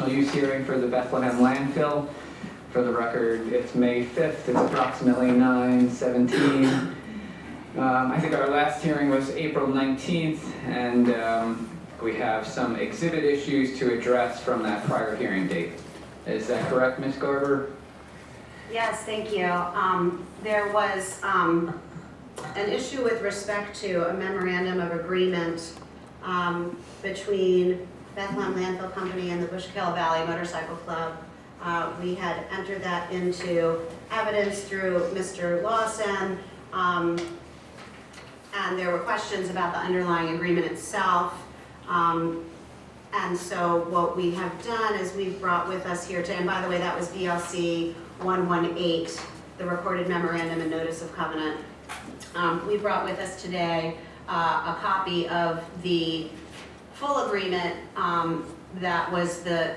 conditional use hearing for the Bethlehem landfill. For the record, it's May 5th, it's approximately 9:17. I think our last hearing was April 19th, and we have some exhibit issues to address from that prior hearing date. Is that correct, Ms. Garber? Yes, thank you. There was an issue with respect to a memorandum of agreement between Bethlehem Landfill Company and the Bushkill Valley Motorcycle Club. We had entered that into evidence through Mr. Lawson, and there were questions about the underlying agreement itself. And so what we have done is we've brought with us here today, and by the way, that was BLC 118, the recorded memorandum and notice of covenant. We brought with us today a copy of the full agreement that was the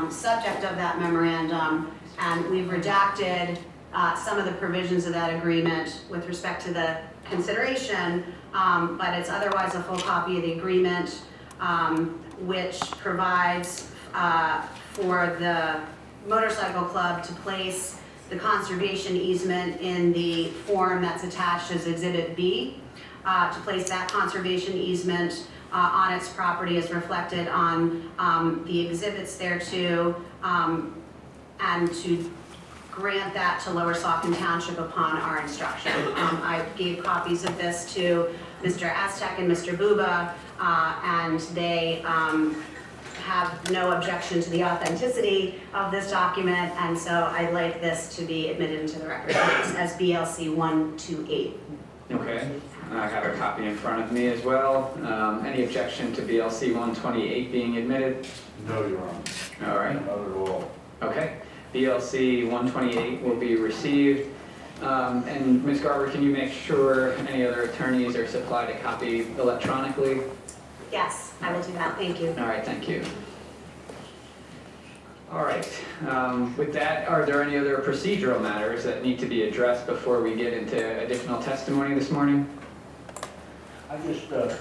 subject of that memorandum, and we've redacted some of the provisions of that agreement with respect to the consideration, but it's otherwise a full copy of the agreement, which provides for the motorcycle club to place the conservation easement in the form that's attached as Exhibit B, to place that conservation easement on its property as reflected on the exhibits thereto, and to grant that to Lower Saucon Township upon our instruction. I gave copies of this to Mr. Aztec and Mr. Buuba, and they have no objection to the authenticity of this document, and so I'd like this to be admitted into the record as BLC 128. Okay, I have a copy in front of me as well. Any objection to BLC 128 being admitted? No, Your Honor. All right. Not at all. Okay, BLC 128 will be received. And Ms. Garber, can you make sure any other attorneys are supplied a copy electronically? Yes, I will do that. Thank you. All right, thank you. All right, with that, are there any other procedural matters that need to be addressed before we get into additional testimony this morning? I just, the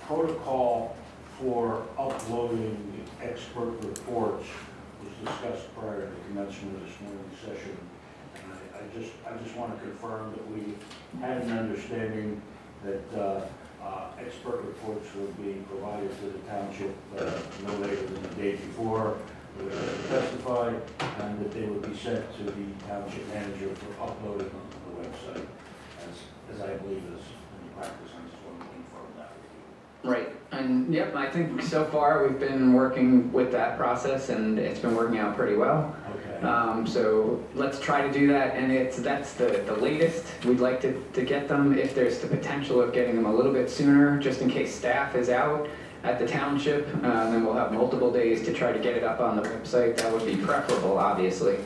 protocol for uploading expert reports was discussed prior to the commencement of this morning's session. And I just want to confirm that we had an understanding that expert reports would be provided to the township no later than the day before they testified, and that they would be sent to the township manager for uploading onto the website, as I believe is in practice. I just want to confirm that with you. Right, and yep, I think so far we've been working with that process and it's been working out pretty well. Okay. So let's try to do that, and that's the latest. We'd like to get them if there's the potential of getting them a little bit sooner, just in case staff is out at the township. Then we'll have multiple days to try to get it up on the website. That would be preferable, obviously.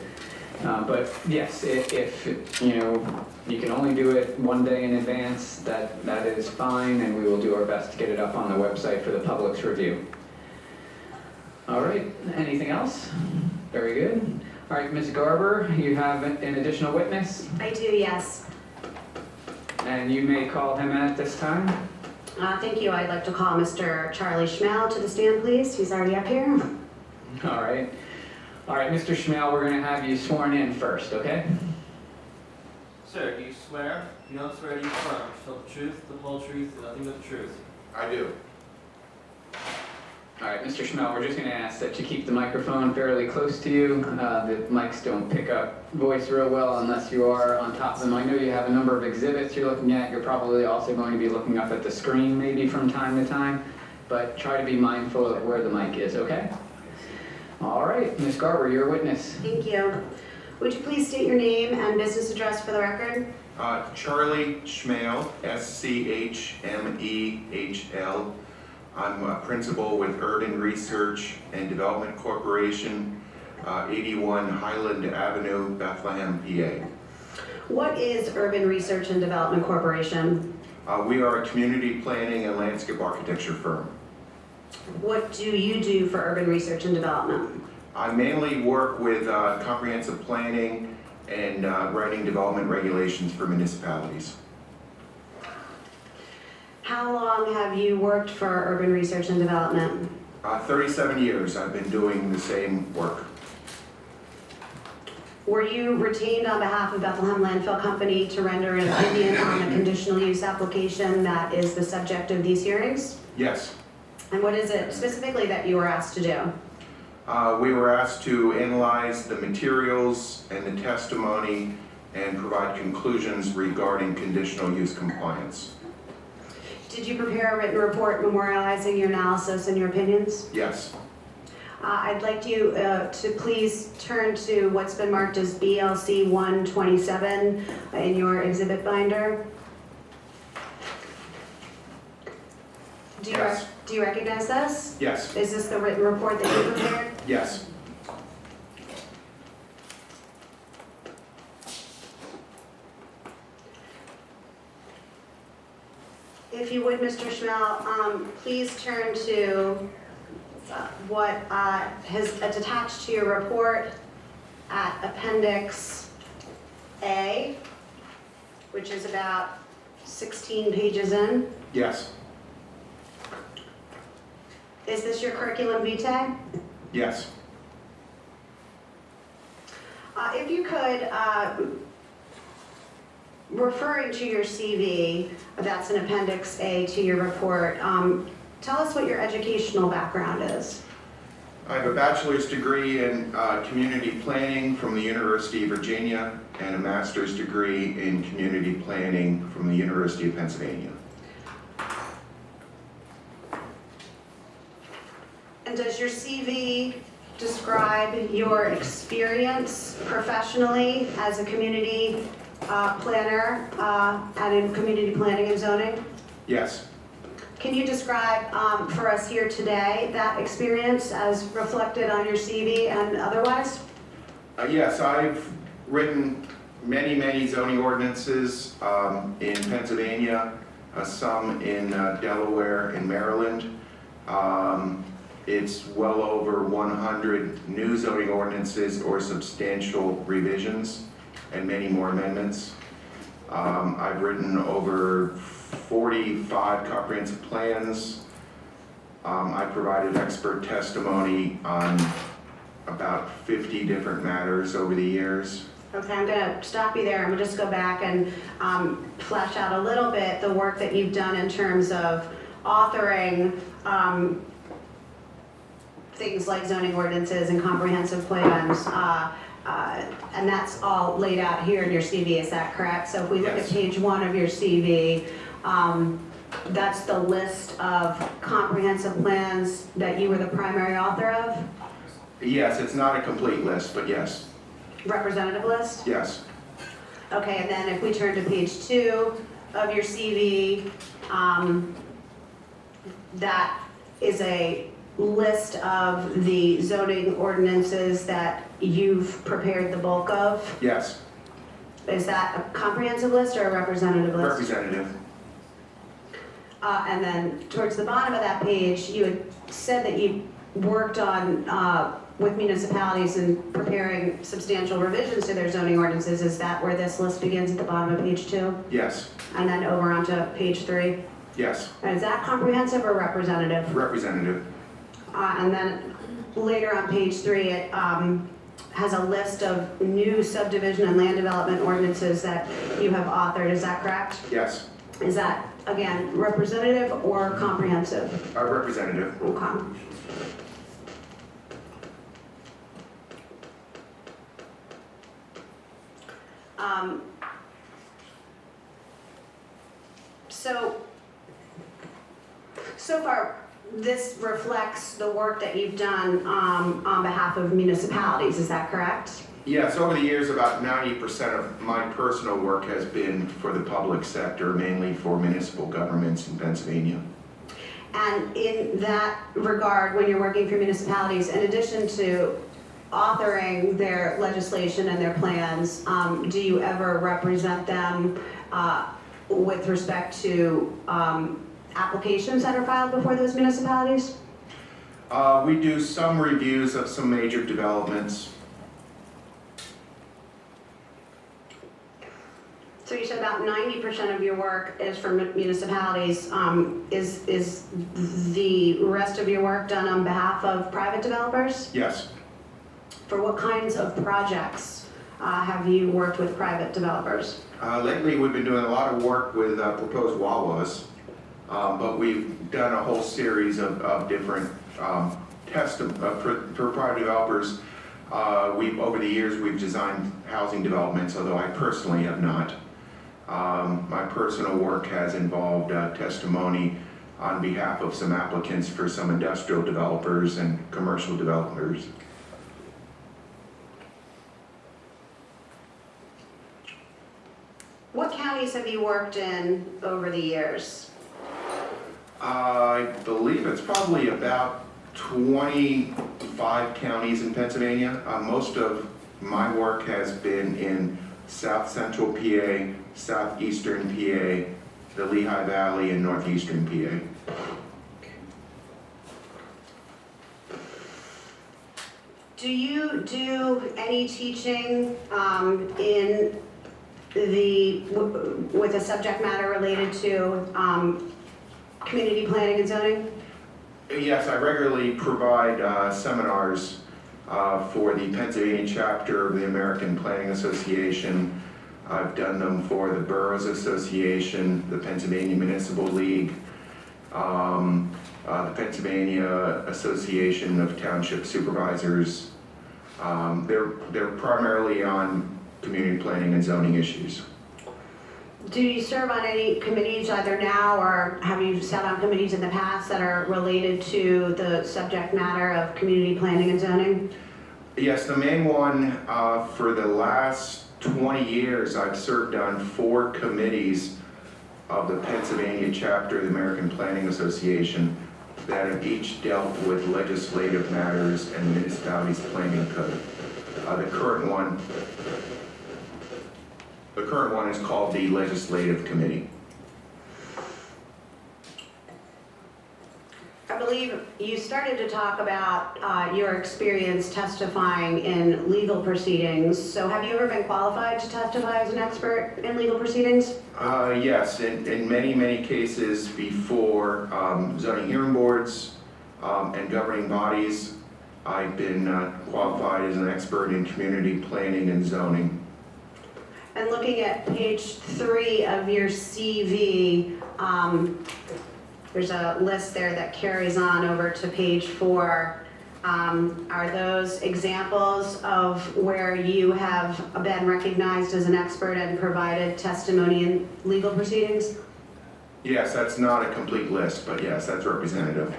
But yes, if you can only do it one day in advance, that is fine, and we will do our best to get it up on the website for the public's review. All right, anything else? Very good. All right, Ms. Garber, you have an additional witness, I do, yes. and you may call him at this time. Thank you. I'd like to call Mr. Charlie Schmel to the stand, please. He's already up here. All right. All right, Mr. Schmel, we're going to have you sworn in first, okay? Sir, do you swear? You don't swear, do you affirm? Tell the truth, the whole truth, and nothing but the truth. I do. All right, Mr. Schmel, we're just going to ask that you keep the microphone fairly close to you. The mics don't pick up voice real well unless you are on top of them. I know you have a number of exhibits you're looking at. You're probably also going to be looking up at the screen maybe from time to time, but try to be mindful of where the mic is, okay? All right, Ms. Garber, you're a witness. Thank you. Would you please state your name and business address for the record? Charlie Schmel, SCHMEHL. I'm a principal with Urban Research and Development Corporation, 81 Highland Avenue, Bethlehem, PA. What is Urban Research and Development Corporation? We are a community planning and landscape architecture firm. What do you do for Urban Research and Development? I mainly work with comprehensive planning and writing development regulations for municipalities. How long have you worked for Urban Research and Development? 37 years I've been doing the same work. Were you retained on behalf of Bethlehem Landfill Company to render an opinion on the conditional use application that is the subject of these hearings? Yes. And what is it specifically that you were asked to do? We were asked to analyze the materials and the testimony and provide conclusions regarding conditional use compliance. Did you prepare a written report memorializing your analysis and your opinions? Yes. I'd like you to please turn to what's been marked as BLC 127 in your exhibit binder. Yes. Do you recognize this? Yes. Is this the written report that you prepared? Yes. If you would, Mr. Schmel, please turn to what is attached to your report at Appendix A, which is about 16 pages in. Yes. Is this your curriculum vitae? Yes. If you could, referring to your CV, that's in Appendix A to your report, tell us what your educational background is. I have a bachelor's degree in community planning from the University of Virginia and a master's degree in community planning from the University of Pennsylvania. And does your CV describe your experience professionally as a community planner and in community planning and zoning? Yes. Can you describe for us here today that experience as reflected on your CV and otherwise? Yes, I've written many zoning ordinances in Pennsylvania, some in Delaware and Maryland. It's well over 100 new zoning ordinances or substantial revisions and many more amendments. I've written over 45 comprehensive plans. I provided expert testimony on about 50 different matters over the years. Okay, I'm going to stop you there. I'm going to just go back and flesh out a little bit the work that you've done in terms of authoring things like zoning ordinances and comprehensive plans. And that's all laid out here in your CV, is that correct? So if we look at Yes. page 1 of your CV, that's the list of comprehensive plans that you were the primary author of? Yes, it's not a complete list, but yes, Representative list? yes. Okay, and then if we turn to page 2 of your CV, that is a list of the zoning ordinances that you've prepared the bulk of. Yes, Is that a comprehensive list or a representative list? representative. And then towards the bottom of that page, you had said that you worked on, with municipalities in preparing substantial revisions to their zoning ordinances. Is that where this list begins at the bottom of page 2? Yes, And then over onto page 3? yes, And is that comprehensive or representative? representative. And then later on page 3, it has a list of new subdivision and land development ordinances that you have authored. Is that correct? Yes, Is that, again, representative or comprehensive? representative. Okay. So far, this reflects the work that you've done on behalf of municipalities, is that correct? Yes, over the years, about 90% of my personal work has been for the public sector, mainly for municipal governments in Pennsylvania. And in that regard, when you're working for municipalities, in addition to authoring their legislation and their plans, do you ever represent them with respect to applications that are filed before those municipalities? We do some reviews of some major developments. So you said about 90% of your work is for municipalities. Is the rest of your work done on behalf of private developers? Yes. For what kinds of projects have you worked with private developers? Lately, we've been doing a lot of work with proposed Wawas, but we've done a whole series of different tests for private developers. Over the years, we've designed housing developments, although I personally have not. My personal work has involved testimony on behalf of some applicants for some industrial developers and commercial developers. What counties have you worked in over the years? I believe it's probably about 25 counties in Pennsylvania. Most of my work has been in south central PA, southeastern PA, the Lehigh Valley, and northeastern PA. Do you do any teaching with a subject matter related to community planning and zoning? Yes, I regularly provide seminars for the Pennsylvania chapter of the American Planning Association. I've done them for the Boroughs Association, the Pennsylvania Municipal League, the Pennsylvania Association of Township Supervisors. They're primarily on community planning and zoning issues. Do you serve on any committees either now or have you sat on committees in the past that are related to the subject matter of community planning and zoning? Yes, the main one for the last 20 years, I've served on 4 committees of the Pennsylvania chapter of the American Planning Association that have each dealt with legislative matters and municipalities' planning code. The current one is called the Legislative Committee. I believe you started to talk about your experience testifying in legal proceedings. So have you ever been qualified to testify as an expert in legal proceedings? Yes, in many, many cases before zoning hearing boards and governing bodies, I've been qualified as an expert in community planning and zoning. And looking at page 3 of your CV, there's a list there that carries on over to page 4. Are those examples of where you have been recognized as an expert and provided testimony in legal proceedings? Yes, that's not a complete list, but yes, that's representative.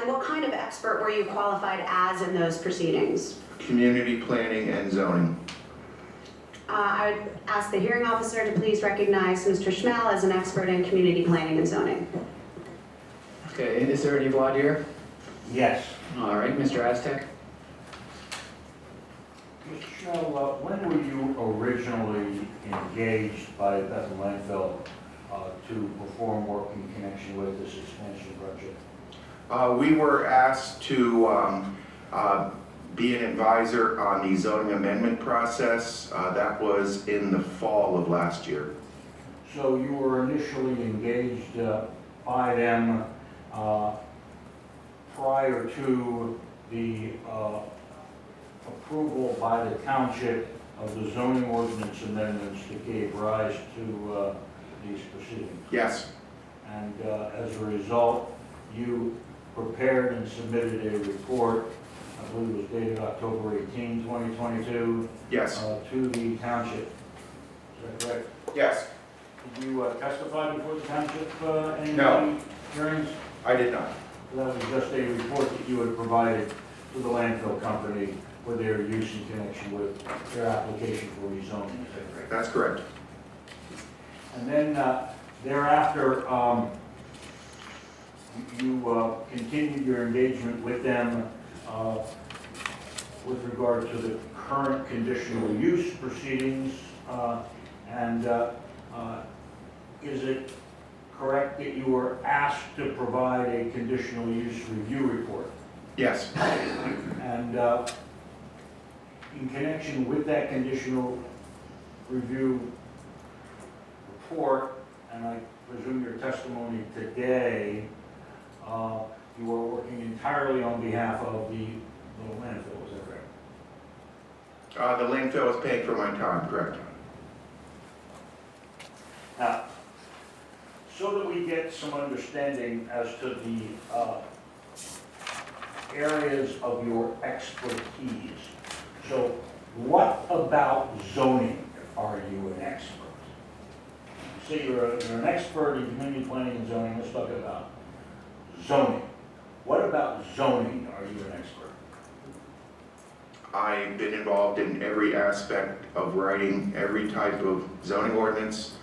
And what kind of expert were you qualified as in those proceedings? Community planning and zoning. I would ask the hearing officer to please recognize Mr. Schmel as an expert in community planning and zoning. Okay, is there any voir dire? Yes. All right, Mr. Aztec? Mr. Schnell, when were you originally engaged by Bethlehem Landfill to perform work in connection with this expansion project? We were asked to be an advisor on the zoning amendment process. That was in the fall of last year. So you were initially engaged by them prior to the approval by the township of the zoning ordinance amendments that gave rise to these proceedings. Yes, And as a result, you prepared and submitted a report, I believe it was dated October 18, 2022, yes, to the township. Is that correct? yes. Did you testify before the township in No. any hearings? I did not. That was just a report that you had provided to the landfill company for their use in connection with their application for rezoning. Is that correct? That's correct. And then thereafter, you continued your engagement with them with regard to the current conditional use proceedings. And is it correct that you were asked to provide a conditional use review report? Yes. And in connection with that conditional review report, and I presume your testimony today, you are working entirely on behalf of the landfill, is that correct? The landfill is paying for my time, correct? Now, so that we get some understanding as to the areas of your expertise, so what about zoning are you an expert? Say you're an expert in community planning and zoning, let's talk about zoning. What about zoning are you an expert? I've been involved in every aspect of writing every type of zoning ordinance,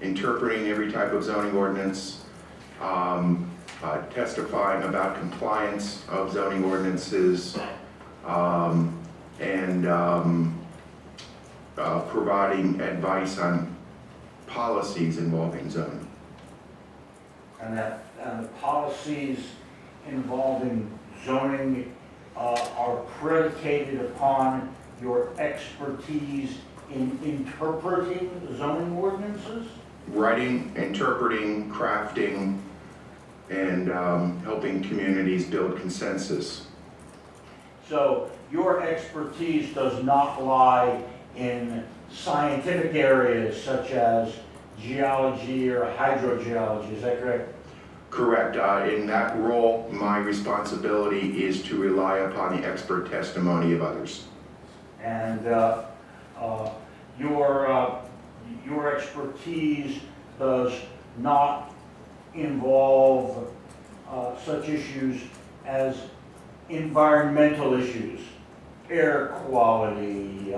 interpreting every type of zoning ordinance, testifying about compliance of zoning ordinances, and providing advice on policies involving zoning. And the policies involving zoning are predicated upon your expertise in interpreting zoning ordinances? Writing, interpreting, crafting, and helping communities build consensus. So your expertise does not lie in scientific areas such as geology or hydrogeology, is that correct? Correct. In that role, my responsibility is to rely upon the expert testimony of others. And your expertise does not involve such issues as environmental issues, air quality,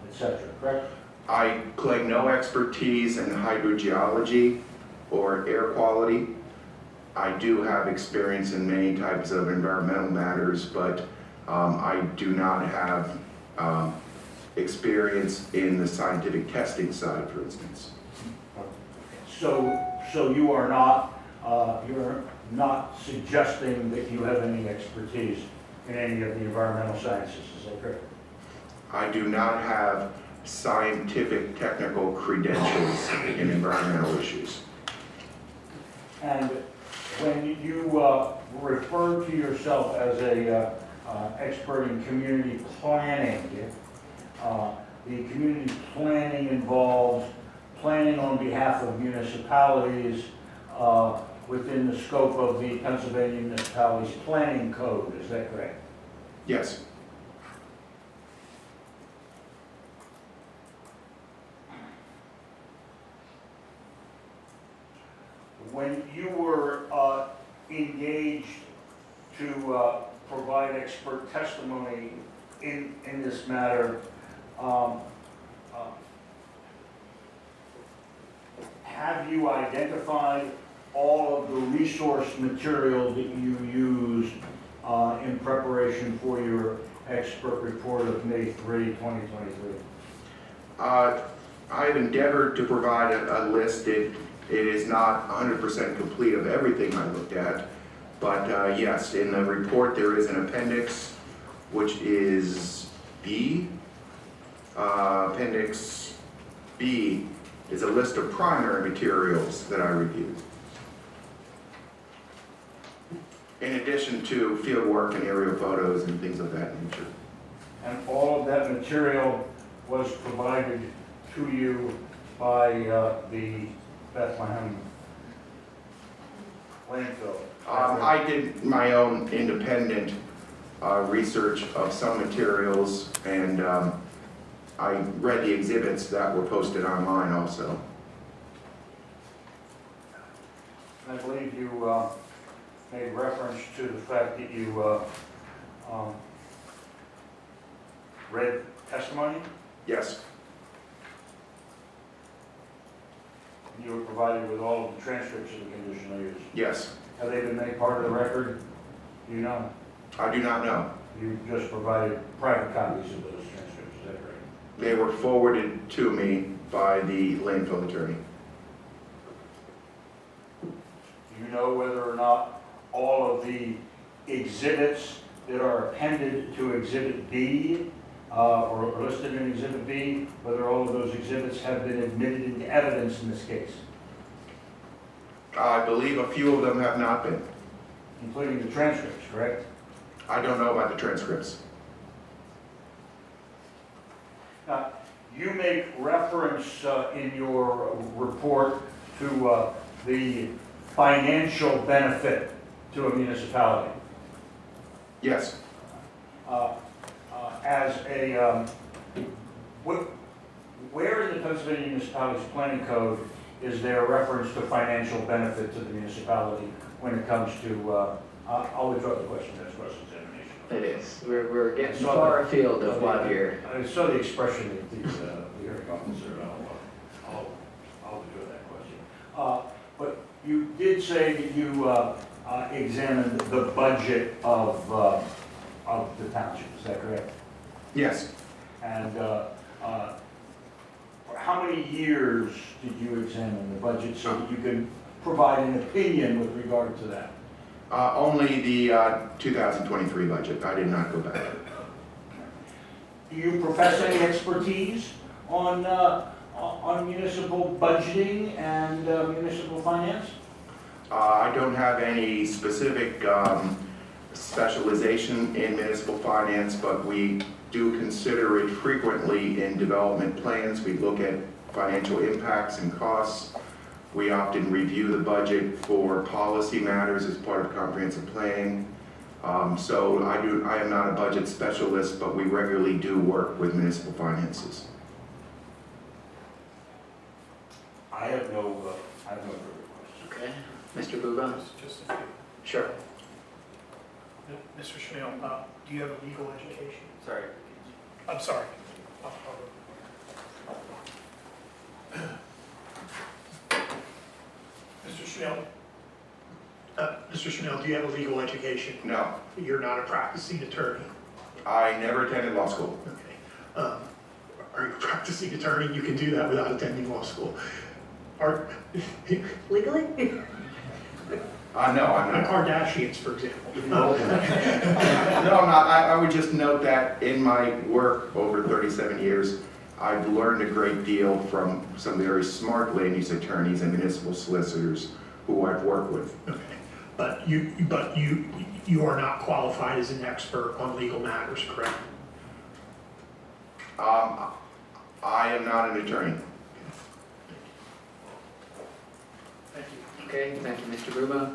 etc., correct? I claim no expertise in hydrogeology or air quality. I do have experience in many types of environmental matters, but I do not have experience in the scientific testing side, for instance. So you are not, you're not suggesting that you have any expertise in any of the environmental sciences, is that correct? I do not have scientific technical credentials in environmental issues. And when you refer to yourself as a expert in community planning, the community planning involves planning on behalf of municipalities within the scope of the Pennsylvania Municipalities Planning Code, is that correct? Yes. When you were engaged to provide expert testimony in this matter, have you identified all of the resource material that you used in preparation for your expert report of May 3, 2023? I've endeavored to provide a list. It is not 100% complete of everything I looked at, but yes, in the report there is an appendix, which is B. Appendix B is a list of primary materials that I reviewed, in addition to field work and aerial photos and things of that nature. And all of that material was provided to you by the Bethlehem landfill? I did my own independent research of some materials, and I read the exhibits that were posted online also. I believe you made reference to the fact that you read testimony. Yes, And you were provided with all of the transcripts of the conditional use. yes. Have they been made part of the record? Do you know? I do not know. You just provided private copies of those transcripts, is that correct? They were forwarded to me by the landfill attorney. Do you know whether or not all of the exhibits that are appended to Exhibit B or listed in Exhibit B, whether all of those exhibits have been admitted into evidence in this case, I believe a few of them have not been. including the transcripts, correct? I don't know about the transcripts. You make reference in your report to the financial benefit to a municipality. Yes. As a, where in the Pennsylvania Municipalities Planning Code is there a reference to financial benefit to the municipality when it comes to, I'll withdraw the question, that's cross-examination. It is. We're getting So far afield of what here. I saw the expression of the hearing officer, and I'll withdraw that question. But you did say that you examined the budget of the township, is that correct? Yes. And for how many years did you examine the budget so that you could provide an opinion with regard to that? Only the 2023 budget. I did not go back. Do you profess any expertise on municipal budgeting and municipal finance? I don't have any specific specialization in municipal finance, but we do consider it frequently in development plans. We look at financial impacts and costs. We often review the budget for policy matters as part of comprehensive planning. So I am not a budget specialist, but we regularly do work with municipal finances. I have no further questions. Okay. Mr. Buuba? Just a few. Sure. Mr. Schnell, do you have a legal education? Sorry. I'm sorry. Mr. Schnell, do you have a legal education? No, You're not a practicing attorney. I never attended law school. Okay. Are you a practicing attorney? You can do that without attending law school. Are Legally? No, I'm the not. Kardashians, for example? No, I'm not. I would just note that in my work over 37 years, I've learned a great deal from some very smart land use attorneys and municipal solicitors who I've worked with. Okay. But you are not qualified as an expert on legal matters, correct? I am not an attorney. Thank you. Okay, thank you, Mr. Buuba.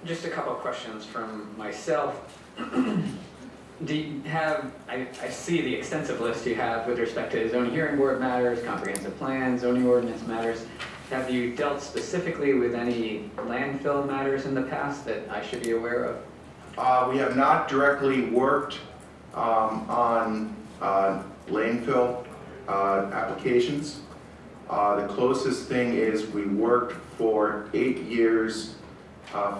Just a couple of questions from myself. Do you have, I see the extensive list you have with respect to zoning hearing board matters, comprehensive plans, zoning ordinance matters. Have you dealt specifically with any landfill matters in the past that I should be aware of? We have not directly worked on landfill applications. The closest thing is we worked for 8 years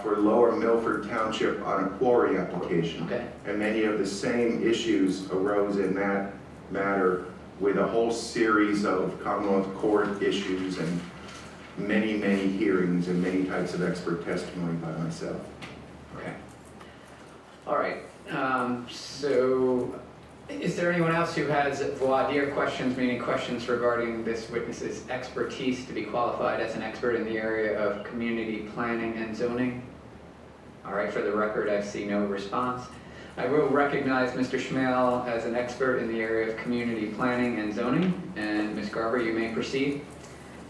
for Lower Milford Township on a quarry application. Okay. And many of the same issues arose in that matter with a whole series of Commonwealth Court issues and many, many hearings and many types of expert testimony by myself. Okay. All right. So is there anyone else who has voir dire questions, meaning questions regarding this witness's expertise to be qualified as an expert in the area of community planning and zoning? All right, for the record, I see no response. I will recognize Mr. Schmale as an expert in the area of community planning and zoning. And Ms. Garber, you may proceed.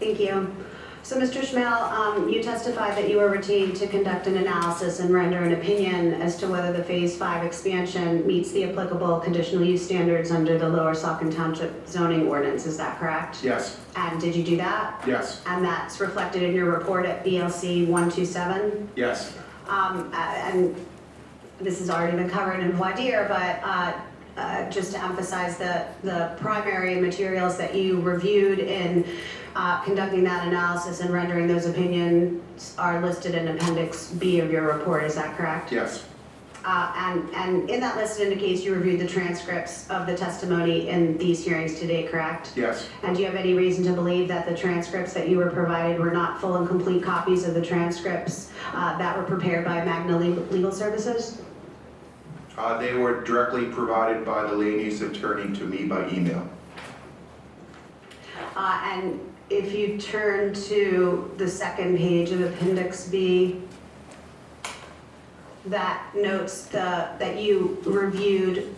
Thank you. So, Mr. Schmale, you testified that you were retained to conduct an analysis and render an opinion as to whether the Phase 5 expansion meets the applicable conditional use standards under the Lower Saucon Township zoning ordinance. Is that correct? Yes, And did you do that? yes, And that's reflected in your report at BLC 127? yes. And this has already been covered in voir dire, but just to emphasize the primary materials that you reviewed in conducting that analysis and rendering those opinions are listed in Appendix B of your report, is that correct? Yes, And in that list it indicates you reviewed the transcripts of the testimony in these hearings today, correct? Yes. And do you have any reason to believe that the transcripts that you were provided were not full and complete copies of the transcripts that were prepared by Magna Legal Services? They were directly provided by the land use attorney to me by email. And if you turn to the second page of Appendix B, that notes that you reviewed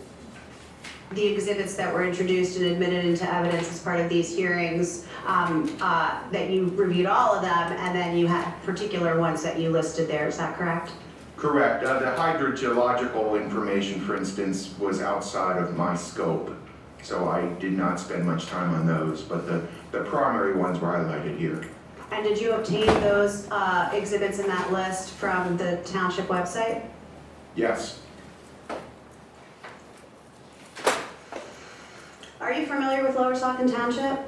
the exhibits that were introduced and admitted into evidence as part of these hearings, that you reviewed all of them, and then you had particular ones that you listed there, is that correct? Correct. The hydrogeological information, for instance, was outside of my scope, so I did not spend much time on those, but the primary ones were highlighted here. And did you obtain those exhibits in that list from the township website? Yes. Are you familiar with Lower Saucon Township?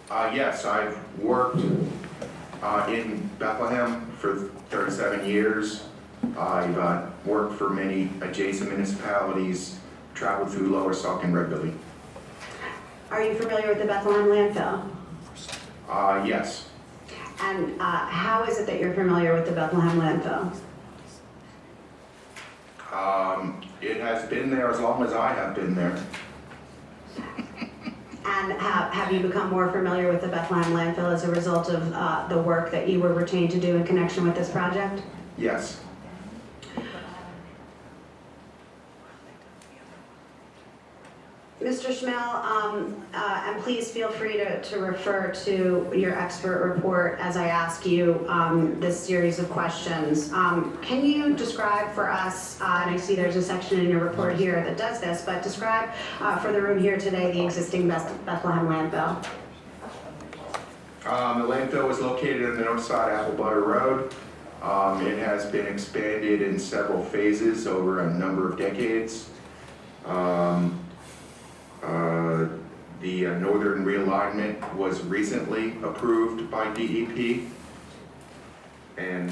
Yes, I've worked in Bethlehem for 37 years. I've worked for many adjacent municipalities, traveled through Lower Saucon regularly. Are you familiar with the Bethlehem landfill? Yes. And how is it that you're familiar with the Bethlehem landfill? It has been there as long as I have been there. And have you become more familiar with the Bethlehem landfill as a result of the work that you were retained to do in connection with this project? Yes. Mr. Schmel, and please feel free to refer to your expert report as I ask you this series of questions. Can you describe for us, and I see there's a section in your report here that does this, but describe for the room here today the existing Bethlehem landfill. The landfill is located on the north side of Apple Butter Road. It has been expanded in several phases over a number of decades. The northern realignment was recently approved by DEP, and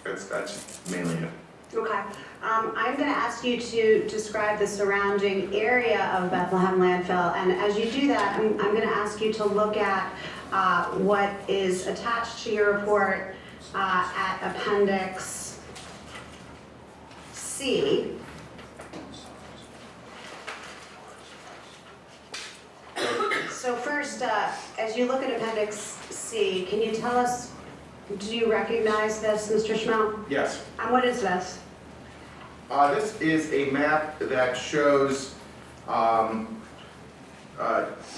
that's mainly it. Okay. I'm going to ask you to describe the surrounding area of Bethlehem landfill, and as you do that, I'm going to ask you to look at what is attached to your report at Appendix C. So first, as you look at Appendix C, can you tell us, do you recognize this, Mr. Schmel? Yes. And what is this? This is a map that shows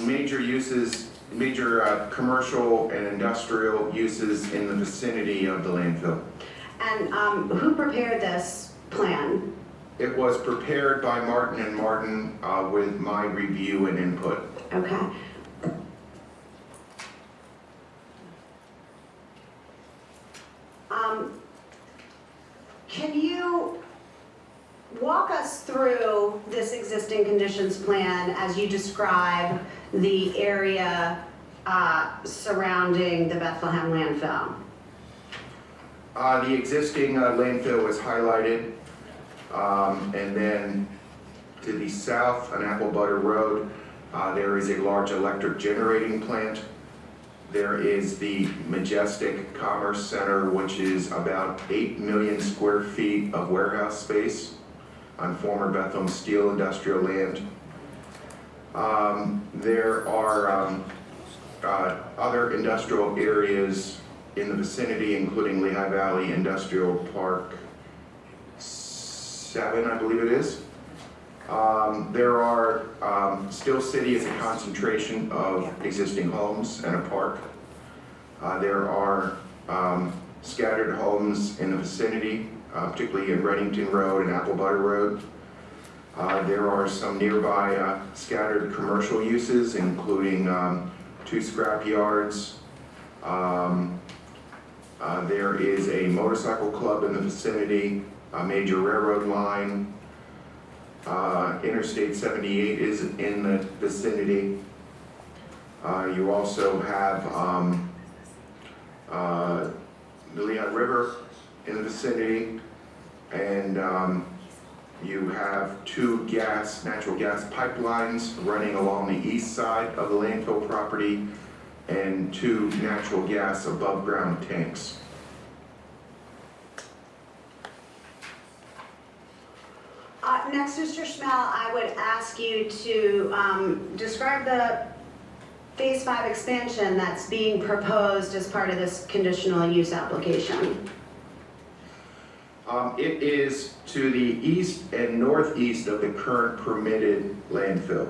major uses, major commercial and industrial uses in the vicinity of the landfill. And who prepared this plan? It was prepared by Martin & Martin with my review and input. Okay. Can you walk us through this existing conditions plan as you describe the area surrounding the Bethlehem landfill? The existing landfill is highlighted, and then to the south on Apple Butter Road, there is a large electric generating plant. There is the Majestic Commerce Center, which is about 8 million square feet of warehouse space on former Bethlehem Steel industrial land. There are other industrial areas in the vicinity, including Lehigh Valley Industrial Park 7, I believe it is. There are, Still City is a concentration of existing homes and a park. There are scattered homes in the vicinity, particularly in Reddington Road and Apple Butter Road. There are some nearby scattered commercial uses, including 2 scrap yards. There is a motorcycle club in the vicinity, a major railroad line. Interstate 78 is in the vicinity. You also have the Lehigh River in the vicinity, and you have two natural gas pipelines running along the east side of the landfill property, and two natural gas above-ground tanks. Next, Mr. Schmel, I would ask you to describe the Phase 5 expansion that's being proposed as part of this conditional use application. It is to the east and northeast of the current permitted landfill.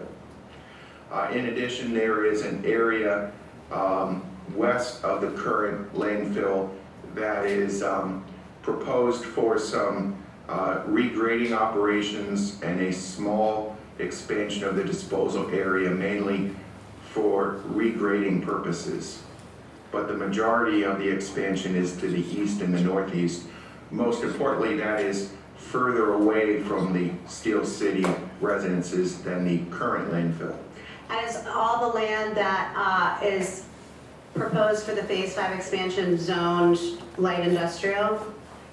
In addition, there is an area west of the current landfill that is proposed for some regrading operations and a small expansion of the disposal area, mainly for regrading purposes. But the majority of the expansion is to the east and the northeast. Most importantly, that is further away from the Steel City residences than the current landfill. And is all the land that is proposed for the Phase 5 expansion zoned light industrial?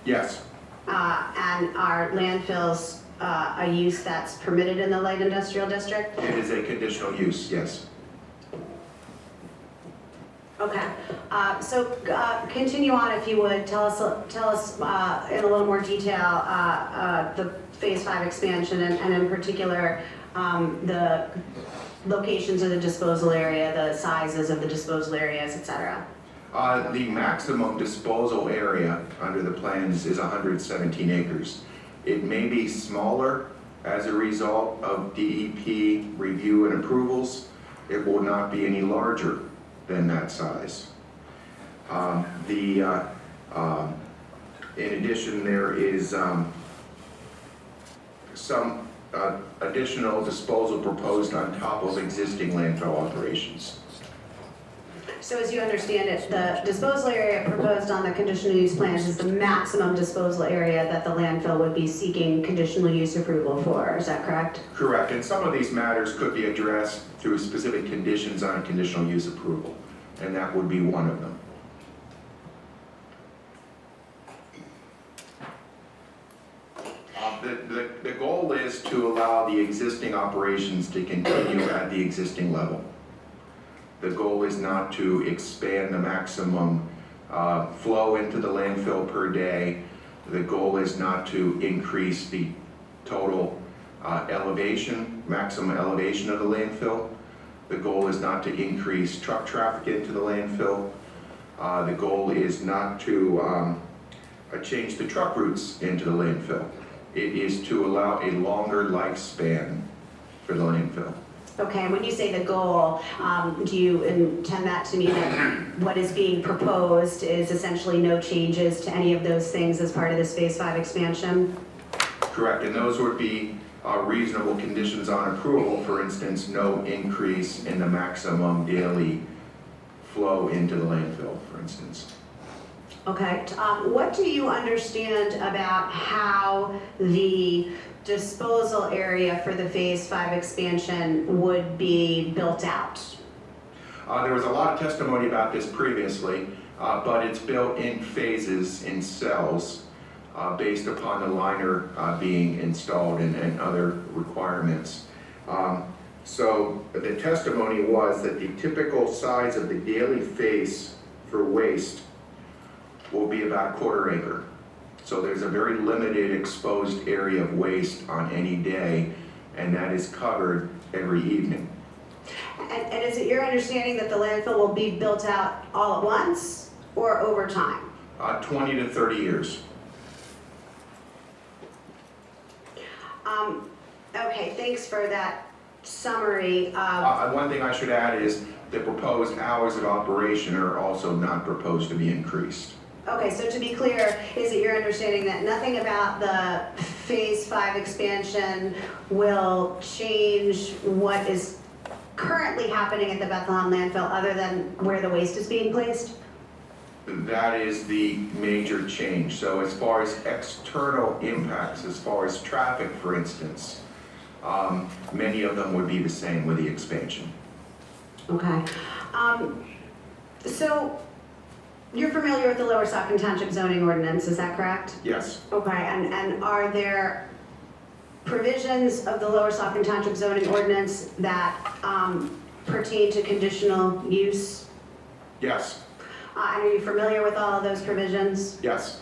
Yes, And are landfills a use that's permitted in the light industrial district? it is a conditional use, yes. Okay, so continue on if you would. Tell us in a little more detail the Phase 5 expansion and in particular the locations of the disposal area, the sizes of the disposal areas, et cetera. The maximum disposal area under the plans is 117 acres. It may be smaller as a result of DEP review and approvals. It will not be any larger than that size. In addition, there is some additional disposal proposed on top of existing landfill operations. So as you understand it, the disposal area proposed on the conditional use plans is the maximum disposal area that the landfill would be seeking conditional use approval for, is that correct? Correct, and some of these matters could be addressed through specific conditions on conditional use approval, and that would be one of them. The goal is to allow the existing operations to continue at the existing level. The goal is not to expand the maximum flow into the landfill per day. The goal is not to increase the total maximum elevation of the landfill. The goal is not to increase truck traffic into the landfill. The goal is not to change the truck routes into the landfill. It is to allow a longer lifespan for the landfill. Okay, when you say the goal, do you intend that to mean that what is being proposed is essentially no changes to any of those things as part of this Phase 5 expansion? Correct, and those would be reasonable conditions on approval. For instance, no increase in the maximum daily flow into the landfill, for instance. Okay, what do you understand about how the disposal area for the Phase 5 expansion would be built out? There was a lot of testimony about this previously, but it's built in phases, in cells, based upon the liner being installed and other requirements. So the testimony was that the typical size of the daily face for waste will be about 1/4 acre. So there's a very limited exposed area of waste on any day, and that is covered every evening. And is it your understanding that the landfill will be built out all at once or over time? 20 to 30 years. Okay, thanks for that summary. One thing I should add is the proposed hours of operation are also not proposed to be increased. Okay, so to be clear, is it your understanding that nothing about the Phase 5 expansion will change what is currently happening at the Bethlehem landfill other than where the waste is being placed? That is the major change. So as far as external impacts, as far as traffic, for instance, many of them would be the same with the expansion. Okay. So you're familiar with the Lower Saco Township zoning ordinance, is that correct? Yes, Okay, and are there provisions of the Lower Saco Township zoning ordinance that pertain to conditional use? yes, And are you familiar with all of those provisions? yes.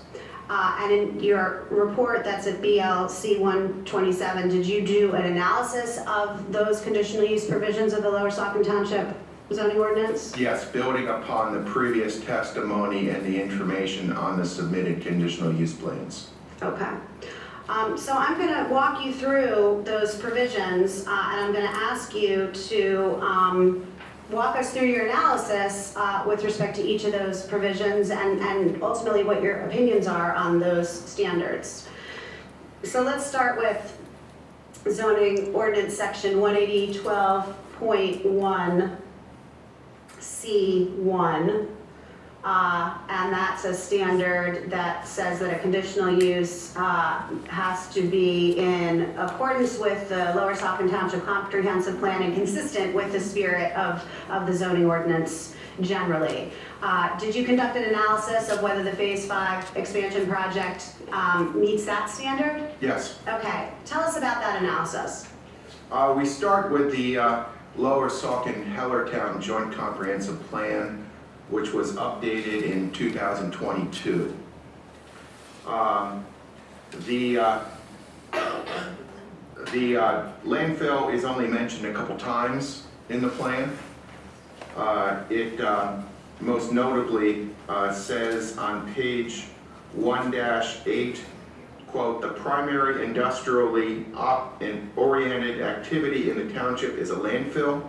And in your report that's at BLC 127, did you do an analysis of those conditional use provisions of the Lower Saco Township zoning ordinance? Yes, building upon the previous testimony and the information on the submitted conditional use plans. Okay. So I'm going to walk you through those provisions, and I'm going to ask you to walk us through your analysis with respect to each of those provisions and ultimately what your opinions are on those standards. So let's start with zoning ordinance section 18012.1 C1. And that's a standard that says that a conditional use has to be in accordance with the Lower Saco Township Comprehensive Plan and consistent with the spirit of the zoning ordinance generally. Did you conduct an analysis of whether the Phase 5 expansion project meets that standard? Yes. Okay, tell us about that analysis. We start with the Lower Saucon-Hellertown Joint Comprehensive Plan, which was updated in 2022. The landfill is only mentioned a couple times in the plan. It most notably says on page 1-8, quote, "The primary industrially oriented activity in the township is a landfill.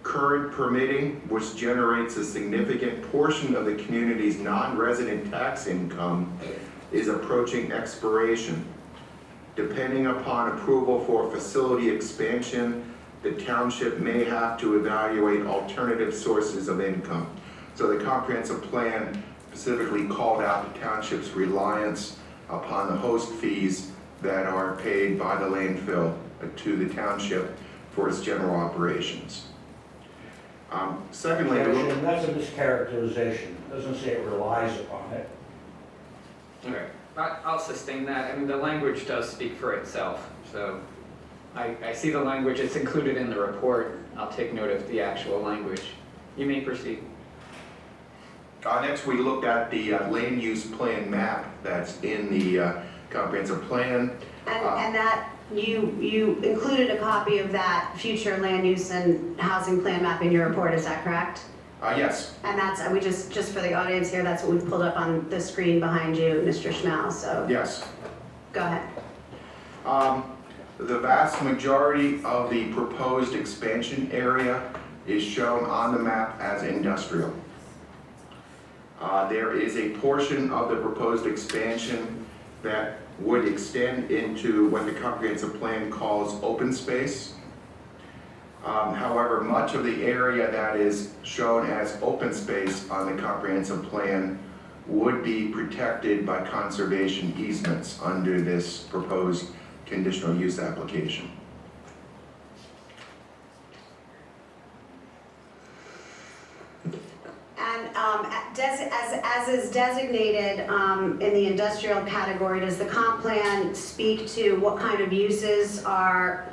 Current permitting, which generates a significant portion of the community's non-resident tax income, is approaching expiration. Depending upon approval for facility expansion, the township may have to evaluate alternative sources of income." So the comprehensive plan specifically called out the township's reliance upon the host fees that are paid by the landfill to the township for its general operations. Secondly, Objection, that's a mischaracterization. It doesn't say it relies upon it. Okay, I'll sustain that. I mean, the language does speak for itself, so I see the language, it's included in the report. I'll take note of the actual language. You may proceed. next we looked at the land use plan map that's in the comprehensive plan. And that, you included a copy of that future land use and housing plan map in your report, is that correct? Yes, And that's, we just for the audience here, that's what we've pulled up on the screen behind you, Mr. Schmel, so yes. go ahead. The vast majority of the proposed expansion area is shown on the map as industrial. There is a portion of the proposed expansion that would extend into what the comprehensive plan calls open space. However, much of the area that is shown as open space on the comprehensive plan would be protected by conservation easements under this proposed conditional use application. And as is designated in the industrial category, does the comp plan speak to what kind of uses are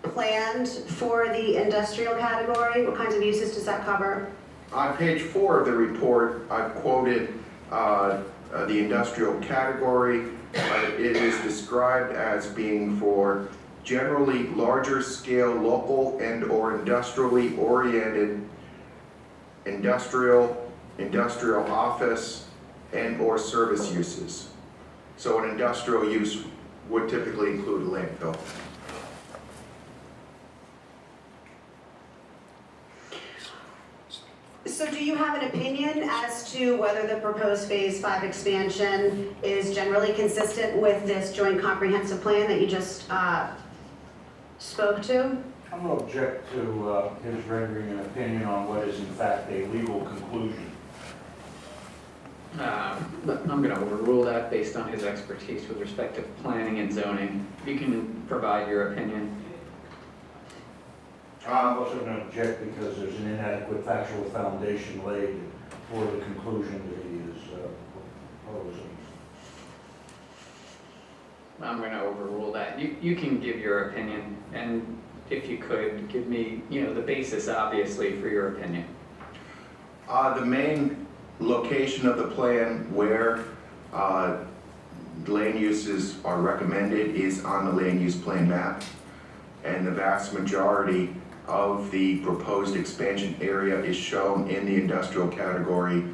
planned for the industrial category? What kinds of uses does that cover? On page 4 of the report, I've quoted the industrial category. It is described as being for generally larger scale local and or industrially oriented industrial office and or service uses. So an industrial use would typically include a landfill. So do you have an opinion as to whether the proposed Phase 5 expansion is generally consistent with this joint comprehensive plan that you just spoke to? I'm going to object to his rendering an opinion on what is in fact a legal conclusion. But I'm going to overrule that based on his expertise with respect to planning and zoning. You can provide your opinion. I wasn't going to object because there's an inadequate factual foundation laid for the conclusion that he is proposing. I'm going to overrule that. You can give your opinion, and if you could, give me, the basis, obviously, for your opinion. The main location of the plan where land uses are recommended is on the land use plan map, and the vast majority of the proposed expansion area is shown in the industrial category.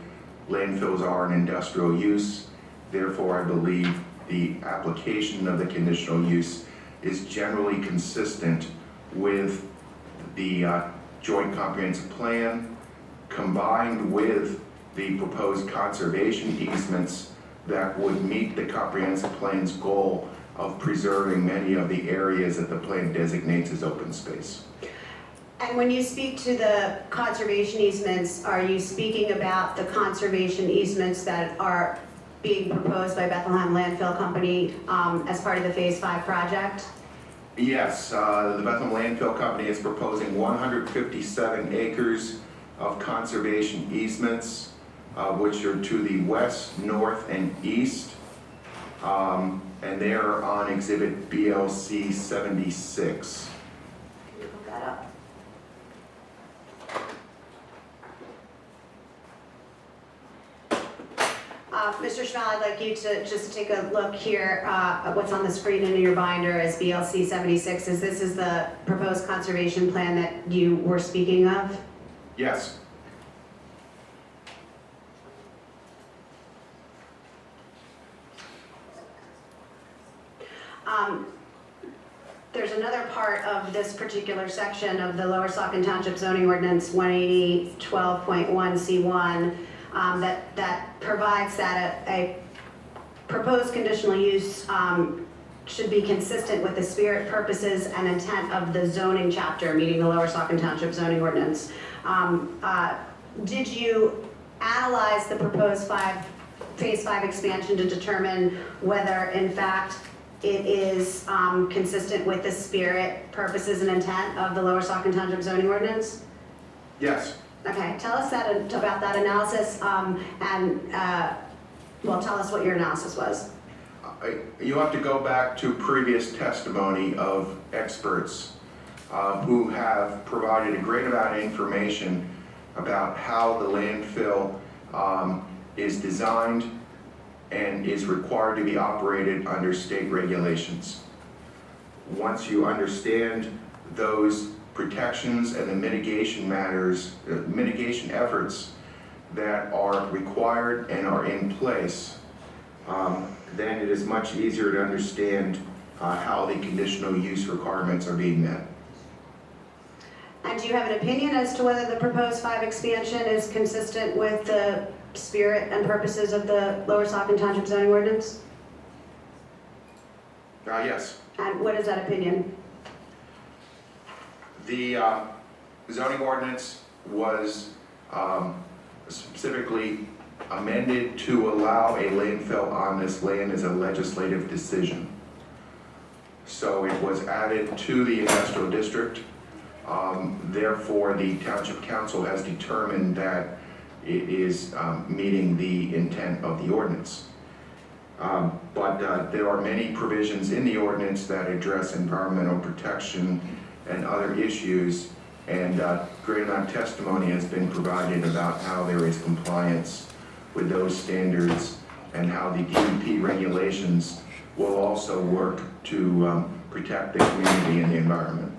Landfills are an industrial use, therefore I believe the application of the conditional use is generally consistent with the joint comprehensive plan combined with the proposed conservation easements that would meet the comprehensive plan's goal of preserving many of the areas that the plan designates as open space. And when you speak to the conservation easements, are you speaking about the conservation easements that are being proposed by Bethlehem Landfill Company as part of the Phase 5 project? Yes, the Bethlehem Landfill Company is proposing 157 acres of conservation easements, which are to the west, north, and east. And they are on exhibit BLC 76. Can you look that up? Mr. Schmel, I'd like you to just take a look here at what's on the screen in your binder as BLC 76. This is the proposed conservation plan that you were speaking of? Yes. There's another part of this particular section of the Lower Saucon Township zoning ordinance 180-12.1C1 that provides that a proposed conditional use should be consistent with the spirit, purposes, and intent of the zoning chapter, meaning the Lower Saucon Township zoning ordinance. Did you analyze the proposed Phase 5 expansion to determine whether, in fact, it is consistent with the spirit, purposes, and intent of the Lower Saucon Township zoning ordinance? Yes. Okay, tell us about that analysis, tell us what your analysis was. You have to go back to previous testimony of experts who have provided a great amount of information about how the landfill is designed and is required to be operated under state regulations. Once you understand those protections and the mitigation efforts that are required and are in place, then it is much easier to understand how the conditional use requirements are being met. And do you have an opinion as to whether the proposed 5 expansion is consistent with the spirit and purposes of the Lower Saucon Township zoning ordinance? Yes. And what is that opinion? The zoning ordinance was specifically amended to allow a landfill on this land as a legislative decision. So it was added to the industrial district. Therefore, the Township Council has determined that it is meeting the intent of the ordinance. But there are many provisions in the ordinance that address environmental protection and other issues, and great amount of testimony has been provided about how there is compliance with those standards and how the DEP regulations will also work to protect the community and the environment.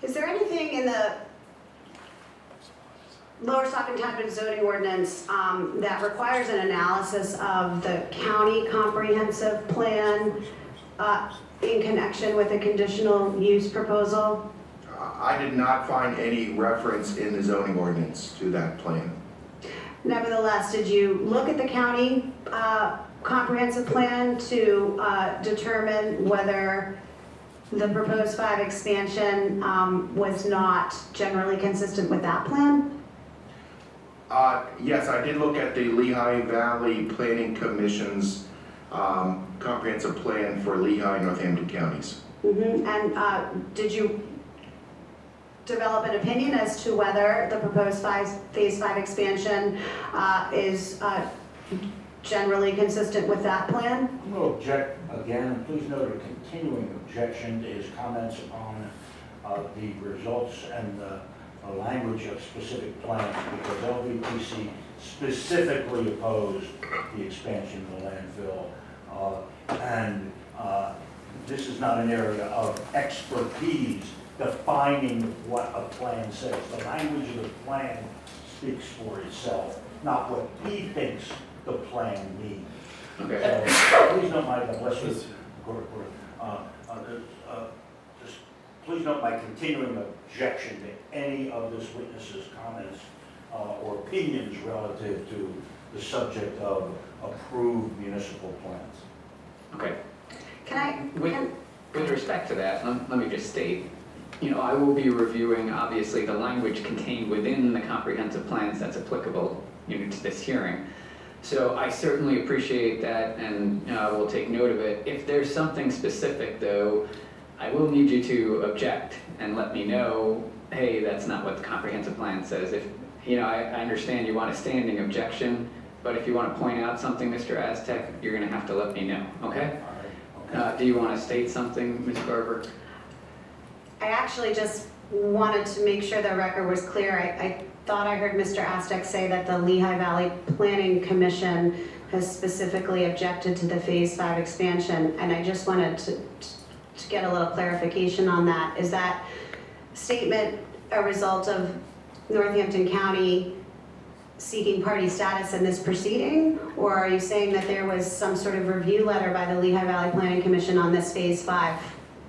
Is there anything in the Lower Saucon Township zoning ordinance that requires an analysis of the county comprehensive plan in connection with a conditional use proposal? I did not find any reference in the zoning ordinance to that plan. Nevertheless, did you look at the county comprehensive plan to determine whether the proposed 5 expansion was not generally consistent with that plan? Yes, I did look at the Lehigh Valley Planning Commission's comprehensive plan for Lehigh and Northampton counties. And did you develop an opinion as to whether the proposed phase 5 expansion is generally consistent with that plan? I'm going to object again, and please note a continuing objection to his comments upon the results and the language of specific plans, because LVPC specifically opposed the expansion of the landfill. And this is not an area of expertise defining what a plan says. The language of the plan speaks for itself, not what he thinks the plan means. Okay. So please note my, bless you, just please note my continuing objection to any of this witness's comments or opinions relative to the subject of approved municipal plans. Okay. Can With respect to that, let me just state, I will be reviewing, obviously, the language contained within the comprehensive plans that's applicable, to this hearing. So I certainly appreciate that, and we'll take note of it. If there's something specific, though, I will need you to object and let me know, hey, that's not what the comprehensive plan says. If, I understand you want a standing objection, but if you want to point out something, Mr. Aztec, you're going to have to let me know, okay? All right. Okay. Do you want to state something, Ms. Garber? I actually just wanted to make sure the record was clear. I thought I heard Mr. Aztec say that the Lehigh Valley Planning Commission has specifically objected to the phase 5 expansion, and I just wanted to get a little clarification on that. Is that statement a result of Northampton County seeking party status in this proceeding, or are you saying that there was some sort of review letter by the Lehigh Valley Planning Commission on this phase 5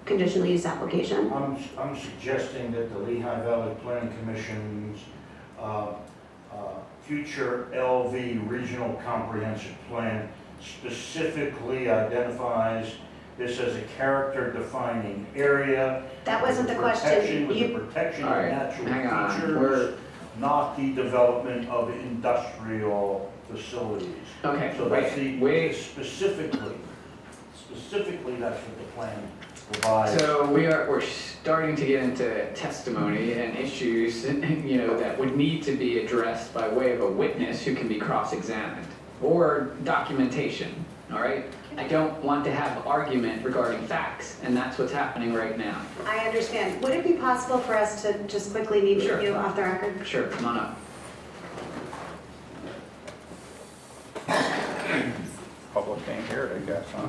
conditional use application? I'm suggesting that the Lehigh Valley Planning Commission's future LV Regional Comprehensive Plan specifically identifies this as a character-defining area. That wasn't the question. With the protection All of right, natural hang on. features, not the development of industrial facilities. Okay, So that's the, wait. specifically, that's what the plan provides. So we're starting to get into testimony and issues, that would need to be addressed by way of a witness who can be cross-examined, or documentation, all right? I don't want to have argument regarding facts, and that's what's happening right now. I understand. Would it be possible for us to just quickly meet Sure. with you off the record? Sure, come on up. Public can't hear it, I guess, huh?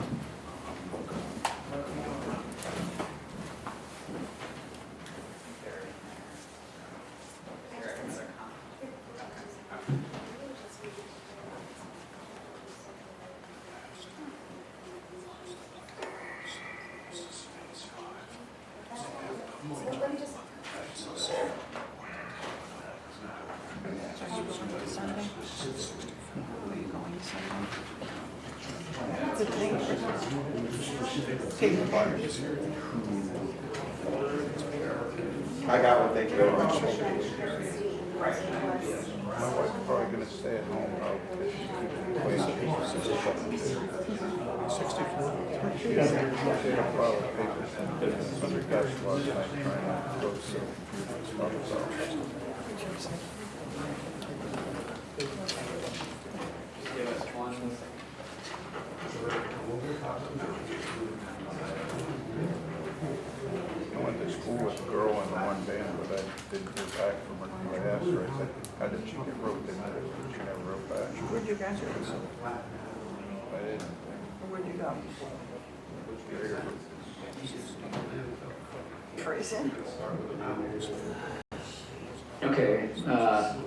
I got one, thank you very much. My wife's probably gonna stay at home though, because she's She had a pile of papers under desk last night trying to go through stuff, so. Give us one. I went to school with a girl in the one band, but I didn't hear back from her. I asked her, I said, how did she get roped into this? But she never wrote back. Where'd you graduate? I didn't. Where'd you go? Prison. Okay,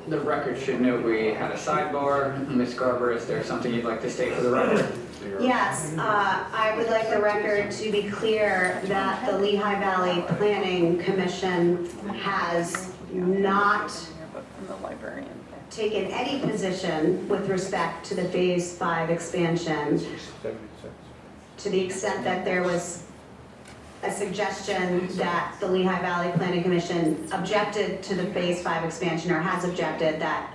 the record should note we had a sidebar. Ms. Garber, is there something you'd like to state for the record? Yes, I would like the record to be clear that the Lehigh Valley Planning Commission has not I'm the librarian. taken any position with respect to the phase 5 expansion 76. to the extent that there was a suggestion that the Lehigh Valley Planning Commission objected to the Phase 5 expansion, or has objected, that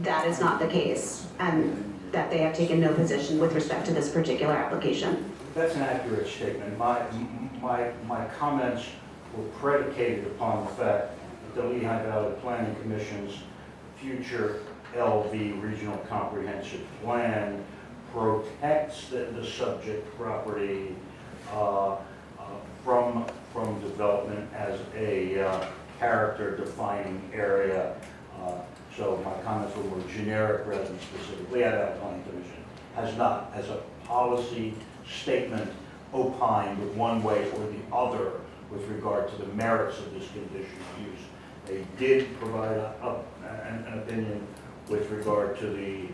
that is not the case, and that they have taken no position with respect to this particular application. That's an accurate statement. My comments were predicated upon the fact that the Lehigh Valley Planning Commission's future LV Regional Comprehensive Plan protects the subject property from development as a character-defining area. So my comments were more generic rather than specific. Lehigh Valley Planning Commission has not, as a policy statement, opined one way or the other with regard to the merits of this conditional use. They did provide an opinion with regard to the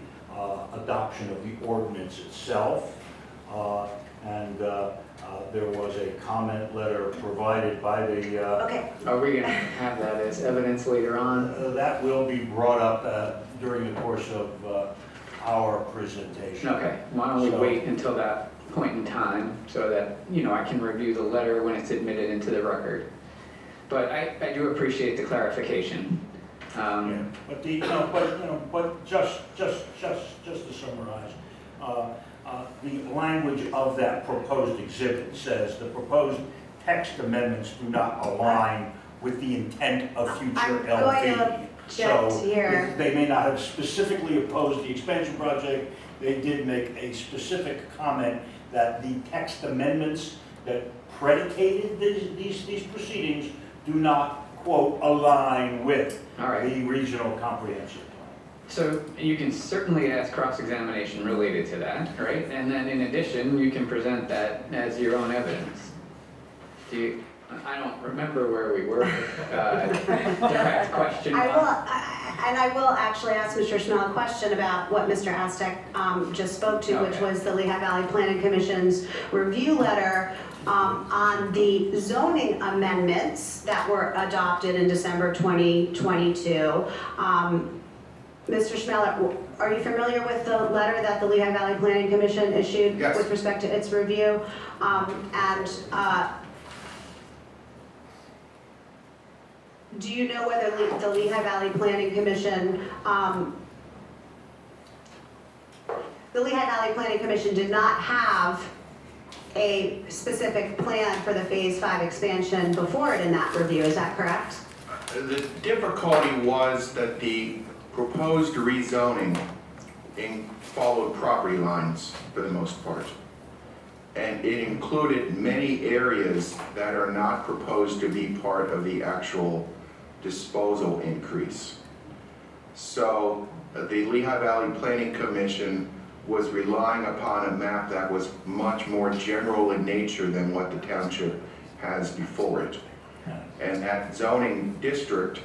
adoption of the ordinance itself, and there was a comment letter provided by the... Okay, Are we gonna have that as evidence later on? that will be brought up during the course of our presentation. Okay, why don't we So- wait until that point in time so that, you know, I can review the letter when it's admitted into the record. But I do appreciate the clarification. Yeah, but just to summarize, the language of that proposed exhibit says the proposed text amendments do not align with the intent of future I'm LV. going to object So here. they may not have specifically opposed the expansion project. They did make a specific comment that the text amendments that predicated these proceedings do not, quote, align with All right. the regional comprehensive plan. So you can certainly ask cross-examination related to that, right? And then in addition, you can present that as your own evidence. I don't remember where we were. Direct question. I will actually ask Mr. Schnell a question about what Mr. Aztec just spoke to, which Okay. was the Lehigh Valley Planning Commission's review letter on the zoning amendments that were adopted in December 2022. Mr. Schmeller, are you familiar with the letter that the Lehigh Valley Planning Commission issued Yes. with respect to its review? Do you know whether the Lehigh Valley Planning Commission, the Lehigh Valley Planning Commission did not have a specific plan for the Phase 5 expansion before it in that review, is that correct? The difficulty was that the proposed rezoning followed property lines for the most part. And it included many areas that are not proposed to be part of the actual disposal increase. So the Lehigh Valley Planning Commission was relying upon a map that was much more general in nature than what the township has before it. And that zoning district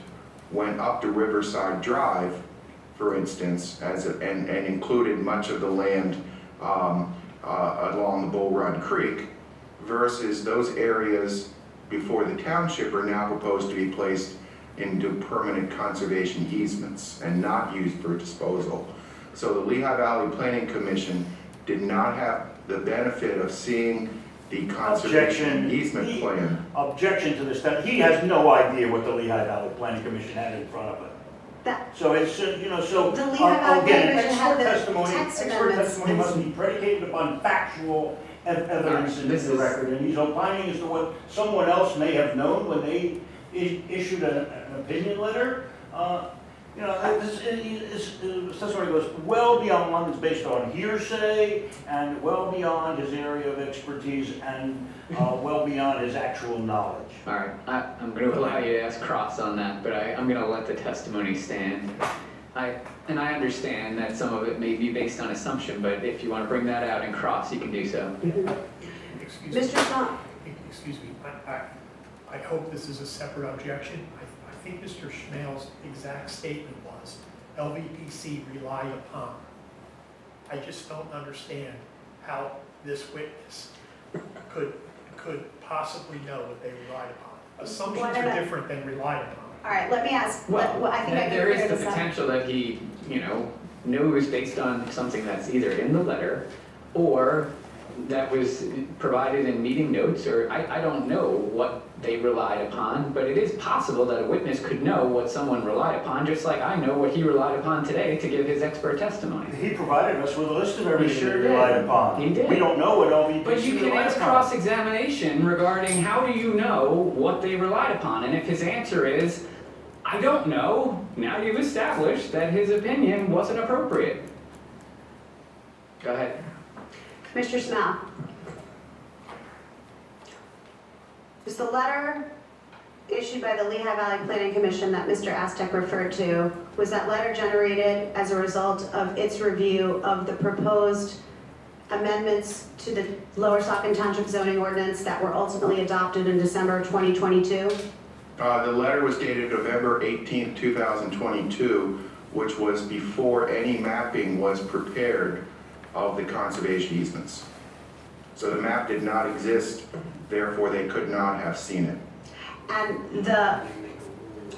went up to Riverside Drive, for instance, and included much of the land along the Bull Run Creek, versus those areas before the township are now proposed to be placed into permanent conservation easements and not used for disposal. So the Lehigh Valley Planning Commission did not have the benefit of seeing the conservation easement plan. Objection to this, that he has no idea what the Lehigh Valley Planning Commission had in front of it. So it's, so, The Lehigh Valley again, Planning Commission had expert the text testimony must amendments. be predicated upon factual evidence in This the is- record, and he's opining as to what someone else may have known when they issued an opinion letter. This testimony goes well beyond one that's based on hearsay, and well beyond his area of expertise, and well beyond his actual knowledge. All right, I'm going to allow you to ask cross on that, but I'm going to let the testimony stand. And I understand that some of it may be based on assumption, but if you want to bring that out in cross, you can do so. Excuse me. Mr. Schnell, Excuse me, I hope this is a separate objection. I think Mr. Schmel's exact statement was, LVPC rely upon. I just don't understand how this witness could possibly know what they relied upon. Assumptions are different than relied upon. all right, let me ask, Well, I think I can there is clear the this up. potential that he, knows based on something that's either in the letter or that was provided in meeting notes, or I don't know what they relied upon, but it is possible that a witness could know what someone relied upon, just like I know what he relied upon today to give his expert testimony. He provided us with a list of He everything sure he did. relied upon. He did. We don't know what But you LVPC can relied ask upon. cross-examination regarding how do you know what they relied upon, and if his answer is, I don't know, now you've established that his opinion wasn't appropriate. Go ahead. Commissioner Smell? Was the letter issued by the Lehigh Valley Planning Commission that Mr. Aztec referred to, was that letter generated as a result of its review of the proposed amendments to the Lower Saucon Township zoning ordinance that were ultimately adopted in December of 2022? The letter was dated November 18th, 2022, which was before any mapping was prepared of the conservation easements. So the map did not exist, therefore they could not have seen it. And the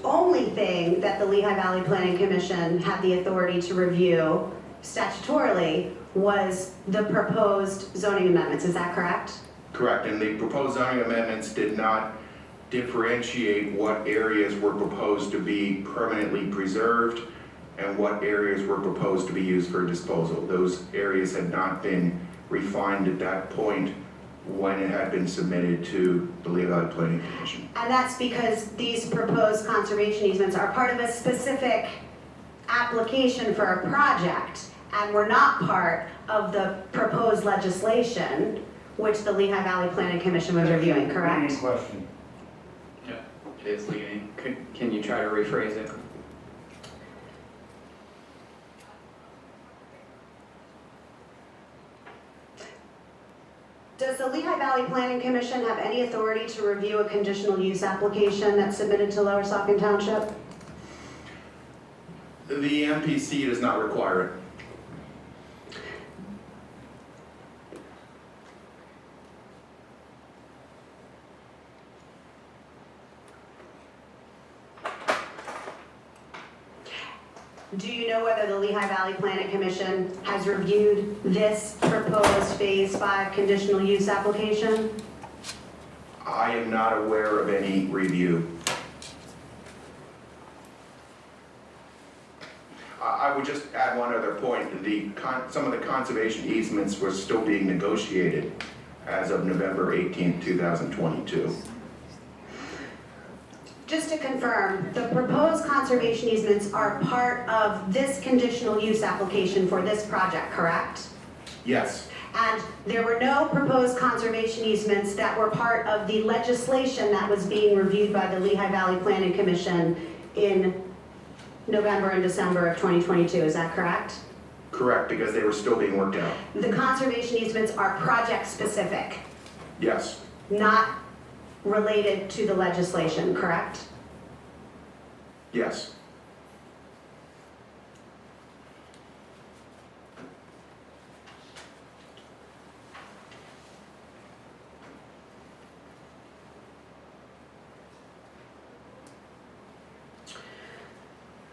only thing that the Lehigh Valley Planning Commission had the authority to review statutorily was the proposed zoning amendments, is that correct? Correct, and the proposed zoning amendments did not differentiate what areas were proposed to be permanently preserved and what areas were proposed to be used for disposal. Those areas had not been refined at that point when it had been submitted to the Lehigh Valley Planning Commission. And that's because these proposed conservation easements are part of a specific application for a project and were not part of the proposed legislation which the Lehigh Valley Planning Commission was reviewing, correct? Any question? Yeah, it is leading. Can you try to rephrase it? Does the Lehigh Valley Planning Commission have any authority to review a conditional use application that's submitted to Lower Saucon Township? The MPC does not require it. Do you know whether the Lehigh Valley Planning Commission has reviewed this proposed Phase 5 conditional use application? I am not aware of any review. I would just add one other point. Some of the conservation easements were still being negotiated as of November 18th, 2022. Just to confirm, the proposed conservation easements are part of this conditional use application for this project, correct? Yes, And there were no proposed conservation easements that were part of the legislation that was being reviewed by the Lehigh Valley Planning Commission in November and December of 2022, is that correct? correct, because they were still being worked out. The conservation easements are project-specific, Yes, not related to the legislation, correct? yes.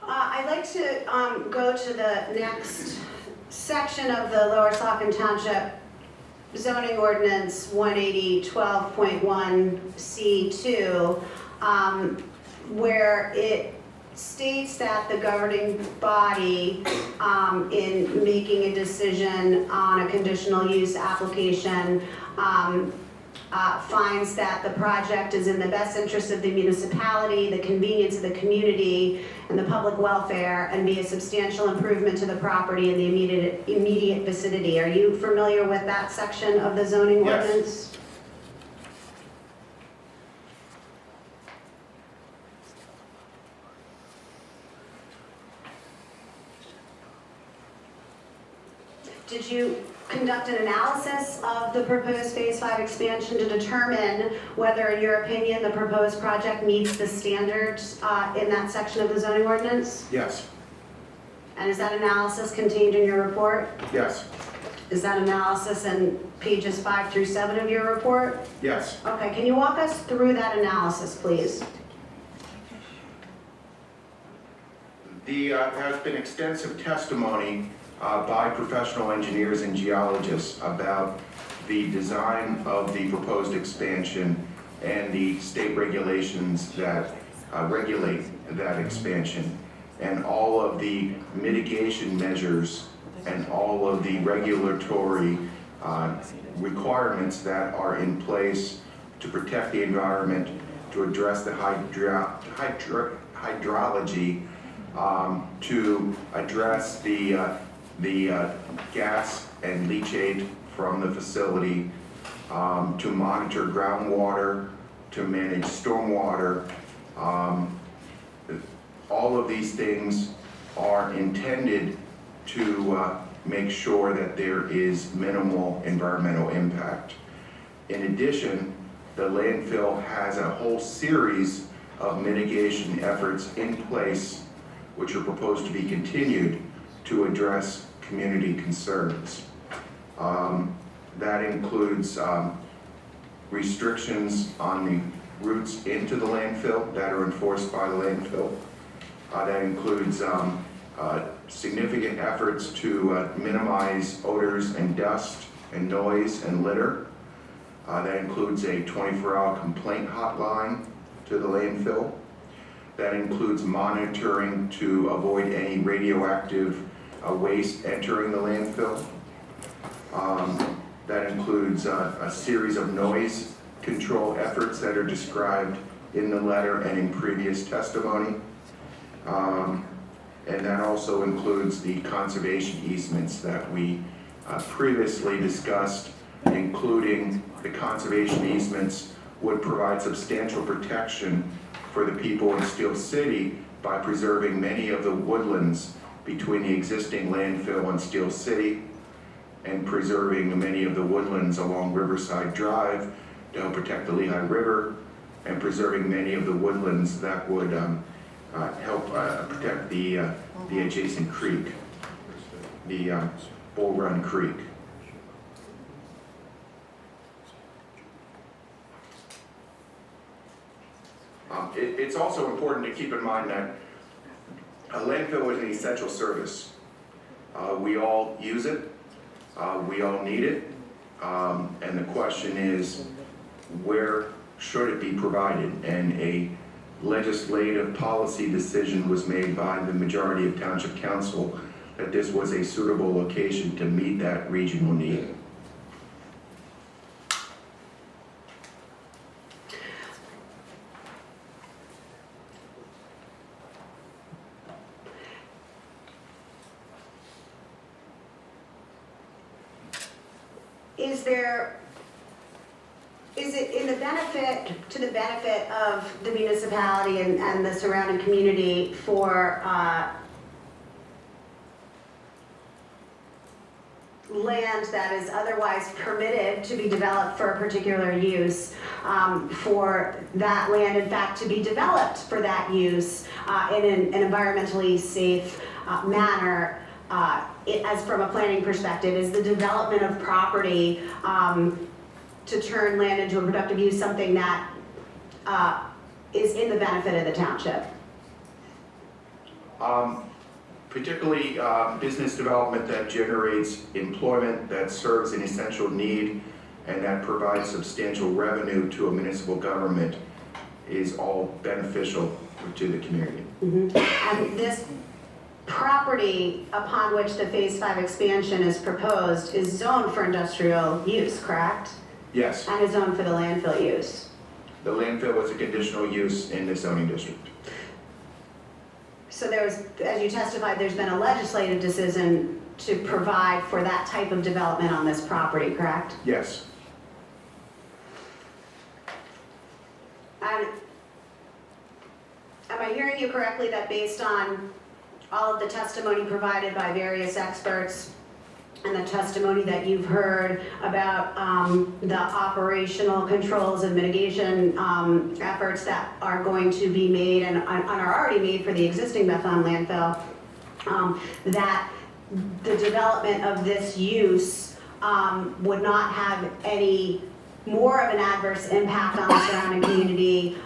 I'd like to go to the next section of the Lower Saucon Township zoning ordinance 180-12.1C2, where it states that the governing body, in making a decision on a conditional use application, finds that the project is in the best interest of the municipality, the convenience of the community, and the public welfare, and be a substantial improvement to the property in the immediate vicinity. Are you familiar with that section of the zoning Yes. ordinance? Did you conduct an analysis of the proposed Phase 5 expansion to determine whether, in your opinion, the proposed project meets the standards in that section of the zoning ordinance? Yes, And is that analysis contained in your report? yes, Is that analysis in pages 5 through 7 of your report? yes. Okay, can you walk us through that analysis, please? There has been extensive testimony by professional engineers and geologists about the design of the proposed expansion and the state regulations that regulate that expansion, and all of the mitigation measures and all of the regulatory requirements that are in place to protect the environment, to address the hydrology, to address the gas and leachate from the facility, to monitor groundwater, to manage stormwater. All of these things are intended to make sure that there is minimal environmental impact. In addition, the landfill has a whole series of mitigation efforts in place which are proposed to be continued to address community concerns. That includes restrictions on the routes into the landfill that are enforced by the landfill. That includes significant efforts to minimize odors and dust and noise and litter. That includes a 24-hour complaint hotline to the landfill. That includes monitoring to avoid any radioactive waste entering the landfill. That includes a series of noise control efforts that are described in the letter and in previous testimony. And that also includes the conservation easements that we previously discussed, including the conservation easements would provide substantial protection for the people in Steel City by preserving many of the woodlands between the existing landfill and Steel City, and preserving many of the woodlands along Riverside Drive to help protect the Lehigh River, and preserving many of the woodlands that would help protect the adjacent creek, the Bull Run Creek. It's also important to keep in mind that a landfill is an essential service. We all use it, we all need it, and the question is, where should it be provided? And a legislative policy decision was made by the majority of Township Council that this was a suitable location to meet that regional need. Is it to the benefit of the municipality and the surrounding community for land that is otherwise permitted to be developed for a particular use, for that land in fact to be developed for that use in an environmentally safe manner? As from a planning perspective, is the development of property to turn land into a productive use something that is in the benefit of the township? Particularly business development that generates employment, that serves an essential need, and that provides substantial revenue to a municipal government is all beneficial to the community. Mm-hmm. And this property upon which the Phase 5 expansion is proposed is zoned for industrial use, correct? Yes. And is zoned for the landfill use. The landfill is a conditional use in the zoning district. So there's, as you testified, there's been a legislative decision to provide for that type of development on this property, correct? Yes. And am I hearing you correctly that based on all of the testimony provided by various experts and the testimony that you've heard about the operational controls and mitigation efforts that are going to be made and are already made for the existing Bethlehem landfill, that the development of this use would not have any more of an adverse impact on the surrounding community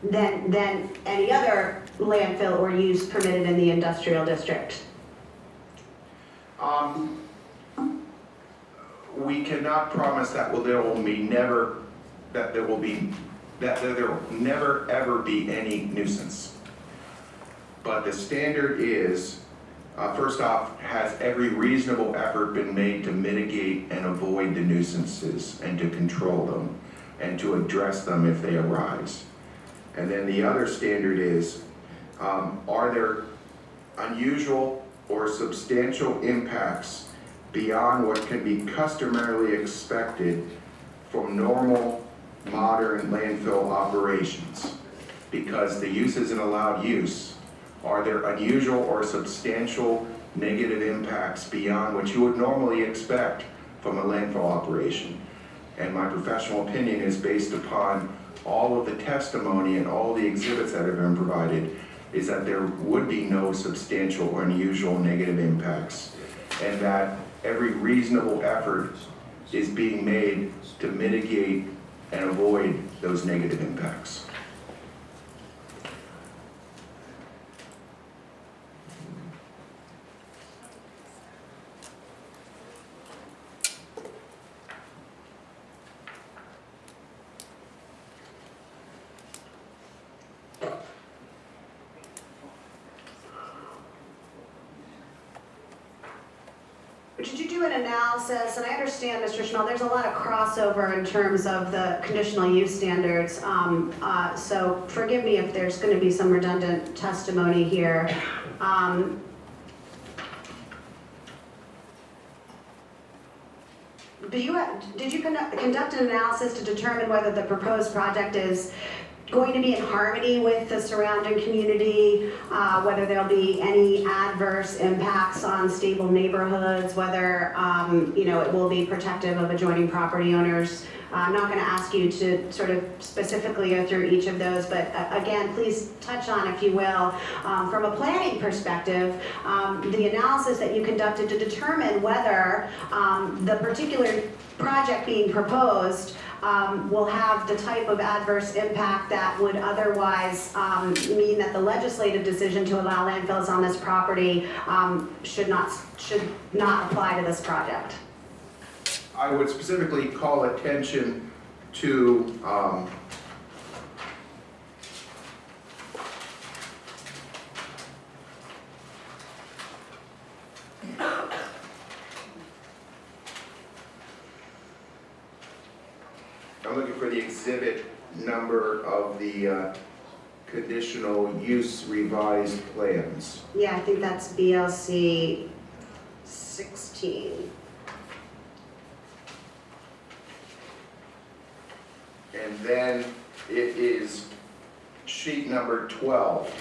than any other landfill or use permitted in the industrial district? we cannot promise that there will never ever be any nuisance. But the standard is, first off, has every reasonable effort been made to mitigate and avoid the nuisances and to control them and to address them if they arise? And then the other standard is, are there unusual or substantial impacts beyond what can be customarily expected from normal modern landfill operations? Because the use is an allowed use. Are there unusual or substantial negative impacts beyond what you would normally expect from a landfill operation? And my professional opinion is based upon all of the testimony and all the exhibits that have been provided, is that there would be no substantial or unusual negative impacts, and that every reasonable effort is being made to mitigate and avoid those negative impacts. Did you do an analysis, and I understand, Mr. Schmel, there's a lot of crossover in terms of the conditional use standards, so forgive me if there's going to be some redundant testimony here. Did you conduct an analysis to determine whether the proposed project is going to be in harmony with the surrounding community, whether there'll be any adverse impacts on stable neighborhoods, whether it will be protective of adjoining property owners? I'm not going to ask you to sort of specifically go through each of those, but again, please touch on, if you will, from a planning perspective, the analysis that you conducted to determine whether the particular project being proposed will have the type of adverse impact that would otherwise mean that the legislative decision to allow landfills on this property should not apply to this project. I would specifically call attention to I'm looking for the exhibit number of the conditional use revised plans. Yeah, I think that's BLC 16. And then it is sheet number 12.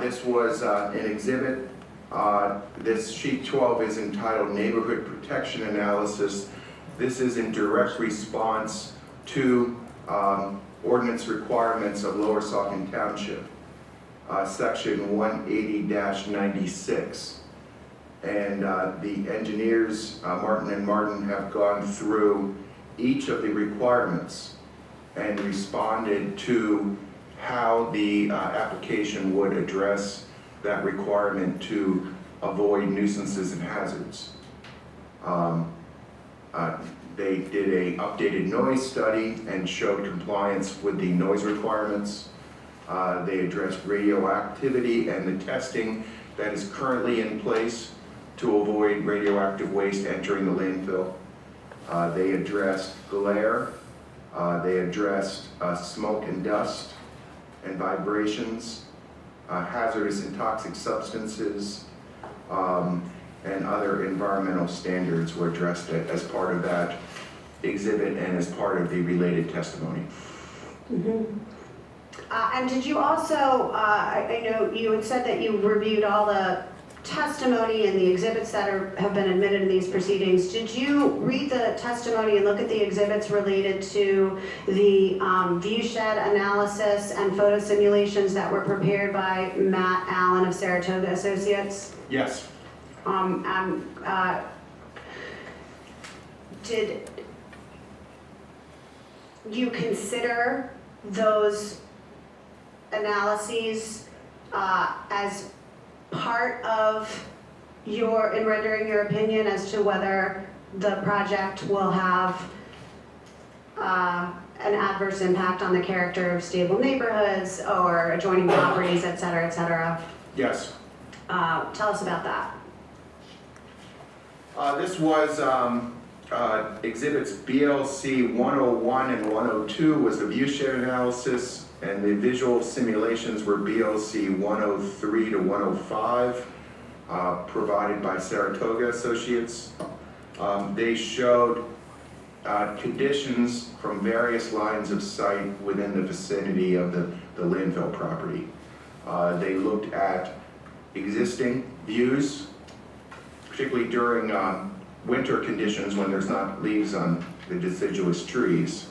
This was an exhibit. This sheet 12 is entitled Neighborhood Protection Analysis. This is in direct response to ordinance requirements of Lower Saucon Township, section 180-96. And the engineers, Martin and Martin, have gone through each of the requirements and responded to how the application would address that requirement to avoid nuisances and hazards. They did an updated noise study and showed compliance with the noise requirements. They addressed radioactivity and the testing that is currently in place to avoid radioactive waste entering the landfill. They addressed glare. They addressed smoke and dust and vibrations, hazardous and toxic substances, and other environmental standards were addressed as part of that exhibit and as part of the related testimony. Mm-hmm. And did you also, I know you had said that you reviewed all the testimony and the exhibits that have been admitted in these proceedings. Did you read the testimony and look at the exhibits related to the view shed analysis and photo simulations that were prepared by Matt Allen of Saratoga Associates? Yes. Did you consider those analyses as part of in rendering your opinion as to whether the project will have an adverse impact on the character of stable neighborhoods or adjoining properties, et cetera, et cetera. Yes. Tell us about that. This was exhibits BLC 101 and 102 was the viewshed analysis, and the visual simulations were BLC 103 to 105, provided by Saratoga Associates. They showed conditions from various lines of sight within the vicinity of the landfill property. They looked at existing views, particularly during winter conditions when there's not leaves on the deciduous trees.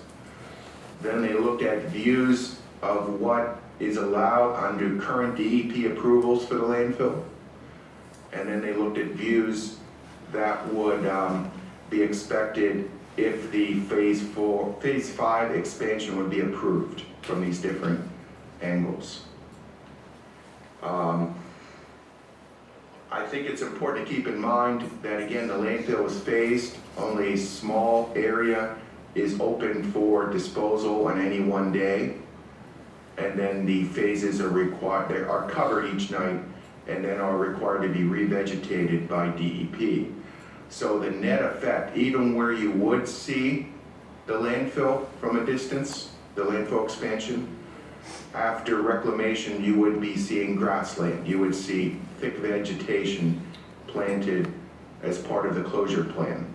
Then they looked at views of what is allowed under current DEP approvals for the landfill. And then they looked at views that would be expected if the phase 5 expansion would be approved from these different angles. I think it's important to keep in mind that, again, the landfill is phased. Only a small area is open for disposal on any one day. And then the phases are required, they are covered each night and then are required to be revegetated by DEP. So the net effect, even where you would see the landfill from a distance, the landfill expansion, after reclamation, you would be seeing grassland. You would see thick vegetation planted as part of the closure plan.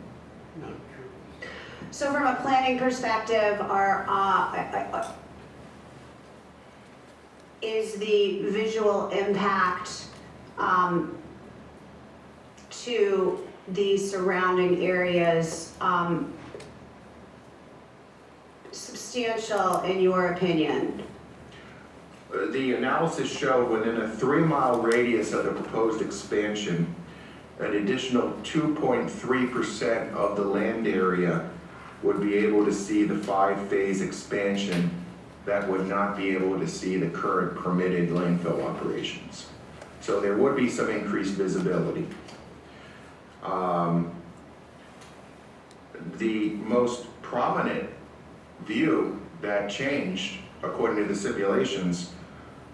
So from a planning perspective, is the visual impact to the surrounding areas substantial in your opinion? The analysis showed within a 3-mile radius of the proposed expansion, an additional 2.3% of the land area would be able to see the 5-phase expansion that would not be able to see the current permitted landfill operations. So there would be some increased visibility. The most prominent view that changed, according to the simulations,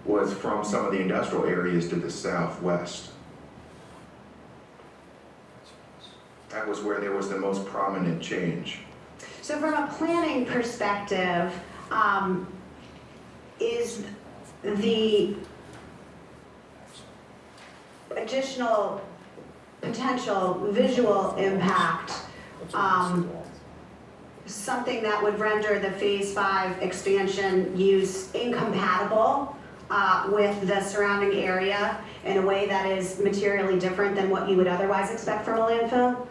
was from some of the industrial areas to the southwest. That was where there was the most prominent change. So from a planning perspective, is the additional potential visual impact something that would render the phase 5 expansion use incompatible with the surrounding area in a way that is materially different than what you would otherwise expect from a landfill?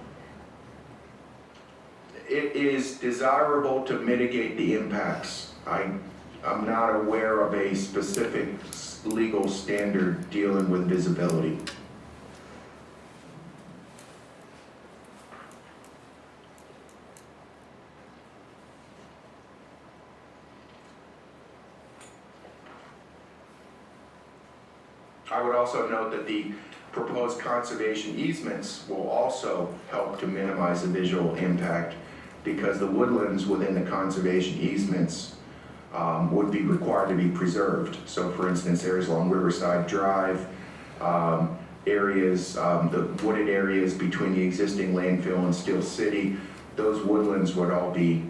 It is desirable to mitigate the impacts. I'm not aware of a specific legal standard dealing with visibility. I would also note that the proposed conservation easements will also help to minimize the visual impact because the woodlands within the conservation easements would be required to be preserved. So for instance, areas along Riverside Drive, areas, the wooded areas between the existing landfill and Steel City, those woodlands would all be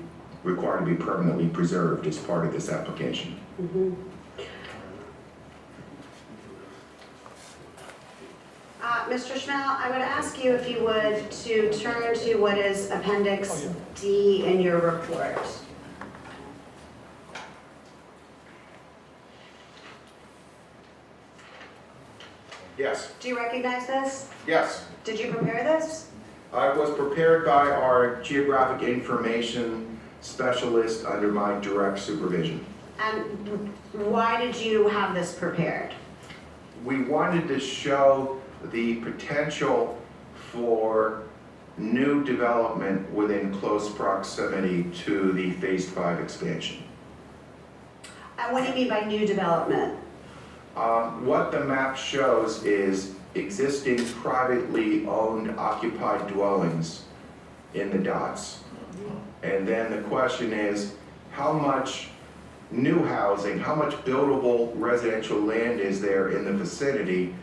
required to be permanently preserved as part of this application. Mm-hmm. Mr. Schmel, I would ask you if you would to turn to what is Appendix D in your report. Yes. Do you recognize this? Yes. Did you prepare this? I was prepared by our geographic information specialist under my direct supervision. And why did you have this prepared? We wanted to show the potential for new development within close proximity to the Phase 5 expansion. And what do you mean by new development? What the map shows is existing privately owned occupied dwellings in the dots. And then the question is, how much new housing, how much buildable residential land is there in the vicinity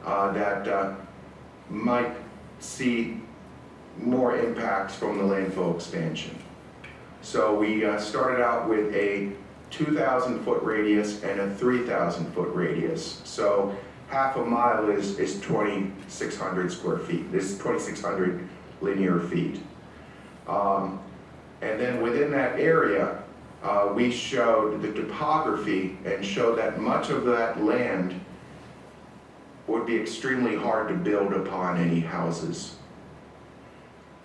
that might see more impacts from the landfill expansion? So we started out with a 2,000-foot radius and a 3,000-foot radius. So half a mile is 2,600 square feet. This is 2,600 linear feet. And then within that area, we showed the topography and showed that much of that land would be extremely hard to build upon any houses,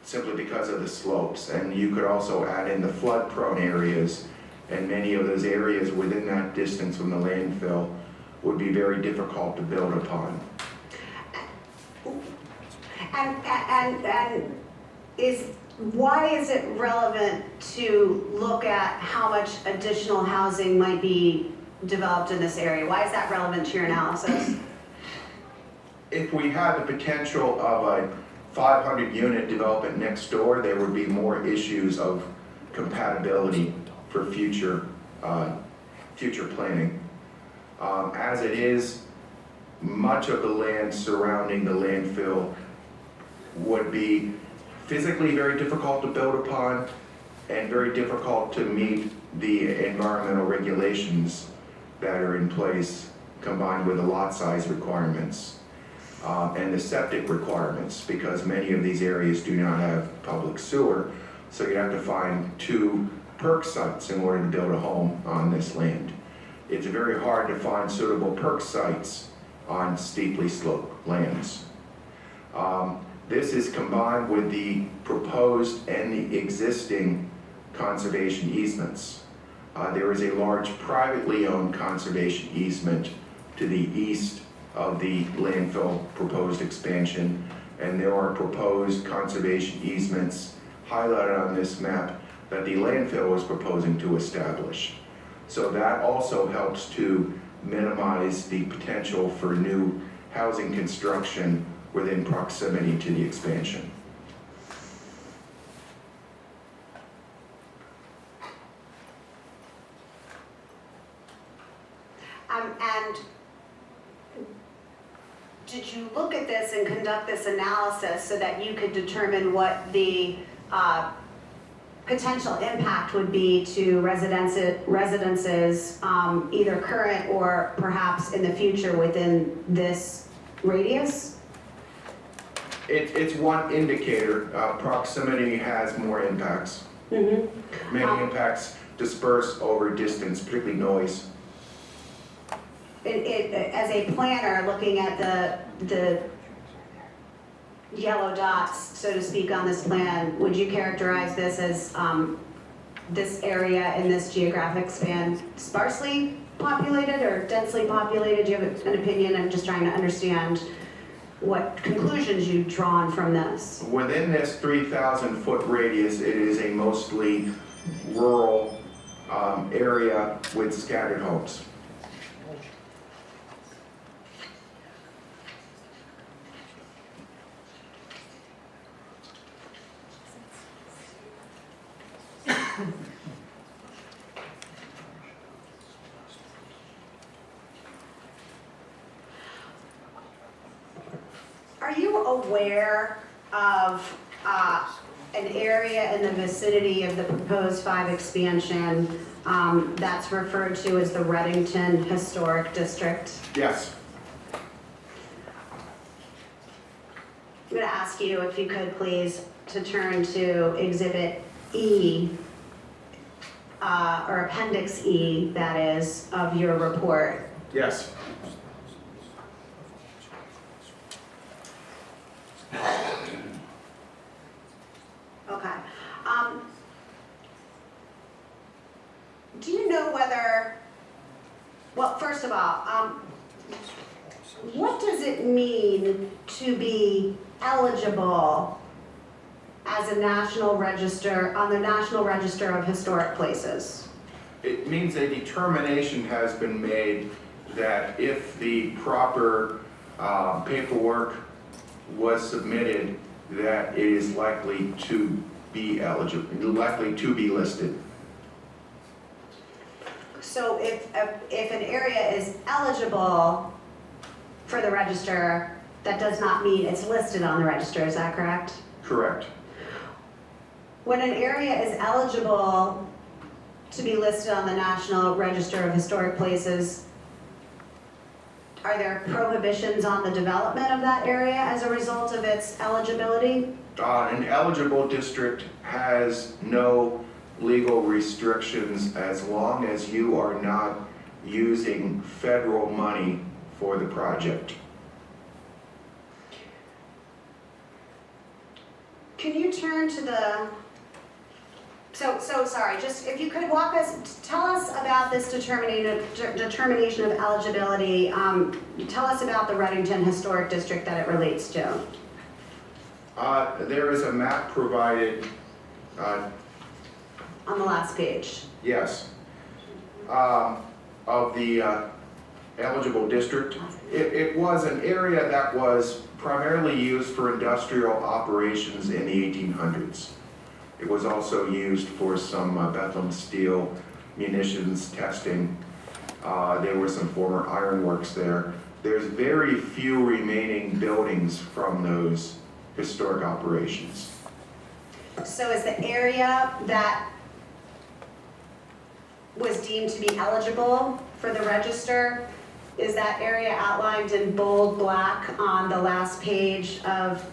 simply because of the slopes. And you could also add in the flood-prone areas, and many of those areas within that distance from the landfill would be very difficult to build upon. And why is it relevant to look at how much additional housing might be developed in this area? Why is that relevant to your analysis? If we had the potential of a 500-unit development next door, there would be more issues of compatibility for future planning. As it is, much of the land surrounding the landfill would be physically very difficult to build upon and very difficult to meet the environmental regulations that are in place, combined with the lot size requirements and the septic requirements, because many of these areas do not have public sewer. So you have to find 2 perk sites in order to build a home on this land. It's very hard to find suitable perk sites on steeply sloped lands. This is combined with the proposed and the existing conservation easements. There is a large privately owned conservation easement to the east of the landfill proposed expansion, and there are proposed conservation easements highlighted on this map that the landfill is proposing to establish. So that also helps to minimize the potential for new housing construction within proximity to the expansion. And did you look at this and conduct this analysis so that you could determine what the potential impact would be to residences, either current or perhaps in the future within this radius? It's one indicator. Proximity has more impacts. Mm-hmm. Many impacts disperse over distance, particularly noise. As a planner, looking at the yellow dots, so to speak, on this plan, would you characterize this as this area in this geographic span sparsely populated or densely populated? Do you have an opinion? I'm just trying to understand what conclusions you've drawn from this. Within this 3,000-foot radius, it is a mostly rural area with scattered homes. Are you aware of an area in the vicinity of the proposed 5 expansion that's referred to as the Reddington Historic District? Yes. I'm going to ask you, if you could please, to turn to Exhibit E, or Appendix E, that is, of your report. Yes. Okay. Do you know whether, well, first of all, what does it mean to be eligible as a national register, on the National Register of Historic Places? It means a determination has been made that if the proper paperwork was submitted, that it is likely to be eligible, likely to be listed. So if an area is eligible for the register, that does not mean it's listed on the register, is that correct? Correct. When an area is eligible to be listed on the National Register of Historic Places, are there prohibitions on the development of that area as a result of its eligibility? An eligible district has no legal restrictions as long as you are not using federal money for the project. Can you turn to the, so sorry, just if you could walk us, tell us about this determination of eligibility. Tell us about the Reddington Historic District that it relates to. There is a map provided, On the last page. yes, of the eligible district. It was an area that was primarily used for industrial operations in the 1800s. It was also used for some Bethlehem steel munitions testing. There were some former ironworks there. There's very few remaining buildings from those historic operations. So is the area that was deemed to be eligible for the register, is that area outlined in bold black on the last page of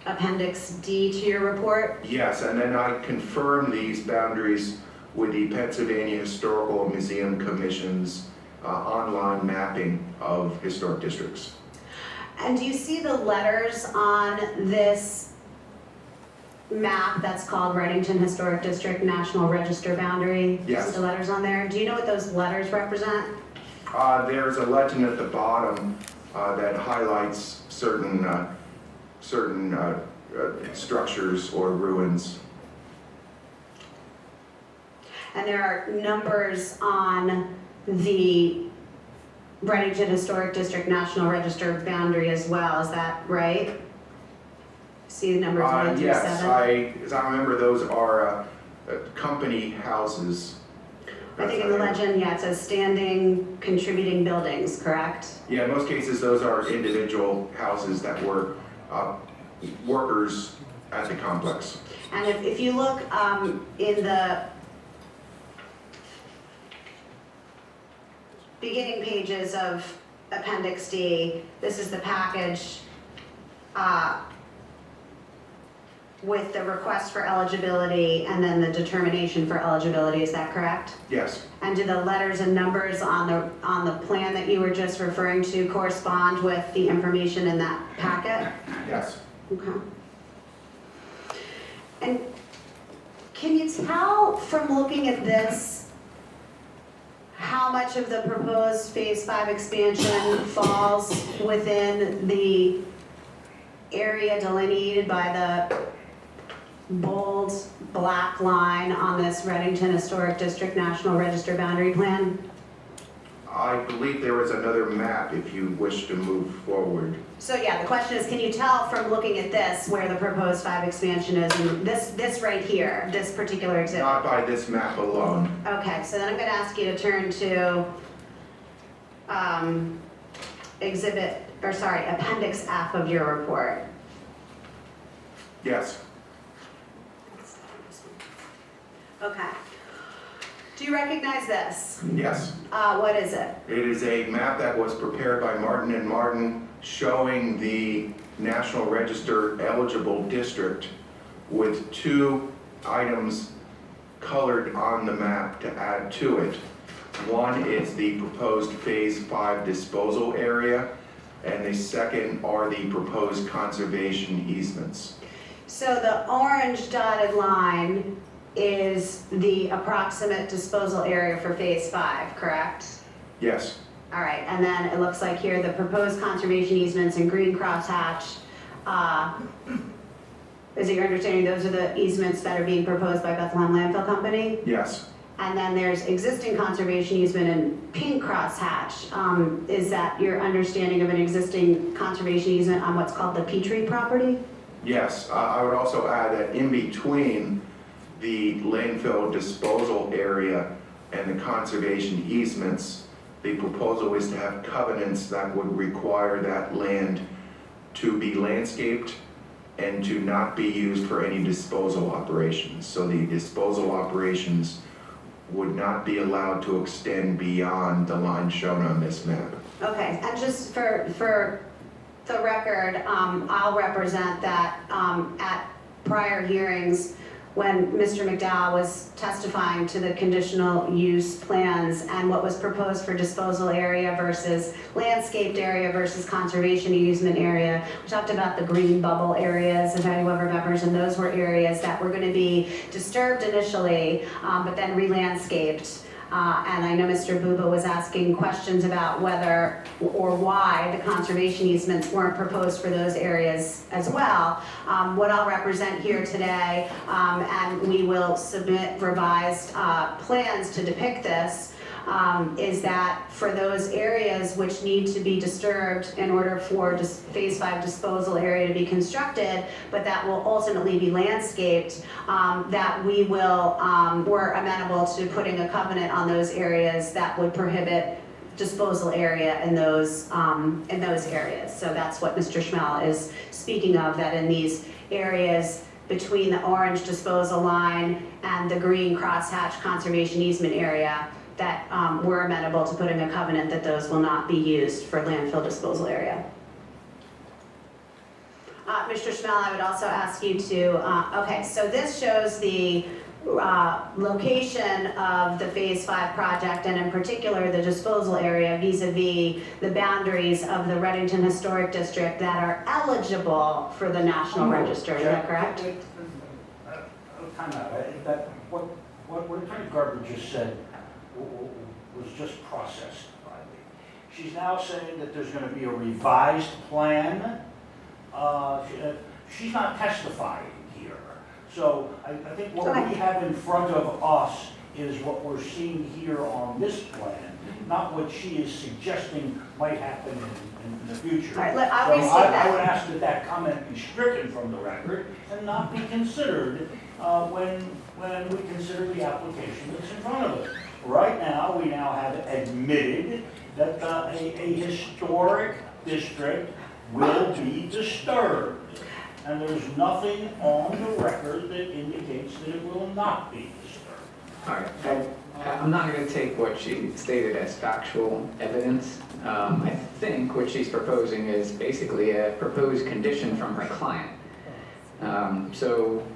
Appendix D to your report? Yes, and then I confirmed these boundaries with the Pennsylvania Historical Museum Commission's online mapping of historic districts. And do you see the letters on this map that's called Reddington Historic District National Register Boundary? Do you Yes. see the letters on there? Do you know what those letters represent? There's a legend at the bottom that highlights certain structures or ruins. And there are numbers on the Reddington Historic District National Register boundary as well, is that right? See the numbers 1 through 7? Yes, as I remember, those are company houses. I think in the legend, yeah, it says standing contributing buildings, correct? Yeah, in most cases, those are individual houses that were workers at the complex. And if you look in the beginning pages of Appendix D, this is the package with the request for eligibility and then the determination for eligibility, is that correct? Yes, And do the letters and numbers on the plan that you were just referring to correspond with the information in that packet? yes. Okay. And can you tell from looking at this how much of the proposed Phase 5 expansion falls within the area delineated by the bold black line on this Reddington Historic District National Register Boundary Plan? I believe there is another map if you wish to move forward. So yeah, the question is, can you tell from looking at this where the proposed 5 expansion is, and this right here, this particular exhibit? Not by this map alone. Okay, so then I'm gonna ask you to turn to Appendix F of your report. Yes, Okay. Do you recognize this? yes. What is it? It is a map that was prepared by Martin and Martin showing the National Register eligible district with 2 items colored on the map to add to it. One is the proposed Phase 5 disposal area, and the second are the proposed conservation easements. So the orange dotted line is the approximate disposal area for Phase 5, correct? Yes, All right, and then it looks like here the proposed conservation easements in green crosshatch. Is it your understanding those are the easements that are being proposed by Bethlehem Landfill Company? yes, And then there's existing conservation easement in pink crosshatch. Is that your understanding of an existing conservation easement on what's called the Petrie property? Yes, I would also add that in between the landfill disposal area and the conservation easements, the proposal is to have covenants that would require that land to be landscaped and to not be used for any disposal operations. So the disposal operations would not be allowed to extend beyond the line shown on this map. Okay, and just for the record, I'll represent that at prior hearings, when Mr. McDowell was testifying to the conditional use plans and what was proposed for disposal area versus landscaped area versus conservation easement area, we talked about the green bubble areas, if anyone remembers, and those were areas that were going to be disturbed initially, but then re-landscaped. And I know Mr. Buuba was asking questions about whether or why the conservation easements weren't proposed for those areas as well. What I'll represent here today, and we will submit revised plans to depict this, is that for those areas which need to be disturbed in order for phase 5 disposal area to be constructed, but that will ultimately be landscaped, that we're amenable to putting a covenant on those areas that would prohibit disposal area in those areas. So that's what Mr. Schmel is speaking of, that in these areas between the orange disposal line and the green crosshatch conservation easement area, that we're amenable to putting a covenant that those will not be used for landfill disposal area. Mr. Schmel, I would also ask you to, okay, so this shows the location of the Phase 5 project, and in particular the disposal area vis-a-vis the boundaries of the Reddington Historic District that are eligible for the National Register, is that correct? Time out. What Attorney Garber just said was just processed by me. She's now saying that there's going to be a revised plan. She's not testifying here. So I think what we have in front of us is what we're seeing here on this plan, not what she is suggesting might happen in the future. All right, I'll So restate that. I would ask that that comment be stricken from the record and not be considered when we consider the application that's in front of us. Right now, we now have admitted that a historic district will be disturbed. And there's nothing on the record that indicates that it will not be disturbed. All right, I'm not going to take what she stated as factual evidence. I think what she's proposing is basically a proposed condition from her client. So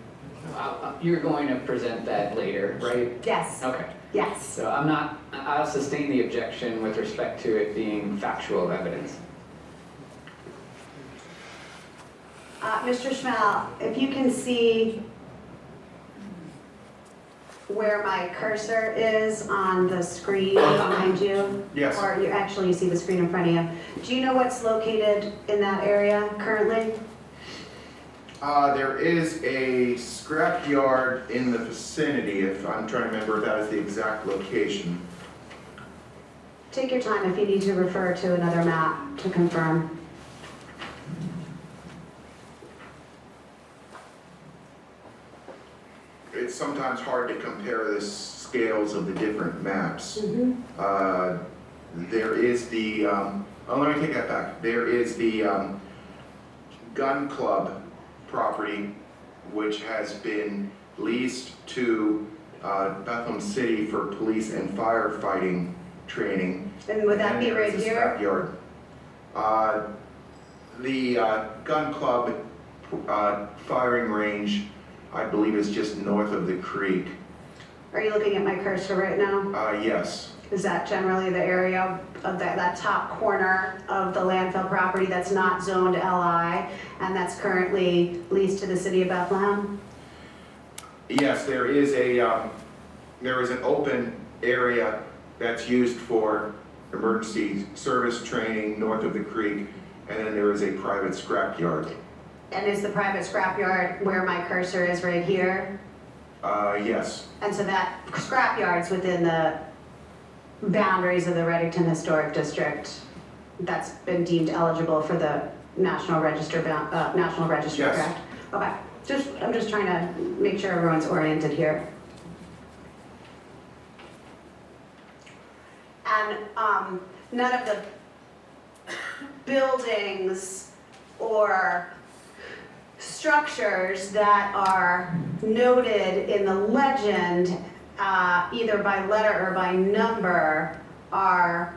you're going to present that later, right? Yes. Okay. Yes. So I'll sustain the objection with respect to it being factual evidence. Mr. Schmel, if you can see where my cursor is on the screen behind you? Yes. Or you see the screen in front of you. Do you know what's located in that area currently? There is a scrap yard in the vicinity, if I'm trying to remember if that is the exact location. Take your time if you need to refer to another map to confirm. It's sometimes hard to compare the scales of the different maps. There is the, let me take that back. There is the gun club property, which has been leased to Bethlehem City for police and firefighting training. And would that be right there's a here? scrapyard. The gun club firing range, I believe, is just north of the creek. Are you looking at my cursor right now? Yes. Is that generally the area of that top corner of the landfill property that's not zoned LI and that's currently leased to the city of Bethlehem? Yes, there is an open area that's used for emergency service training north of the creek, and then there is a private scrapyard. And is the private scrapyard where my cursor is right here? Yes. And so that scrapyard's within the boundaries of the Reddington Historic District that's been deemed eligible for the National Register, Yes. correct? Okay, I'm just trying to make sure everyone's oriented here. And none of the buildings or structures that are noted in the legend, either by letter or by number, are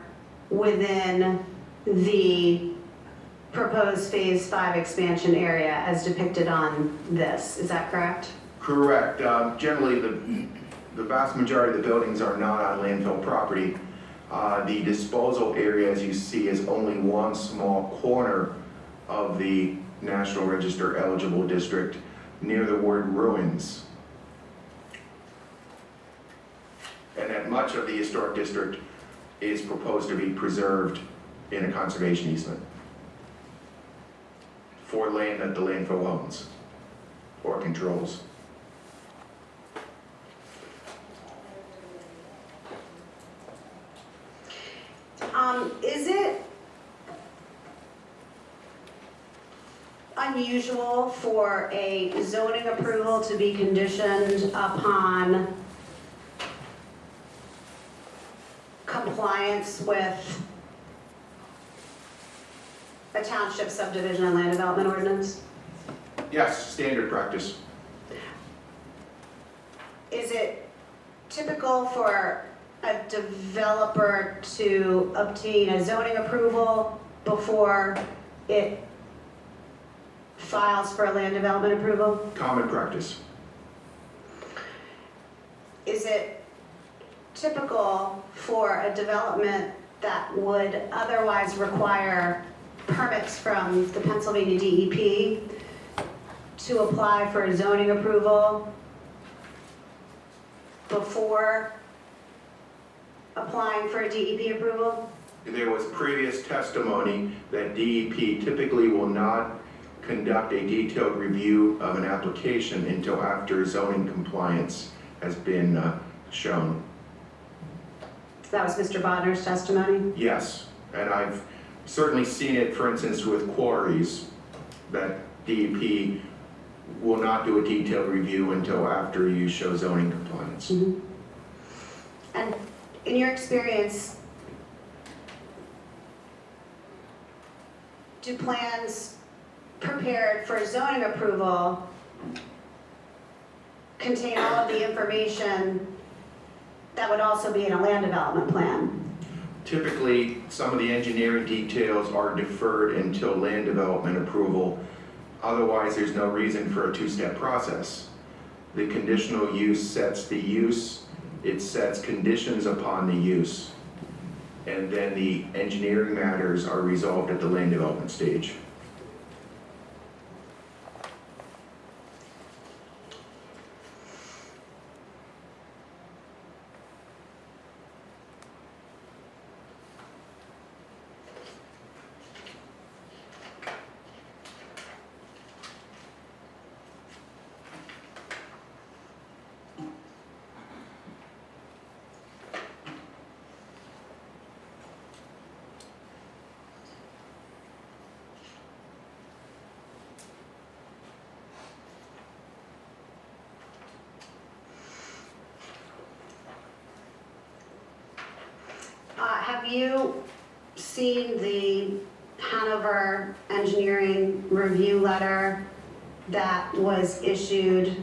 within the proposed Phase 5 expansion area as depicted on this. Is that correct? Correct. Generally, the vast majority of the buildings are not on landfill property. The disposal area, as you see, is only one small corner of the National Register eligible district near the word ruins. And that much of the historic district is proposed to be preserved in a conservation easement for land that the landfill owns or controls. Is it unusual for a zoning approval to be conditioned upon compliance with a township subdivision and land development ordinance? Yes, standard practice. Is it typical for a developer to obtain a zoning approval before it files for a land development approval? Common practice. Is it typical for a development that would otherwise require permits from the Pennsylvania DEP to apply for a zoning approval before applying for a DEP approval? There was previous testimony that DEP typically will not conduct a detailed review of an application until after zoning compliance has been shown. That was Mr. Bodner's testimony? Yes, and I've certainly seen it, for instance, with quarries, that DEP will not do a detailed review until after you show zoning compliance. Mhm. And in your experience, do plans prepared for zoning approval contain all of the information that would also be in a land development plan? Typically, some of the engineering details are deferred until land development approval. Otherwise, there's no reason for a two-step process. The conditional use sets the use, it sets conditions upon the use, and then the engineering matters are resolved at the land development stage. Have you seen the Hanover engineering review letter that was issued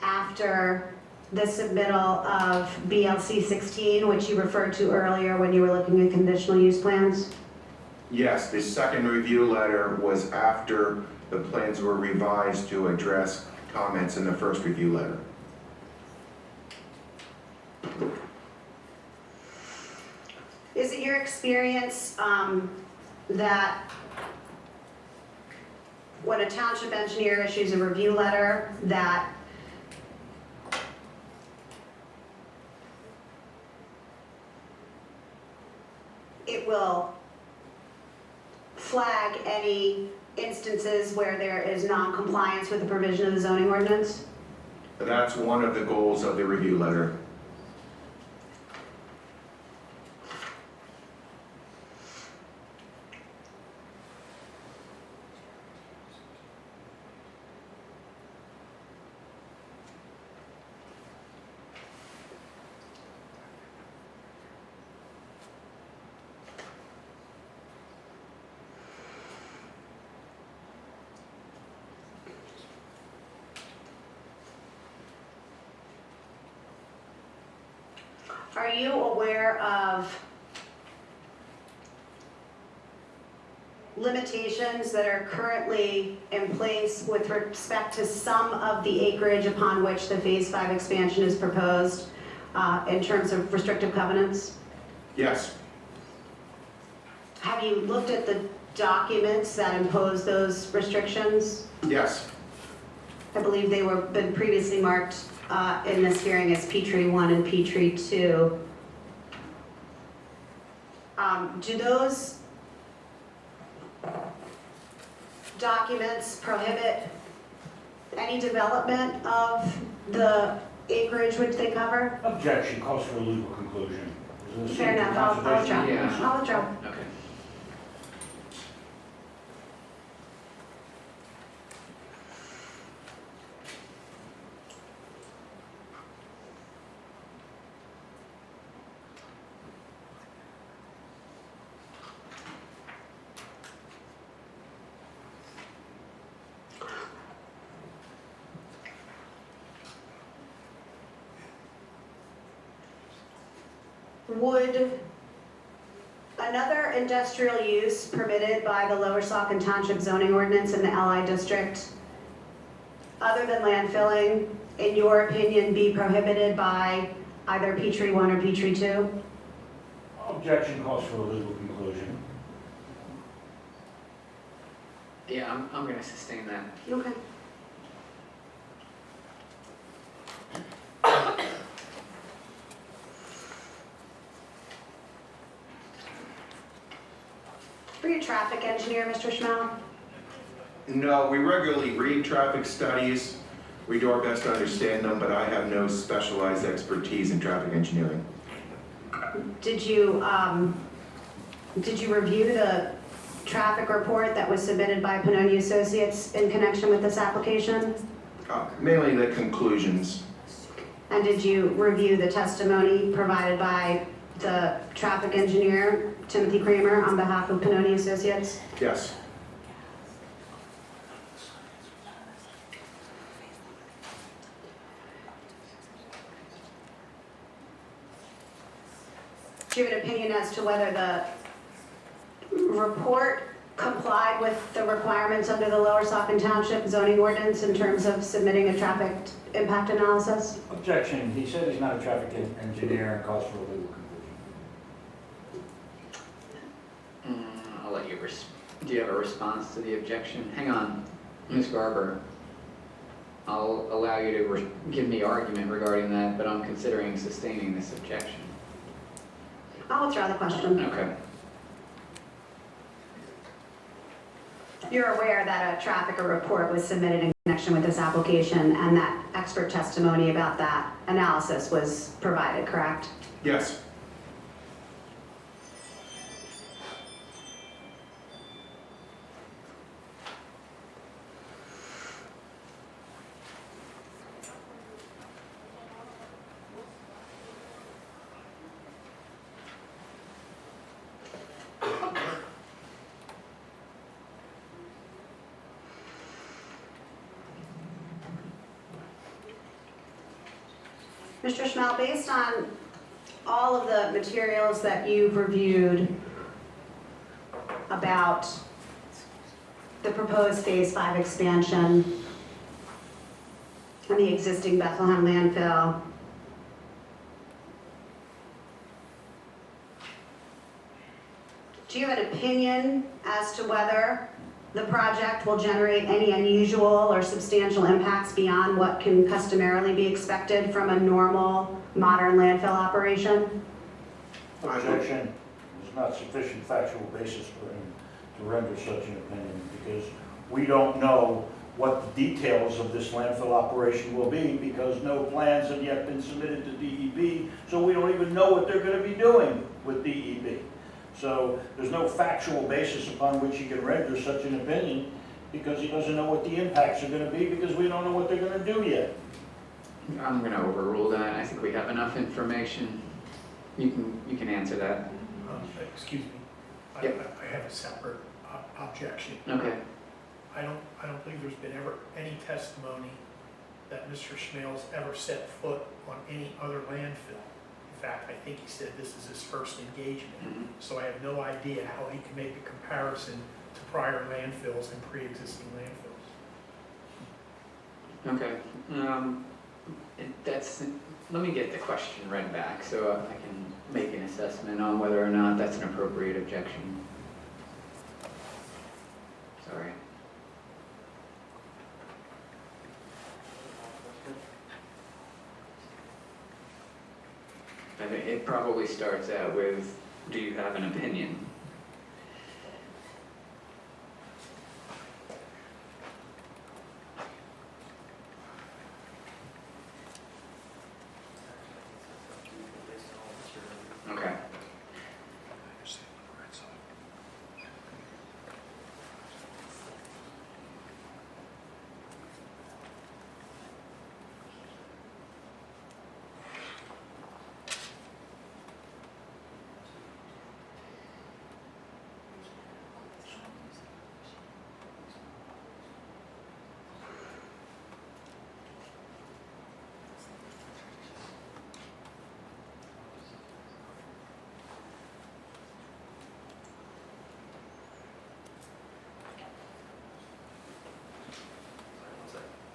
after the submittal of BLC 16, which you referred to earlier when you were looking at conditional use plans? Yes, the second review letter was after the plans were revised to address comments in the first review letter. Is it your experience that when a township engineer issues a review letter that it will flag any instances where there is non-compliance with the provision of the zoning ordinance? That's one of the goals of the review letter. Are you aware of limitations that are currently in place with respect to some of the acreage upon which the Phase 5 expansion is proposed in terms of restrictive covenants? Yes, Have you looked at the documents that impose those restrictions? yes, I believe they were been previously marked in this hearing as P-Tree 1 and P-Tree 2. Do those documents prohibit any development of the acreage which they cover? Objection calls for a legal conclusion. Is there a Fair seeking enough, I'll conservation? withdraw. Yeah. I'll withdraw. Okay. Would another industrial use permitted by the Lower Saucon Township zoning ordinance in the LI district, other than landfilling, in your opinion, be prohibited by either P-Tree 1 or P-Tree 2? Objection calls for a legal conclusion. Yeah, I'm gonna sustain that. Okay. Are you a traffic engineer, Mr. Schmel? no, we regularly read traffic studies, we do our best to understand them, but I have no specialized expertise in traffic engineering. Did you review the traffic report that was submitted by Pannoni Associates in connection with this application? Mainly the conclusions, And did you review the testimony provided by the traffic engineer, Timothy Kramer, on behalf of Pannoni Associates? yes, Do you have an opinion as to whether the report complied with the requirements under the Lower Saucon Township zoning ordinance in terms of submitting a traffic impact analysis? Objection, he said he's not a traffic engineer and calls for a legal conclusion. I'll let you, do you have a response to the objection? Hang on, Ms. Garber. I'll allow you to give me argument regarding that, but I'm considering sustaining this objection. I'll withdraw the question. Okay. You're aware that a traffic report was submitted in connection with this application and that expert testimony about that analysis was provided, correct? yes, Mr. Schmel, based on all of the materials that you've reviewed about the proposed Phase 5 expansion and the existing Bethlehem landfill, do you have an opinion as to whether the project will generate any unusual or substantial impacts beyond what can customarily be expected from a normal, modern landfill operation? Objection, there's not sufficient factual basis for him to render such an opinion because we don't know what the details of this landfill operation will be because no plans have yet been submitted to DEP, so we don't even know what they're going to be doing with DEP. So there's no factual basis upon which he can render such an opinion because he doesn't know what the impacts are going to be because we don't know what they're going to do yet. I'm going to overrule that. I think we have enough information. You can answer that. Excuse me, Yep. I have a separate objection. Okay. I don't believe there's been ever any testimony that Mr. Schmales ever set foot on any other landfill. In fact, I think he said this is his first engagement. Mhm. So I have no idea how he can make a comparison to prior landfills and pre-existing landfills. Okay, let me get the question read back so I can make an assessment on whether or not that's an appropriate objection. Sorry. I think it probably starts out with, do you have an opinion? Okay.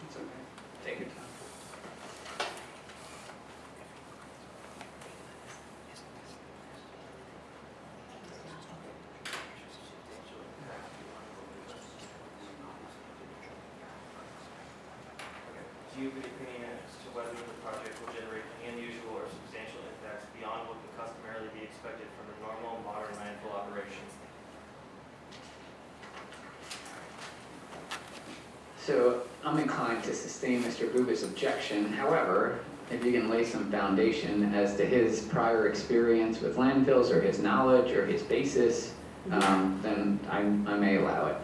It's okay. Take your time. Do you have an opinion as to whether the project will generate any unusual or substantial impacts beyond what would customarily be expected from a normal modern landfill operation? So I'm inclined to sustain Mr. Buuba's objection. However, if you can lay some foundation as to his prior experience with landfills or his knowledge or his basis, then I may allow it.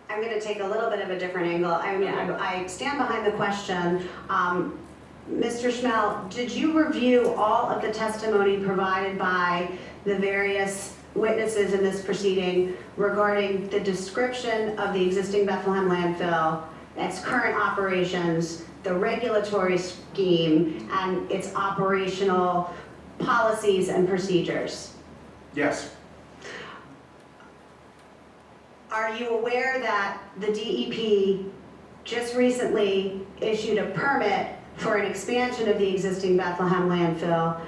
I'm going to take a little bit of a different angle. I mean, I stand behind the question. Mr. Schmel, did you review all of the testimony provided by the various witnesses in this proceeding regarding the description of the existing Bethlehem landfill, its current operations, the regulatory scheme, and its operational policies and procedures? Yes, Are you aware that the DEP just recently issued a permit for an expansion of the existing Bethlehem landfill,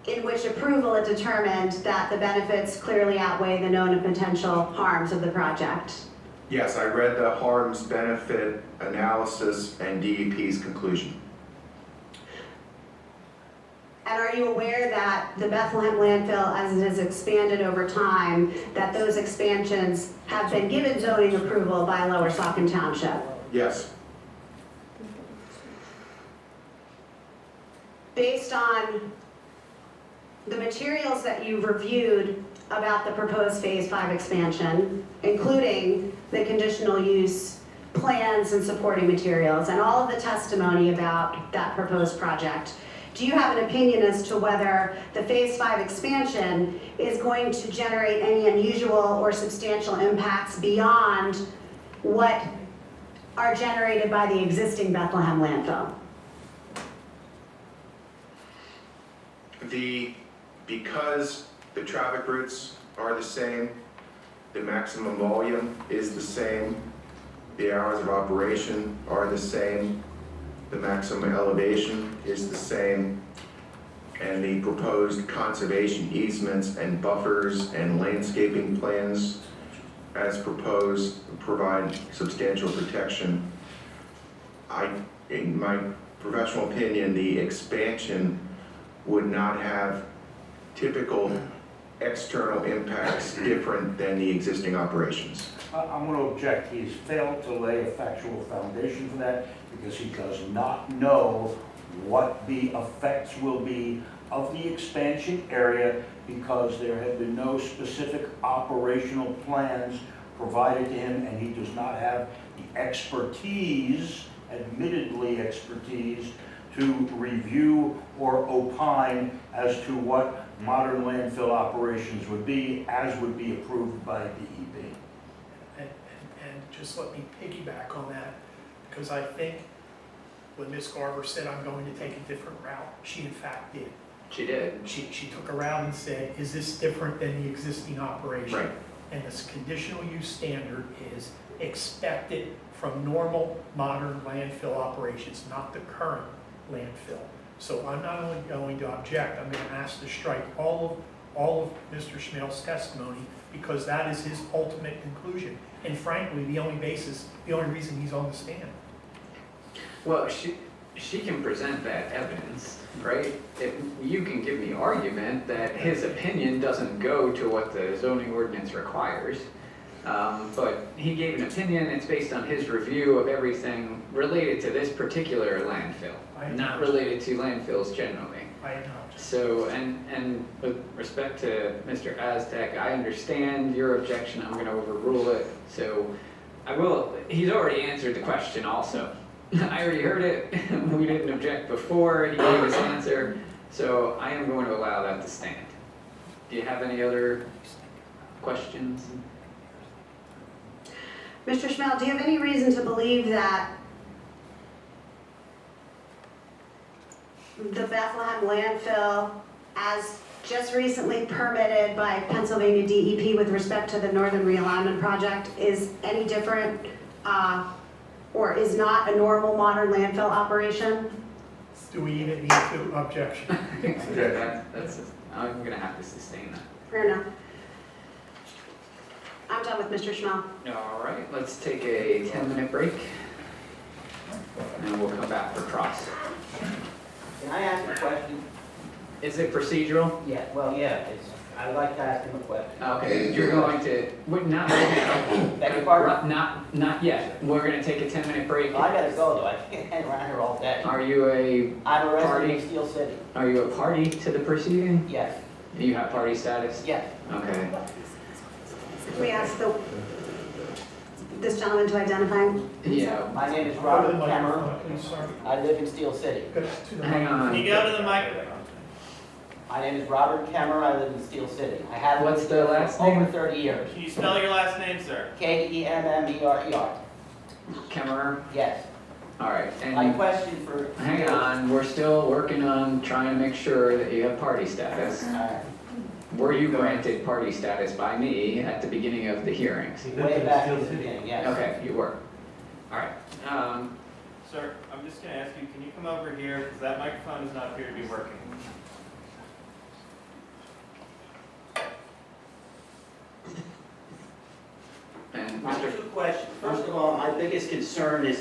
in which approval it determined that the benefits clearly outweigh the known and potential harms of the project? yes, I read the harms benefit analysis and DEP's conclusion. And are you aware that the Bethlehem landfill, as it has expanded over time, that those expansions have been given zoning approval by Lower Saucon Township? Yes, Based on the materials that you've reviewed about the proposed Phase 5 expansion, including the conditional use plans and supporting materials, and all of the testimony about that proposed project, do you have an opinion as to whether the Phase 5 expansion is going to generate any unusual or substantial impacts beyond what are generated by the existing Bethlehem landfill? Because the traffic routes are the same, the maximum volume is the same, the hours of operation are the same, the maximum elevation is the same, and the proposed conservation easements and buffers and landscaping plans as proposed provide substantial protection. In my professional opinion, the expansion would not have typical external impacts different than the existing operations. I'm going to object. He's failed to lay a factual foundation for that because he does not know what the effects will be of the expansion area because there have been no specific operational plans provided to him, and he does not have the expertise, admittedly expertise, to review or opine as to what modern landfill operations would be, as would be approved by DEP. And just let me piggyback on that, because I think when Ms. Garber said, I'm going to take a different route, she in fact did. She did. She took a route and said, is this different than the existing operation? Right. And this conditional use standard is expected from normal, modern landfill operations, not the current landfill. So I'm not only going to object, I'm going to ask to strike all of Mr. Schmel's testimony, because that is his ultimate conclusion. And frankly, the only reason he's on the stand. Well, she can present that evidence, right? If you can give me argument that his opinion doesn't go to what the zoning ordinance requires, but he gave an opinion, it's based on his review of everything related to this particular landfill, not related to landfills generally. I acknowledge. So, and with respect to Mr. Aztec, I understand your objection, I'm gonna overrule it. So, he's already answered the question also. I already heard it, we didn't object before, he gave his answer, so I am going to allow that to stand. Do you have any other questions? Mr. Schmel, do you have any reason to believe that the Bethlehem landfill, as just recently permitted by Pennsylvania DEP with respect to the Northern Realignment Project, is any different or is not a normal modern landfill operation? Do we even need to objection? I'm gonna have to sustain that. Fair enough. I'm done with Mr. Schmel. All right, let's take a 10-minute break, and we'll come back for cross. Can I ask a question? Is it procedural? Yeah, well, yeah, I would like to ask him a question. Okay, you're going to, not right now. Beg your pardon? Not yet. We're gonna take a 10-minute break. Well, I gotta go though, I can't hang around here all day. Are you I'm a resident party? of Steel City. Are you a party to the proceeding? Yes, You have party status? yes. Okay. We ask this gentleman to identify himself. Yeah, My name is Go to Robert the Kemmer. microphone, please, sir. I live in Steel City. Go to the hang microphone. on. Can you go to the microphone? My name is Robert Kemmer, I live in Steel City. I have What's lived the here for last name? over 30 years. Can you spell your last name, sir? Kemmerer. Kemmerer? Yes. All right, My and question for... hang on, we're still working on trying to make sure that you have party status. Were you granted party status by me at the beginning of the hearings? Way back in the beginning, yes. Okay, you were. All right. Sir, I'm just gonna ask you, can you come over here, because that microphone does not appear to be working. And My Mr. two questions. First of all, my biggest concern is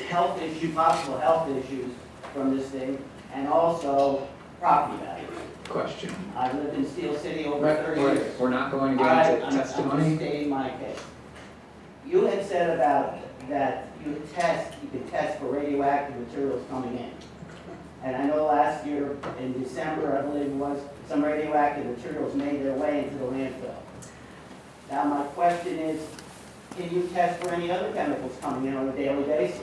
possible health issues from this thing, and also property value. Question. I've lived in Steel City over 30 years. We're not going to All right, get into I'm just testimony. stating my case. You had said about that you could test for radioactive materials coming in. And I know last year, in December, I believe it was, some radioactive materials made their way into the landfill. Now, my question is, can you test for any other chemicals coming in on a daily basis?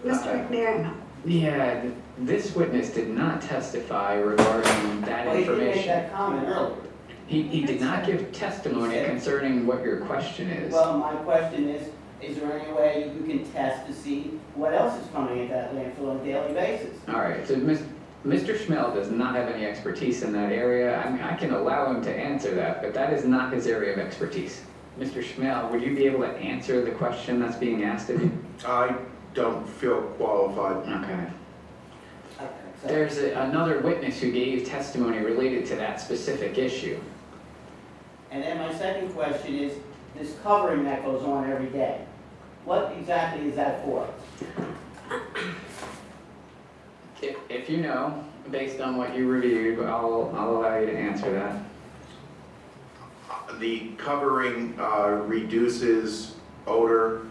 Mr. McNair, Yeah, this witness did not testify regarding that Well, you did make information. that comment earlier. He did not give testimony concerning what your question is. Well, my question is there any way you can test to see what else is coming into that landfill on a daily basis? All right, so Mr. Schmel does not have any expertise in that area. I mean, I can allow him to answer that, but that is not his area of expertise. Mr. Schmel, would you be able to answer the question that's being asked of you? I don't feel qualified. Okay. Okay, so- There's another witness who gave testimony related to that specific issue. And then my second question is, this covering that goes on every day, what exactly is that for? If you know, based on what you reviewed, I'll allow you to answer that. The covering reduces odor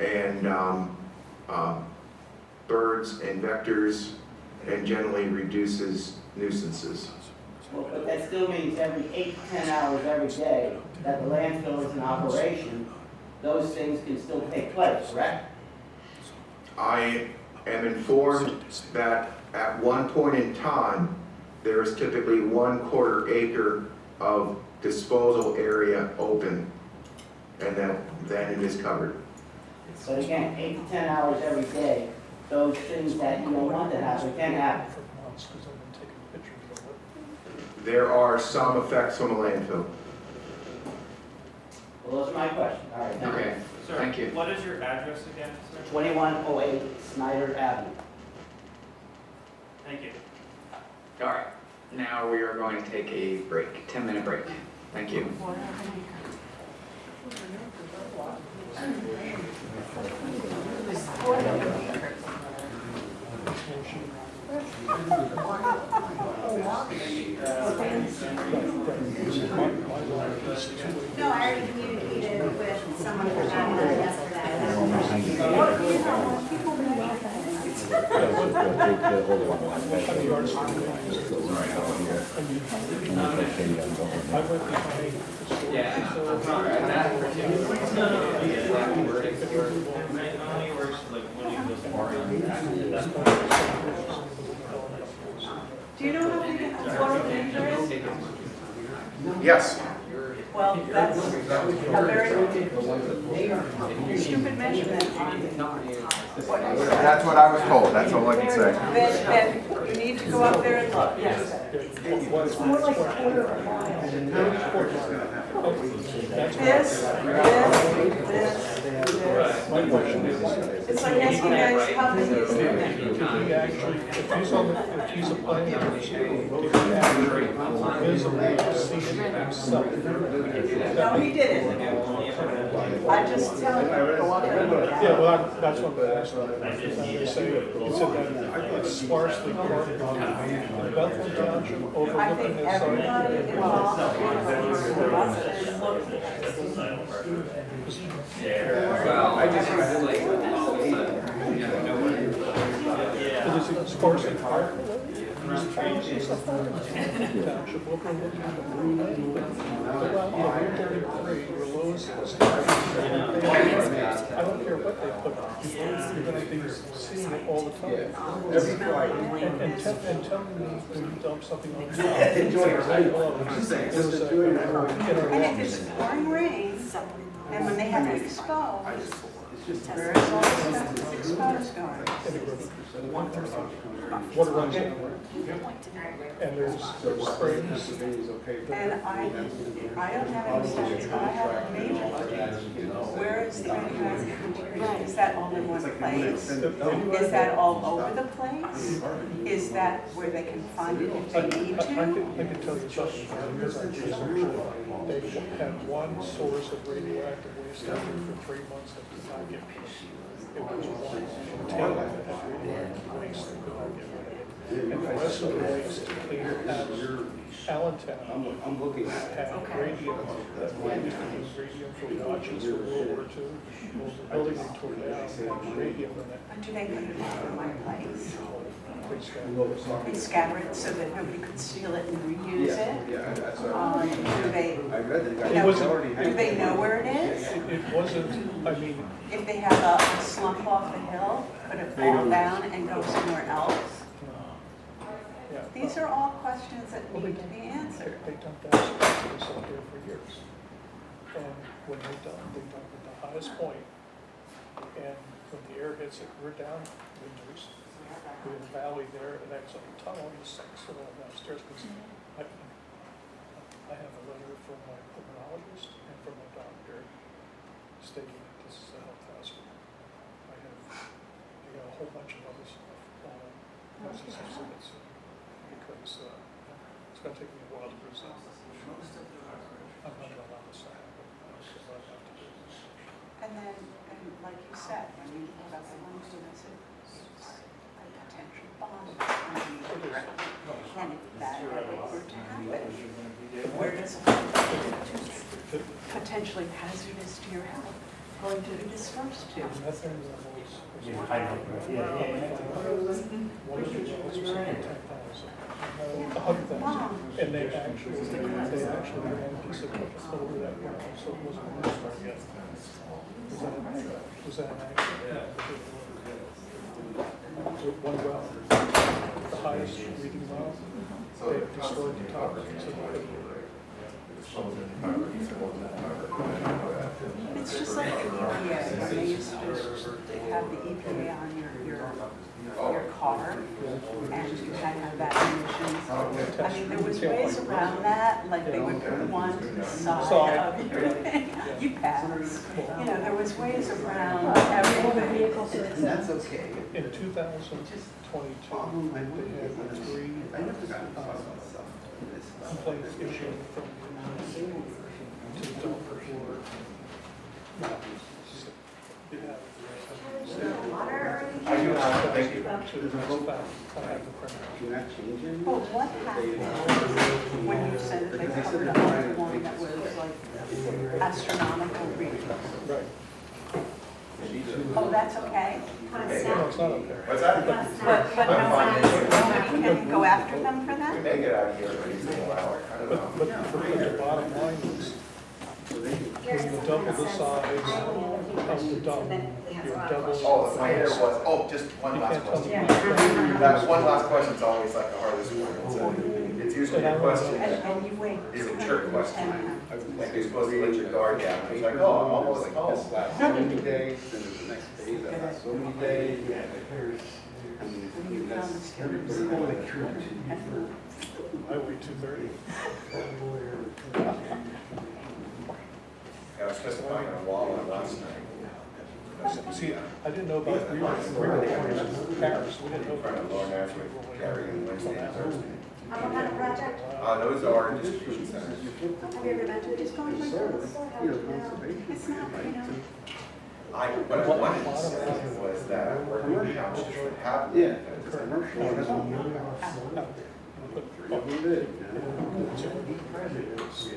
and birds and vectors, and generally reduces nuisances. Well, but that still means every 8 to 10 hours every day that the landfill is in operation, those things can still take place, correct? I am informed that at one point in time, there is typically 1/4 acre of disposal area open, and then it is covered. But again, 8 to 10 hours every day, those things that you don't want to happen can happen. For months, because I've been taking pictures of it. There are some effects from a landfill. Well, those are my questions. All right, thank you. Okay, Sir, thank you. what is your address again, sir? 2108 Snyder Avenue. Thank you. All right, now we are going to take a break, 10-minute break. Thank you. No, I already communicated with someone from that yesterday. Yeah, I'm sorry, that particular. Do you know how big a total danger is? Yes, Well, that's a very stupid measurement on what you said. that's what I was told, that's all I can say. Then you need to go up there and look, yes. It's more like a quarter of a mile. This. My question is, It's like asking guys how big is it? he actually, if he's a planner, he can actually visibly see it himself. No, he didn't. I just tell him, go up there and look at Yeah, it. well, that's what I'm asking. He said that it's sparsely parked. Bethlehem Township I overlooking think this everybody site. involved in Well, I just like, all of a sudden, nobody. Because it's sparsely parked. Township overlooking the blue lane. About 133, where Lowe's is. I don't care what they put on. You're gonna be seeing it all the time. And telling me when you dump something on the top. And if it's pouring rain, and when they have it exposed, where is all the stuff that's exposed going? Water runs everywhere. And there's springs. And I don't have any studies, but I have a major. Where is the radioactive material? Is that all in one place? Is that all over the place? Is that where they can find it if they need I to? can tell you something, because I researched, they had one source of radioactive waste out there for 3 months that did not get rid of it. It was one container that had radioactive waste that could not get rid of it. And the rest of the waste came out of Allentown. I'm looking at Had radium, that used to be radium for watches for World War II. Well, the building they tore down, had radium in it. Or do they put it all in one place? They scattered it. They scatter it so that nobody could steal it and reuse it? Yeah, that's what Do they, I read that. It wasn't- do they know where it is? It wasn't, I mean, If they have a slump off the hill, could it fall down and go somewhere else? yeah. These are all questions that need to be answered. They dumped asbestos up there for years. And when they dump at the highest point, and when the air hits it, we're down winters. We have a valley there, and that's a tunnel, and sinks it all downstairs. Because I have a letter from my pulmonologist and from my doctor stating that this is a health hazard. I got a whole bunch of other stuff. Because it's going to take me a while to present. I'm not going to allow this to happen. So what I have to do is, And then, and like you said, when you look at the ones who it's a potential bond. And if that were to happen, where does it potentially hazardous to your health going to be dispersed to? methane levels. I know. One of the levels was 10,000. 100,000. And they actually ran a piece of equipment over that well, so it wasn't going to start yet. Was that an accident? One well, the highest reading well, they destroyed the tower. It's just like the EPA, when they used to have have the EPA on your car, and you had to have that emissions. I mean, there was ways around that, like they would put one to the side of your thing. You pass. You know, there was ways around everything. That's okay. In 2022, they had 3 complaints issued from to dumpers for I do have, thank you. Well, what happened when you said that they covered up one that was like astronomical readings? Right. Oh, that's okay? No, it's not okay. What's that? But nobody can go after them for We that? may get out of here in a reasonable hour, I don't know. But the bottom line is, when you double the size of the dump, you're double. Oh, my hair was, oh, just one last question. That one last question's always like the hardest one. It's usually a question that And you wait. is a trick question. Like you're supposed to let your guard down. It's like, oh, I'm almost home. So many days, and then the next day, that lasts so many days. I mean, You found the scary I weigh 230. I was testifying on a wall last night. See, I didn't know about, we were in Paris, we didn't know In front of Lauren about. Ashwood, Gary, and Wednesday and Thursday. What kind of project? Those are distribution centers. Have you ever been to a distribution center before? How would you know? It's not, you know. What I wanted to say was that working townships should have. Yeah, it's a commercial.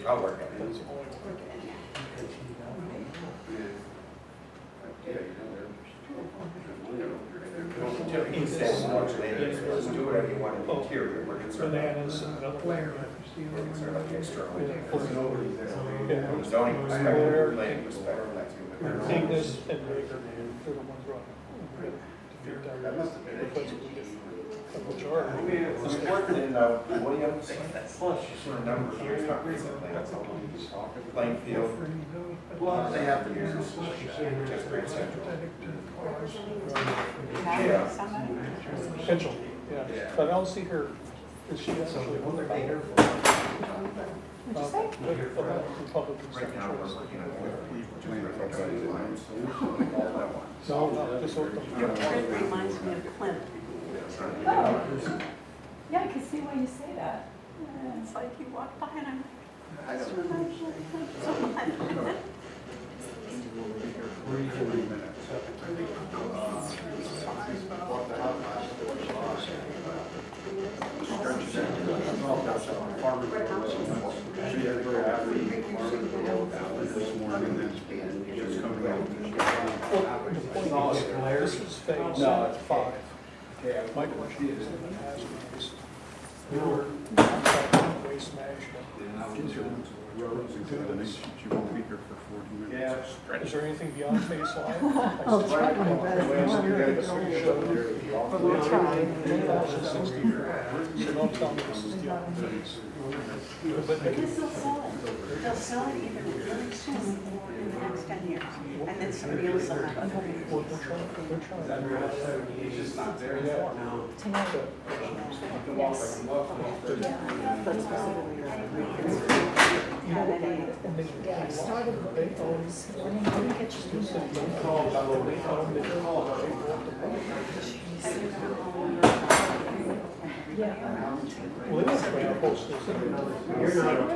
I'll work on it. He says much later, so do whatever you want in the interior, we're concerned about. Bananas and another We're concerned about the external. From Yeah. a zoning perspective, planning perspective, that's good. Ignis and Rager, they're the ones running. That must have been Because which are. It's important in Williams, for a number of years, not recently, that's all. Plainfield, Well, they have to use this. just Grand Central. Have somebody? Potential, yeah. But I don't see her, is she actually? What are they here for? What'd you say? Republican Right now, we're Central. working on all that one. No, just what Your the. print reminds me of Clint. Oh, yeah, I can see why you say that. It's like you walk by and I'm like, I don't so much. This is phase 5. My question is, in the past, we were waste management. She won't be here for 40 minutes. Is there anything beyond phase 5? Oh, it's right on the best. But we'll try. 2060. So don't tell me this is the other phase. But Because they'll sell it. They'll sell it either really soon or in the next 10 years. And then somebody else will have other we're reasons. trying. He's just not there yet. Yes. But specifically, have any. Yeah, I started looking for this morning. I didn't get your Yeah. Well, it's very postal. You're not.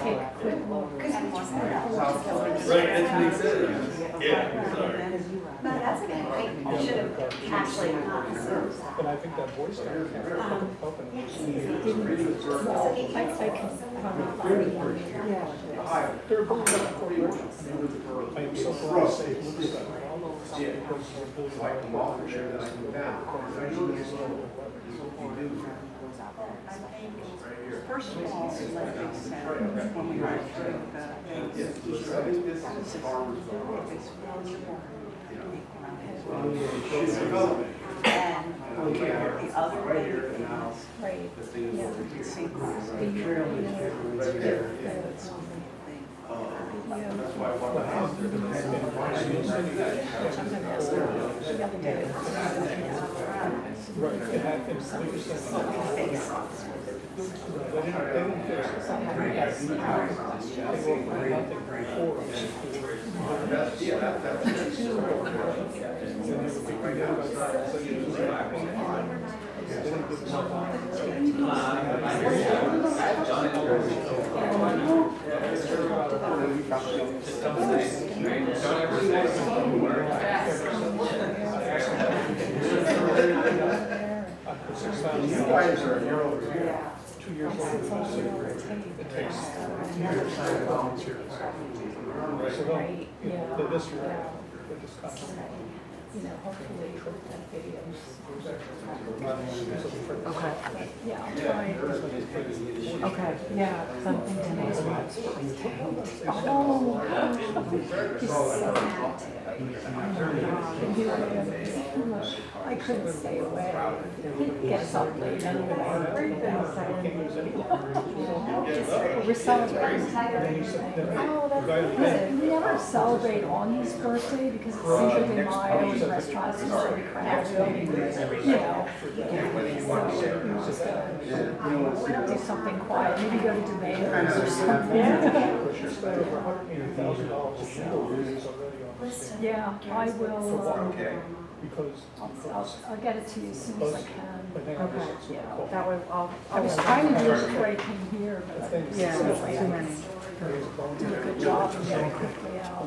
Take quick look. Right, that's what he said. Yeah, sorry. No, that's okay. I should have actually not assumed that. But I think that voice camera can open it. I can probably find it. Yeah. They're both for you. I am so glad to say it looks that way. Because they're really Like them all, sure that I can down. First of all, like they said, when we went through and the other thing is, Right. Yeah. St. Clair. The That's why I want to ask her. The other day. Right, it happens. So I had to You guys are, you're over here. 2 years later, it takes 2 years to sign volunteers. So they'll, you know, this year, they're just constantly. hopefully that video. Okay. Yeah, I'll try. Okay, yeah, because I'm thinking it's I couldn't stay away. He gets up late anyway. We're celebrating. Oh, that's good. We never celebrate on his birthday because it's usually my restaurants and pretty crowded. So do something quiet. Maybe go to Domino's or something. Yeah, I will. I'll get it to you as soon as I can. Okay, yeah, that way I was trying to do it before I came here, but yeah, too many. did a good job of getting quickly out.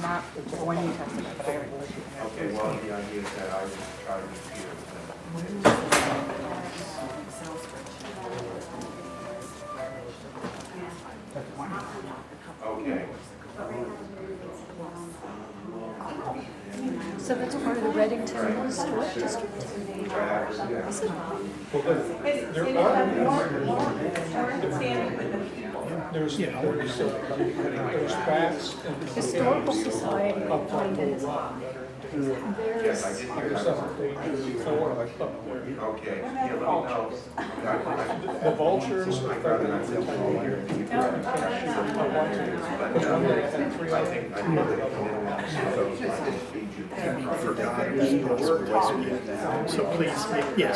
Not when you tested it, but I already. Okay, well, the idea is that I would try to repeat it. Okay. So that's part of the Reddington Historic District? Is it? There's facts. Historical Society, I find it is. Yes, I did hear that. Okay. Yeah, let me know. The vultures. I'd rather not tell people here. But I think that So please,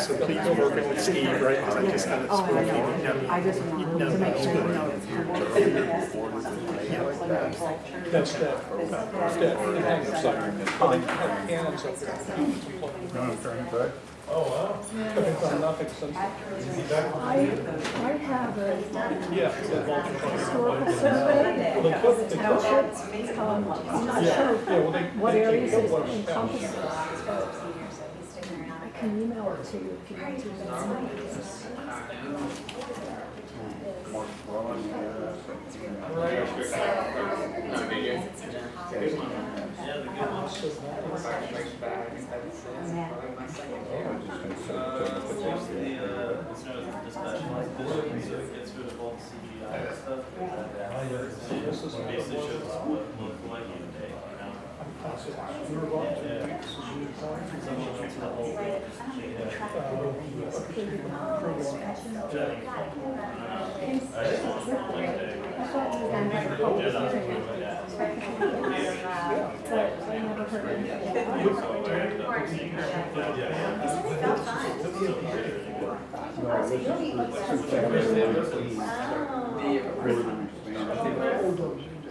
so please work with Steve, right, because I just had it. Oh, I know. I just wanted to make sure you know. That's that. It hangs upside. Oh, they have cannons up there. Oh, wow. I've nothing since. I have a Yeah. The vultures. historical survey. Well, they put- they put- I'm not sure what areas it encompasses. I can email it to you if you want to. Gets rid of all the CGI stuff. Basically shows what look like you today,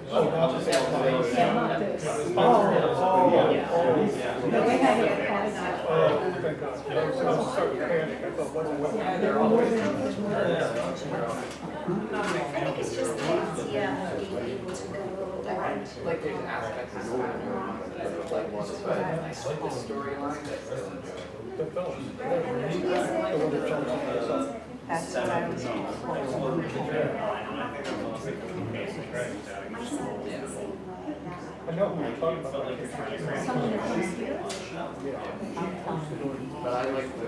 Oh, not the same. Yeah, not this. They have it as. Oh, thank God. Yeah, I was gonna start with panic. I thought, what? Yeah, they're more than. I think it's just the idea of being able to go around. Like there's aspects of the background that are like one of the nice storyline that's still enjoyable. The fellas. The one that jumps on the sun. That's what I was I know who you're talking about. Someone that comes here. But I like the,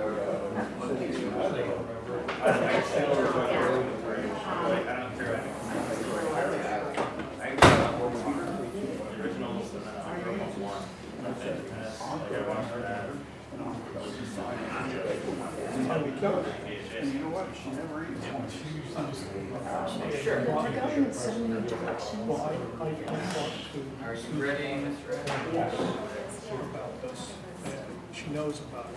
originals and then I wrote one. How we go. Yes. You know what, she never eats one. They're going in so many directions. Well, I talked to. Are you ready, Mr. Evans? Yes. About this, she knows about it.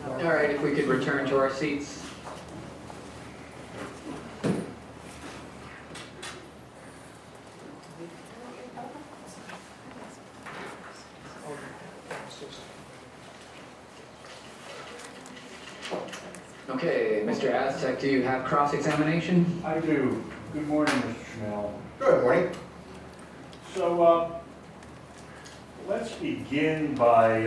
All right, if we could return to our seats. Okay, Mr. Aztec, do you have cross-examination? I do. Good morning, Mr. Schnell. Good morning. So, let's begin by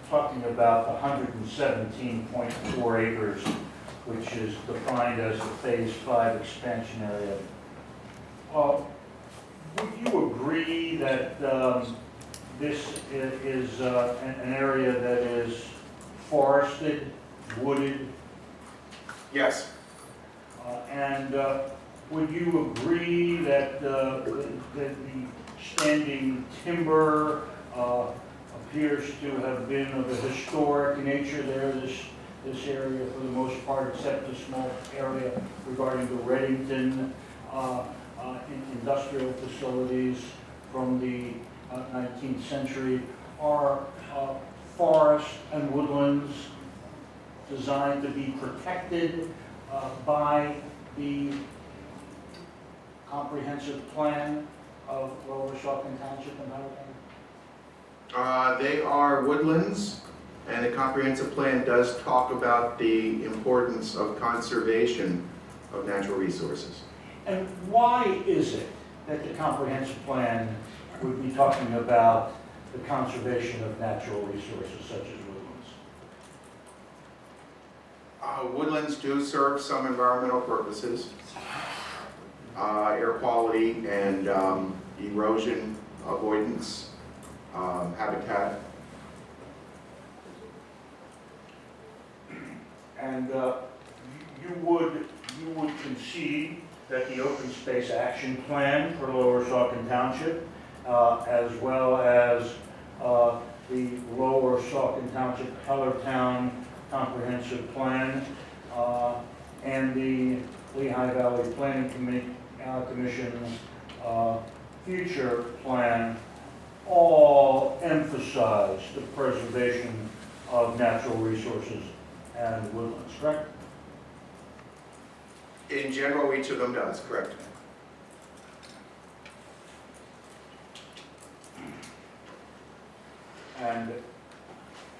talking about the 117.4 acres, which is defined as the Phase 5 expansion area. Would you agree that this is an area that is forested, wooded, Yes. and would you agree that the standing timber appears to have been of a historic nature there, this area for the most part, except a small area regarding the Reddington industrial facilities from the 19th century, are forests and woodlands designed to be protected by the comprehensive plan of Lower Shawcon Township and Howard? They are woodlands, and the comprehensive plan does talk about the importance of conservation of natural resources. And why is it that the comprehensive plan would be talking about the conservation of natural resources such as woodlands? Woodlands do serve some environmental purposes, air quality and erosion avoidance, habitat. And you would concede that the open space action plan for Lower Shawcon Township, as well as the Lower Shawcon Township Hellertown comprehensive plan, and the Lehigh Valley Planning Commission's future plan all emphasize the preservation of natural resources and woodlands, correct? In general, each of them does, correct. And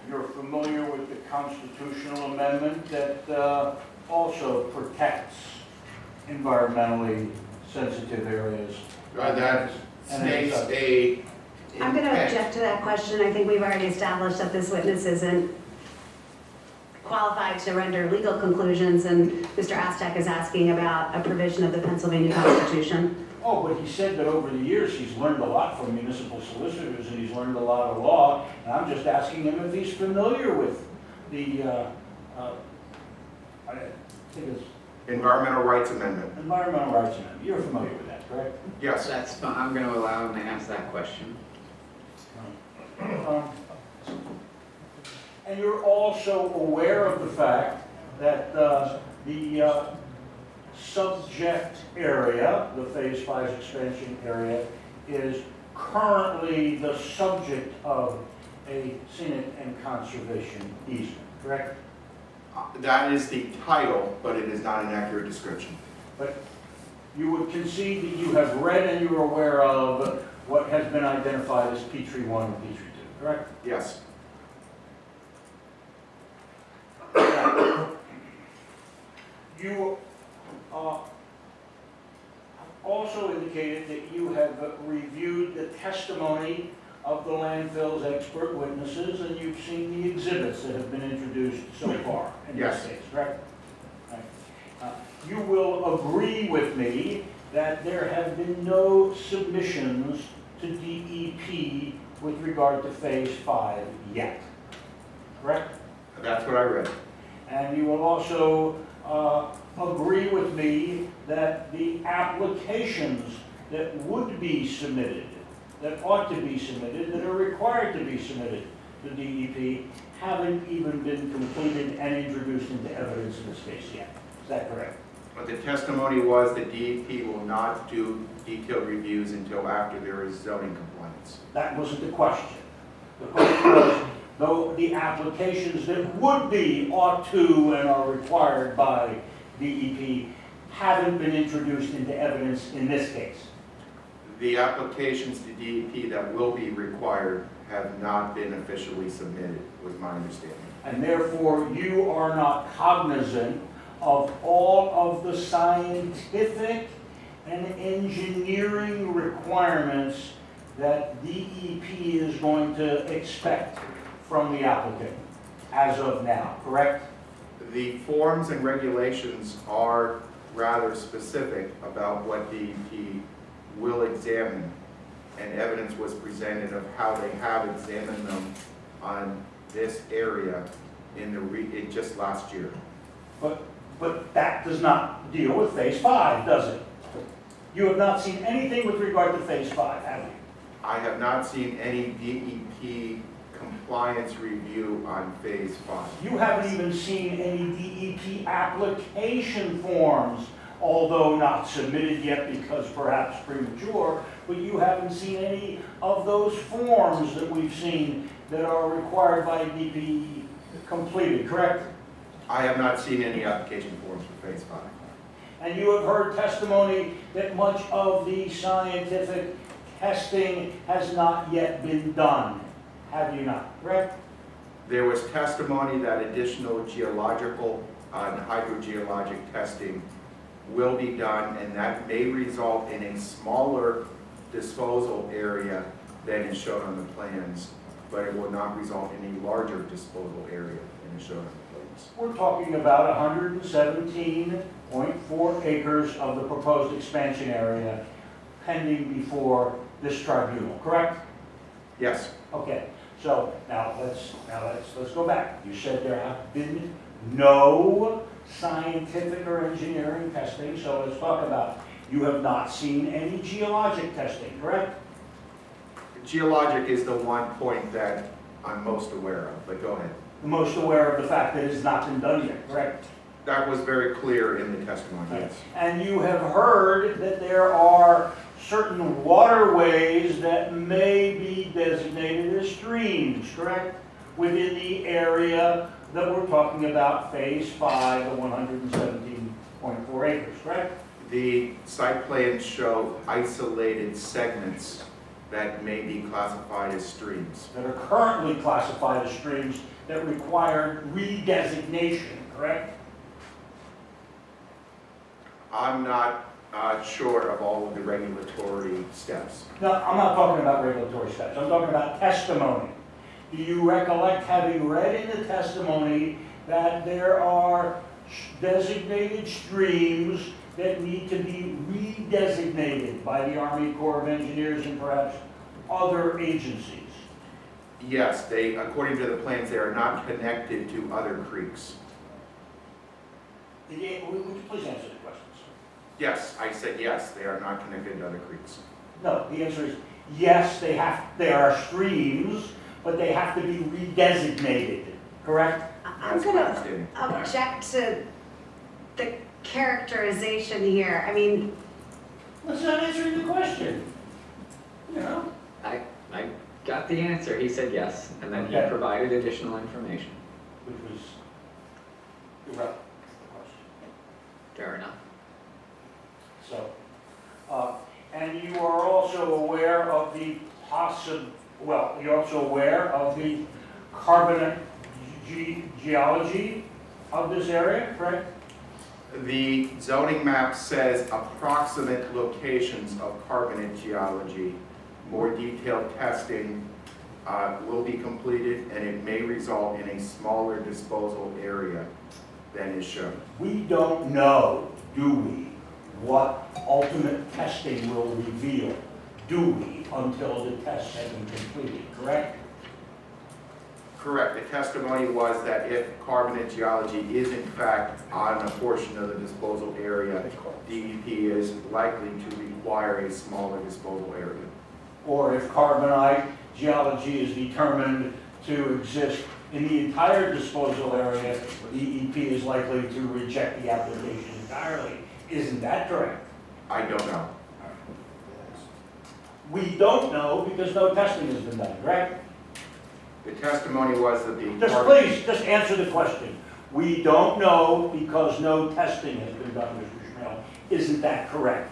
you're familiar with the constitutional amendment that also protects environmentally sensitive areas. That states a I'm going to intent. object to that question. I think we've already established that this witness isn't qualified to render legal conclusions, and Mr. Aztec is asking about a provision of the Pennsylvania Constitution. Oh, but he said that over the years, he's learned a lot from municipal solicitors, and he's learned a lot of law, and I'm just asking him if he's familiar with the, I think it's Environmental Rights Amendment. Environmental Rights Amendment. You're familiar with that, correct? Yes. That's fine. I'm going to allow him to ask that question. And you're also aware of the fact that the subject area, the Phase 5 expansion area, is currently the subject of a scenic and conservation easement, correct? That is the title, but it is not an accurate description. But you would concede that you have read and you're aware of what has been identified as P3 1 and P3 2, correct? Yes. You also indicated that you have reviewed the testimony of the landfill's expert witnesses, and you've seen the exhibits that have been introduced so far in this Yes. case, correct? Right. You will agree with me that there have been no submissions to DEP with regard to Phase 5 yet, correct? That's what I read. And you will also agree with me that the applications that would be submitted, that ought to be submitted, that are required to be submitted to DEP, haven't even been completed and introduced into evidence in this case yet. Is that correct? But the testimony was that DEP will not do detailed reviews until after there is zoning compliance. That wasn't the question. The question was, though the applications that would be, ought to, and are required by DEP haven't been introduced into evidence in this case. The applications to DEP that will be required have not been officially submitted, was my understanding. And therefore, you are not cognizant of all of the scientific and engineering requirements that DEP is going to expect from the applicant as of now, correct? The forms and regulations are rather specific about what DEP will examine, and evidence was presented of how they have examined them on this area in just last year. But that does not deal with phase 5, does it? You have not seen anything with regard to phase 5, have you? I have not seen any DEP compliance review on phase 5. You haven't even seen any DEP application forms, although not submitted yet because perhaps premature, but you haven't seen any of those forms that we've seen that are required by DEP completed, correct? I have not seen any application forms for phase 5. And you have heard testimony that much of the scientific testing has not yet been done, have you not, correct? There was testimony that additional geological and hydrogeologic testing will be done, and that may result in a smaller disposal area than is shown on the plans, but it will not result in a larger disposal area than is shown on the plans. We're talking about 117.4 acres of the proposed expansion area pending before this tribunal, correct? Yes. Okay, so now let's go back. You said there have been no scientific or engineering testing, so let's talk about it. You have not seen any geologic testing, correct? Geologic is the one point that I'm most aware of, but go ahead. Most aware of the fact that it has not been done yet, correct? That was very clear in the testimony, yes. And you have heard that there are certain waterways that may be designated as streams, correct? Within the area that we're talking about, phase 5, the 117.4 acres, correct? The site plans show isolated segments that may be classified as streams. That are currently classified as streams that require redesignation, correct? I'm not sure of all of the regulatory steps. No, I'm not talking about regulatory steps. I'm talking about testimony. Do you recollect having read in the testimony that there are designated streams that need to be redesignated by the Army Corps of Engineers and perhaps other agencies? Yes, they, according to the plans, they are not connected to other creeks. Would you please answer the question, sir? Yes, I said yes, they are not connected to other creeks. No, the answer is yes, they are streams, but they have to be redesignated, correct? I'm That's my going to understanding. object to the characterization here. I mean, That's not answering the question. You know? I got the answer. He said yes, and then he Okay. provided additional information. Which was irrelevant to the question. Fair enough. So, and you are also aware of the you're also aware of the carbonate geology of this area, correct? The zoning map says approximate locations of carbonate geology. More detailed testing will be completed, and it may result in a smaller disposal area than is shown. We don't know, do we, what ultimate testing will reveal, do we, until the tests have been completed, correct? Correct. The testimony was that if carbonate geology is in fact on a portion of the disposal area, DEP is likely to require a smaller disposal area. Or if carbonite geology is determined to exist in the entire disposal area, DEP is likely to reject the application entirely. Isn't that correct? I don't know. We don't know because no testing has been done, correct? The testimony was that the. Just please, just answer the question. We don't know because no testing has been done, Mr. Schmale. Isn't that correct?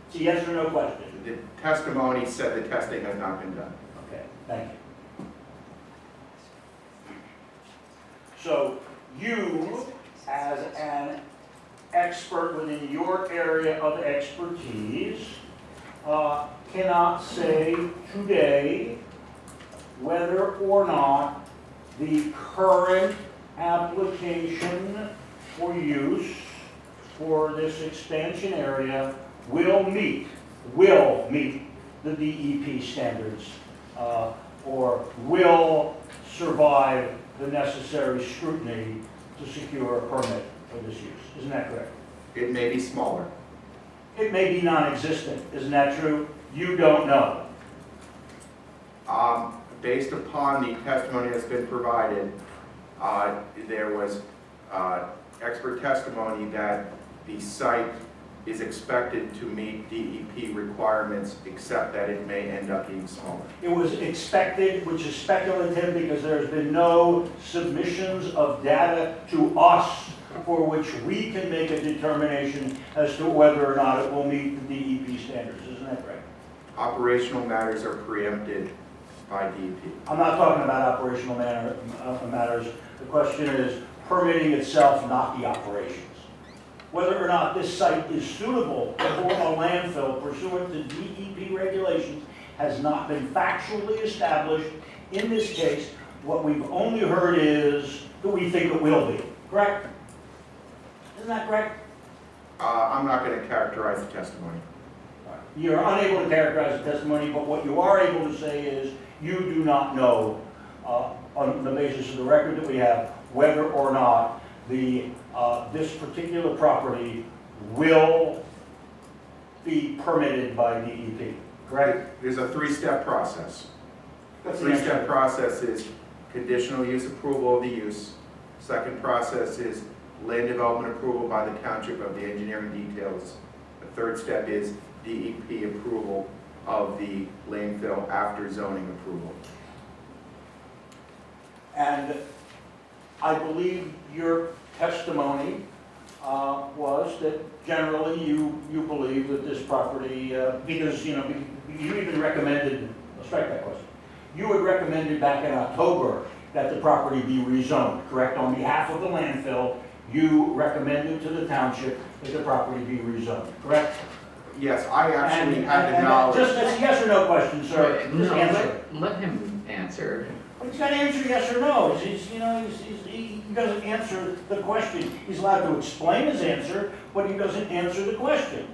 It's a yes or no question. The testimony said the testing has not been done. Okay, thank you. So you, as an expert within your area of expertise, cannot say today whether or not the current application for use for this expansion area will meet the DEP standards, or will survive the necessary scrutiny to secure a permit for this use. Isn't that correct? It may be smaller. It may be non-existent. Isn't that true? You don't know. Based upon the testimony that's been provided, there was expert testimony that the site is expected to meet DEP requirements, except that it may end up being smaller. It was expected, which is speculative because there's been no submissions of data to us for which we can make a determination as to whether or not it will meet the DEP standards. Isn't that right? Operational matters are preempted by DEP. I'm not talking about operational matters. The question is permitting itself, not the operations. Whether or not this site is suitable for a landfill pursuant to DEP regulations has not been factually established. In this case, what we've only heard is that we think it will be. Correct? Isn't that correct? I'm not going to characterize the testimony. You're unable to characterize the testimony, but what you are able to say is you do not know, on the basis of the record that we have, whether or not this particular property will be permitted by DEP, correct? There's a three-step process. The That's the three-step answer. process is conditional use approval of the use. Second process is land development approval by the township of the engineering details. The third step is DEP approval of the landfill after zoning approval. And I believe your testimony was that generally you believe that this property, because you even recommended, let's strike that question. You had recommended back in October that the property be rezoned, correct? On behalf of the landfill, you recommended to the township that the property be rezoned, correct? Yes, I actually And- had the and knowledge. Just a yes or no question, sir. Just No, answer. let him answer. He's got to answer yes or no. He doesn't answer the question. He's allowed to explain his answer, but he doesn't answer the question.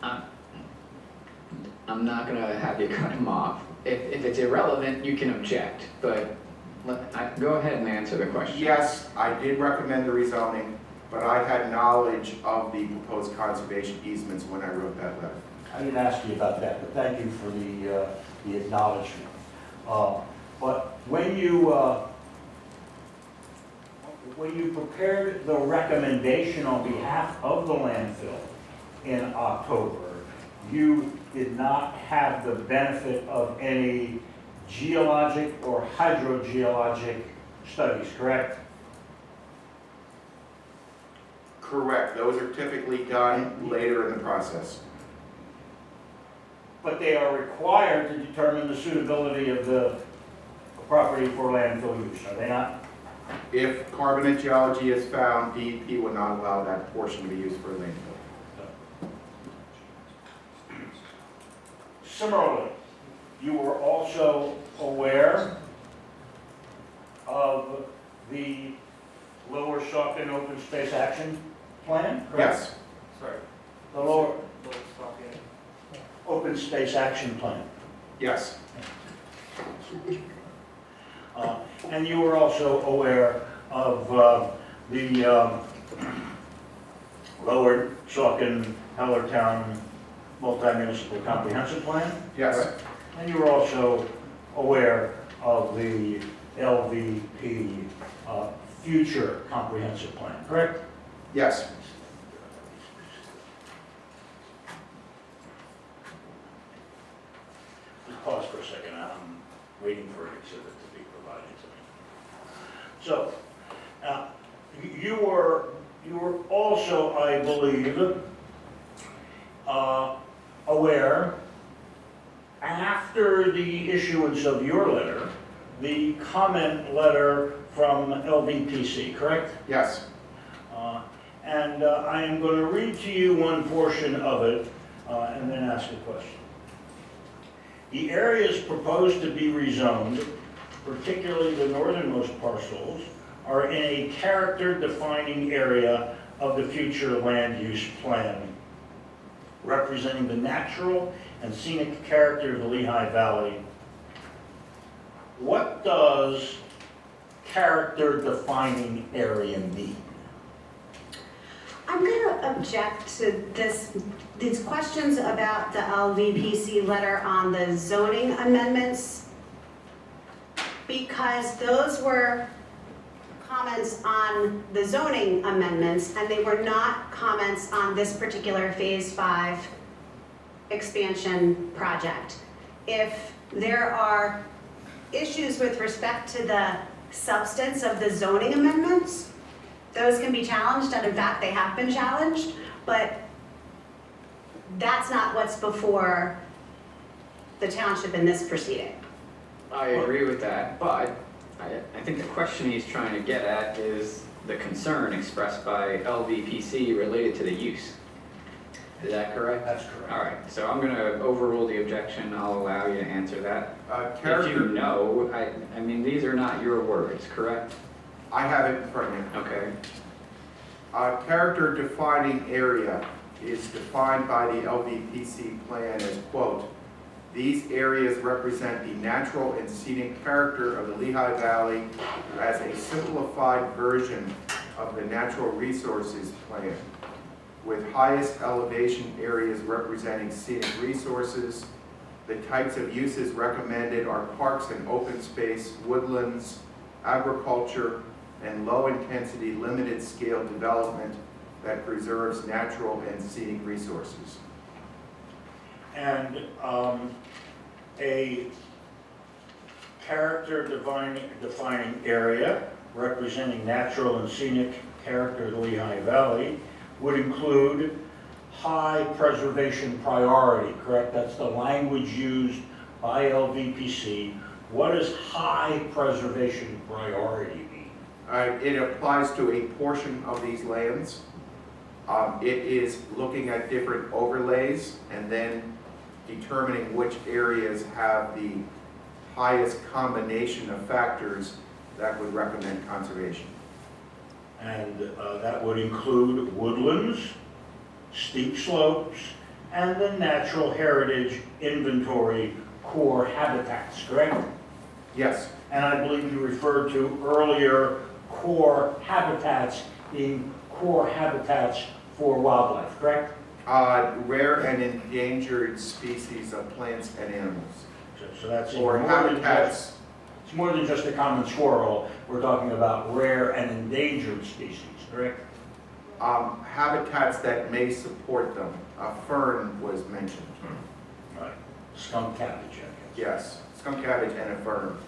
I'm not gonna have you cut him off. If it's irrelevant, you can object, but go ahead and answer the question. Yes, I did recommend the rezoning, but I had knowledge of the proposed conservation easements when I wrote that letter. I didn't ask you about that, but thank you for the acknowledgement. But when you prepared the recommendation on behalf of the landfill in October, you did not have the benefit of any geologic or hydrogeologic studies, correct? Correct, those are typically done later in the process. But they are required to determine the suitability of the property for landfill use, are they not? If carbonate geology is found, DEP would not allow that portion to be used for landfill. Similarly, you were also aware of the Lower Saucon Open Space Action Plan, correct? Yes, Sorry. The Lower Let's stop here. Open Space Action Plan. yes, And you were also aware of the Lower Saucon Hellertown Multi-Municipal Comprehensive Plan? yes, correct? And you were also aware of the LVP future comprehensive plan, correct? Yes. Just pause for a second, I'm waiting for an exhibit to be provided to me. So, you were also, I believe, aware, after the issuance of your letter, the comment letter from LVPC, correct? Yes. And I am going to read to you one portion of it and then ask a question. The areas proposed to be rezoned, particularly the northernmost parcels, are in a character-defining area of the future land use plan, representing the natural and scenic character of the Lehigh Valley. What does character-defining area mean? I'm going to object to these questions about the LVPC letter on the zoning amendments, because those were comments on the zoning amendments, and they were not comments on this particular Phase 5 expansion project. If there are issues with respect to the substance of the zoning amendments, those can be challenged, and in fact, they have been challenged, but that's not what's before the township in this proceeding. I agree with that, but I think the question he's trying to get at is the concern expressed by LVPC related to the use. Is that correct? That's correct. All right, so I'm going to overrule the objection. I'll allow you to answer that. If Character, you know, I mean, these are not your words, correct? I have it in front of me. Okay. Character defining area is defined by the LVPC plan as, quote, "These areas represent the natural and scenic character of the Lehigh Valley as a simplified version of the natural resources plan, with highest elevation areas representing scenic resources. The types of uses recommended are parks and open space, woodlands, agriculture, and low-intensity, limited-scale development that preserves natural and scenic resources." And a character defining area representing natural and scenic character of the Lehigh Valley would include high preservation priority, correct? That's the language used by LVPC. What does high preservation priority mean? It applies to a portion of these lands. It is looking at different overlays and then determining which areas have the highest combination of factors that would recommend conservation. And that would include woodlands, steep slopes, and the natural heritage inventory core habitats, correct? Yes, And I believe you referred to earlier core habitats being core habitats for wildlife, correct? rare and endangered species of plants and animals. So that's Or more than habitats. just, it's more than just a common squirrel. We're talking about rare and endangered species, correct? Habitats that may support them. A fern was mentioned. Right. Skunk cabbage, I guess. Yes, skunk cabbage and a fern.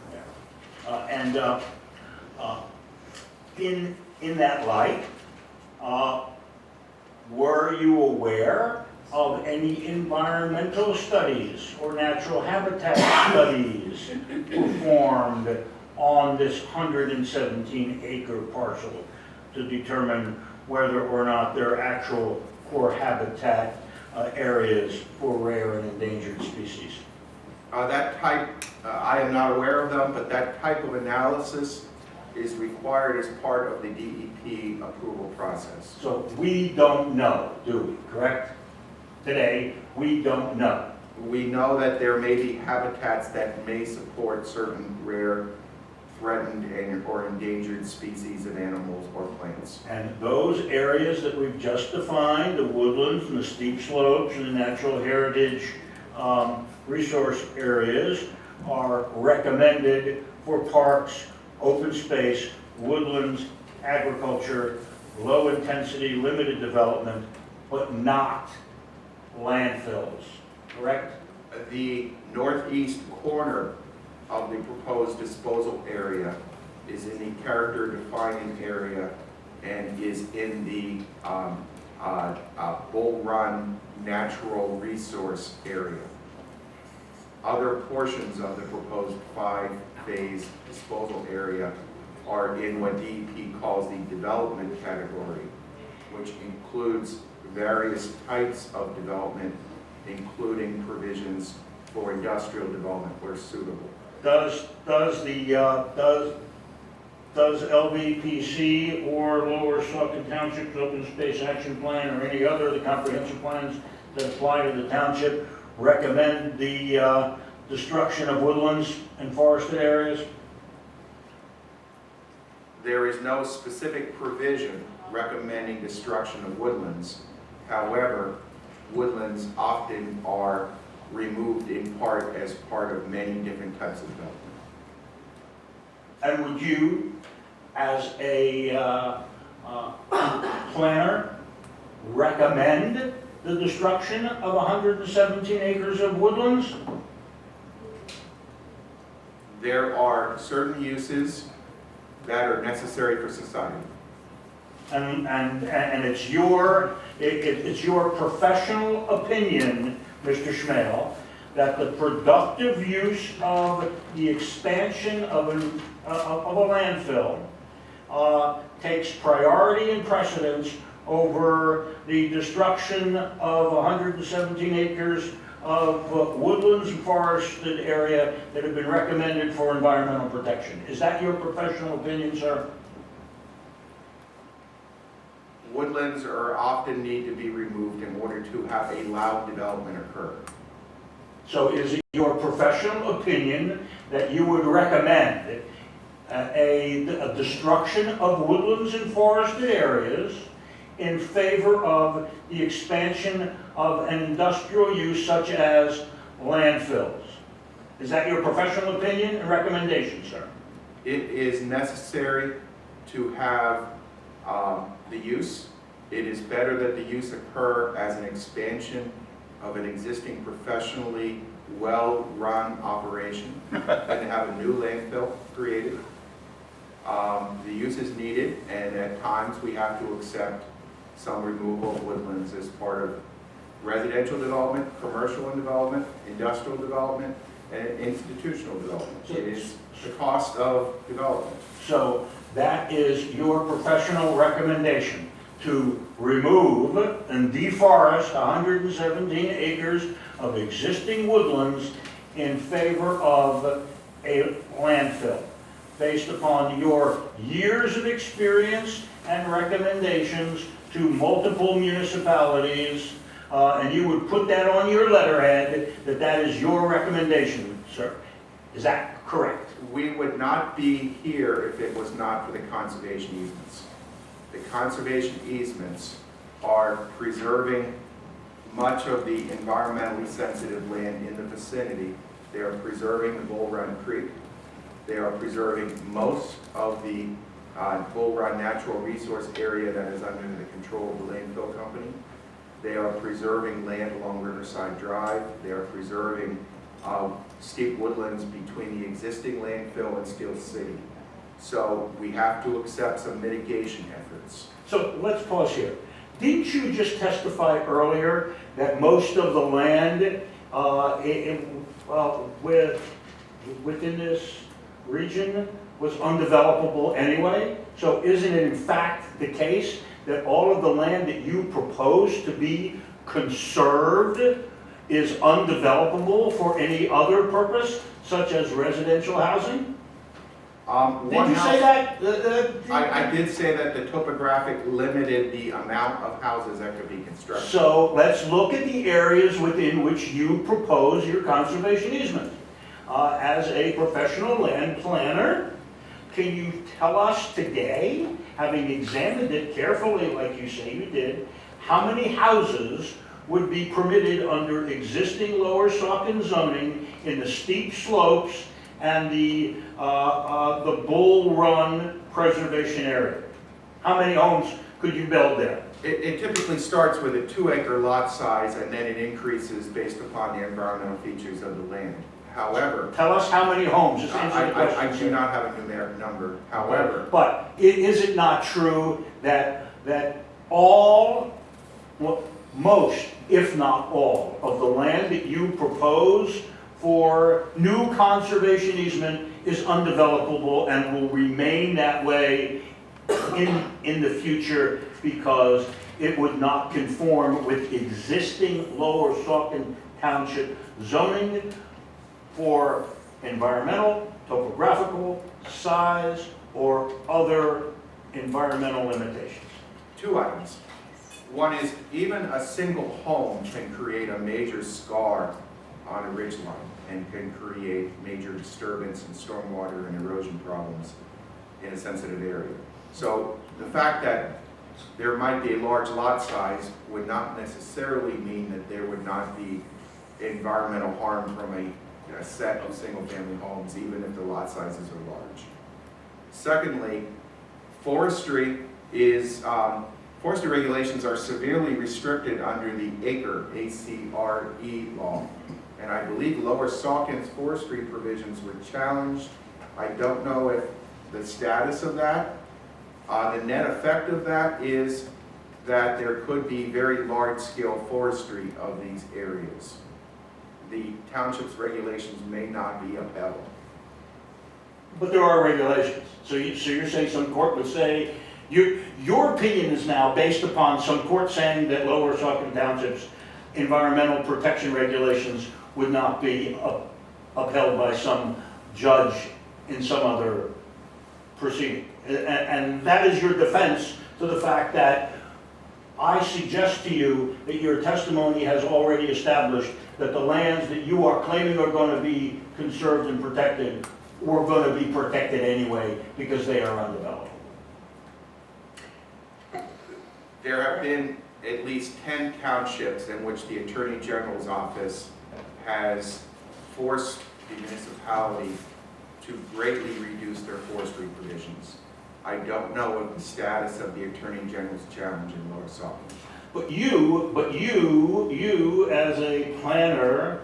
In that light, were you aware of any environmental studies or natural habitat studies performed on this 117-acre parcel to determine whether or not there are actual core habitat areas for rare and endangered species? That type, I am not aware of them, but that type of analysis is required as part of the DEP approval process. So we don't know, do we, correct? Today, we don't know. We know that there may be habitats that may support certain rare, threatened, or endangered species of animals or plants. And those areas that we've just defined, the woodlands and the steep slopes and the natural heritage resource areas, are recommended for parks, open space, woodlands, agriculture, low intensity, limited development, but not landfills, correct? The northeast corner of the proposed disposal area is in the character defining area and is in the Bull Run natural resource area. Other portions of the proposed 5-phase disposal area are in what DEP calls the development category, which includes various types of development, including provisions for industrial development where suitable. Does LVPC or Lower Saucon Township's Open Space Action Plan or any other of the comprehensive plans that apply to the township recommend the destruction of woodlands and forested areas? There is no specific provision recommending destruction of woodlands. However, woodlands often are removed in part as part of many different types of development. And would you, as a planner, recommend the destruction of 117 acres of woodlands? There are certain uses that are necessary for society. And it's your professional opinion, Mr. Schmale, that the productive use of the expansion of a landfill takes priority and precedence over the destruction of 117 acres of woodlands and forested area that have been recommended for environmental protection. Is that your professional opinion, sir? Woodlands are often need to be removed in order to have a loud development occur. So is it your professional opinion that you would recommend a destruction of woodlands and forested areas in favor of the expansion of an industrial use such as landfills? Is that your professional opinion and recommendation, sir? It is necessary to have the use. It is better that the use occur as an expansion of an existing professionally well-run operation than to have a new landfill created. The use is needed, and at times we have to accept some removal of woodlands as part of residential development, commercial development, industrial development, and institutional development. It is the cost of development. So that is your professional recommendation, to remove and deforest 117 acres of existing woodlands in favor of a landfill, based upon your years of experience and recommendations to multiple municipalities, and you would put that on your letterhead that that is your recommendation, sir. Is that correct? We would not be here if it was not for the conservation easements. The conservation easements are preserving much of the environmentally sensitive land in the vicinity. They are preserving the Bull Run Creek. They are preserving most of the Bull Run natural resource area that is under the control of the landfill company. They are preserving land along Riverside Drive. They are preserving steep woodlands between the existing landfill and Steel City. So we have to accept some mitigation efforts. So let's pause here. Didn't you just testify earlier that most of the land within this region was undevelopable anyway? So isn't it in fact the case that all of the land that you propose to be conserved is undevelopable for any other purpose, such as residential housing? Did you say that? I did say that the topographic limited the amount of houses that could be constructed. So let's look at the areas within which you propose your conservation easement. As a professional land planner, can you tell us today, having examined it carefully like you say you did, how many houses would be permitted under existing Lower Saucon zoning in the steep slopes and the Bull Run Preservation Area? How many homes could you build there? It typically starts with a 2-acre lot size, and then it increases based upon the environmental features of the land. However, Tell us how many homes, just answer the question. I do not have a numeric number. However, But is it not true that all, well, most, if not all, of the land that you propose for new conservation easement is undevelopable and will remain that way in the future because it would not conform with existing Lower Saucon Township zoning for environmental, topographical, size, or other environmental limitations? 2 items. One is even a single home can create a major scar on a ridgeline and can create major disturbance and stormwater and erosion problems in a sensitive area. So the fact that there might be a large lot size would not necessarily mean that there would not be environmental harm from a set of single-family homes, even if the lot sizes are large. Secondly, forestry regulations are severely restricted under the ACRE, A-C-R-E law. And I believe Lower Saucon's forestry provisions were challenged. I don't know if the status of that. The net effect of that is that there could be very large-scale forestry of these areas. The township's regulations may not be upheld. But there are regulations. So you're saying some court would say, your opinion is now based upon some court saying that Lower Saucon Township's environmental protection regulations would not be upheld by some judge in some other proceeding. And that is your defense to the fact that I suggest to you that your testimony has already established that the lands that you are claiming are going to be conserved and protected were going to be protected anyway because they are undeveloped. There have been at least 10 townships in which the Attorney General's office has forced the municipality to greatly reduce their forestry provisions. I don't know of the status of the Attorney General's challenge in Lower Saucon. But you as a planner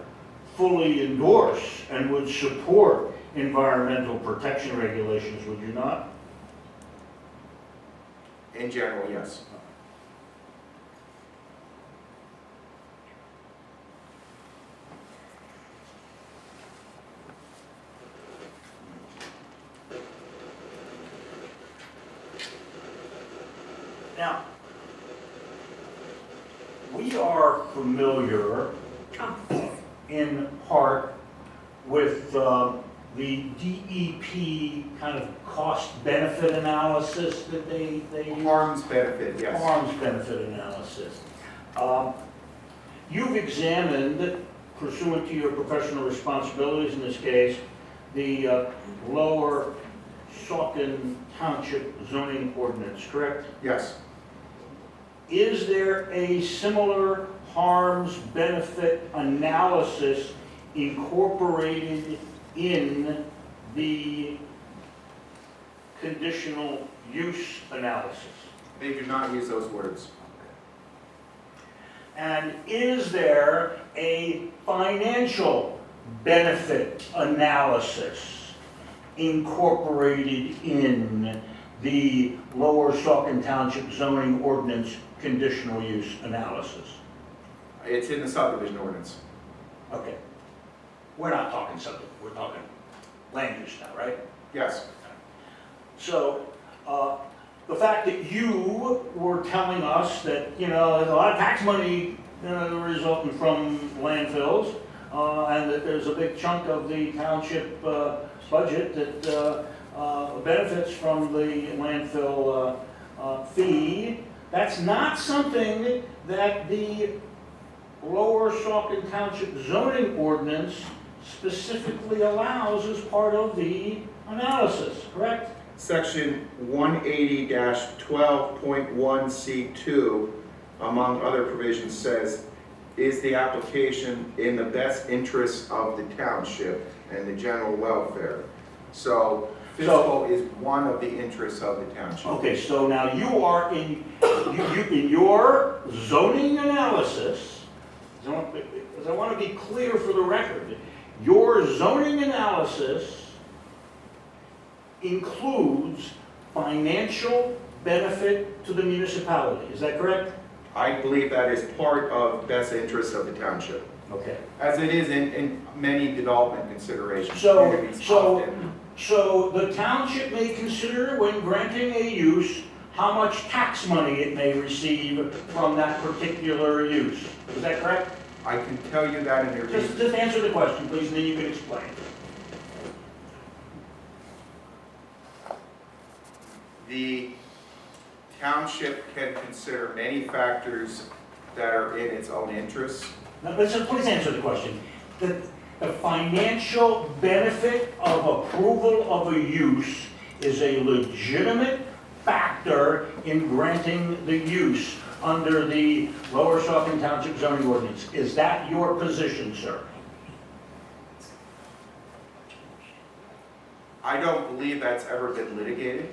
fully endorse and would support environmental protection regulations, would you not? In general, yes. Now, we are familiar in part with the DEP kind of cost-benefit analysis that they use. Harms benefit, yes. Harms benefit analysis. You've examined, pursuant to your professional responsibilities in this case, the Lower Saucon Township zoning ordinance, correct? Yes. Is there a similar harms benefit analysis incorporated in the conditional use analysis? They do not use those words. And is there a financial benefit analysis incorporated in the Lower Saucon Township zoning ordinance conditional use analysis? It's in the subdivision ordinance. Okay. We're not talking subdivision, we're talking land use now, right? Yes. So, the fact that you were telling us that, there's a lot of tax money resulting from landfills, and that there's a big chunk of the township budget that benefits from the landfill fee, that's not something that the Lower Saucon Township zoning ordinance specifically allows as part of the analysis, correct? Section 180-12.1C2, among other provisions, says, is the application in the best interest of the township? and the general welfare. So fiscal is one of the interests of the township. Okay, so now you are in your zoning analysis, because I want to be clear for the record, your zoning analysis includes financial benefit to the municipality, is that correct? I believe that is part of best interest of the township, Okay. as it is in many development considerations. So, Communities so, often- so the township may consider when granting a use, how much tax money it may receive from that particular use. Is that correct? I can tell you that in your. Just answer the question, please, and then you can explain. The township can consider many factors that are in its own interest. Now, please answer the question. The financial benefit of approval of a use is a legitimate factor in granting the use under the Lower Saucon Township zoning ordinance. Is that your position, sir? I don't believe that's ever been litigated.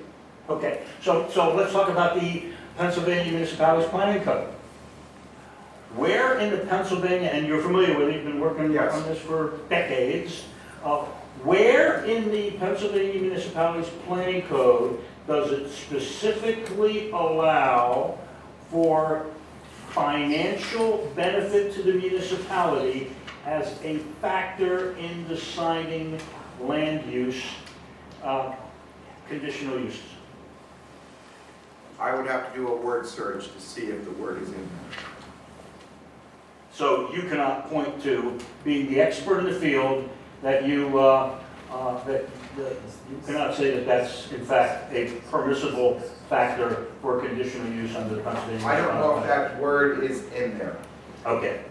Okay, so let's talk about the Pennsylvania Municipalities Planning Code. Where in the Pennsylvania, and you're familiar with it, you've been working Yes. on this for decades, where in the Pennsylvania Municipalities Planning Code does it specifically allow for financial benefit to the municipality as a factor in deciding land use, conditional uses? I would have to do a word search to see if the word is in there. So you cannot point to, being the expert in the field, that you cannot say that that's in fact a permissible factor for conditional use under the Pennsylvania. I don't know if that word is in there. Okay.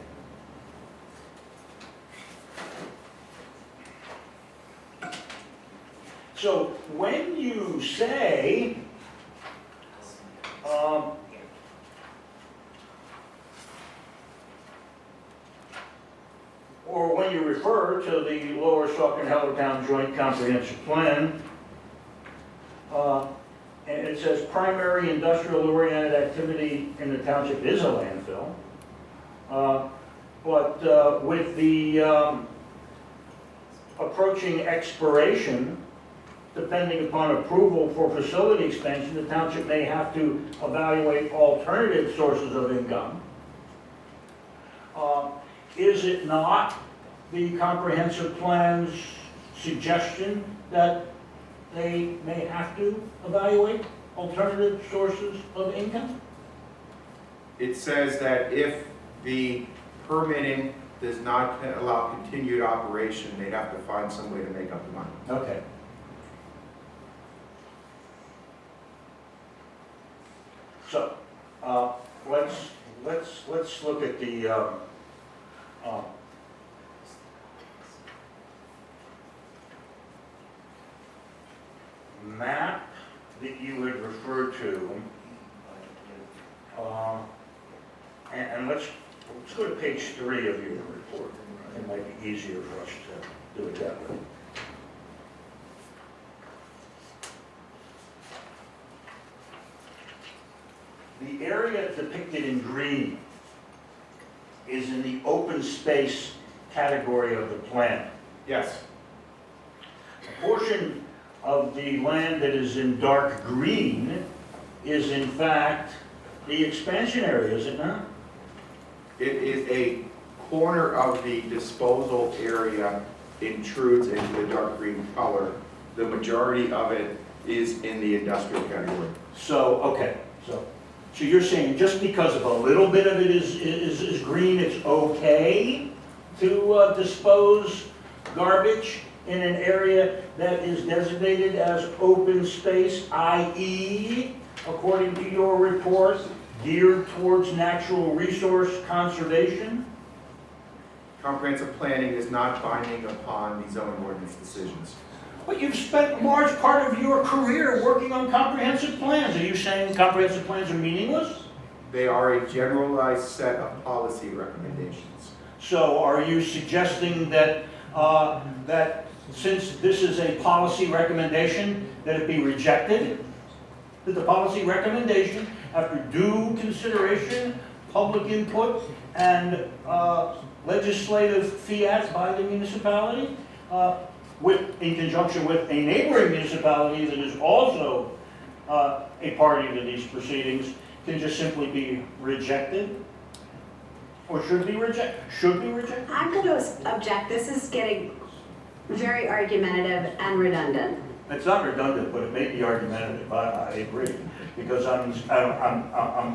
So when you say, or when you refer to the Lower Saucon-Hellertown Joint Comprehensive Plan, and it says primary industrial-oriented activity in the township is a landfill, but with the approaching expiration, depending upon approval for facility expansion, the township may have to evaluate alternative sources of income. Is it not the comprehensive plan's suggestion that they may have to evaluate alternative sources of income? It says that if the permitting does not allow continued operation, they'd have to find some way to make up the money. Okay. So, let's look at the map that you had referred to, and let's go to page 3 of your report. It might be easier for us to do it that way. The area depicted in green is in the open space category of the plan. Yes. A portion of the land that is in dark green is in fact the expansion area, is it not? It is a corner of the disposal area intrudes into the dark green color. The majority of it is in the industrial category. So, okay, so you're saying just because of a little bit of it is green, it's okay to dispose garbage in an area that is designated as open space, i.e., according to your report, geared towards natural resource conservation? Comprehensive planning is not binding upon the zoning ordinance decisions. But you've spent a large part of your career working on comprehensive plans. Are you saying comprehensive plans are meaningless? They are a generalized set of policy recommendations. So are you suggesting that, that since this is a policy recommendation, that it be rejected. That the policy recommendation, after due consideration, public input, and legislative fiat by the municipality, in conjunction with a neighboring municipality that is also a party to these proceedings, can just simply be rejected? Or should be rejected? Should be rejected? I'm going to object. This is getting very argumentative and redundant. It's not redundant, but it may be argumentative. I agree, because I'm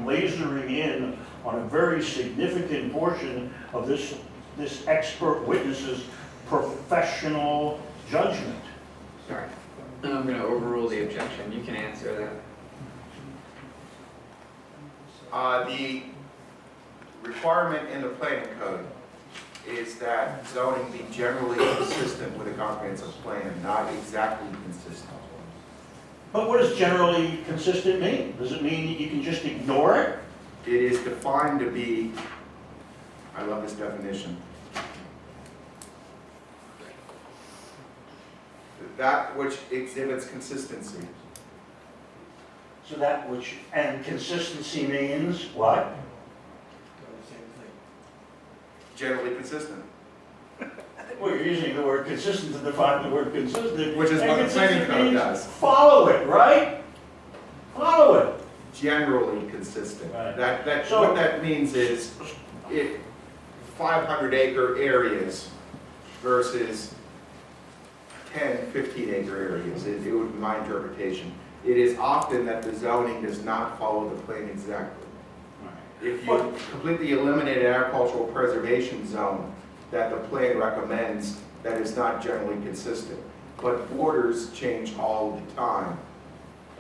lasering in on a very significant portion of this expert witness's professional judgment. All right. I'm going to overrule the objection. You can answer that. The requirement in the planning code is that zoning be generally consistent with a comprehensive plan, not exactly consistent. But what does generally consistent mean? Does it mean that you can just ignore it? It is defined to be, I love this definition, that which exhibits consistency. So that which, and consistency means what? Generally consistent. Well, you're using the word consistent to define the word consistent. Which is what the planning code does. Follow it, right? Follow it. Generally consistent. Right. What that means is, if 500-acre areas versus 10, 15-acre areas, it would be my interpretation. It is often that the zoning does not follow the plan exactly. If you completely eliminate an agricultural preservation zone that the plan recommends, that is not generally consistent. But borders change all the time.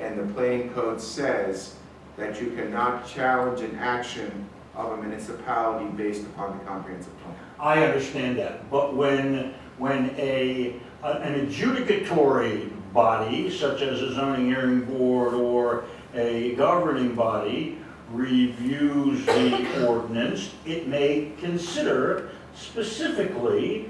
And the planning code says that you cannot challenge an action of a municipality based upon the comprehensive plan. I understand that, but when an adjudicatory body, such as a zoning hearing board or a governing body, reviews the ordinance, it may consider specifically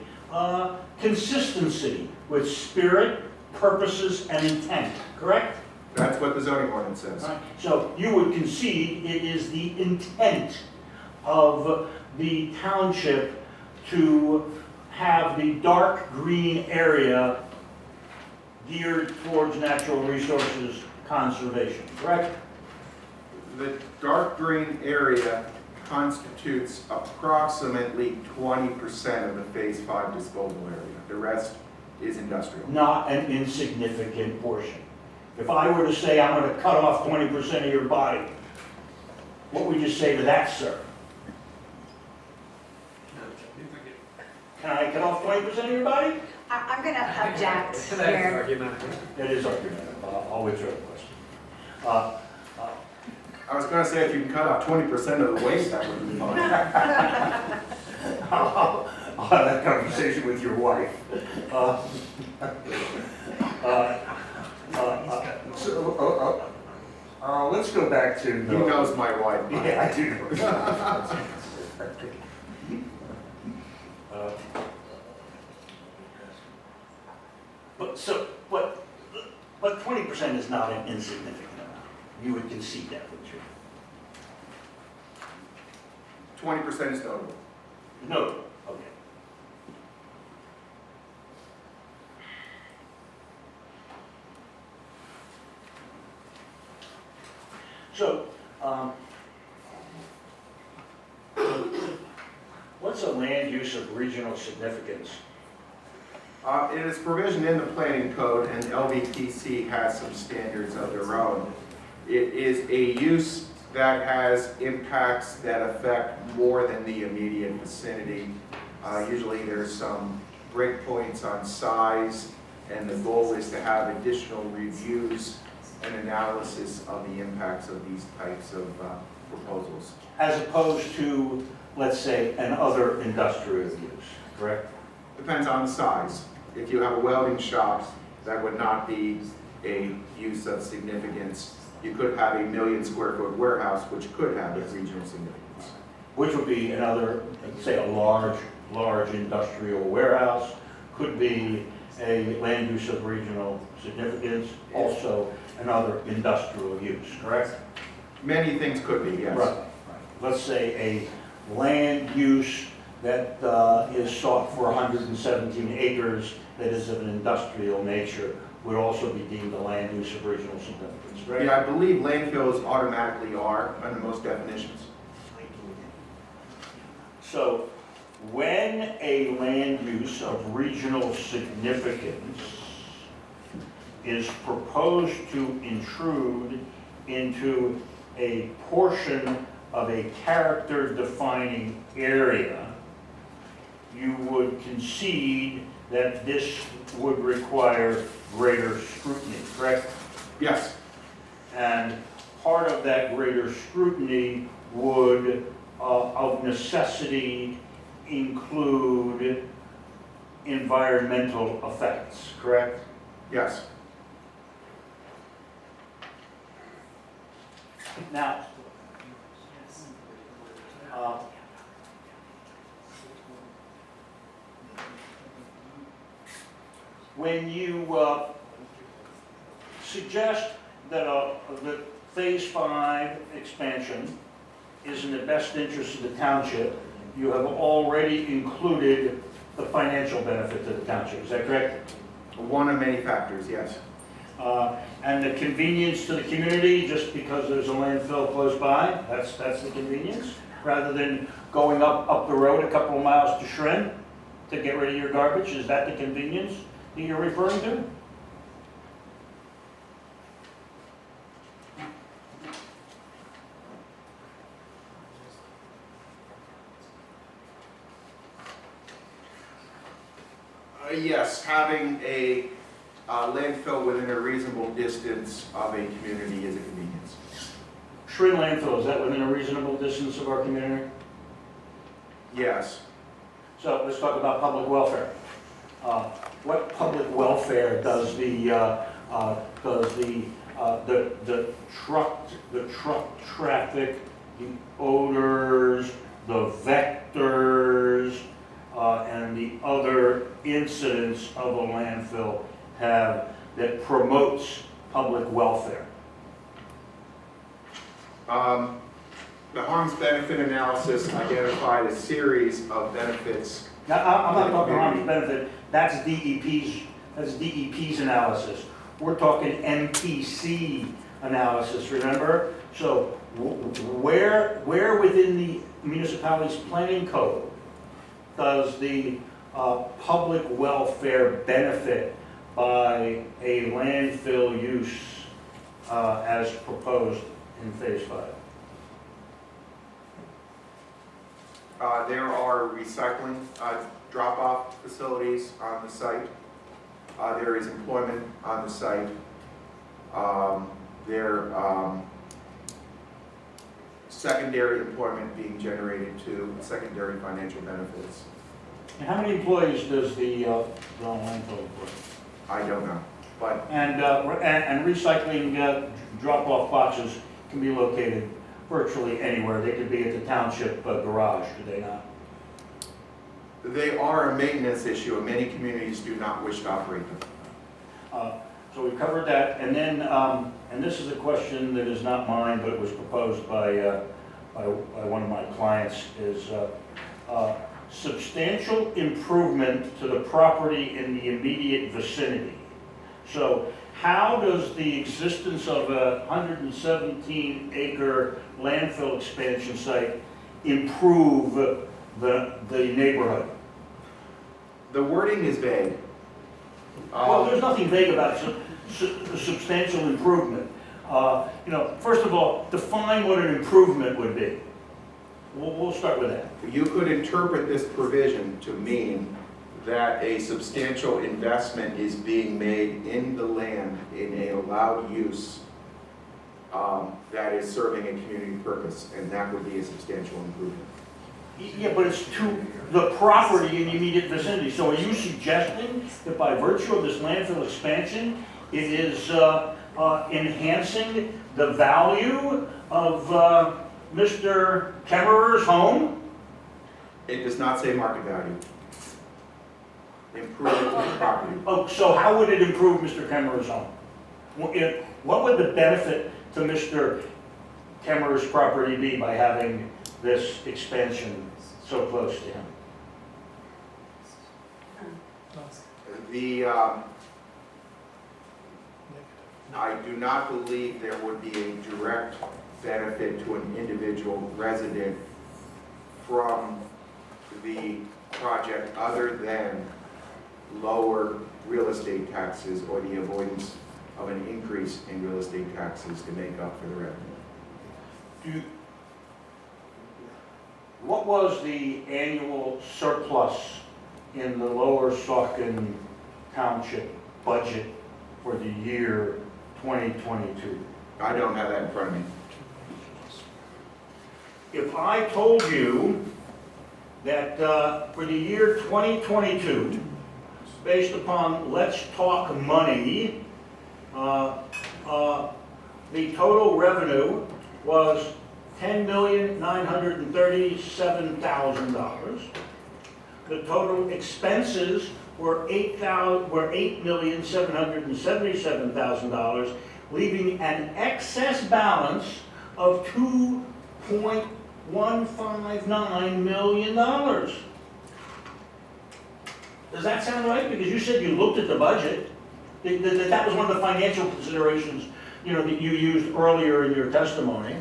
consistency with spirit, purposes, and intent, correct? That's what the zoning ordinance says. Right. So you would concede it is the intent of the township to have the dark green area geared towards natural resources conservation, correct? The dark green area constitutes approximately 20% of the Phase 5 disposal area. The rest is industrial. Not an insignificant portion. If I were to say I'm going to cut off 20% of your body, what would you say to that, sir? Can I cut off 20% of your body? I'm going to object That's here. argumentative. It is argumentative. I'll withdraw the question. I was going to say if you can cut off 20% of the waste, that would be fine. I'll have that conversation with your wife. Let's go back to. He knows my wife. Yeah, I do. But 20% is not an insignificant amount. You would concede that, wouldn't you? 20% is notable. No. Okay. So, what's a land use of regional significance? It is provision in the planning code, and LVPC has some standards of their own. It is a use that has impacts that affect more than the immediate vicinity. Usually there's some breakpoints on size, and the goal is to have additional reviews and analysis of the impacts of these types of proposals. As opposed to, let's say, an other industrial use, correct? Depends on the size. If you have a welding shop, that would not be a use of significance. You could have a 1 million square foot warehouse, which could have a regional significance. Which would be another, say, a large industrial warehouse, could be a land use of regional significance, also another industrial use, correct? Many things could be, yes. Right. Let's say a land use that is sought for 117 acres that is of an industrial nature would also be deemed a land use of regional significance, correct? Yeah, I believe landfills automatically are under most definitions. So when a land use of regional significance is proposed to intrude into a portion of a character-defining area, you would concede that this would require greater scrutiny, correct? Yes. And part of that greater scrutiny would, of necessity, include environmental effects, correct? Yes. Now, when you suggest that that Phase 5 expansion is in the best interest of the township, you have already included the financial benefit to the township, is that correct? One of many factors, yes. And the convenience to the community, just because there's a landfill close by, that's the convenience, rather than going up the road a couple of miles to Shrin to get rid of your garbage, is that the convenience that you're referring to? Yes, having a landfill within a reasonable distance of a community is a convenience. Shrin landfill, is that within a reasonable distance of our community? Yes. So let's talk about public welfare. What public welfare does the truck traffic, the odors, the vectors, and the other incidents of a landfill have that promotes public welfare? The harms benefit analysis identified a series of benefits. Now, I'm not talking harms benefit, that's DEP's analysis. We're talking MPC analysis, remember? So where within the municipality's planning code does the public welfare benefit by a landfill use as proposed in Phase 5? There are recycling drop-off facilities on the site. There is employment on the site. Secondary employment being generated to secondary financial benefits. And how many employees does the landfill employ? I don't know, but And recycling drop-off boxes can be located virtually anywhere. They could be at the township garage, do they not? they are a maintenance issue, and many communities do not wish to operate them. So we covered that, and then, and this is a question that is not mine, but it was proposed by one of my clients, is substantial improvement to the property in the immediate vicinity. So how does the existence of a 117-acre landfill expansion site improve the neighborhood? The wording is vague. Well, there's nothing vague about substantial improvement. First of all, define what an improvement would be. We'll start with that. You could interpret this provision to mean that a substantial investment is being made in the land in a allowed use that is serving a community purpose, and that would be a substantial improvement. Yeah, but it's to the property in the immediate vicinity. So are you suggesting that by virtue of this landfill expansion, it is enhancing the value of Mr. Kemmerer's home? It does not say market value. improvement to the property. Oh, so how would it improve Mr. Kemmerer's home? What would the benefit to Mr. Kemmerer's property be by having this expansion so close to him? I do not believe there would be a direct benefit to an individual resident from the project other than lower real estate taxes or the avoidance of an increase in real estate taxes to make up for the revenue. What was the annual surplus in the Lower Saucon Township budget for the year 2022? I don't have that in front of me. If I told you that for the year 2022, based upon Let's Talk Money, the total revenue was $10,937,000. The total expenses were $8,777,000, leaving an excess balance of $2.159 million. Does that sound right? Because you said you looked at the budget. That was one of the financial considerations, that you used earlier in your testimony.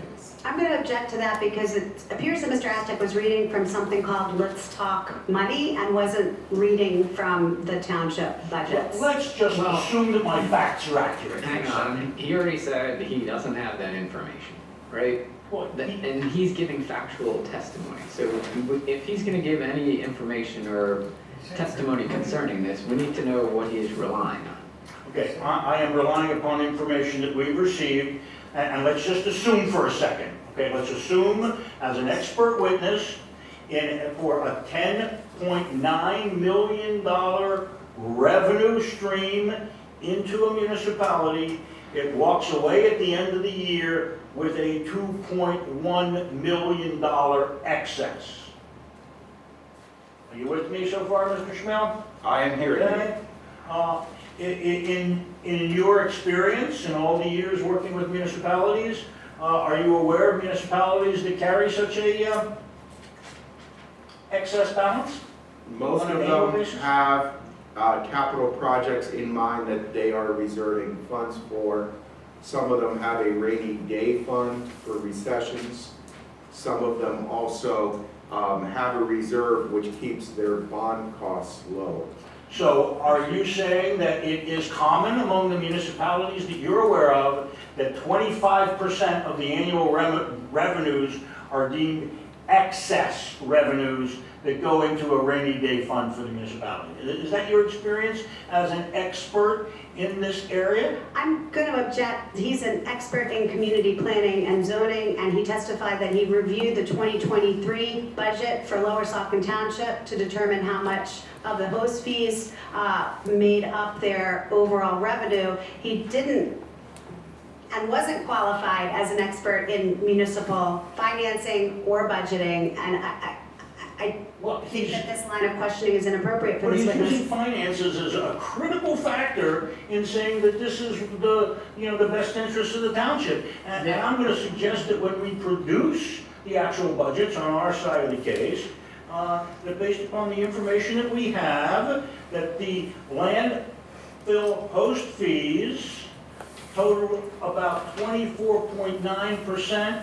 I'm going to object to that because it appears that Mr. Aztec was reading from something called Let's Talk Money and wasn't reading from the township budgets. Let's just assume that my facts are accurate. Hang on, he already said he doesn't have that information, right? Well, And he's giving factual testimony. So if he's going to give any information or testimony concerning this, we need to know what he is relying on. Okay, I am relying upon information that we've received, and let's just assume for a second. Okay, let's assume as an expert witness for a $10.9 million revenue stream into a municipality, it walks away at the end of the year with a $2.1 million excess. Are you with me so far, Mr. Schmel? I am hearing you. Okay. In your experience, in all the years working with municipalities, are you aware of municipalities that carry such a excess balance? Most of them have capital projects in mind that they are reserving funds for. Some of them have a rainy day fund for recessions. Some of them also have a reserve which keeps their bond costs low. So are you saying that it is common among the municipalities that you're aware of that 25% of the annual revenues are deemed excess revenues that go into a rainy day fund for the municipality? Is that your experience as an expert in this area? I'm going to object. He's an expert in community planning and zoning, and he testified that he reviewed the 2023 budget for Lower Saucon Township to determine how much of the host fees made up their overall revenue. He didn't and wasn't qualified as an expert in municipal financing or budgeting, and I think that this line of questioning is inappropriate for But this he's witness. using finances as a critical factor in saying that this is the best interest of the township. And I'm going to suggest that when we produce the actual budgets on our side of the case, that based upon the information that we have, that the landfill host fees total about 24.9%,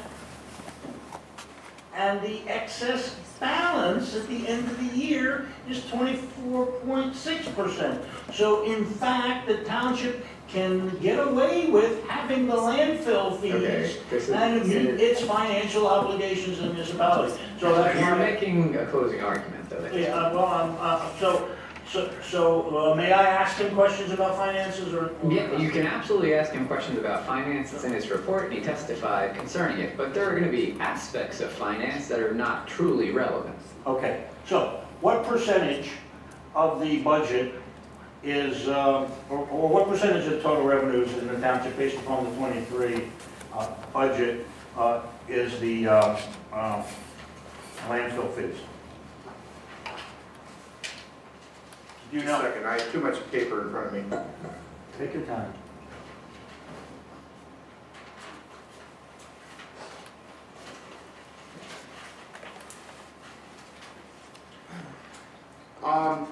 and the excess balance at the end of the year is 24.6%. So in fact, the township can get away with having the landfill fees and meet its financial obligations in the municipality. So that's You're why. making a closing argument, though. Yeah, so may I ask him questions about finances or? Yeah, you can absolutely ask him questions about finances in his report, and he testified concerning it, but there are going to be aspects of finance that are not truly relevant. Okay, so what percentage of the budget is, or what percentage of total revenues in the township based upon the 23 budget is the landfill fees? You Just a know, second, I have too much paper in front of me. take your time.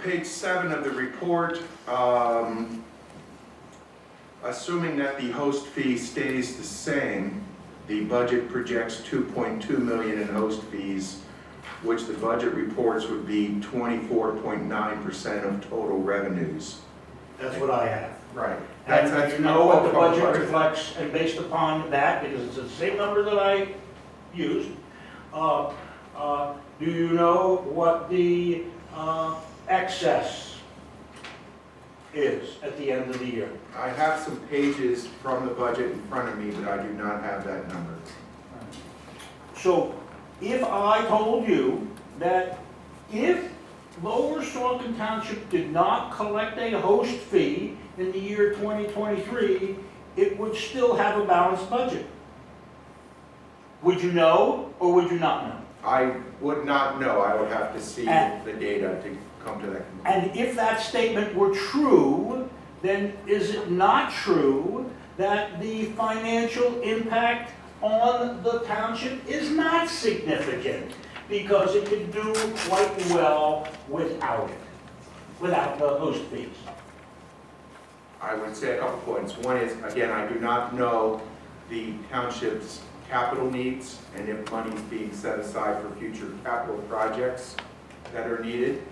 Page 7 of the report, assuming that the host fee stays the same, the budget projects 2.2 million in host fees, which the budget reports would be 24.9% of total revenues. That's what I have. Right. And you know what the budget reflects, and based upon that, because it's the same number that I used, do you know what the excess is at the end of the year? I have some pages from the budget in front of me, but I do not have that number. So if I told you that if Lower Saugeen Township did not collect a host fee in the year 2023, it would still have a balanced budget, would you know or would you not know? I would not know. I would have to see the data to come to that conclusion. And if that statement were true, then is it not true that the financial impact on the township is not significant? Because it could do quite well without it, without the host fees. I would say a couple points. One is, again, I do not know the township's capital needs and if money is being set aside for future capital projects that are needed.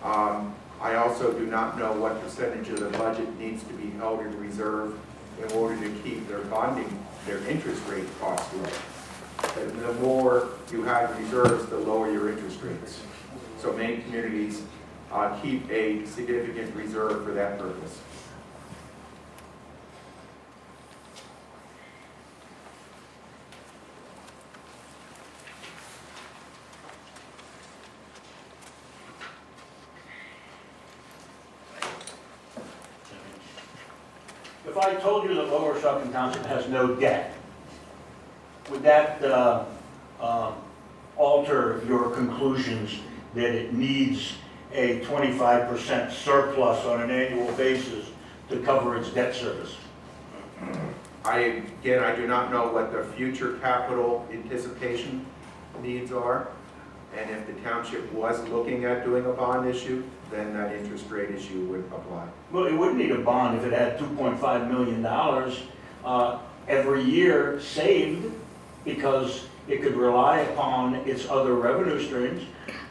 I also do not know what percentage of the budget needs to be held in reserve in order to keep their bonding, their interest rate costs low. And the more you have reserves, the lower your interest rates. So many communities keep a significant reserve for that purpose. If I told you that Lower Saugeen Township has no debt, would that alter your conclusions that it needs a 25% surplus on an annual basis to cover its debt service? Again, I do not know what the future capital anticipation needs are. And if the township was looking at doing a bond issue, then that interest rate issue would apply. Well, it wouldn't need a bond if it had $2.5 million every year saved, because it could rely upon its other revenue streams,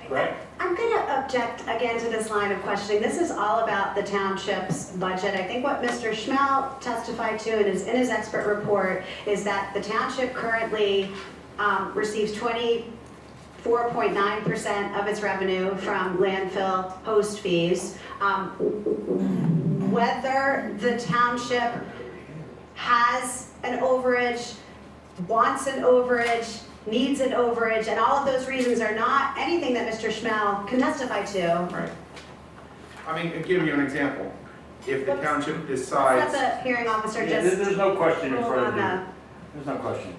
correct? I'm going to object again to this line of questioning. This is all about the township's budget. I think what Mr. Schmel testified to in his expert report is that the township currently receives 24.9% of its revenue from landfill host fees. Whether the township has an overage, wants an overage, needs an overage, and all of those reasons are not anything that Mr. Schmel can testify to. Right. I mean, I'll give you an example. If the township decides... Let the hearing officer Yeah, just there's no question in rule front on of you. the... There's no question.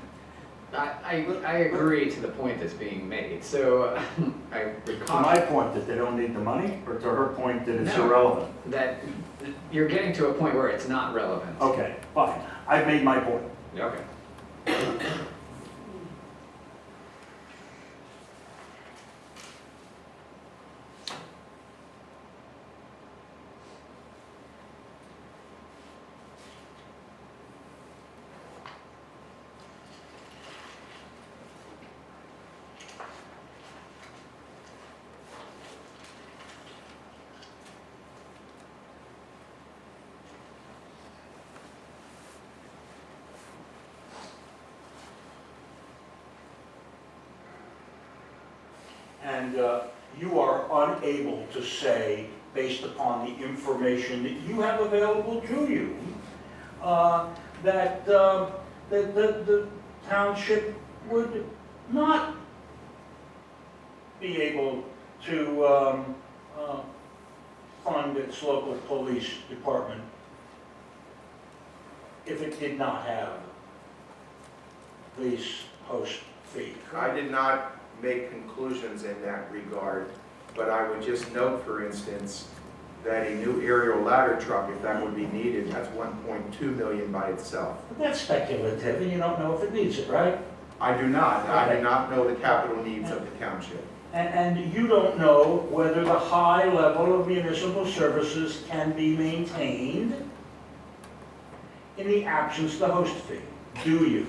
I agree to the point that's being made, so I would To my caution point that they don't need the money, or to her point that it's No. irrelevant? that you're getting to a point where it's not relevant. Okay, fine. I've made my point. Okay. And you are unable to say, based upon the information that you have available to you, that the township would not be able to fund its local police department if it did not have this host fee. I did not make conclusions in that regard, but I would just note, for instance, that a new aerial ladder truck, if that would be needed, that's 1.2 million by itself. That's speculative, and you don't know if it needs it, right? I do not. I Okay. do not know the capital needs of the township. And you don't know whether the high level of municipal services can be maintained in the absence of the host fee, do you?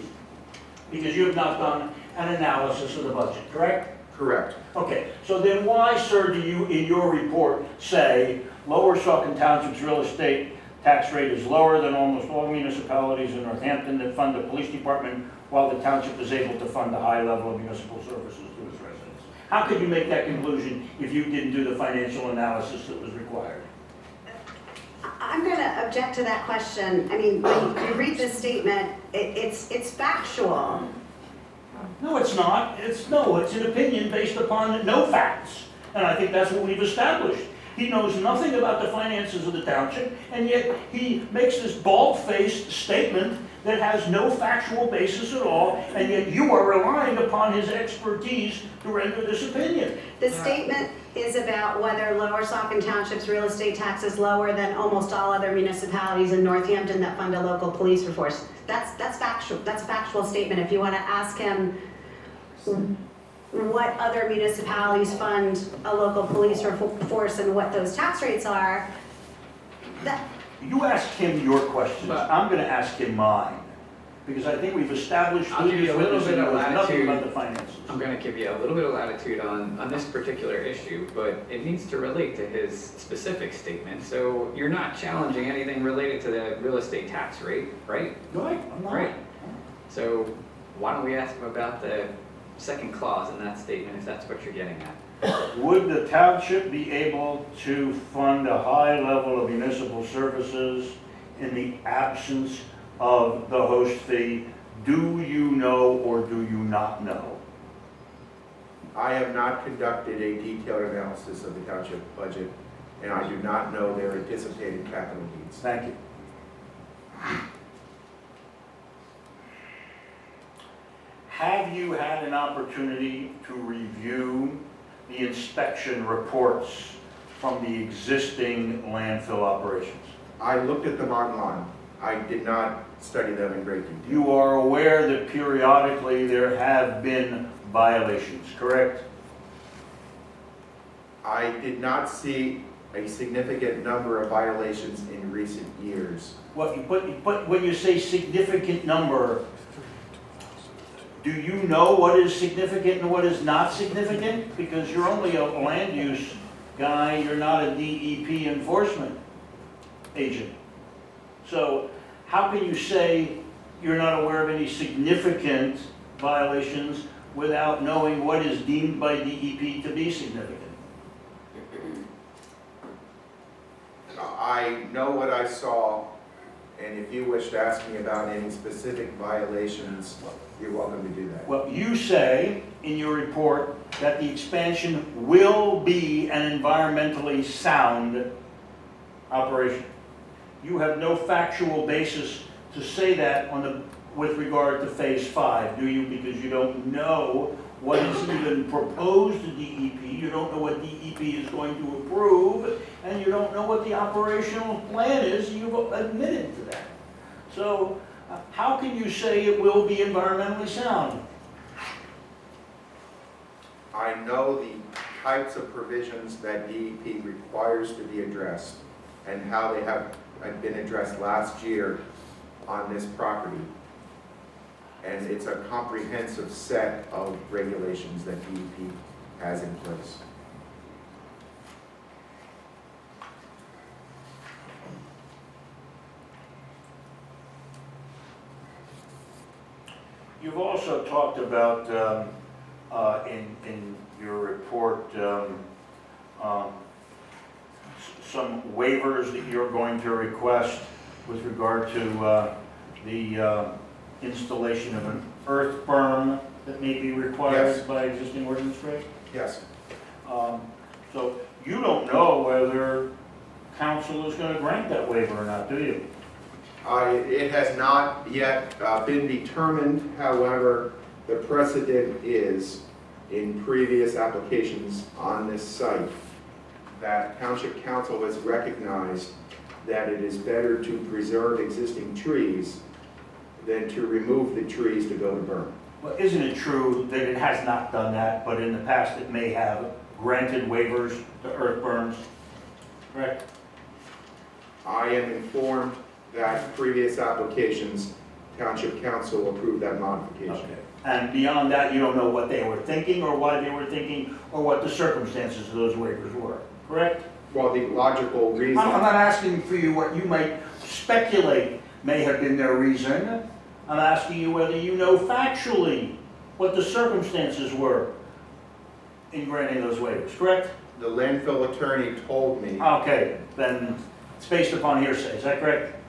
Because you have not done an analysis of the budget, correct? Correct. Okay, so then why, sir, do you, in your report, say Lower Saucon Township's real estate tax rate is lower than almost all municipalities in Northampton that fund the police department, while the township is able to fund a high level of municipal services to its residents? How could you make that conclusion if you didn't do the financial analysis that was required? I'm going to object to that question. I mean, when you read this statement, it's factual. No, it's not. It's an opinion based upon no facts. And I think that's what we've established. He knows nothing about the finances of the township, and yet he makes this bald-faced statement that has no factual basis at all, and yet you are relying upon his expertise to render this opinion. The statement is about whether Lower Saucon Township's real estate tax is lower than almost all other municipalities in Northampton that fund a local police force. That's factual. That's a factual statement. If you want to ask him what other municipalities fund a local police force and what those tax rates are, that. You ask him your questions. But- I'm going to ask him mine, because I think we've established I'll give you a little bit of nothing latitude. about the finances. I'm going to give you a little bit of latitude on this particular issue, but it needs to relate to his specific statement. So you're not challenging anything related to the real estate tax rate, right? Right, I'm not. Right. So why don't we ask him about the second clause in that statement, if that's what you're getting at? Would the township be able to fund a high level of municipal services in the absence of the host fee? Do you know or do you not know? I have not conducted a detailed analysis of the township budget, and I do not know their anticipated capital needs. Thank you. Have you had an opportunity to review the inspection reports from the existing landfill operations? I looked at them online. I did not study them in great detail. You are aware that periodically there have been violations, correct? I did not see a significant number of violations in recent years. But when you say significant number, do you know what is significant and what is not significant? Because you're only a land use guy, you're not a DEP enforcement agent. So how can you say you're not aware of any significant violations without knowing what is deemed by DEP to be significant? I know what I saw, and if you wish to ask me about any specific violations, you're welcome to do that. Well, you say in your report that the expansion will be an environmentally sound operation. You have no factual basis to say that with regard to phase 5, do you? Because you don't know what is even proposed to DEP, you don't know what DEP is going to approve, and you don't know what the operational plan is. You've admitted to that. So how can you say it will be environmentally sound? I know the types of provisions that DEP requires to be addressed and how they have been addressed last year on this property. And it's a comprehensive set of regulations that DEP has in place. You've also talked about, in your report, some waivers that you're going to request with regard to the installation of an earth berm that may be required Yes. by existing ordinance, right? Yes. So you don't know whether council is going to grant that waiver or not, do you? It has not yet been determined, however, the precedent is in previous applications on this site that Township Council has recognized that it is better to preserve existing trees than to remove the trees to go to burn. Well, isn't it true that it has not done that, but in the past it may have granted waivers to earth burns? Correct? I am informed that previous applications, Township Council approved that modification. Okay. And beyond that, you don't know what they were thinking, or why they were thinking, or what the circumstances of those waivers were, correct? Well, the logical reason, I'm not asking for you what you might speculate may have been their reason. I'm asking you whether you know factually what the circumstances were in granting those waivers, correct? the landfill attorney told me, Okay, then it's based upon hearsay, is that correct?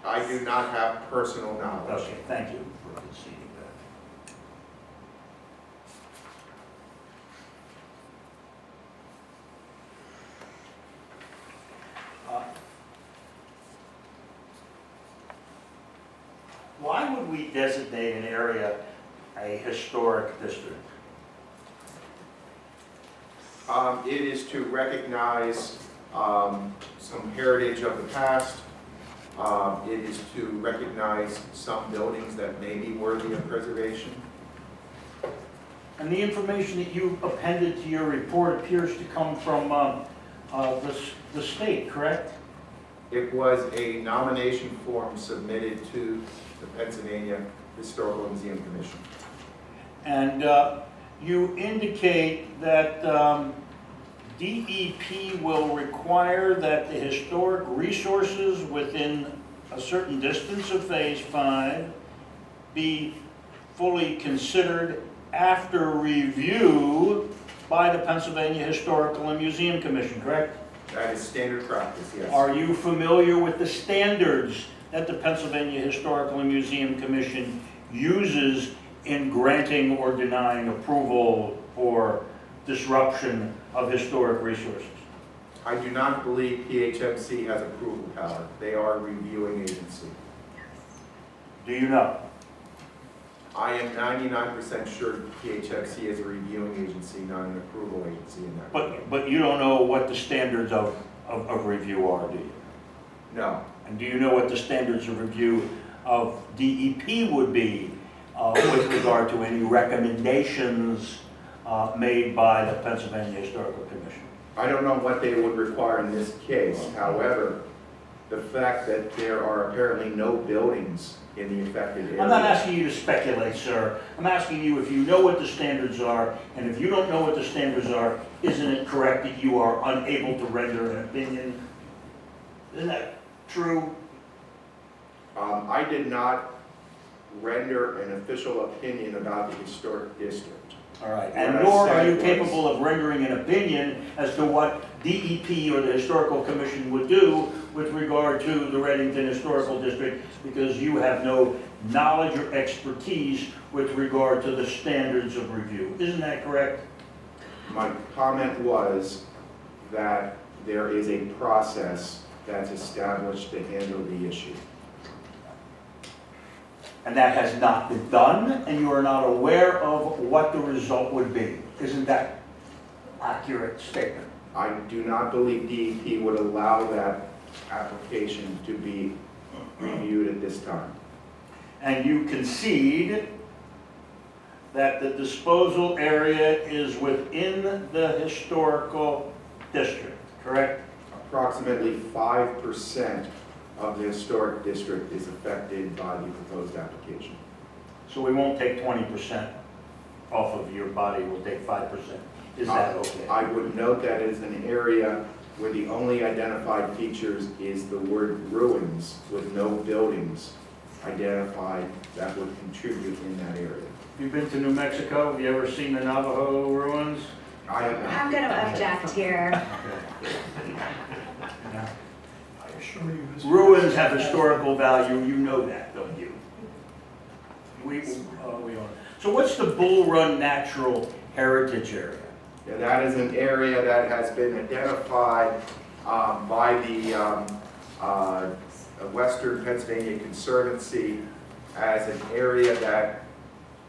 I do not have personal knowledge. Okay, thank you for conceding that. Why would we designate an area a historic district? It is to recognize some heritage of the past. It is to recognize some buildings that may be worthy of preservation. And the information that you appended to your report appears to come from the state, correct? It was a nomination form submitted to the Pennsylvania Historical Museum Commission. And you indicate that DEP will require that the historic resources within a certain distance of Phase 5 be fully considered after review by the Pennsylvania Historical and Museum Commission, correct? That is standard practice, yes. Are you familiar with the standards that the Pennsylvania Historical and Museum Commission uses in granting or denying approval for disruption of historic resources? I do not believe PHMC has approval power. They are a reviewing agency. Do you know? I am 99% sure PHMC is a reviewing agency, not an approval agency in that. But you don't know what the standards of review are, do you? No. And do you know what the standards of review of DEP would be with regard to any recommendations made by the Pennsylvania Historical Commission? I don't know what they would require in this case. However, the fact that there are apparently no buildings in the affected area. I'm not asking you to speculate, sir. I'm asking you if you know what the standards are, and if you don't know what the standards are, isn't it correct that you are unable to render an opinion? Isn't that true? I did not render an official opinion about the historic district. All right, What and I nor are said you was- capable of rendering an opinion as to what DEP or the Historical Commission would do with regard to the Reddington Historical District, because you have no knowledge or expertise with regard to the standards of review. Isn't that correct? My comment was that there is a process that's established to handle the issue. And that has not been done, and you are not aware of what the result would be. Isn't that accurate statement? I do not believe DEP would allow that application to be reviewed at this time. And you concede that the disposal area is within the historical district, correct? Approximately 5% of the historic district is affected by the proposed application. So we won't take 20% off of your body, we'll take 5%. Is that okay? I would note that it's an area where the only identified features is the word ruins with no buildings identified that would contribute in that area. You've been to New Mexico, have you ever seen the Navajo ruins? I have not. I'm gonna object here. Yeah. I assure you this. Ruins have historical value, you know that, don't you? We are. So what's the Bull Run Natural Heritage Area? Yeah, that is an area that has been identified by the Western Pennsylvania Conservancy as an area that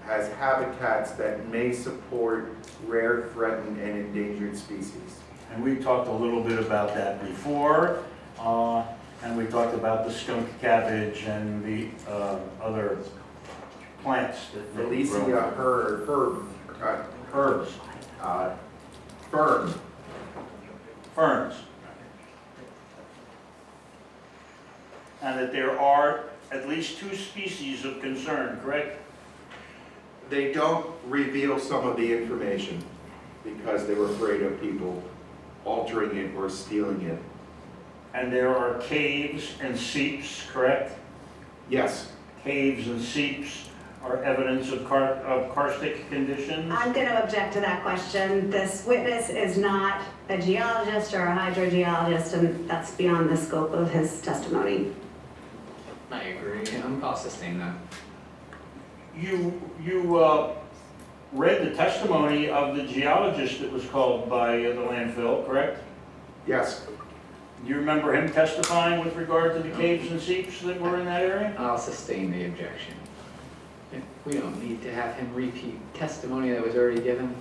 has habitats that may support rare, threatened, and endangered species. And we talked a little bit about that before, and we talked about the skunk cabbage and the other plants that grow. Felicia Herbs, fern. ferns. And that there are at least 2 species of concern, correct? They don't reveal some of the information because they were afraid of people altering it or stealing it. And there are caves and seeps, correct? Yes, Caves and seeps are evidence of karstic conditions? I'm going to object to that question. This witness is not a geologist or a hydrogeologist, and that's beyond the scope of his testimony. I agree. I'll sustain that. You read the testimony of the geologist that was called by the landfill, correct? yes. Do you remember him testifying with regard to the caves and seeps that were in that area? I'll sustain the objection. We don't need to have him repeat testimony that was already given.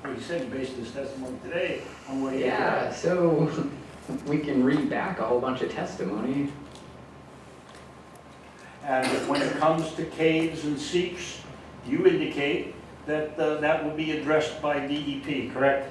Well, he said he based his testimony today on what he had Yeah, read. so we can read back a whole bunch of testimony. And when it comes to caves and seeps, you indicate that that will be addressed by DEP, correct?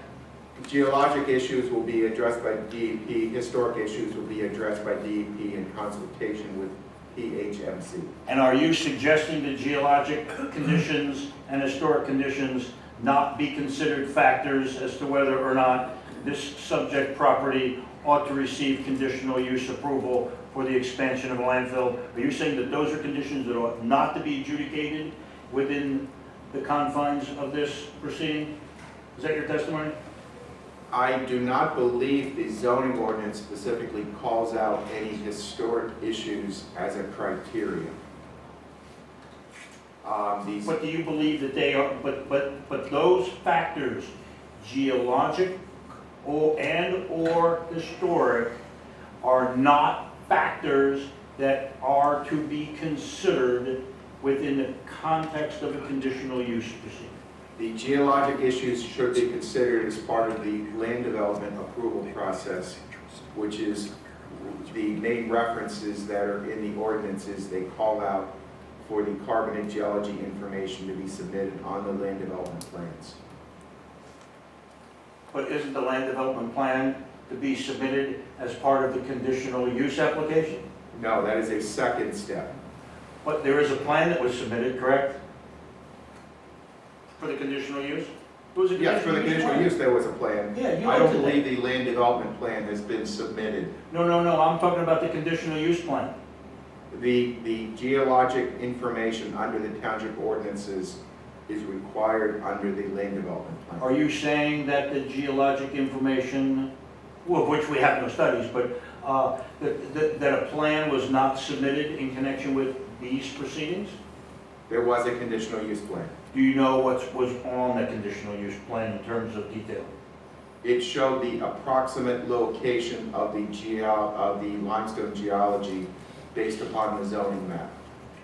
Geologic issues will be addressed by DEP, historic issues will be addressed by DEP in consultation with PHMC. And are you suggesting that geologic conditions and historic conditions not be considered factors as to whether or not this subject property ought to receive conditional use approval for the expansion of a landfill? Are you saying that those are conditions that ought not to be adjudicated within the confines of this proceeding? Is that your testimony? I do not believe the zoning ordinance specifically calls out any historic issues as a criteria. But do you believe that they are, but those factors, geologic or historic, are not factors that are to be considered within the context of a conditional use proceeding? The geologic issues should be considered as part of the land development approval process, which is the main references that are in the ordinances. They call out for the carbonate geology information to be submitted on the land development plans. But isn't the land development plan to be submitted as part of the conditional use application? No, that is a second step. But there is a plan that was submitted, correct? For the conditional use? It was a Yes, for the conditional plan. use, there was a plan. Yeah, you I don't looked at believe that. the land development plan has been submitted. No, I'm talking about the conditional use plan. The geologic information under the township ordinances is required under the land development plan. Are you saying that the geologic information, well, of which we have no studies, but that a plan was not submitted in connection with these proceedings? There was a conditional use plan. Do you know what was on the conditional use plan in terms of detail? It showed the approximate location of the limestone geology based upon the zoning map.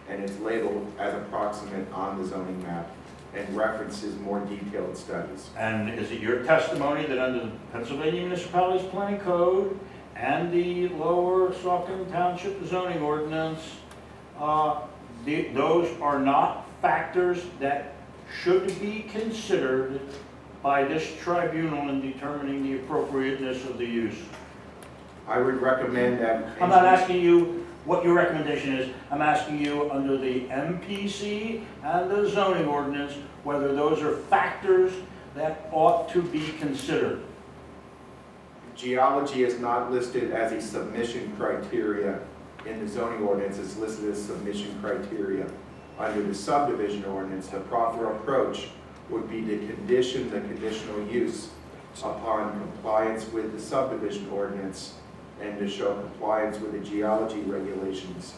And it's labeled as approximate on the zoning map and references more detailed studies. And is it your testimony that under the Pennsylvania Municipalities Planning Code and the Lower Saucon Township zoning ordinance, those are not factors that should be considered by this tribunal in determining the appropriateness of the use? I would recommend that. I'm not asking you what your recommendation is. I'm asking you under the MPC and the zoning ordinance, whether those are factors that ought to be considered. Geology is not listed as a submission criteria in the zoning ordinance. It's listed as submission criteria. Under the subdivision ordinance, the proper approach would be to condition the conditional use upon compliance with the subdivision ordinance and to show compliance with the geology regulations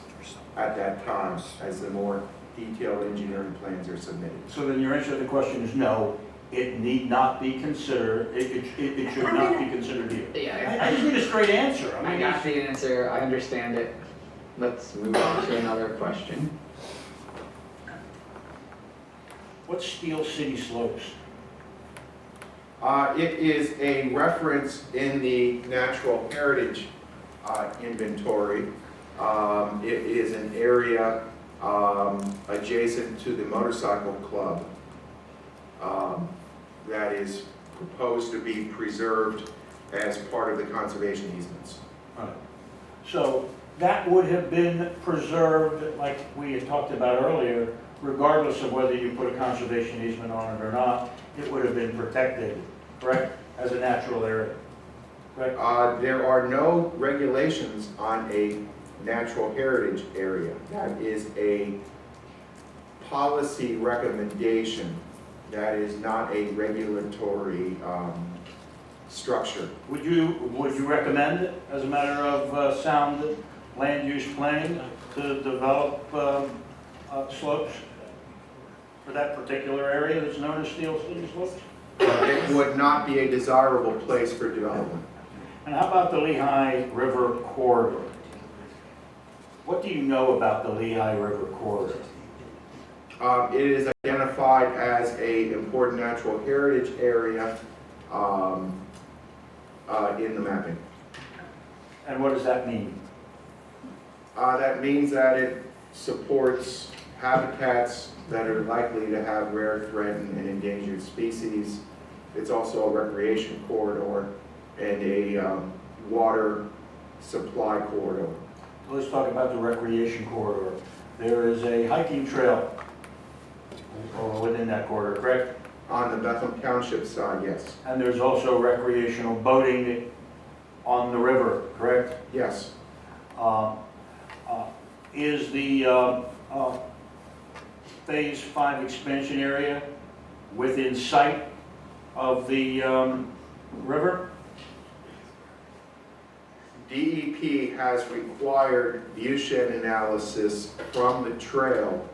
at that time as the more detailed engineering plans are submitted. So then your answer to the question is no, it need not be considered, it should not be considered here. Yeah, I just need a straight answer. I got the answer. I understand it. Let's move on to another question. What's Steel City Slopes? It is a reference in the Natural Heritage Inventory. It is an area adjacent to the motorcycle club that is proposed to be preserved as part of the conservation easements. So that would have been preserved, like we had talked about earlier, regardless of whether you put a conservation easement on it or not, it would have been protected, correct, as a natural area, correct? There are no regulations on a natural heritage area. That is a policy recommendation. That is not a regulatory structure. Would you recommend, as a matter of sound land use planning, to develop slopes for that particular area that's known as steel city slopes? It would not be a desirable place for development. And how about the Lehigh River corridor? What do you know about the Lehigh River corridor? It is identified as an important natural heritage area in the mapping. And what does that mean? That means that it supports habitats that are likely to have rare, threatened, and endangered species. It's also a recreation corridor and a water supply corridor. Let's talk about the recreation corridor. There is a hiking trail within that corridor, correct? On the Bethlehem Township side, yes. And there's also recreational boating on the river, correct? Yes. Is the Phase 5 expansion area within sight of the river? DEP has required viewshed analysis from the trail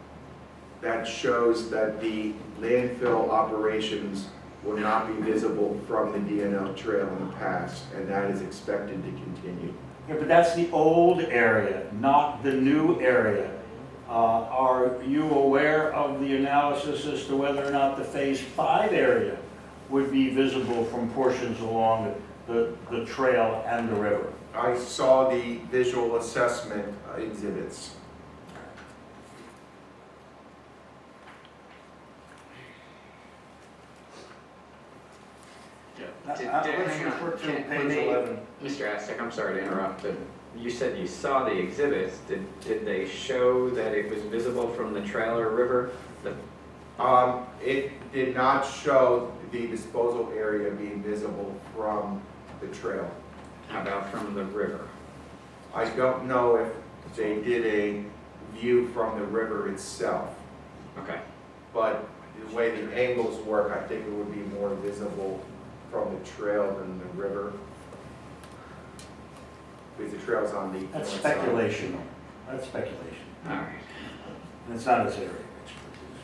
that shows that the landfill operations will not be visible from the DNO trail in the past, and that is expected to continue. Yeah, but that's the old area, not the new area. Are you aware of the analysis as to whether or not the Phase 5 area would be visible from portions along the trail and the river? I saw the visual assessment exhibits. Let's Hang on. refer to When page they- 11. Mr. Aztec, I'm sorry to interrupt, but you said you saw the exhibits. Did they show that it was visible from the trail or river? It did not show the disposal area being visible from the trail. How about from the river? I don't know if they did a view from the river itself, Okay. but the way the angles work, I think it would be more visible from the trail than the river. Because the trail's on the That's north side. speculation. That's speculation. All right. And it's not his area of expertise.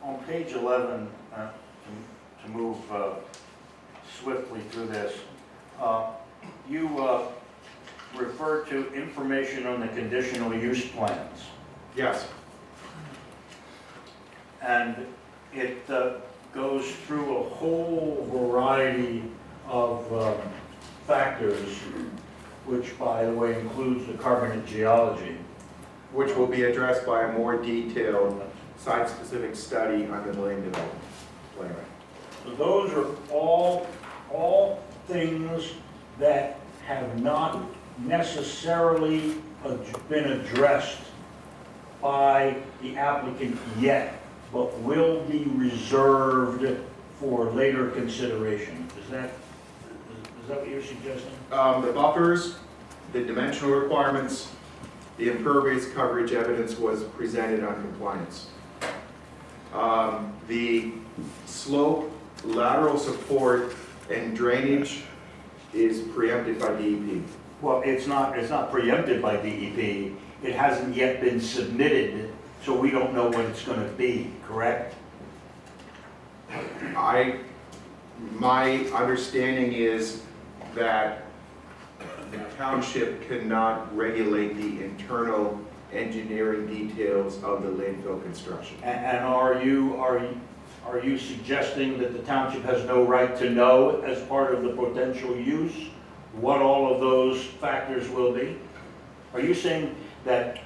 On page 11, to move swiftly through this, you refer to information on the conditional use plans. Yes. And it goes through a whole variety of factors, which, by the way, includes the carbonate geology. Which will be addressed by a more detailed site-specific study under the land development plan. So those are all things that have not necessarily been addressed by the applicant yet, but will be reserved for later consideration. Is that what you're suggesting? The buffers, the dimensional requirements, the impervious coverage evidence was presented on compliance. The slope, lateral support, and drainage is preempted by DEP. Well, it's not preempted by DEP. It hasn't yet been submitted, so we don't know what it's going to be, correct? My understanding is that The township cannot regulate the internal engineering details of the landfill construction. And are you suggesting that the township has no right to know, as part of the potential use, what all of those factors will be? Are you saying that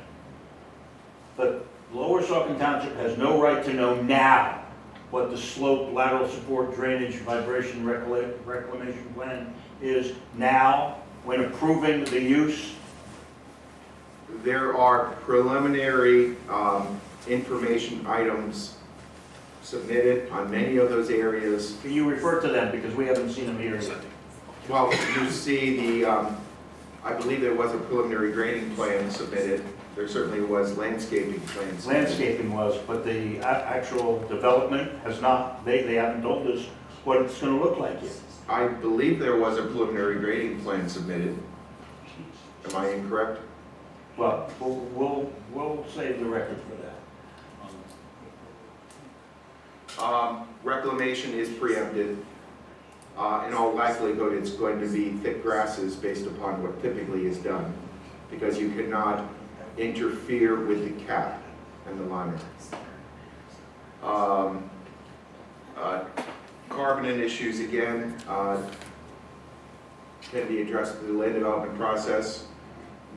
the Lower Saucon Township has no right to know now what the slope, lateral support, drainage, vibration reclamation plan is now when approving the use? There are preliminary information items submitted on many of those areas. Can you refer to them, because we haven't seen them here yet? Well, you see I believe there was a preliminary grading plan submitted. There certainly was landscaping plans. Landscaping was, but the actual development has not, they haven't told us what it's gonna look like yet. I believe there was a preliminary grading plan submitted. Am I incorrect? Well, we'll save the record for that. Reclamation is preempted. In all likelihood, it's going to be thick grasses based upon what typically is done, because you cannot interfere with the cap and the liner. Carbon issues, again, can be addressed through the land development process.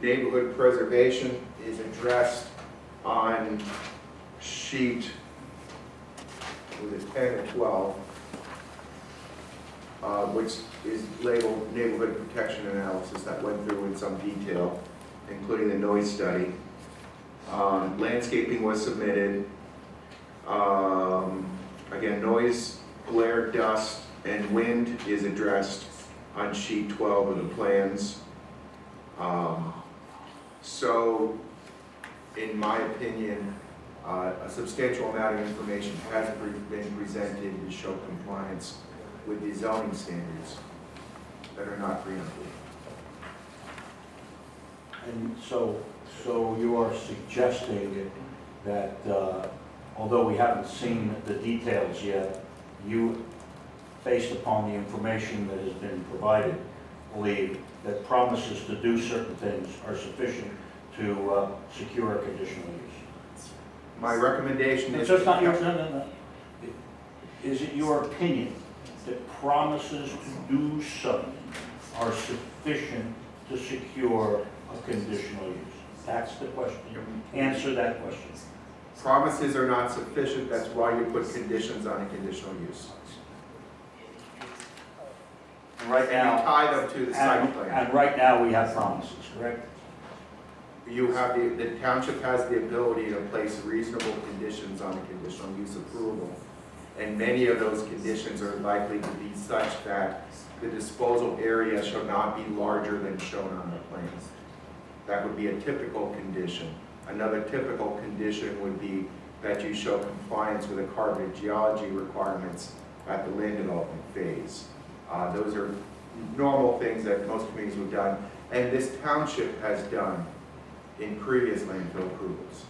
Neighborhood preservation is addressed on sheet, was it 10 or 12, which is labeled neighborhood protection analysis, that went through in some detail, including the noise study. Landscaping was submitted. Again, noise, glare, dust, and wind is addressed on sheet 12 of the plans. So, in my opinion, a substantial amount of information has been presented to show compliance with the zoning standards that are not preempted. And so you are suggesting that, although we haven't seen the details yet, you, based upon the information that has been provided, believe that promises to do certain things are sufficient to secure a conditional use? My recommendation is... It's just not your, no. Is it your opinion that promises to do something are sufficient to secure a conditional use? That's the question. Answer that question. Promises are not sufficient, that's why you put conditions on a conditional use. And right And you now, tie them to the site plan. and right now we have promises, correct? You have the township has the ability to place reasonable conditions on a conditional use approval. And many of those conditions are likely to be such that the disposal area shall not be larger than shown on the plans. That would be a typical condition. Another typical condition would be that you show compliance with the carbon geology requirements at the land development phase. Those are normal things that most communities have done, and this township has done in previous landfill approvals.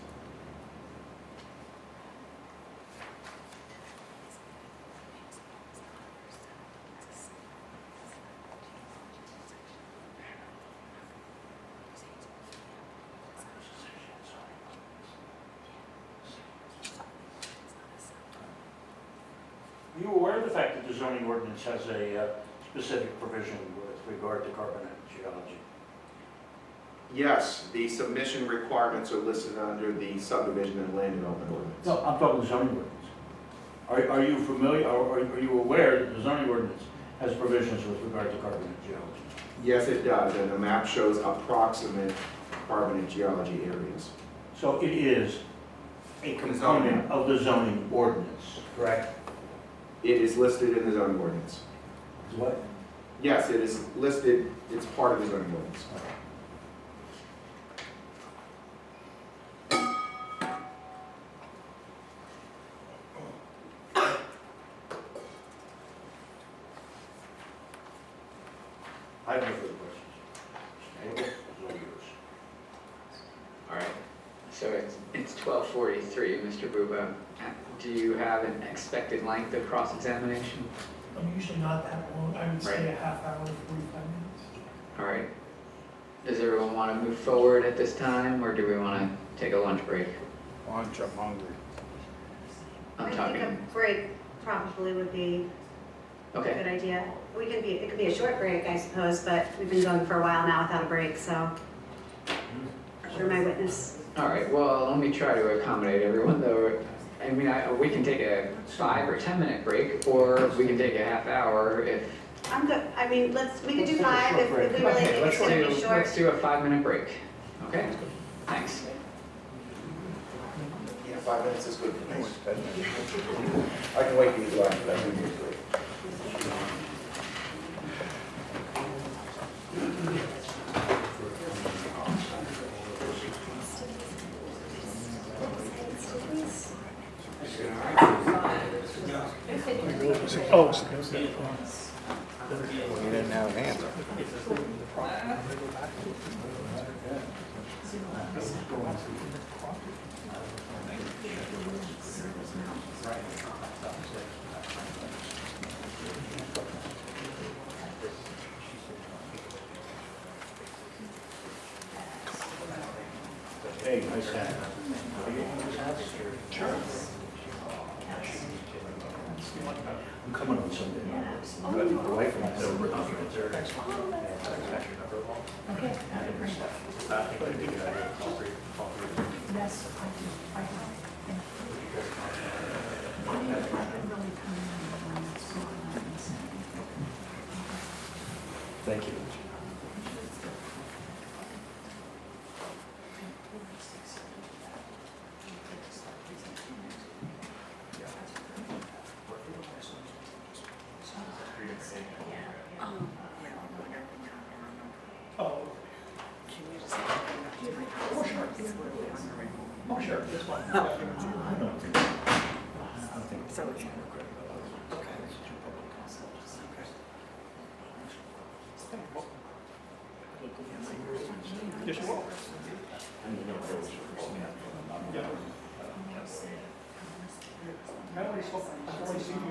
Are you aware of the fact that the zoning ordinance has a specific provision with regard to carbon geology? Yes, the submission requirements are listed under the subdivision and land development ordinance. No, I'm talking the zoning ordinance. Are you familiar, or are you aware that the zoning ordinance has provisions with regard to carbon geology? Yes, it does, and the map shows approximate carbonate geology areas. So it is a component of the zoning ordinance, correct? It is listed in the zoning ordinance. Is what? Yes, it is listed, it's part of the zoning ordinance. I have no further questions. It's all yours. All right, so it's 12:43, Mr. Buuba. Do you have an expected length of cross-examination? I'm usually not that long, I would say Right. a half hour, 45 minutes. All right, Does everyone want to move forward at this time, or do we want to take a lunch break? Lunch, I'm hungry. I'm I think talking, a break probably would be a okay, good idea. It could be a short break, I suppose, but we've been going for a while now without a break, so. You're my witness. all right, well, let me try to accommodate everyone, though. I mean, we can take a 5 or 10 minute break, or we can take a half hour if. I'm good, I mean, we could do 5 if we really think it's gonna be short. Let's do a 5-minute break, okay? Thanks. Yeah, 5 minutes is good. No, it's 10 minutes. I can wait these last, that's usually. Oh, so goes that. You didn't have an answer. Hey, nice hat. Sure. I'm coming on Sunday. Good. My wife and I said we're not going to Okay. Yes, I do. I have. Thank you. Oh. Oh, sure, this one. Yes, you will. Yeah. I've always seen you.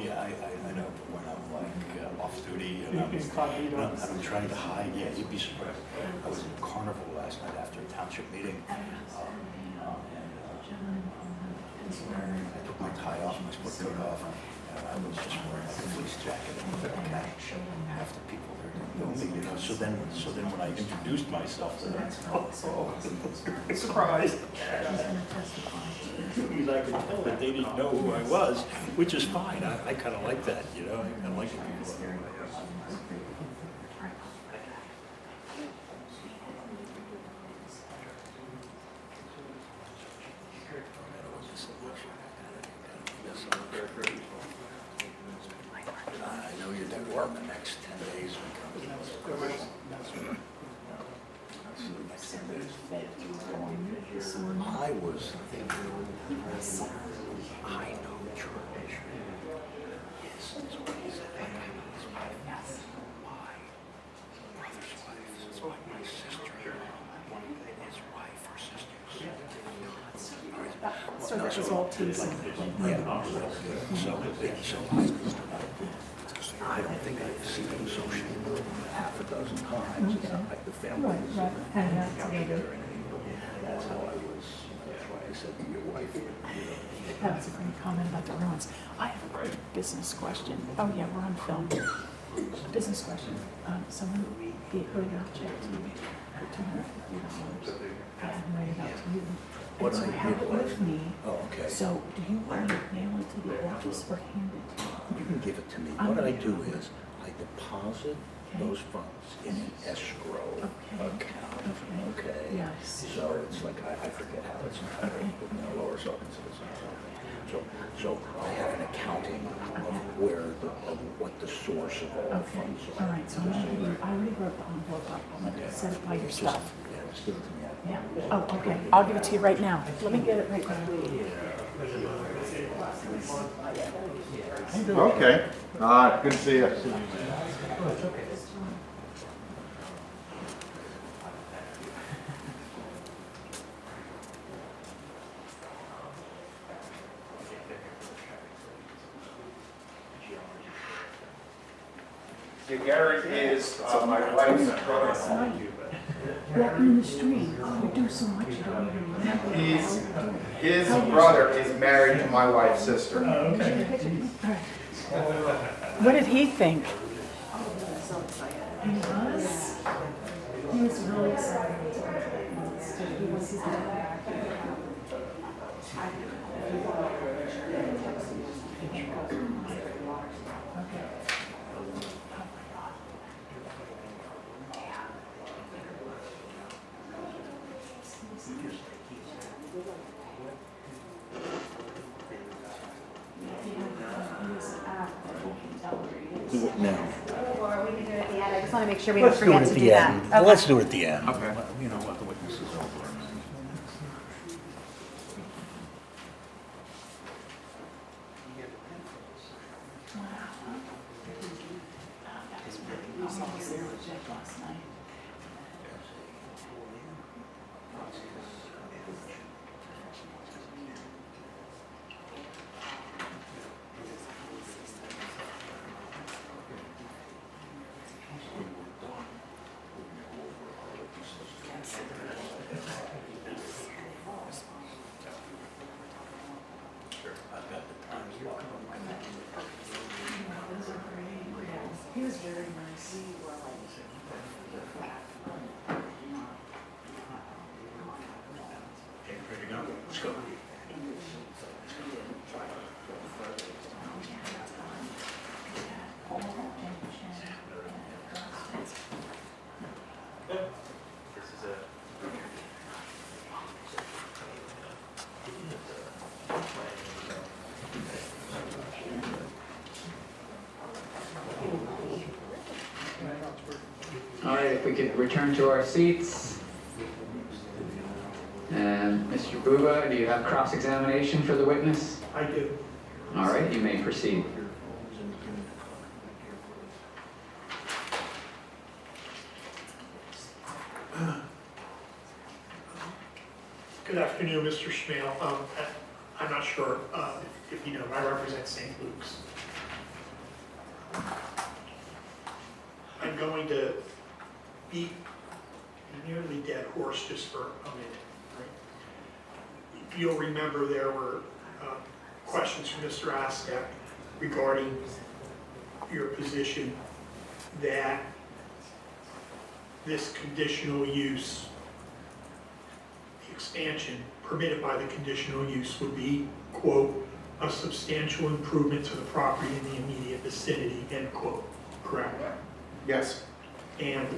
Yeah, I know when I'm like off duty and Incognito. I'm trying to hide. Yeah, you'd be surprised. I was in Carnival last night after a township meeting. I took my tie off, my sport coat off, and I was just wearing like a fleece jacket and a cap. Half the people there didn't know me, you know. So then when I introduced myself to them, Surprise. because I could tell that they didn't know who I was, which is fine. I kind of like that, you know. I kind of like the people. I know you're doing work the next 10 days. I was thinking, I know George. Yes, that's what he said. His wife, my brother's wife, it's like my sister, his wife, her sister. So that was all teasing. I don't think I've seen him socially half a dozen times. It's not like the family Right, is right. Hanging out together together. or anything. That's how I was, that's why I said to your wife. That was a great comment about the ruins. I have a business question. Oh, yeah, we're on film. Business question. Someone gave her a check to me for $250. I had them write it out to you. And so I have it with me. Oh, okay. So do you want to mail it to the office or hand it to me? You can give it to me. I'm What I gonna- do is I deposit those funds in an escrow account. Okay. Yes. So it's like, I forget how it's lower Arkansas. So I have an accounting of what the source of all the Okay, funds all are. right, so I'm gonna give you, I already wrote the envelope up, I'm gonna set it by your Just, stuff. yeah, just give it to me. Yeah, oh, okay, I'll give it to you right now. Let me get it right now. Okay, good to see you. Garrett is my wife's brother. Walking in the street, we do so much, you don't even remember. His brother is married to my wife's sister. Okay. What did he think? He was really excited. He was his Do it now. Or we can do it at the end. I just want to make sure we Let's don't do it forget at to the do end. that. Okay. Let's do it at the end. Okay. You know what, the witness is over. Last night. He was very nice. Ready to go? Let's go. This is a. All right, if we could return to our seats. And Mr. Buuba, do you have cross-examination for the witness? I do. All right, you may proceed. Good afternoon, Mr. Schmale. I'm not sure if you know, I represent St. Luke's. I'm going to beat a nearly dead horse just for a minute. Right? You'll remember there were questions from Mr. Astek regarding your position that this conditional use, the expansion permitted by the conditional use would be, quote, a substantial improvement to the property in the immediate vicinity, end quote, correct? Yes. And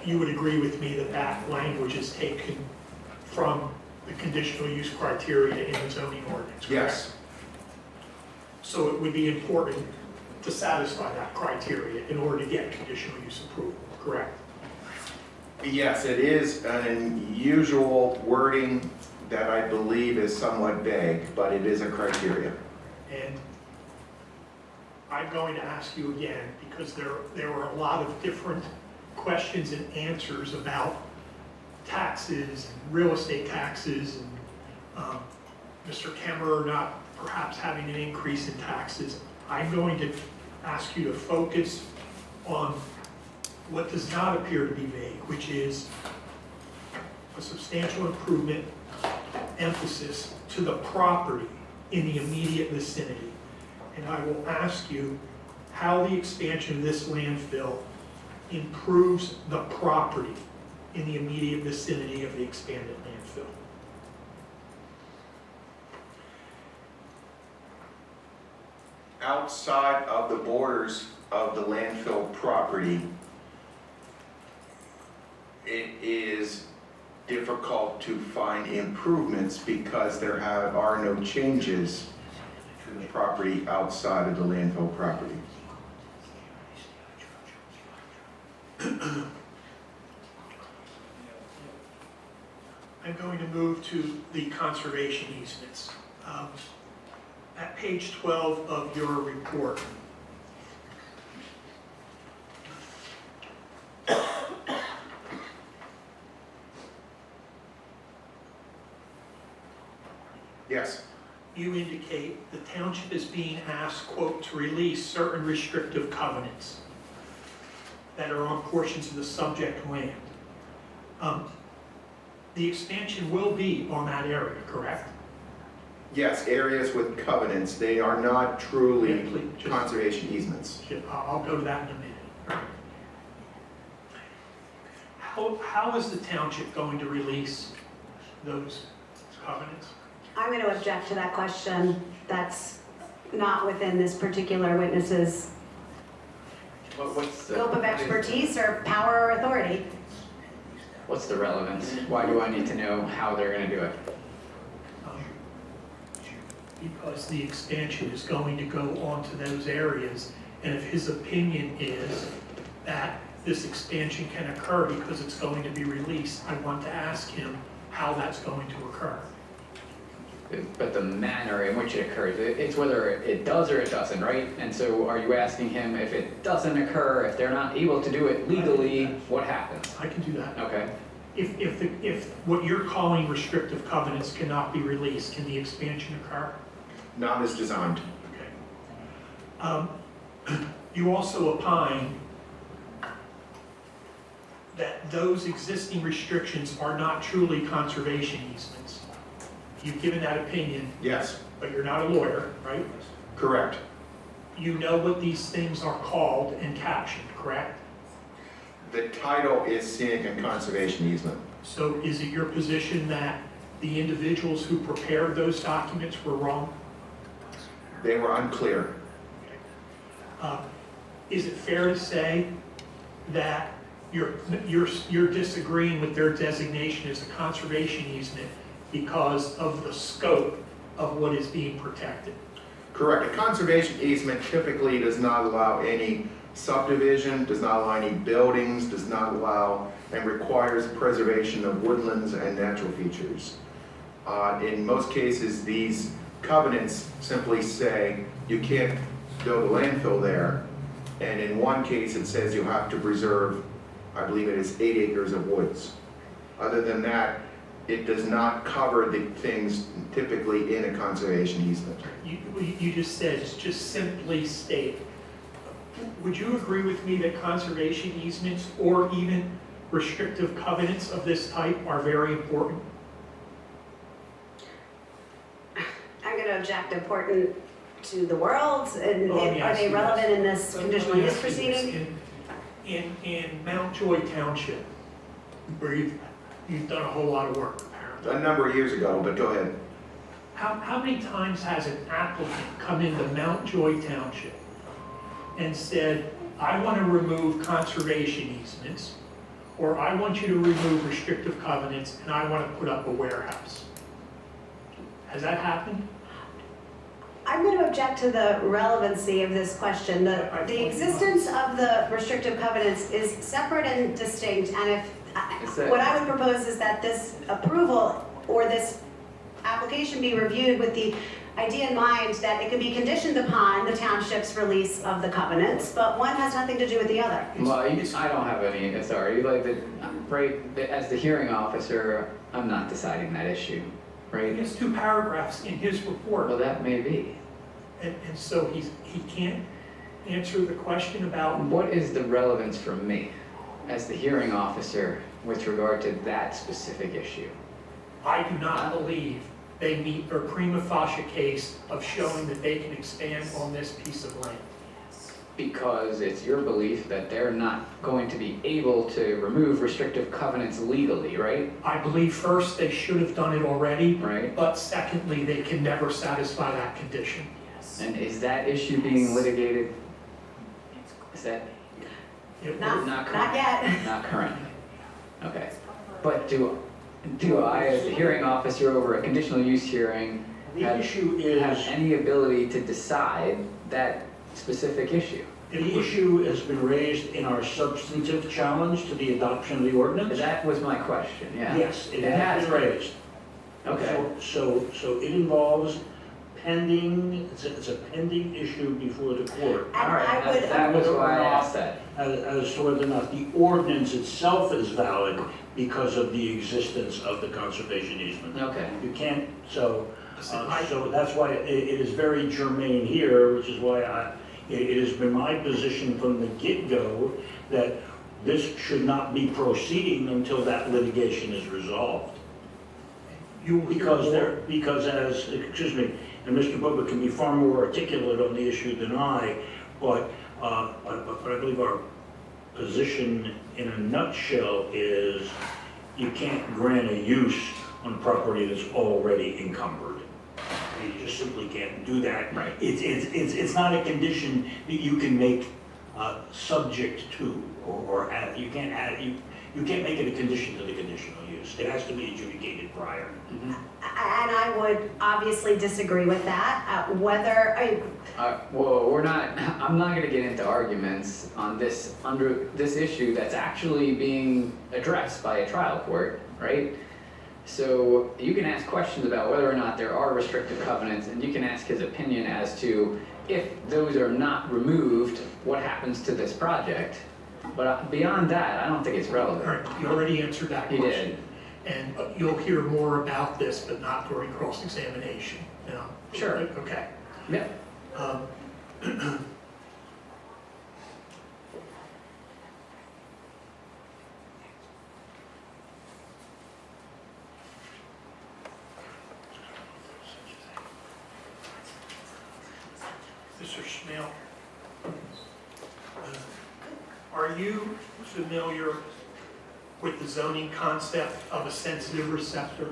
you would agree with me that that language is taken from the conditional use criteria in the zoning ordinance, correct? Yes. So it would be important to satisfy that criteria in order to get conditional use approval, correct? Yes, it is an unusual wording that I believe is somewhat vague, but it is a criteria. And I'm going to ask you again, because there were a lot of different questions and answers about taxes, and real estate taxes, and Mr. Kemmerer not perhaps having an increase in taxes. I'm going to ask you to focus on what does not appear to be vague, which is a substantial improvement emphasis to the property in the immediate vicinity. And I will ask you how the expansion of this landfill improves the property in the immediate vicinity of the expanded landfill. Outside of the borders of the landfill property, it is difficult to find improvements because there are no changes to the property outside of the landfill property. I'm going to move to the conservation easements. At page 12 of your report, Yes. you indicate the township is being asked, quote, to release certain restrictive covenants that are on portions of the subject land. The expansion will be on that area, correct? Yes, areas with covenants, they are not truly Yeah, please, just- conservation easements. I'll go to that in a minute. How is the township going to release those covenants? I'm going to object to that question. That's not within this particular witness's What's the? scope of expertise or power or authority. What's the relevance? Why do I need to know how they're gonna do it? Because the expansion is going to go onto those areas, and if his opinion is that this expansion can occur because it's going to be released, I want to ask him how that's going to occur. But the manner in which it occurs, it's whether it does or it doesn't, right? And so are you asking him if it doesn't occur, if they're not able to do it legally, what happens? I can do that. Okay. If what you're calling restrictive covenants cannot be released, can the expansion occur? Not as designed. Okay. You also opine that those existing restrictions are not truly conservation easements. You've given that opinion, Yes, but you're not a lawyer, right? correct. You know what these things are called and captioned, correct? The title is scenic and conservation easement. So is it your position that the individuals who prepared those documents were wrong? They were unclear. Is it fair to say that you're disagreeing with their designation as a conservation easement because of the scope of what is being protected? Correct. A conservation easement typically does not allow any subdivision, does not allow any buildings, does not allow, and requires preservation of woodlands and natural features. In most cases, these covenants simply say you can't build a landfill there. And in one case, it says you have to preserve, I believe it is 8 acres of woods. Other than that, it does not cover the things typically in a conservation easement. You just said, just simply state. Would you agree with me that conservation easements or even restrictive covenants of this type are very important? I'm going to object. Important to the world, and Well, let me are ask they you relevant this. in this conditional Let me use ask you this. proceeding? In Mountjoy Township, where you've done a whole lot of work apparently. A number of years ago, but go ahead. How many times has an applicant come into Mountjoy Township and said, I want to remove conservation easements, or I want you to remove restrictive covenants, and I want to put up a warehouse? Has that happened? I'm going to object to the relevancy of this question. The existence of the restrictive covenants is separate and distinct, and what I would propose is that this approval or this application be reviewed with the idea in mind that it could be conditioned upon the township's release of the covenants, but one has nothing to do with the other. Well, I don't have any authority, as the hearing officer, I'm not deciding that issue, He right? has 2 paragraphs in his report. Well, that may be. And so he can't answer the question about, What is the relevance for me as the hearing officer with regard to that specific issue? I do not believe they meet their prima facie case of showing that they can expand on this piece of land. Because it's your belief that they're not going to be able to remove restrictive covenants legally, right? I believe first, they should have done it already, Right? but secondly, they can never satisfy that condition. And is that issue being litigated? Is that It Not not current? yet. Not currently. Okay. But do I, as the hearing officer over a conditional use hearing, The issue have is, any ability to decide that specific issue? the issue has been raised in our substantive challenge to the adoption of the ordinance. That was my question, yeah. Yes, it It has has. been raised. Okay. So it involves pending, it's a pending issue before the court. And All right, I would, that was why I asked that. As to whether or not the ordinance itself is valid because of the existence of the conservation easement. Okay. You can't, so So that's why it is very germane here, which is why it has been my position from the get-go that this should not be proceeding until that litigation is resolved. Because as, excuse me, and Mr. Buuba can be far more articulate on the issue than I, but I believe our position in a nutshell is you can't grant a use on property that's already encumbered. You just simply can't do that. Right. It's not a condition that you can make subject to, or add. You can't add, you can't make it a condition to the conditional use. It has to be adjudicated prior. And I would obviously disagree with that, Well, I'm not gonna get into arguments on this, under this issue that's actually being addressed by a trial court, right? So you can ask questions about whether or not there are restrictive covenants, and you can ask his opinion as to if those are not removed, what happens to this project? But beyond that, I don't think it's relevant. All right, you already answered that He question. did. And you'll hear more about this, but not during cross-examination, you know? Sure. Okay. Yeah. Mr. Schnell, are you familiar with the zoning concept of a sensitive receptor?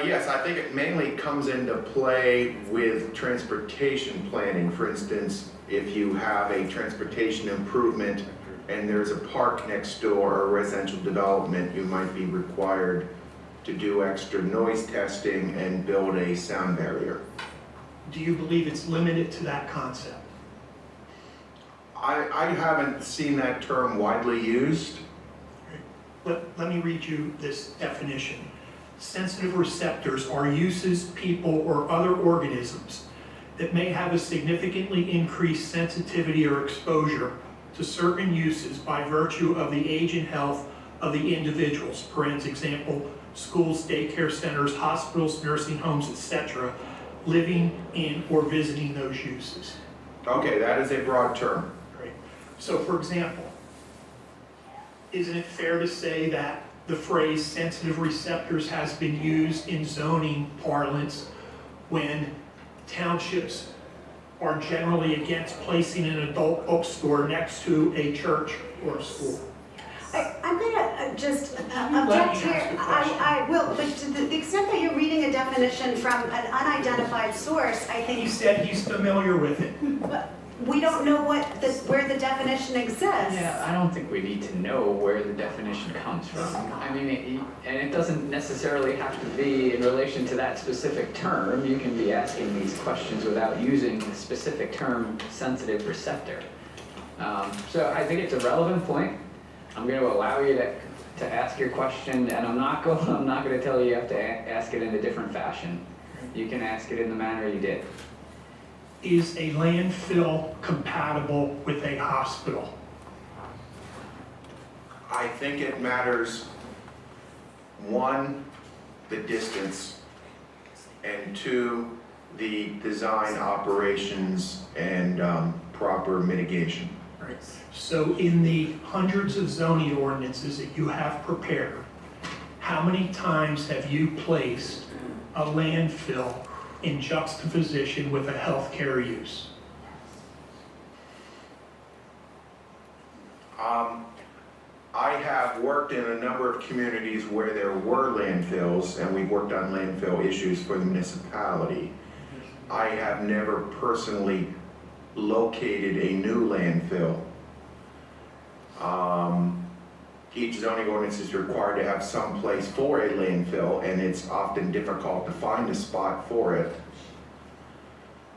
Yes, I think it mainly comes into play with transportation planning. For instance, if you have a transportation improvement and there's a park next door or a residential development, you might be required to do extra noise testing and build a sound barrier. Do you believe it's limited to that concept? I haven't seen that term widely used. Let me read you this definition. Sensitive receptors are uses, people, or other organisms that may have a significantly increased sensitivity or exposure to certain uses by virtue of the age and health of the individuals. For example, schools, daycare centers, hospitals, nursing homes, etc., living in or visiting those uses. Okay, that is a broad term. Right. So for example, isn't it fair to say that the phrase sensitive receptors has been used in zoning parlance when townships are generally against placing an adult bookstore next to a church or a school? I'm gonna just let object me here. ask a question? I will, but to the extent that you're reading a definition from an unidentified source, I He think said he's familiar with it. we don't know where the definition exists. Yeah, I don't think we need to know where the definition comes from. I mean, and it doesn't necessarily have to be in relation to that specific term. You can be asking these questions without using the specific term sensitive receptor. So I think it's a relevant point. I'm going to allow you to ask your question, and I'm not going to tell you have to ask it in a different fashion. You can ask it in the manner you did. Is a landfill compatible with a hospital? I think it matters, one, the distance, and two, the design, operations, and proper mitigation. Right. So in the hundreds of zoning ordinances that you have prepared, how many times have you placed a landfill in juxtaposition with a healthcare use? I have worked in a number of communities where there were landfills, and we've worked on landfill issues for the municipality. I have never personally located a new landfill. Each zoning ordinance is required to have some place for a landfill, and it's often difficult to find a spot for it.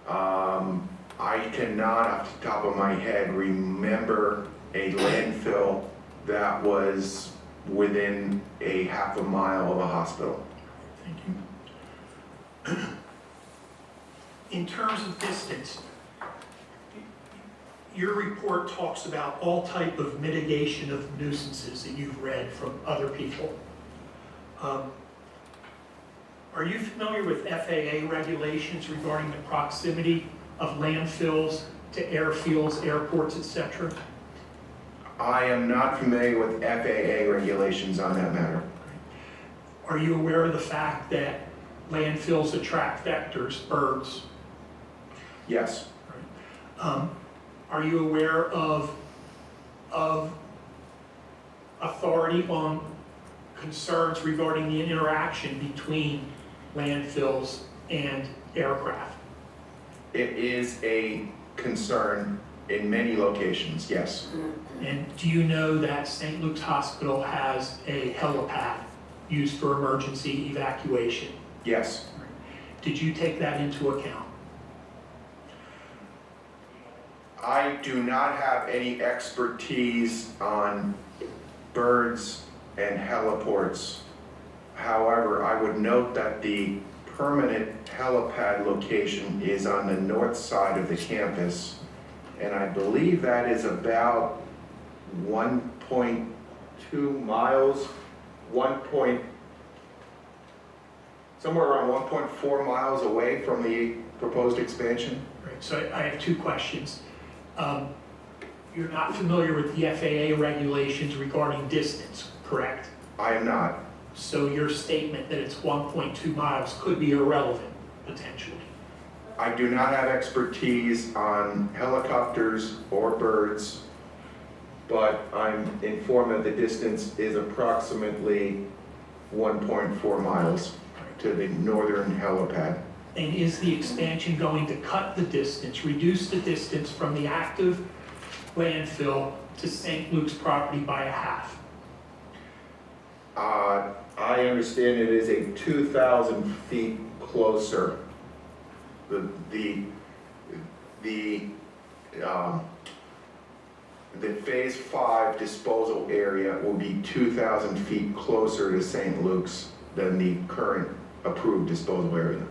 I cannot, off the top of my head, remember a landfill that was within a half a mile of a hospital. Thank you. In terms of distance, your report talks about all type of mitigation of nuisances that you've read from other people. Are Are you familiar with FAA regulations regarding the proximity of landfills to airfields, airports, etc.? I am not familiar with FAA regulations on that matter. Are you aware of the fact that landfills attract vectors, birds? Yes, Are you aware of authority on concerns regarding the interaction between landfills and aircraft? it is a concern in many locations, yes. And do you know that St. Luke's Hospital has a helipad used for emergency evacuation? Yes, Did you take that into account? I do not have any expertise on birds and heliports. However, I would note that the permanent helipad location is on the north side of the campus, and I believe that is about 1.2 miles, somewhere around 1.4 miles away from the proposed expansion. Right, so I have two questions. You're not familiar with the FAA regulations regarding distance, correct? I am not. So your statement that it's 1.2 miles could be irrelevant, potentially. I do not have expertise on helicopters or birds, but I'm informed that the distance is approximately 1.4 miles to the northern helipad. And is the expansion going to cut the distance, reduce the distance from the active landfill to St. Luke's property by a half? I understand it is a 2,000 feet closer. The phase 5 disposal area will be 2,000 feet closer to St. Luke's than the current approved disposal area.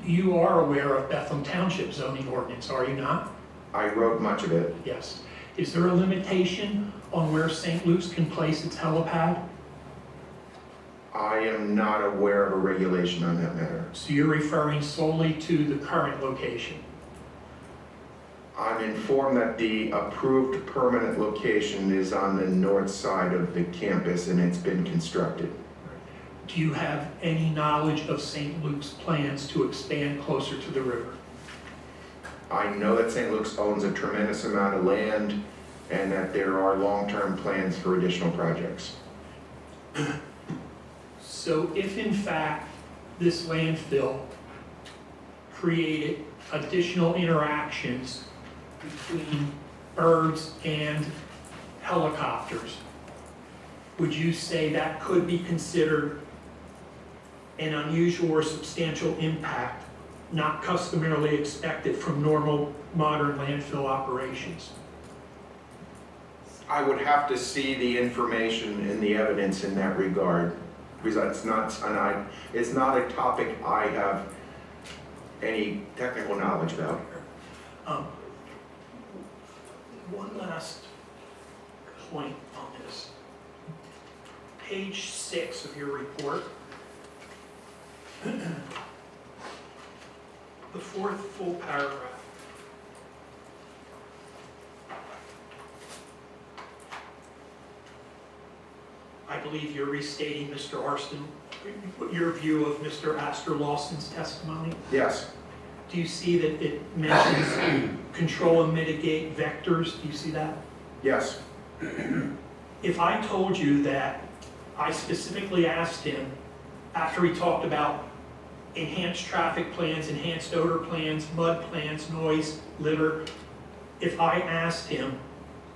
You are aware of Bethlehem Township zoning ordinance, are you not? I wrote much of it. Yes. Is there a limitation on where St. Luke's can place its helipad? I am not aware of a regulation on that matter. So you're referring solely to the current location? I'm informed that the approved permanent location is on the north side of the campus and it's been constructed. Do you have any knowledge of St. Luke's plans to expand closer to the river? I know that St. Luke's owns a tremendous amount of land and that there are long-term plans for additional projects. So if in fact this landfill created additional interactions between birds and helicopters, would you say that could be considered an unusual or substantial impact not customarily expected from normal modern landfill operations? I would have to see the information and the evidence in that regard, because it's not a topic I have any technical knowledge about. One last point on this. Page 6 of your report, the fourth full paragraph. I believe you're restating Mr. Arston, your view of Mr. Astor Lawson's testimony. Yes, Do you see that it mentions control and mitigate vectors? Do you see that? yes, If I told you that I specifically asked him, after he talked about enhanced traffic plans, enhanced odor plans, mud plans, noise, litter, if I asked him,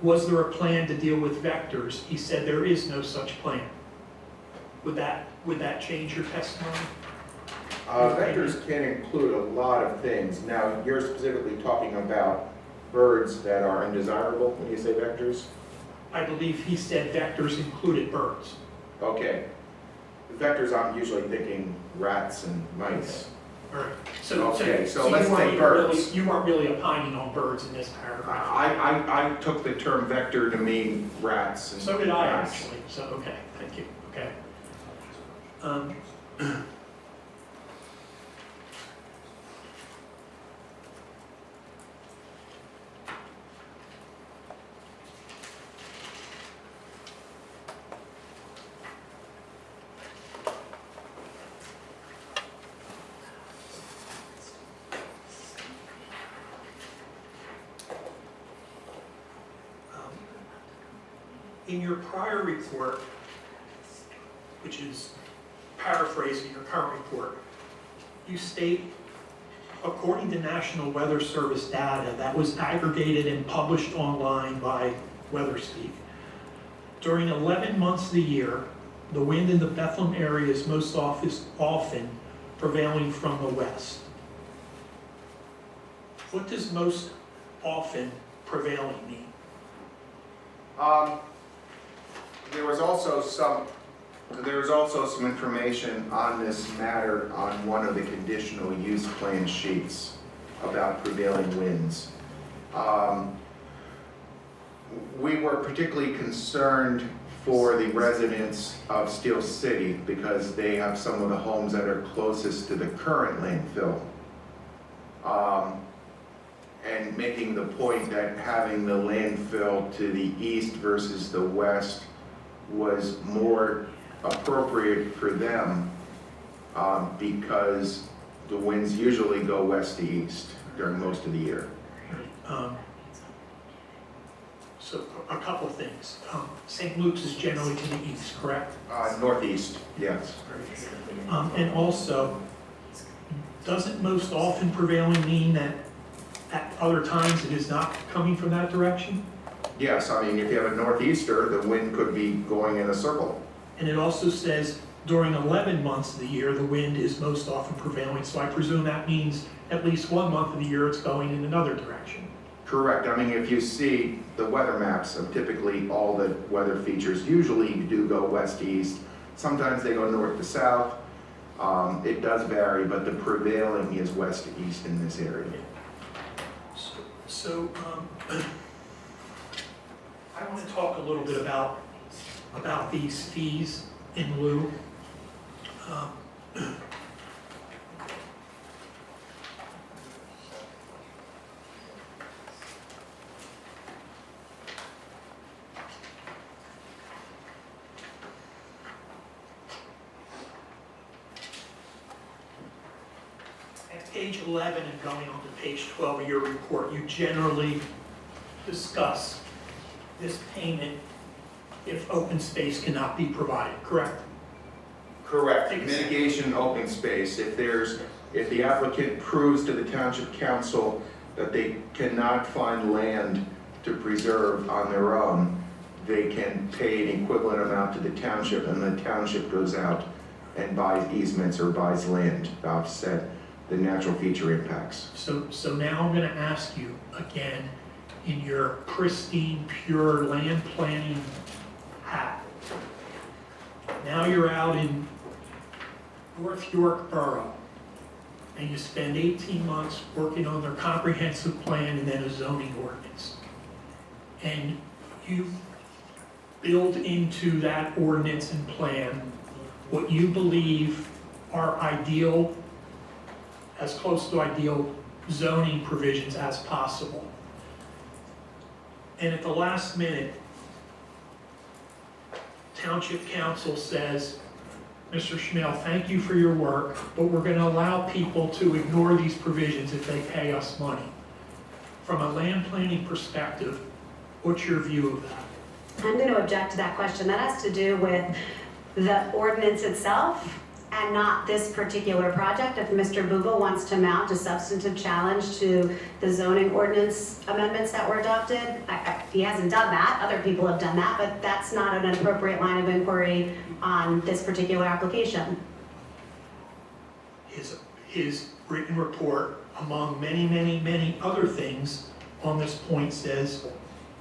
was there a plan to deal with vectors? He said there is no such plan. Would that change your testimony? vectors can include a lot of things. Now, you're specifically talking about birds that are undesirable when you say vectors? I believe he said vectors included birds. Okay. Vectors, I'm usually thinking rats and mice. All right. So So let's you weren't say even birds. you weren't really opining on birds in this paragraph. I took the term vector to mean rats and So did I mice. actually, so, okay, thank you, okay. In your prior report, which is paraphrasing your current report, you state, according to National Weather Service data that was aggregated and published online by WeatherSpeak, during 11 months of the year, the wind in the Bethlehem area is most often prevailing from the west. What does most often prevailing mean? There was also some information on this matter on one of the conditional use plan sheets about prevailing winds. We were particularly concerned for the residents of Steel City because they have some of the homes that are closest to the current landfill. And making the point that having the landfill to the east versus the west was more appropriate for them because the winds usually go west to east during most of the year. So a couple of things. St. Luke's is generally to the east, correct? Northeast, yes. And also, doesn't most often prevailing mean that at other times it is not coming from that direction? Yes, I mean, if you have a northeaster, the wind could be going in a circle. And it also says during 11 months of the year, the wind is most often prevailing. So I presume that means at least 1 month of the year it's going in another direction. Correct. I mean, if you see the weather maps of typically all the weather features, usually do go west to east. Sometimes they go north to south. It does vary, but the prevailing is west to east in this area. So I want to talk a little bit about these fees in lieu. At page 11 and going on to page 12 of your report, you generally discuss this payment if open space cannot be provided, correct? Correct. Mitigation open space. If the applicant proves to the township council that they cannot find land to preserve on their own, they can pay an equivalent amount to the township, and the township goes out and buys easements or buys land to offset the natural feature impacts. So now I'm going to ask you again, in your pristine, pure land planning hat. Now you're out in North York Borough, and you spend 18 months working on their comprehensive plan and then a zoning ordinance. And you build into that ordinance and plan what you believe are ideal, as close to ideal zoning provisions as possible. And at the last minute, Township Council says, Mr. Schmale, thank you for your work, but we're going to allow people to ignore these provisions if they pay us money. From a land planning perspective, what's your view of that? I'm going to object to that question. That has to do with the ordinance itself and not this particular project. If Mr. Buuba wants to mount a substantive challenge to the zoning ordinance amendments that were adopted, he hasn't done that. Other people have done that, but that's not an appropriate line of inquiry on this particular application. His written report, among many, many, many other things on this point, says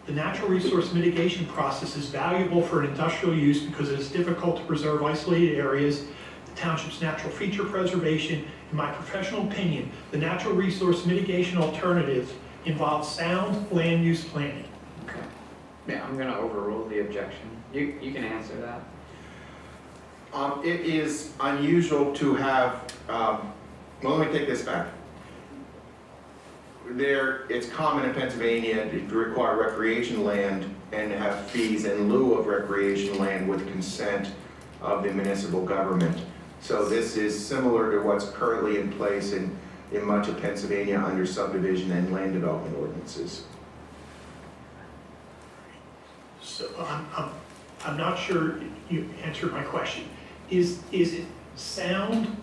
the natural resource mitigation process is valuable for industrial use because it is difficult to preserve isolated areas, the township's natural feature preservation. In my professional opinion, the natural resource mitigation alternative involves sound land use planning. Okay. Yeah, I'm gonna overrule the objection. You can answer that. It is unusual to have, well, let me take this back. It's common in Pennsylvania to require recreation land and to have fees in lieu of recreation land with consent of the municipal government. So this is similar to what's currently in place in much of Pennsylvania under subdivision and land development ordinances. So I'm not sure you answered my question. Is it sound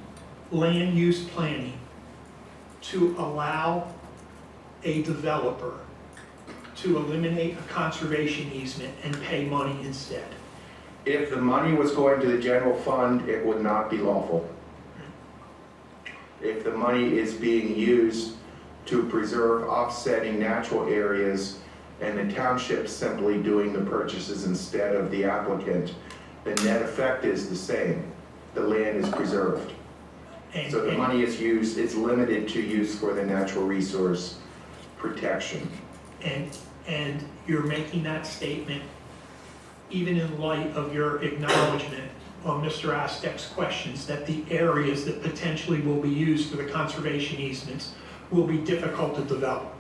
land use planning to allow a developer to eliminate a conservation easement and pay money instead? If the money was going to the general fund, it would not be lawful. If the money is being used to preserve offsetting natural areas and the township simply doing the purchases instead of the applicant, the net effect is the same. The land is preserved. So the money is used, it's limited to use for the natural resource protection. And you're making that statement even in light of your acknowledgement on Mr. Aztek's questions that the areas that potentially will be used for the conservation easements will be difficult to develop.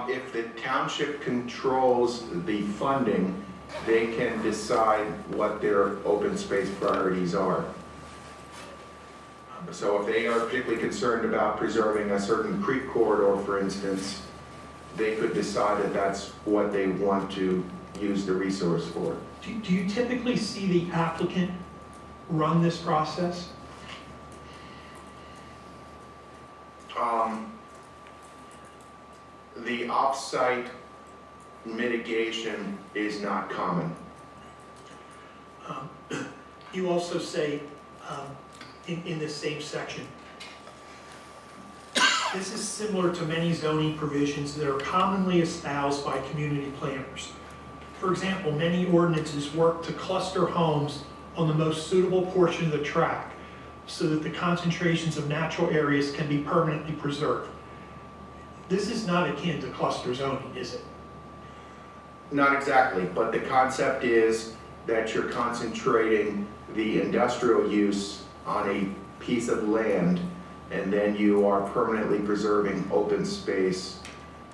If the township controls the funding, they can decide what their open space priorities are. So if they are particularly concerned about preserving a certain creek corridor, for instance, they could decide that that's what they want to use the resource for. Do you typically see the applicant run this process? The off-site mitigation is not common. You also say in this same section, this is similar to many zoning provisions that are commonly espoused by community planners. For example, many ordinances work to cluster homes on the most suitable portion of the tract so that the concentrations of natural areas can be permanently preserved. This is not akin to cluster zoning, is it? Not exactly, but the concept is that you're concentrating the industrial use on a piece of land, and then you are permanently preserving open space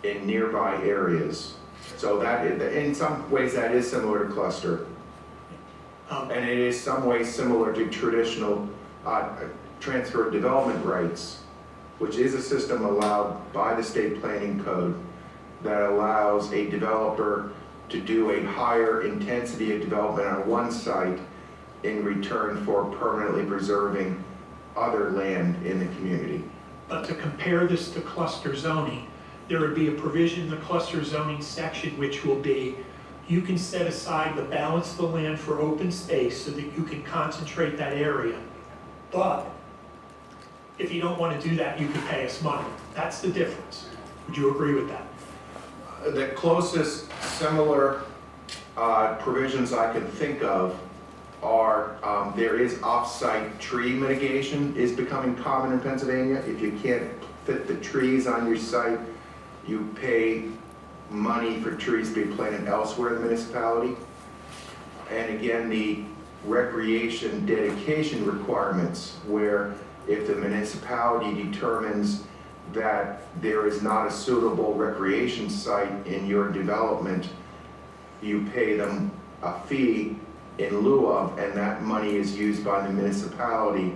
in nearby areas. So that, in some ways, that is similar to cluster. And it is some ways similar to traditional transfer of development rights, which is a system allowed by the state planning code that allows a developer to do a higher intensity of development on one site in return for permanently preserving other land in the community. But to compare this to cluster zoning, there would be a provision in the cluster zoning section which will be, you can set aside the balance of the land for open space so that you can concentrate that area. But if you don't want to do that, you can pay us money. That's the difference. Would you agree with that? The closest similar provisions I can think of are, there is off-site tree mitigation is becoming common in Pennsylvania. If you can't fit the trees on your site, you pay money for trees to be planted elsewhere in the municipality. And again, the recreation dedication requirements, where if the municipality determines that there is not a suitable recreation site in your development, you pay them a fee in lieu of, and that money is used by the municipality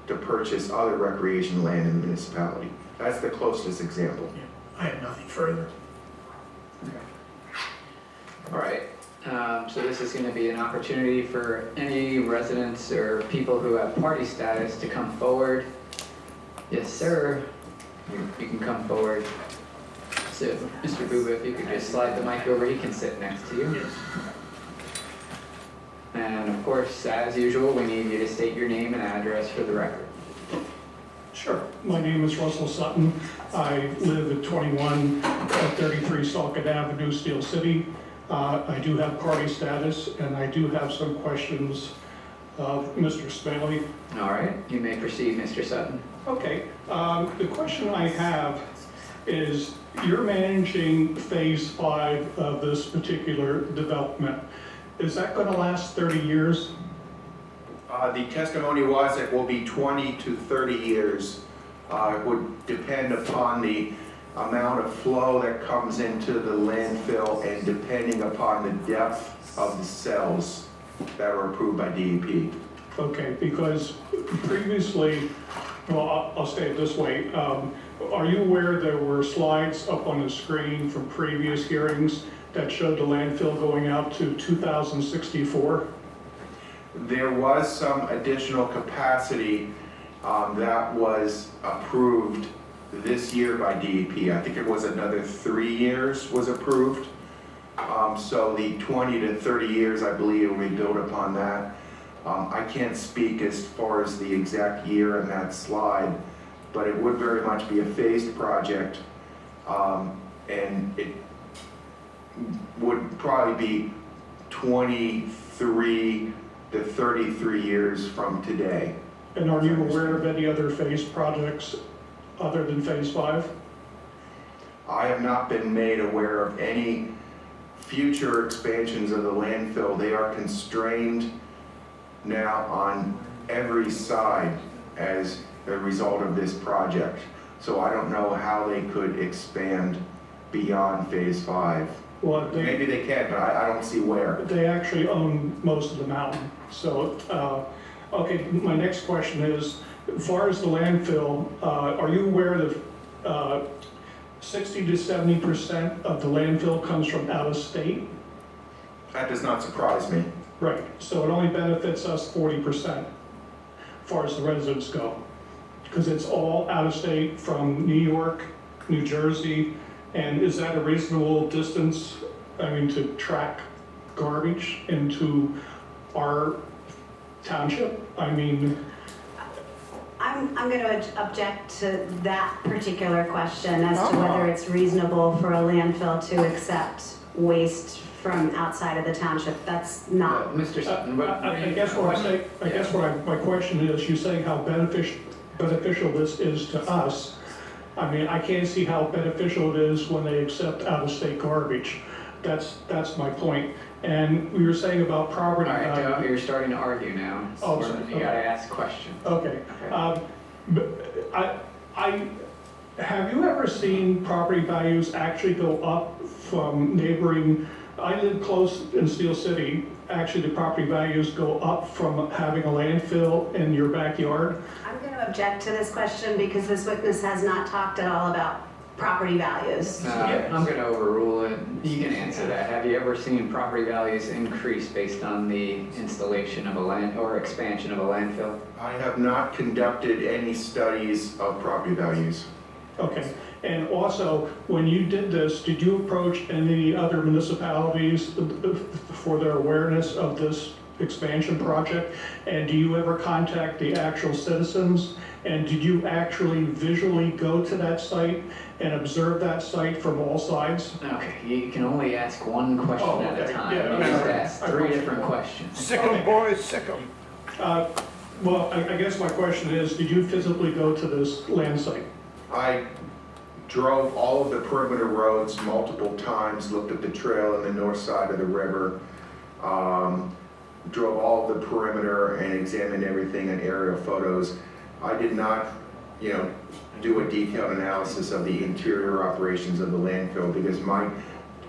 to purchase other recreation land in the municipality. That's the closest example. Yeah, I have nothing further. All right, so this is going to be an opportunity for any residents or people who have party status to come forward. Yes, sir. You can come forward. So, Mr. Buuba, if you could just slide the mic over, he can sit next to you. Yes. And of course, as usual, we need you to state your name and address for the record. Sure. My name is Russell Sutton. I live at 2133 Salkett Avenue, Steel City. I do have party status, and I do have some questions of Mr. Smaley. All right, you may proceed, Mr. Sutton. Okay. The question I have is, you're managing phase 5 of this particular development. Is that going to last 30 years? The testimony was it will be 20 to 30 years. It would depend upon the amount of flow that comes into the landfill and depending upon the depth of the cells that were approved by DEP. Okay, because previously, Well, I'll say it this way. Are you aware there were slides up on the screen from previous hearings that showed the landfill going out to 2064? There was some additional capacity that was approved this year by DEP. I think it was another 3 years was approved. So the 20 to 30 years, I believe, will be built upon that. I can't speak as far as the exact year in that slide, but it would very much be a phased project, and it would probably be 23 to 33 years from today. And are you aware of any other phased projects other than Phase 5? I have not been made aware of any future expansions of the landfill. They are constrained now on every side as a result of this project. So I don't know how they could expand beyond Phase 5. Well, Maybe they can, but I don't see where. they actually own most of the mountain. So, okay, my next question is, as far as the landfill, are you aware that 60 to 70% of the landfill comes from out of state? That does not surprise me. Right, so it only benefits us 40% as far as the residents go. Because it's all out of state from New York, New Jersey, and is that a reasonable distance, to track garbage into our township? I'm going to object to that particular question as to whether it's reasonable for a landfill to accept waste from outside of the township. That's not. Mr. Sutton, what I guess what I'm saying, my question is, you're saying how beneficial this is to us. I can't see how beneficial it is when they accept out-of-state garbage. That's my point. And we were saying about property. All right, you're starting to argue now. Oh, sorry. You gotta ask questions. Okay. Have you ever seen property values actually go up from neighboring? I live close in Steel City. Actually, the property values go up from having a landfill in your backyard. I'm going to object to this question because this witness has not talked at all about property values. I'm going to overrule it. You can answer that. Have you ever seen property values increase based on the installation of a land or expansion of a landfill? I have not conducted any studies of property values. Okay. And also, when you did this, did you approach any other municipalities for their awareness of this expansion project? And do you ever contact the actual citizens? And did you actually visually go to that site and observe that site from all sides? Okay, you can only ask one question at a time. Yeah, You just ask 3 different questions. Sick 'em, boys, sick 'em. Well, I guess my question is, did you physically go to this land site? I drove all of the perimeter roads multiple times, looked at the trail on the north side of the river, drove all of the perimeter and examined everything in aerial photos. I did not, do a detailed analysis of the interior operations of the landfill because my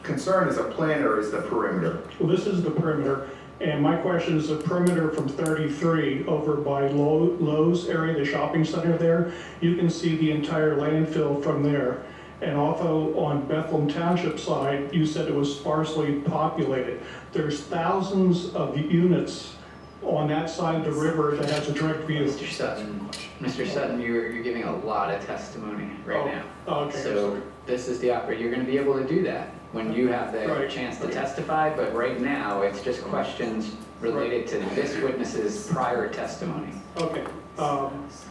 concern as a planner is the perimeter. Well, this is the perimeter, and my question is the perimeter from 33 over by Lowe's area, the shopping center there. You can see the entire landfill from there. And also on Bethlehem Township side, you said it was sparsely populated. There's thousands of units on that side of the river that has a direct view. Mr. Sutton, you're giving a lot of testimony right now. Okay. So this is the operator. You're going to be able to do that when you have the Right. chance to testify, but right now it's just questions related to this witness's prior testimony. Okay. Let's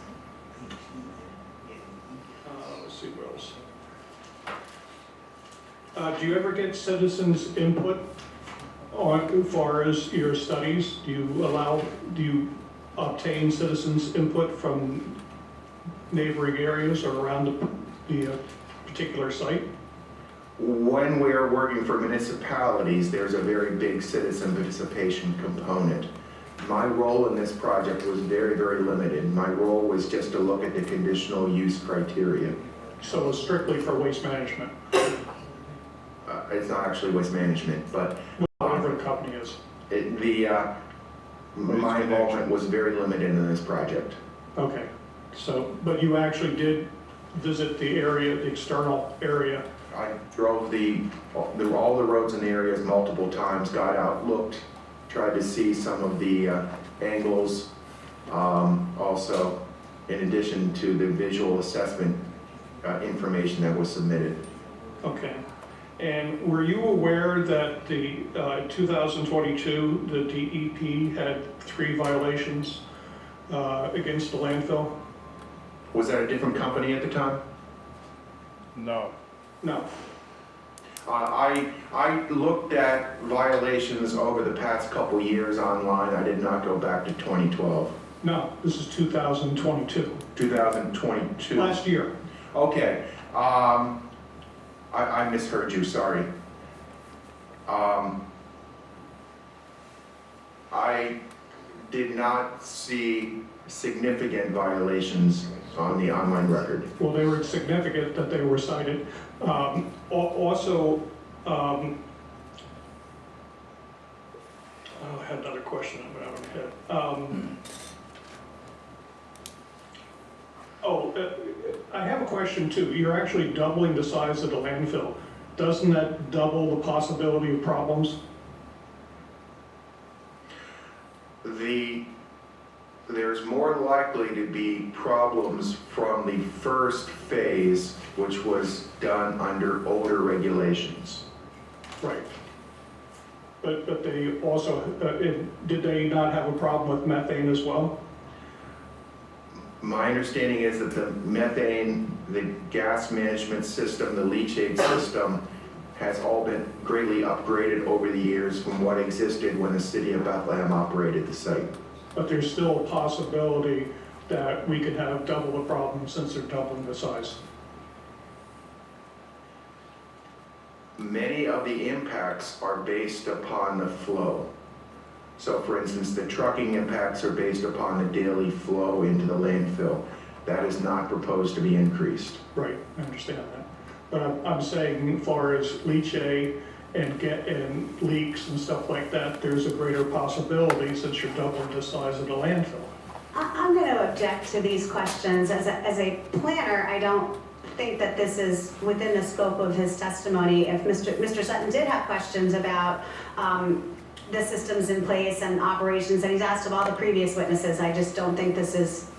see what else. Do you ever get citizens' input on, as far as your studies? Do you obtain citizens' input from neighboring areas or around the particular site? When we are working for municipalities, there's a very big citizen participation component. My role in this project was very, very limited. My role was just to look at the conditional use criteria. So it's strictly for waste management, It's not actually waste management, but whatever the company is. my involvement was very limited in this project. Okay. So, but you actually did visit the area, the external area? I drove all the roads in the areas multiple times, got out, looked, tried to see some of the angles, also in addition to the visual assessment information that was submitted. Okay. And were you aware that the 2022, the DEP had 3 violations against the landfill? Was that a different company at the time? No. No. I looked at violations over the past couple years online. I did not go back to 2012. No, this is 2022. 2022. Last year. Okay. I misheard you, sorry. I did not see significant violations on the online record. Well, they were significant that they were cited. Also, I had another question I went out of my head. I have a question too. You're actually doubling the size of the landfill. Doesn't that double the possibility of problems? There's more likely to be problems from the first phase, which was done under older regulations. Right. But they also, did they not have a problem with methane as well? My understanding is that the methane, the gas management system, the leachate system has all been greatly upgraded over the years from what existed when the city of Bethlehem operated the site. But there's still a possibility that we could have double the problem since they're doubling the size. Many of the impacts are based upon the flow. So for instance, the trucking impacts are based upon the daily flow into the landfill. That is not proposed to be increased. Right, I understand that. But I'm saying as far as leachate and leaks and stuff like that, there's a greater possibility since you're doubling the size of the landfill. I'm going to object to these questions. As a planner, I don't think that this is within the scope of his testimony. If Mr. Sutton did have questions about the systems in place and operations that he's asked of all the previous witnesses, I just don't think this is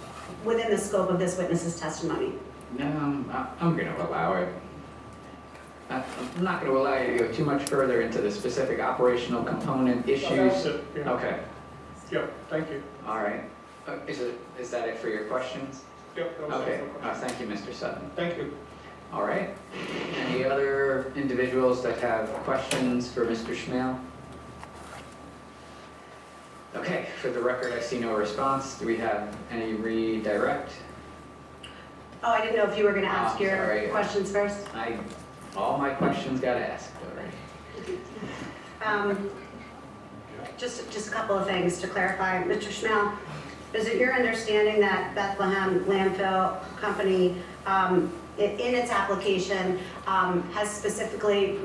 within the scope of this witness's testimony. No, I'm going to allow it. I'm not going to allow you to go too much further into the specific operational component issues. That's it, yeah. Okay, Yep, thank you. all right. Is that it for your questions? Yep, that was Okay, all my questions. thank you, Mr. Sutton. Thank you. All right. Any other individuals that have questions for Mr. Schmale? Okay, for the record, I see no response. Do we have any redirect? Oh, I didn't know if you were going to ask Oh, your sorry. questions first. All my questions got asked already. Just a couple of things to clarify. Mr. Schmale, is it your understanding that Bethlehem Landfill Company, in its application, has specifically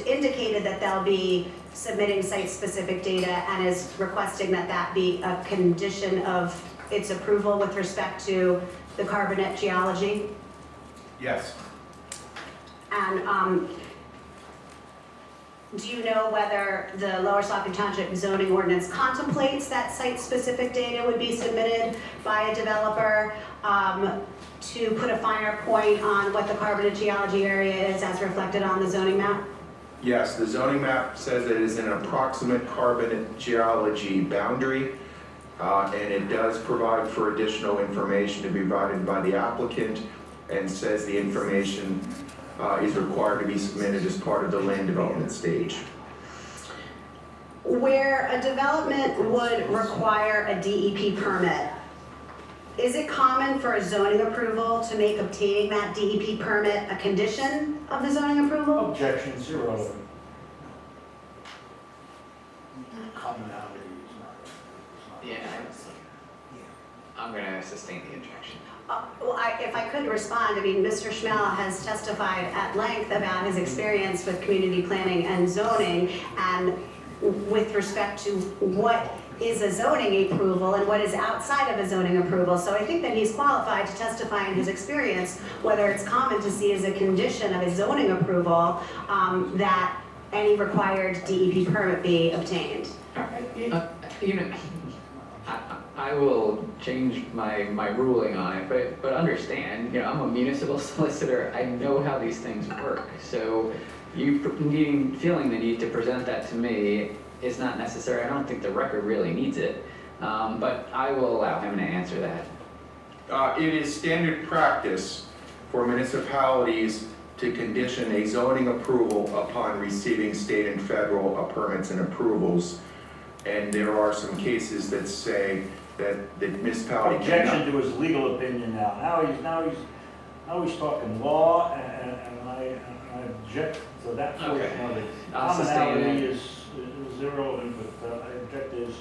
indicated that they'll be submitting site-specific data and is requesting that that be a condition of its approval with respect to the carbonate geology? Yes. And do you know whether the Lower Saukey Township zoning ordinance contemplates that site-specific data would be submitted by a developer to put a finer point on what the carbonate geology area is as reflected on the zoning map? Yes, the zoning map says it is an approximate carbonate geology boundary, and it does provide for additional information to be provided by the applicant, and says the information is required to be submitted as part of the land development stage. Where a development would require a DEP permit, is it common for a zoning approval to make obtaining that DEP permit a condition of the zoning approval? Objections irrelevant. Commonality is not. Yeah, I'm going to sustain the objection. Well, if I could respond, I mean, Mr. Schmale has testified at length about his experience with community planning and zoning, and with respect to what is a zoning approval and what is outside of a zoning approval. So I think that he's qualified to testify in his experience, whether it's common to see as a condition of a zoning approval, that any required DEP permit be obtained. You know, I will change my ruling on it, but understand, you know, I'm a municipal solicitor, I know how these things work. So you feeling the need to present that to me is not necessary. I don't think the record really needs it, but I will allow him to answer that. It is standard practice for municipalities to condition a zoning approval upon receiving state and federal permits and approvals. And there are some cases that say that the municipality cannot. Objection to his legal opinion now. Now he's talking law, and I object to that portion of it. I'll sustain Commonality it. is irrelevant, but I object to his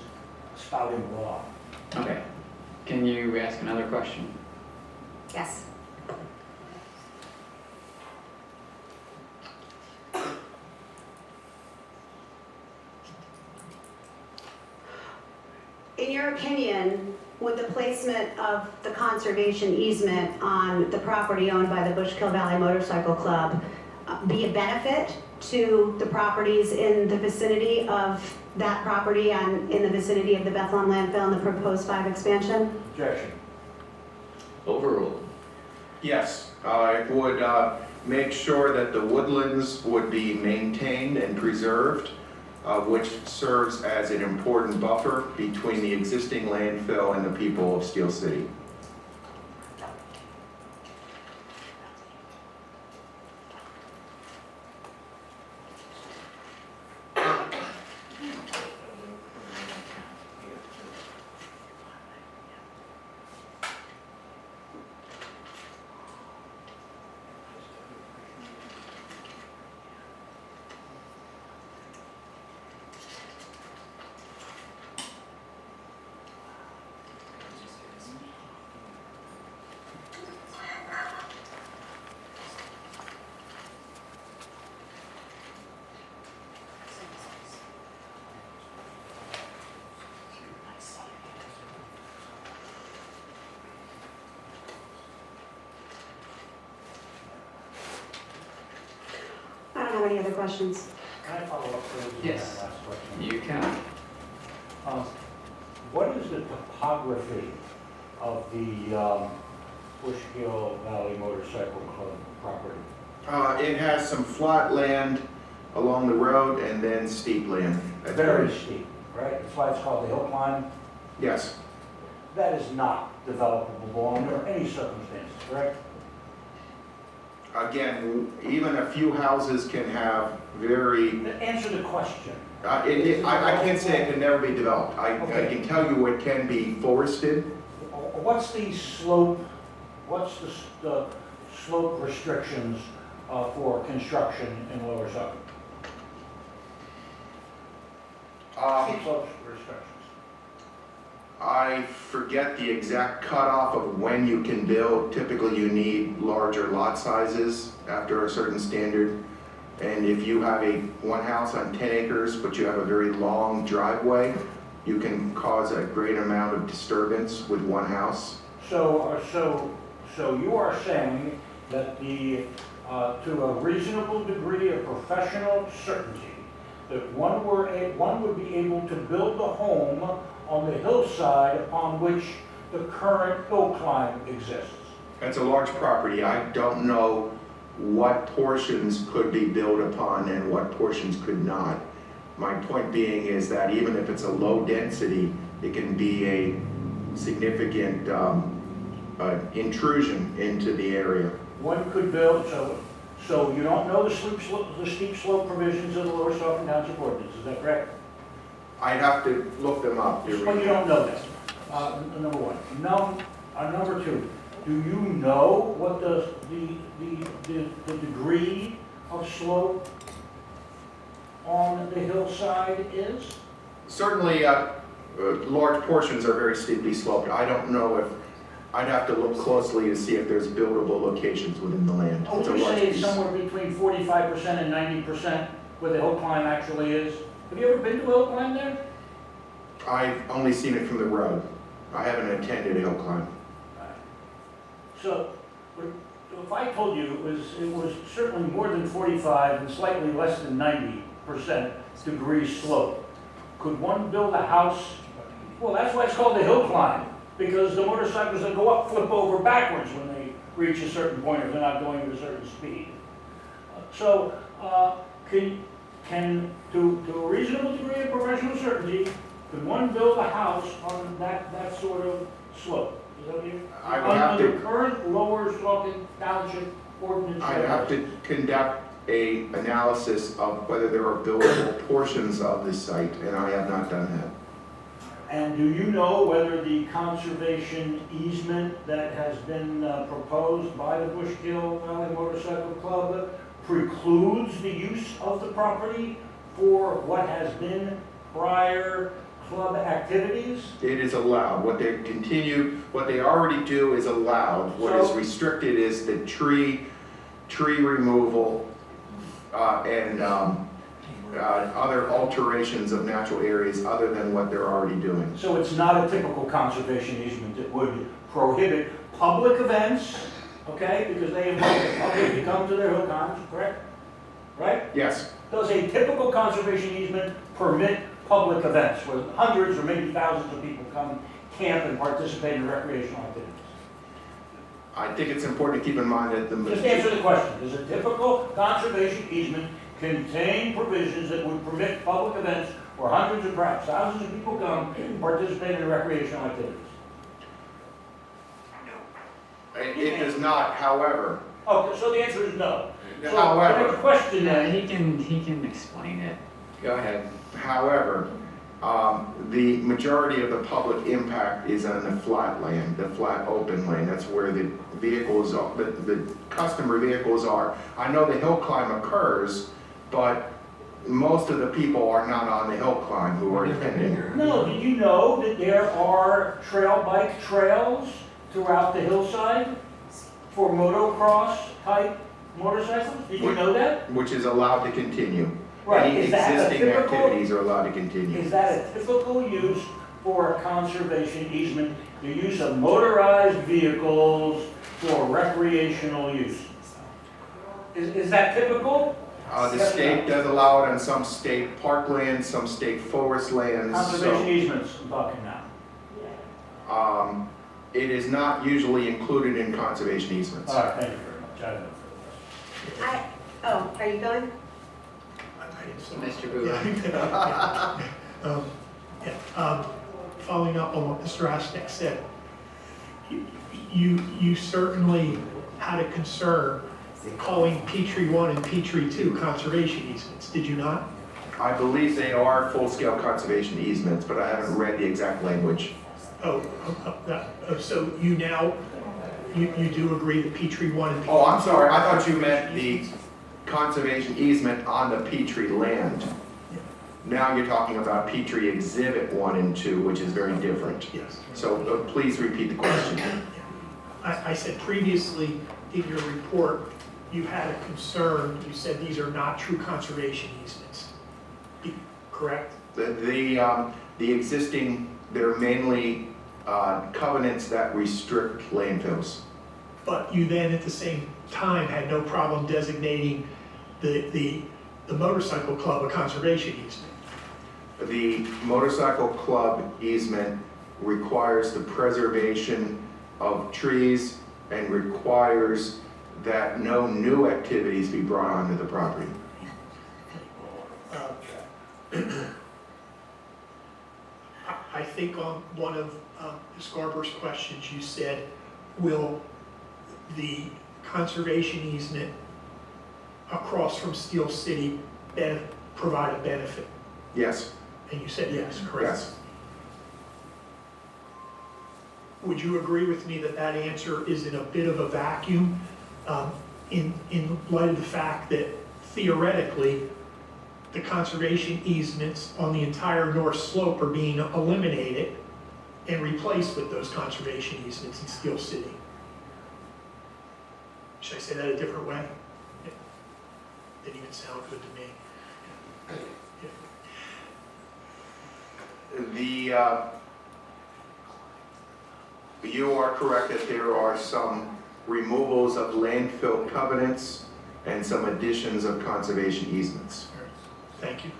spouting law. Okay. Can you ask another question? Yes. In your opinion, would the placement of the conservation easement on the property owned by the Bushkill Valley Motorcycle Club be a benefit to the properties in the vicinity of that property and in the vicinity of the Bethlehem landfill and the proposed 5 expansion? Objection. Overruled. Yes, it would make sure that the woodlands would be maintained and preserved, which serves as an important buffer between the existing landfill and the people of Steel City. I don't have any other questions. Can I follow up please, on Yes. that last question? You can. What is the topography of the Bushkill Valley Motorcycle Club property? It has some flat land along the road and then steep land. Very steep, right? That's why it's called the hill climb. Yes. That is not developable under any circumstances, correct? Again, even a few houses can have very, Answer the question. I can't say it can never be developed. I can tell you it can be forested. What's the slope, the slope restrictions for construction in Lower Suffolk? Steep slope restrictions. I forget the exact cutoff of when you can build. Typically, you need larger lot sizes after a certain standard. And if you have one house on 10 acres, but you have a very long driveway, you can cause a great amount of disturbance with one house. So you are saying that to a reasonable degree of professional certainty, that one would be able to build a home on the hillside upon which the current hill climb exists? That's a large property. I don't know what portions could be built upon and what portions could not. My point being is that even if it's a low density, it can be a significant intrusion into the area. One could build, so you don't know the steep slope provisions of the Lower Suffolk Township ordinance, is that correct? I'd have to look them up. Well, you don't know that, number one. Number two, do you know what the degree of slope on the hillside is? Certainly, large portions are very steeply sloped. I don't know if, I'd have to look closely to see if there's buildable locations within the land. Oh, It's a you large say it's piece. somewhere between 45% and 90% where the hill climb actually is? Have you ever been to a hill climb there? I've only seen it from the road. I haven't attended a hill climb. So, if I told you it was certainly more than 45 and slightly less than 90% degree slope, could one build a house? Well, that's why it's called a hill climb, because the motorcycles that go up flip over backwards when they reach a certain point if they're not going at a certain speed. So, can to a reasonable degree of professional certainty, could one build a house on that sort of slope? Is that what you? I would have Under to, current Lower Stalking Township ordinance. I'd have to conduct a analysis of whether there are buildable portions of the site, and I have not done that. And do you know whether the conservation easement that has been proposed by the Bushkill Valley Motorcycle Club precludes the use of the property for what has been prior club activities? It is allowed. What they already do is allowed. What is So- restricted is the tree removal, and other alterations of natural areas other than what they're already doing. So it's not a typical conservation easement that would prohibit public events, okay, because they invite the public to come to their hill climbs, correct? Right? Yes, Does a typical conservation easement permit public events where hundreds or maybe thousands of people come camp and participate in recreational activities? I think it's important to keep in mind that Just answer the question. Does a typical conservation easement contain provisions that would permit public events where hundreds or perhaps thousands of people come and participate in recreational activities? it does not, however. Okay, so the answer is no. So However- the next question Yeah, then, he can explain it. Go ahead. However, the majority of the public impact is on the flat land, the flat open land. That's where the vehicles, the customer vehicles are. I know the hill climb occurs, but most of the people are not on the hill climb who are attending. no, did you know that there are bike trails throughout the hillside for motocross type motorcycles? Did you know that? Which is allowed to continue. Right, Any is that a existing typical- activities are allowed to continue. Is that a typical use for a conservation easement, the use of motorized vehicles for recreational use? Is that typical? The Yes or state no? does allow it on some state parklands, some state forest lands. Conservation So, easements, I'm talking now. it is not usually included in conservation easements. All right, thank you very much. I have no further questions. Are you going? Mr. Buuba. Following up on what Mr. Ashnick said, you certainly had a concern calling Petrie 1 and Petrie 2 conservation easements, did you not? I believe they are full-scale conservation easements, but I haven't read the exact language. So you now, you do agree that Petrie 1 and Petrie 2? Oh, I'm sorry, I thought you meant the conservation easement on the Petrie land. Now you're talking about Petrie Exhibit 1 and 2, which is very different. Yes. So please repeat the question. I said previously in your report, you had a concern, you said these are not true conservation easements, correct? The existing, they're mainly covenants that restrict landfills. But you then at the same time had no problem designating the motorcycle club a conservation easement. The motorcycle club easement requires the preservation of trees and requires that no new activities be brought onto the property. I think on one of Ms. Garber's questions, you said, will the conservation easement across from Steel City provide a benefit? Yes, And you said yes, correct? yes. Would you agree with me that that answer is in a bit of a vacuum in light of the fact that theoretically the conservation easements on the entire north slope are being eliminated and replaced with those conservation easements in Steel City? Should I say that a different way? Didn't even sound good to me. You are correct that there are some removals of landfill covenants and some additions of conservation easements. Thank you.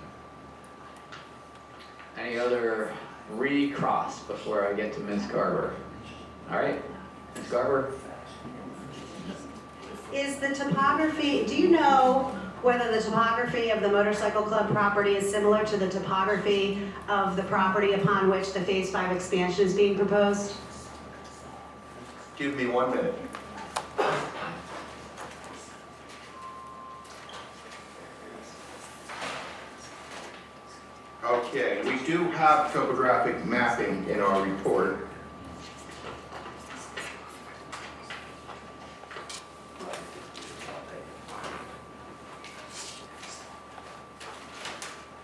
Any other recross before I get to Ms. Garber? All right, Ms. Garber? Is the topography, do you know whether the topography of the motorcycle club property is similar to the topography of the property upon which the Phase 5 expansion is being proposed? Give me 1 minute. Okay, we do have topographic mapping in our report.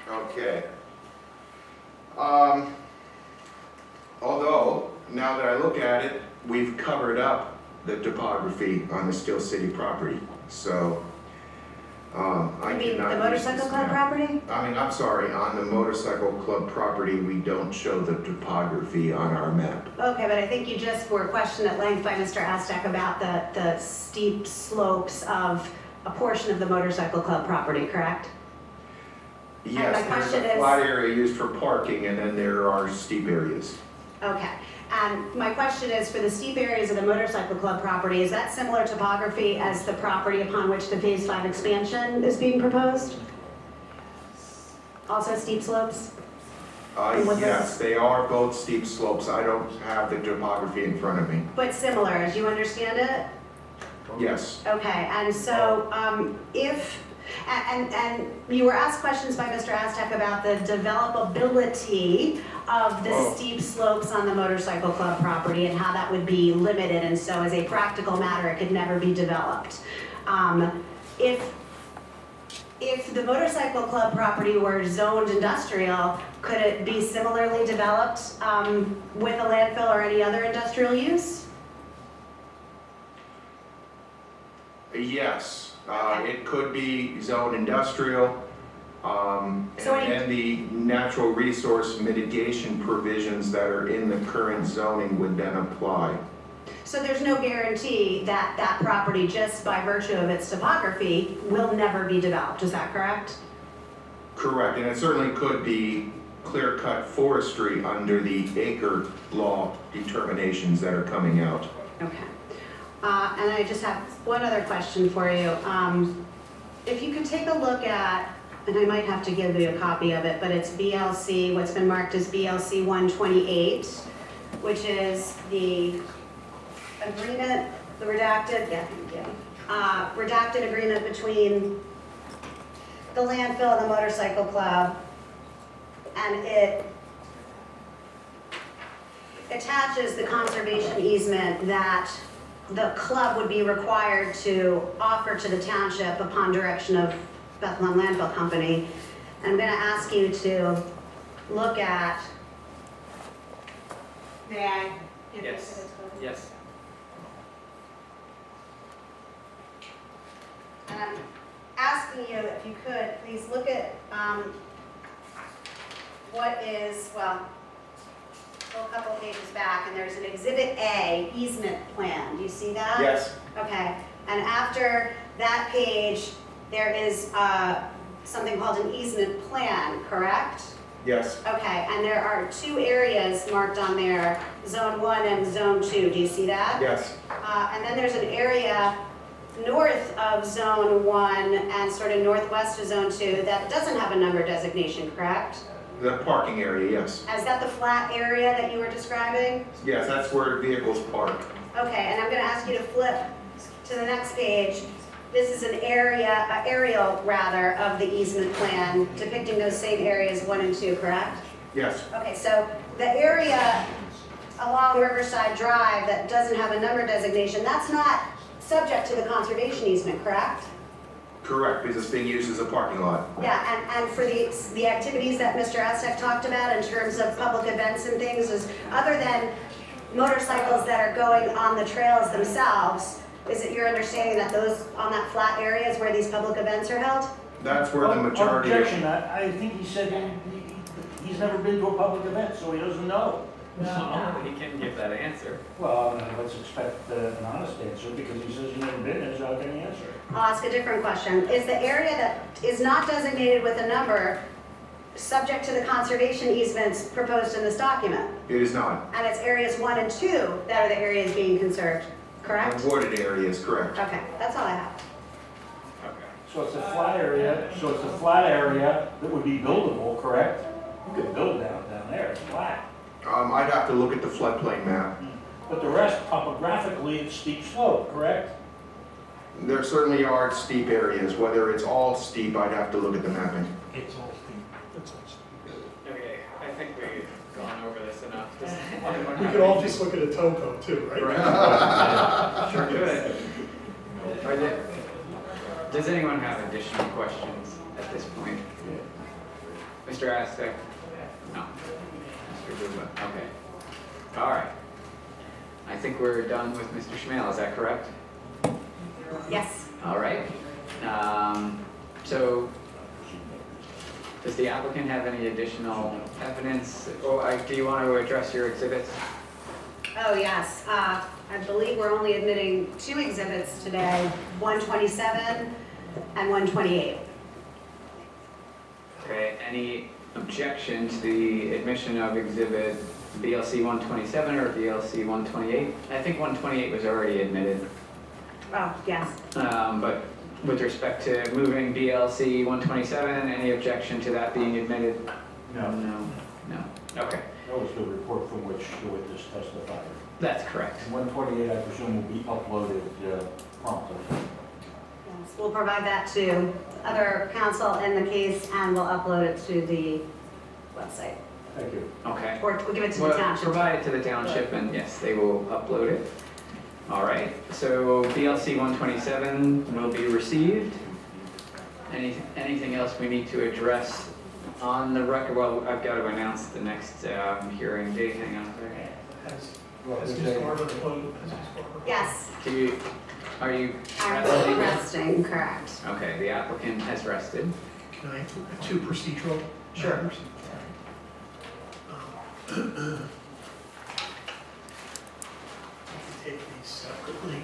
Okay. Although, now that I look at it, we've covered up the topography on the Steel City property, so I You mean cannot the use motorcycle this club map. property? I'm sorry, on the motorcycle club property, we don't show the topography on our map. Okay, but I think you just were questioned at length by Mr. Aztek about the steep slopes of a portion of the motorcycle club property, correct? Yes, my there's question a is- flat area used for parking, and then there are steep areas. Okay, and my question is, for the steep areas of the motorcycle club property, is that similar topography as the property upon which the Phase 5 expansion is being proposed? Also steep slopes? And what Yes, they are both steep slopes. I don't have the topography in front of me. But similar, as you understand it? Yes. Okay, and so and you were asked questions by Mr. Aztek about the developability of the steep slopes on the motorcycle club property and how that would be limited, and so as a practical matter, it could never be developed. If the motorcycle club property were zoned industrial, could it be similarly developed with a landfill or any other industrial use? Yes, Okay. it could be zone industrial, and So any- then the natural resource mitigation provisions that are in the current zoning would then apply. So there's no guarantee that that property, just by virtue of its topography, will never be developed, is that correct? Correct, and it certainly could be clear-cut forestry under the acre law determinations that are coming out. Okay. And I just have one other question for you. If you could take a look at, and I might have to give you a copy of it, but it's BLC, what's been marked as BLC 128, which is the agreement, the redacted, yeah, thank you. Redacted agreement between the landfill and the motorcycle club. And it attaches the conservation easement that the club would be required to offer to the township upon direction of Bethlehem Landfill Company. And I'm gonna ask you to look at, may I? give this Yes. to this photo? Yes. And I'm asking you, if you could, please look at what is, well, go a couple pages back, and there's an Exhibit A easement plan. Do you see that? Yes. Okay, and after that page, there is something called an easement plan, correct? Yes. Okay, and there are two areas marked on there, Zone 1 and Zone 2. Do you see that? Yes. And then there's an area north of Zone 1 and sort of northwest of Zone 2 that doesn't have a number designation, correct? The parking area, yes. Is that the flat area that you were describing? Yes, that's where vehicles park. Okay, and I'm going to ask you to flip to the next page. This is an aerial rather, of the easement plan depicting those same areas 1 and 2, correct? Yes. Okay, so the area along Riverside Drive that doesn't have a number designation, that's not subject to the conservation easement, correct? Correct, because it's being used as a parking lot. Yeah, and for the activities that Mr. Aztek talked about in terms of public events and things, is other than motorcycles that are going on the trails themselves, is it your understanding that those on that flat area is where these public events are held? That's where the majority of... Objection, I think he said he's never been to a public event, so he doesn't know. No, he can give that answer. Well, let's expect an honest answer, because he says he's never been, and how can he answer? I'll ask a different question. Is the area that is not designated with a number subject to the conservation easements proposed in this document? It is not. And it's areas 1 and 2 that are the areas being conserved, correct? Wooded areas, correct. Okay, that's all I have. Okay. So it's a flat area, that would be buildable, correct? You could build down there, it's flat. I'd have to look at the floodplain map. But the rest, topographically, it's steep slope, correct? There certainly are steep areas. Whether it's all steep, I'd have to look at the mapping. It's all steep, it's all steep. Okay, I think we've gone over this enough. We could all just look at a topo too, right? Right. Sure could. Does anyone have additional questions at this point? Mr. Aztec? No. Mr. Buuba? Okay. All right. I think we're done with Mr. Schmale, is that correct? Yes. All right. So, does the applicant have any additional evidence? Or do you want to address your exhibits? Oh, yes. I believe we're only admitting 2 exhibits today, 127 and 128. Okay, any objection to the admission of exhibit BLC 127 or BLC 128? I think 128 was already admitted. Oh, yes. But with respect to moving BLC 127, any objection to that being admitted? No. No. Okay, That was the report from which the witness testified. that's correct. 128, I presume, will be uploaded promptly. Yes, we'll provide that to other counsel in the case, and we'll upload it to the website. Thank you. Okay. Or we'll give it to the Well, township. provide it to the township, and yes, they will upload it. All right, so BLC 127 will be received. Anything else we need to address on the record? Well, I've got to announce the next hearing date. Hang on a second. Has Ms. Barber closed? Has Ms. Barber? Yes, Are you I'm resting? resting, correct. Okay, the applicant has rested. Can I, 2 procedural Sure. matters? I can take these separately.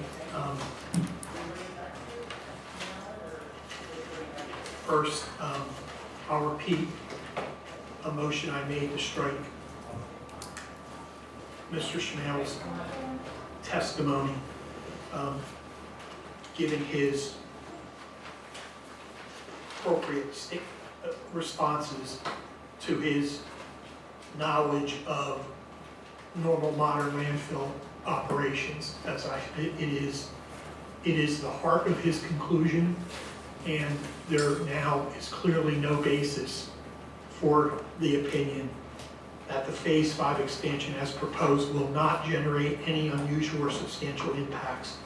First, I'll repeat a motion I made to strike Mr. Schmale's testimony, giving his appropriate responses to his knowledge of normal modern landfill operations. It is the heart of his conclusion, and there now is clearly no basis for the opinion that the Phase 5 expansion as proposed will not generate any unusual or substantial impacts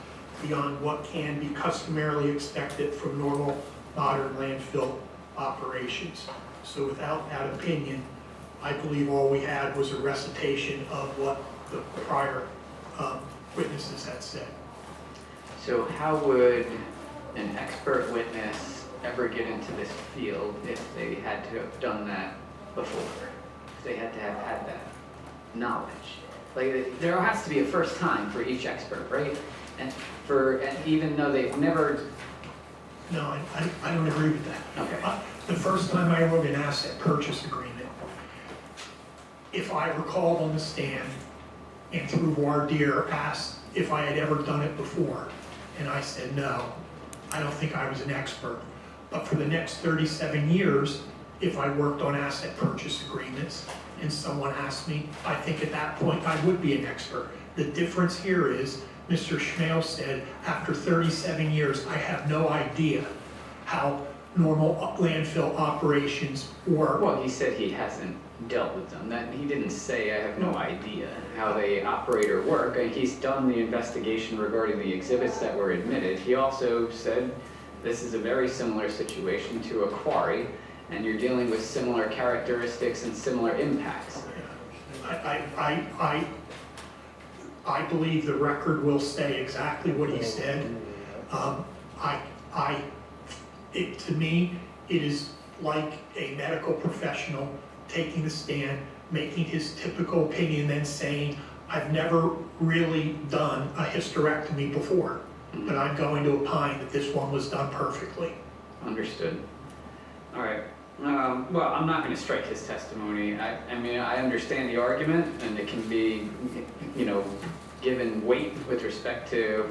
beyond what can be customarily expected from normal modern landfill operations. So without that opinion, I believe all we had was a recitation of what the prior witnesses had said. So how would an expert witness ever get into this field if they had to have done that before? If they had to have had that knowledge? Like, there has to be a first time for each expert, right? And even though they've never... No, I don't agree with that. Okay. The first time I wrote an asset purchase agreement, if I recalled on the stand and through voir dire asked if I had ever done it before, and I said no, I don't think I was an expert. But for the next 37 years, if I worked on asset purchase agreements and someone asked me, I think at that point I would be an expert. The difference here is, Mr. Schmale said, after 37 years, I have no idea how normal landfill operations work. Well, he said he hasn't dealt with them. That he didn't say, I have no idea how they operate or work. He's done the investigation regarding the exhibits that were admitted. He also said this is a very similar situation to a quarry, and you're dealing with similar characteristics and similar impacts. I believe the record will say exactly what he said. To me, it is like a medical professional taking the stand, making his typical opinion, then saying, I've never really done a hysterectomy before, but I'm going to opine that this one was done perfectly. Understood. All right. Well, I'm not going to strike his testimony. I mean, I understand the argument, and it can be, given weight with respect to,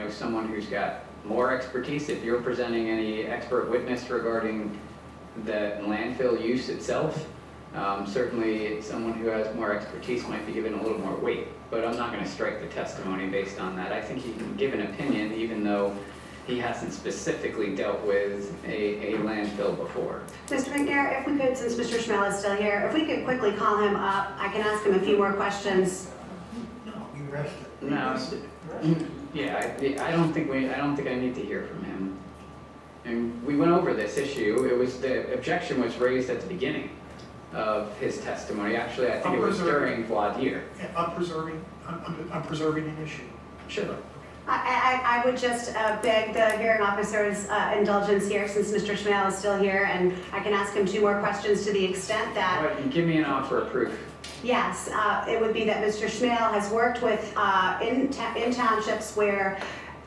someone who's got more expertise. If you're presenting any expert witness regarding the landfill use itself, certainly someone who has more expertise might be given a little more weight. But I'm not going to strike the testimony based on that. I think he can give an opinion, even though he hasn't specifically dealt with a landfill before. Mr. McNair, if we could, since Mr. Schmel is still here, if we could quickly call him up, I can ask him a few more questions. No, you rested. No. Yeah, I don't think I need to hear from him. And we went over this issue. The objection was raised at the beginning of his testimony. Actually, I think it was during voir dire. I'm preserving an issue. Sure. I would just beg the hearing officer's indulgence here, since Mr. Schmel is still here, and I can ask him 2 more questions to the extent that... All right, give me an offer of proof. Yes, it would be that Mr. Schmel has worked with, in townships where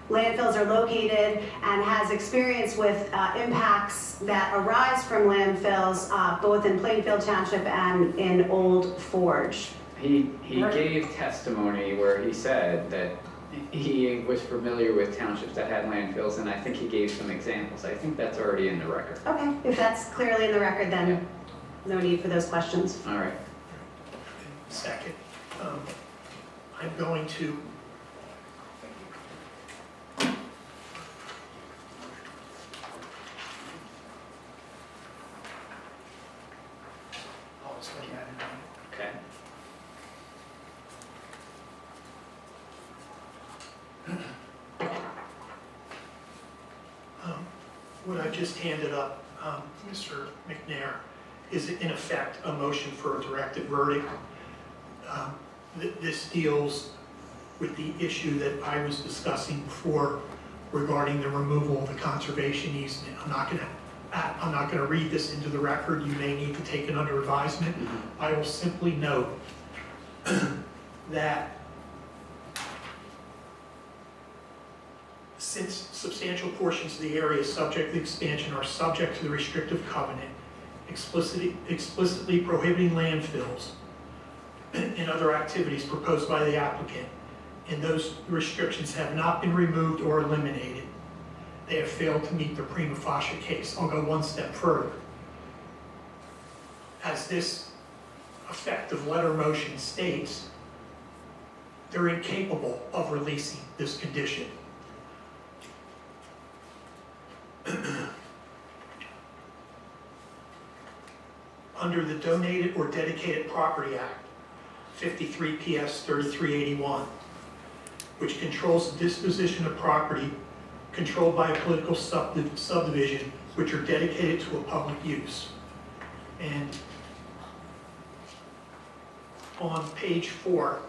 landfills are located and has experience with impacts that arise from landfills, both in Plainfield Township and in Old Forge. He gave testimony where he said that he was familiar with townships that had landfills, and I think he gave some examples. I think that's already in the record. Okay, if that's clearly in the record, then no need for those questions. All right. Second, I'm going to Okay. what I just handed up, Mr. McNair, is in effect a motion for a directed verdict. This deals with the issue that I was discussing before regarding the removal of the conservation easement. I'm not going to read this into the record. You may need to take it under advisement. I will simply note that since substantial portions of the area subject to the expansion are subject to the restrictive covenant, explicitly prohibiting landfills and other activities proposed by the applicant, and those restrictions have not been removed or eliminated, they have failed to meet the prima facie case. I'll go one step further. As this effective letter motion states, they're incapable of releasing this condition. Under the Donated or Dedicated Property Act, 53 PS 3381, which controls the disposition of property controlled by a political subdivision which are dedicated to a public use. And on page 4,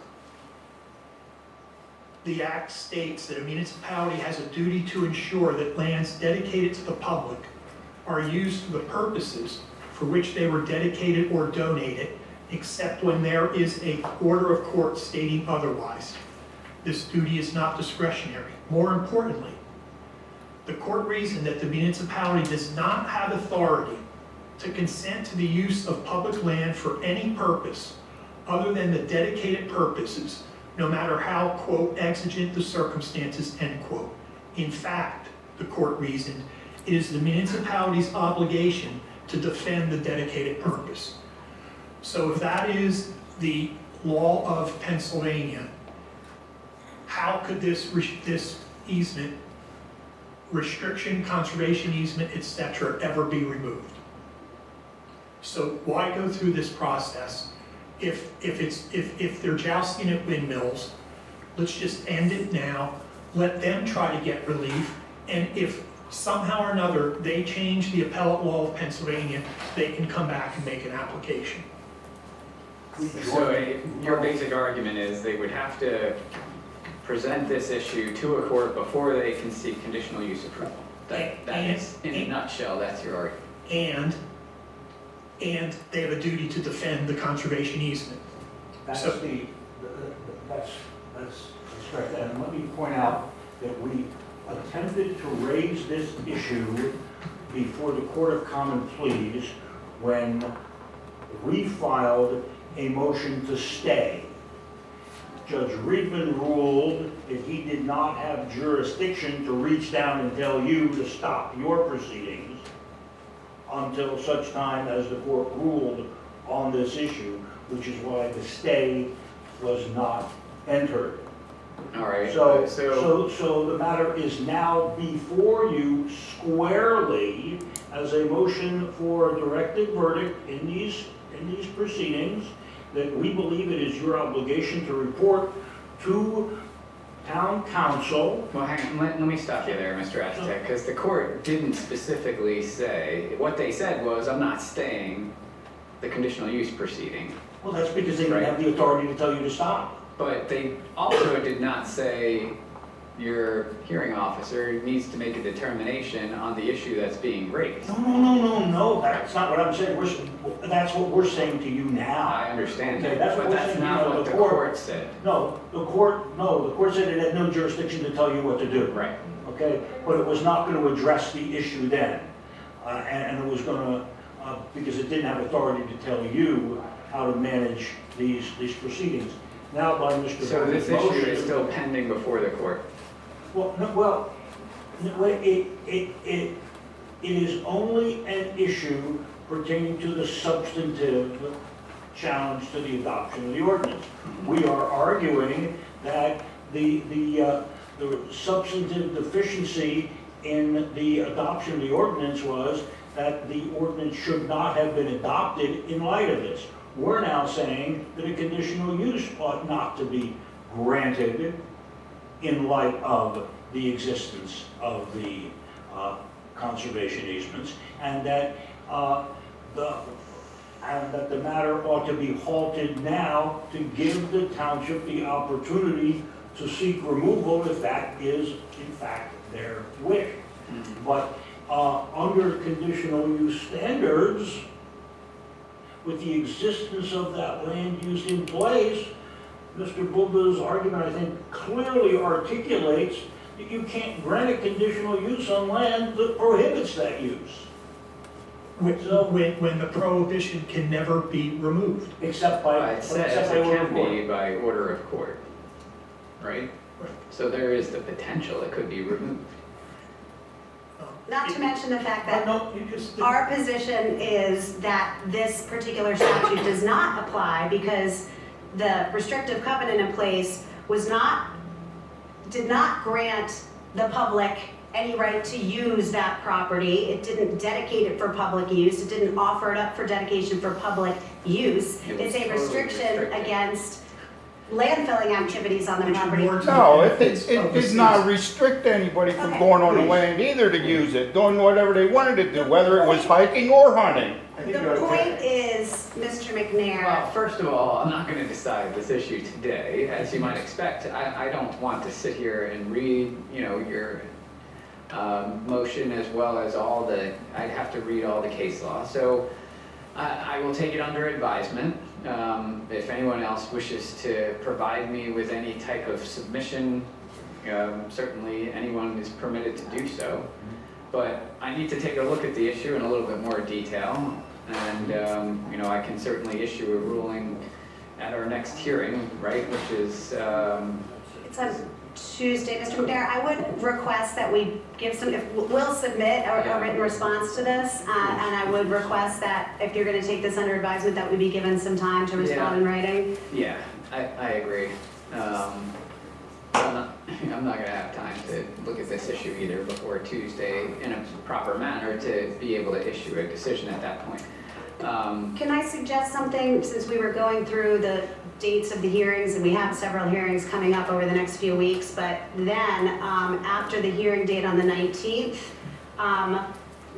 the Act states that a municipality has a duty to ensure that lands dedicated to the public are used for the purposes for which they were dedicated or donated, except when there is an order of court stating otherwise. This duty is not discretionary. More importantly, the court reasoned that the municipality does not have authority to consent to the use of public land for any purpose other than the dedicated purposes, no matter how, quote, exigent the circumstances, end quote. In fact, the court reasoned, it is the municipality's obligation to defend the dedicated purpose. So if that is the law of Pennsylvania, how could this easement, restriction, conservation easement, etc., ever be removed? So why go through this process? If they're jousting at windmills, let's just end it now, let them try to get relief, and if somehow or another they change the appellate law of Pennsylvania, they can come back and make an application. So your basic argument is they would have to present this issue to a court before they can seek conditional use approval. That is, in a nutshell, that's your argument. And and they have a duty to defend the conservation easement. That's So- that's correct. And let me point out that we attempted to raise this issue before the Court of Common Pleas when we filed a motion to stay. Judge Riedman ruled that he did not have jurisdiction to reach down and tell you to stop your proceedings until such time as the court ruled on this issue, which is why the stay was not entered. All right, So the matter is now before you squarely as a motion for a directed verdict in these proceedings, that we believe it is your obligation to report to town council. well, hang on, let me stop you there, Mr. Aztec, because the court didn't specifically say, what they said was, I'm not staying the conditional use proceeding. Well, that's because they didn't have the authority to tell you to stop. But they also did not say your hearing officer needs to make a determination on the issue that's being raised. No, that's not what I'm saying. That's what we're saying to you now. I understand Okay, that, that's what but we're that's saying, not what the court said. No, the court said it had no jurisdiction to tell you what to do. Right. Okay, but it was not going to address the issue then. And it was going to, because it didn't have authority to tell you how to manage these proceedings. Now by Mr. So this Buuba's issue motion- is still pending before the court? It is only an issue pertaining to the substantive challenge to the adoption of the ordinance. We are arguing that the substantive deficiency in the adoption of the ordinance was that the ordinance should not have been adopted in light of this. We're now saying that a conditional use ought not to be granted in light of the existence of the conservation easements, and that the matter ought to be halted now to give the township the opportunity to seek removal if that is in fact their wish. But under conditional use standards, with the existence of that land use in place, Mr. Buuba's argument, I think, clearly articulates that you can't grant a conditional use on land that prohibits that use. When the prohibition can never be removed. Except by It says it can be by order of court, right? So there is the potential it could be removed. Not to mention the fact that No, you just. our position is that this particular statute does not apply because the restrictive covenant in place did not grant the public any right to use that property. It didn't dedicate it for public use. It didn't offer it up for dedication for public use. It was It's a totally restriction restricted. against landfilling activities on the Which property. ignores No, the it benefits of the did not citizen. restrict anybody from Okay. going on the land either to use it, doing whatever they wanted to do, whether it was hiking or hunting. The point is, Mr. Well, McNair, first of all, I'm not going to decide this issue today, as you might expect. I don't want to sit here and read, your motion as well as I'd have to read all the case law. So I will take it under advisement. If anyone else wishes to provide me with any type of submission, certainly anyone is permitted to do so. But I need to take a look at the issue in a little bit more detail. And, I can certainly issue a ruling at our next hearing, right, which is, it's on Tuesday, Mr. McNair, I would request that we give we'll submit a written response to this, and I would request that if you're gonna take this under advisement, that we be given some time to respond in writing. yeah, I agree. I'm not gonna have time to look at this issue either before Tuesday in a proper manner to be able to issue a decision at that point. Can I suggest something, since we were going through the dates of the hearings, and we have several hearings coming up over the next few weeks, but then, after the hearing date on the 19th,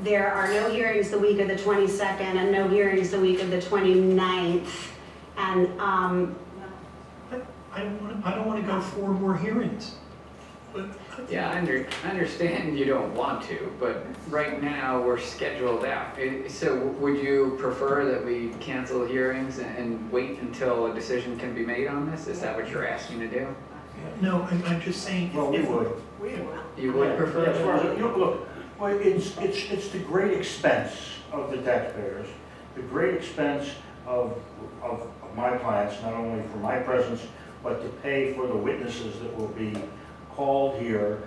there are no hearings the week of the 22nd and no hearings the week of the 29th. And, I don't want to go 4 more hearings. But Yeah, I understand you don't want to, but right now we're scheduled out. So would you prefer that we cancel hearings and wait until a decision can be made on this? Is that what you're asking to do? No, I'm just saying. Well, we would. We will. You would prefer? As far as, look, well, it's the great expense of the taxpayers, the great expense of my clients, not only for my presence, but to pay for the witnesses that will be called here.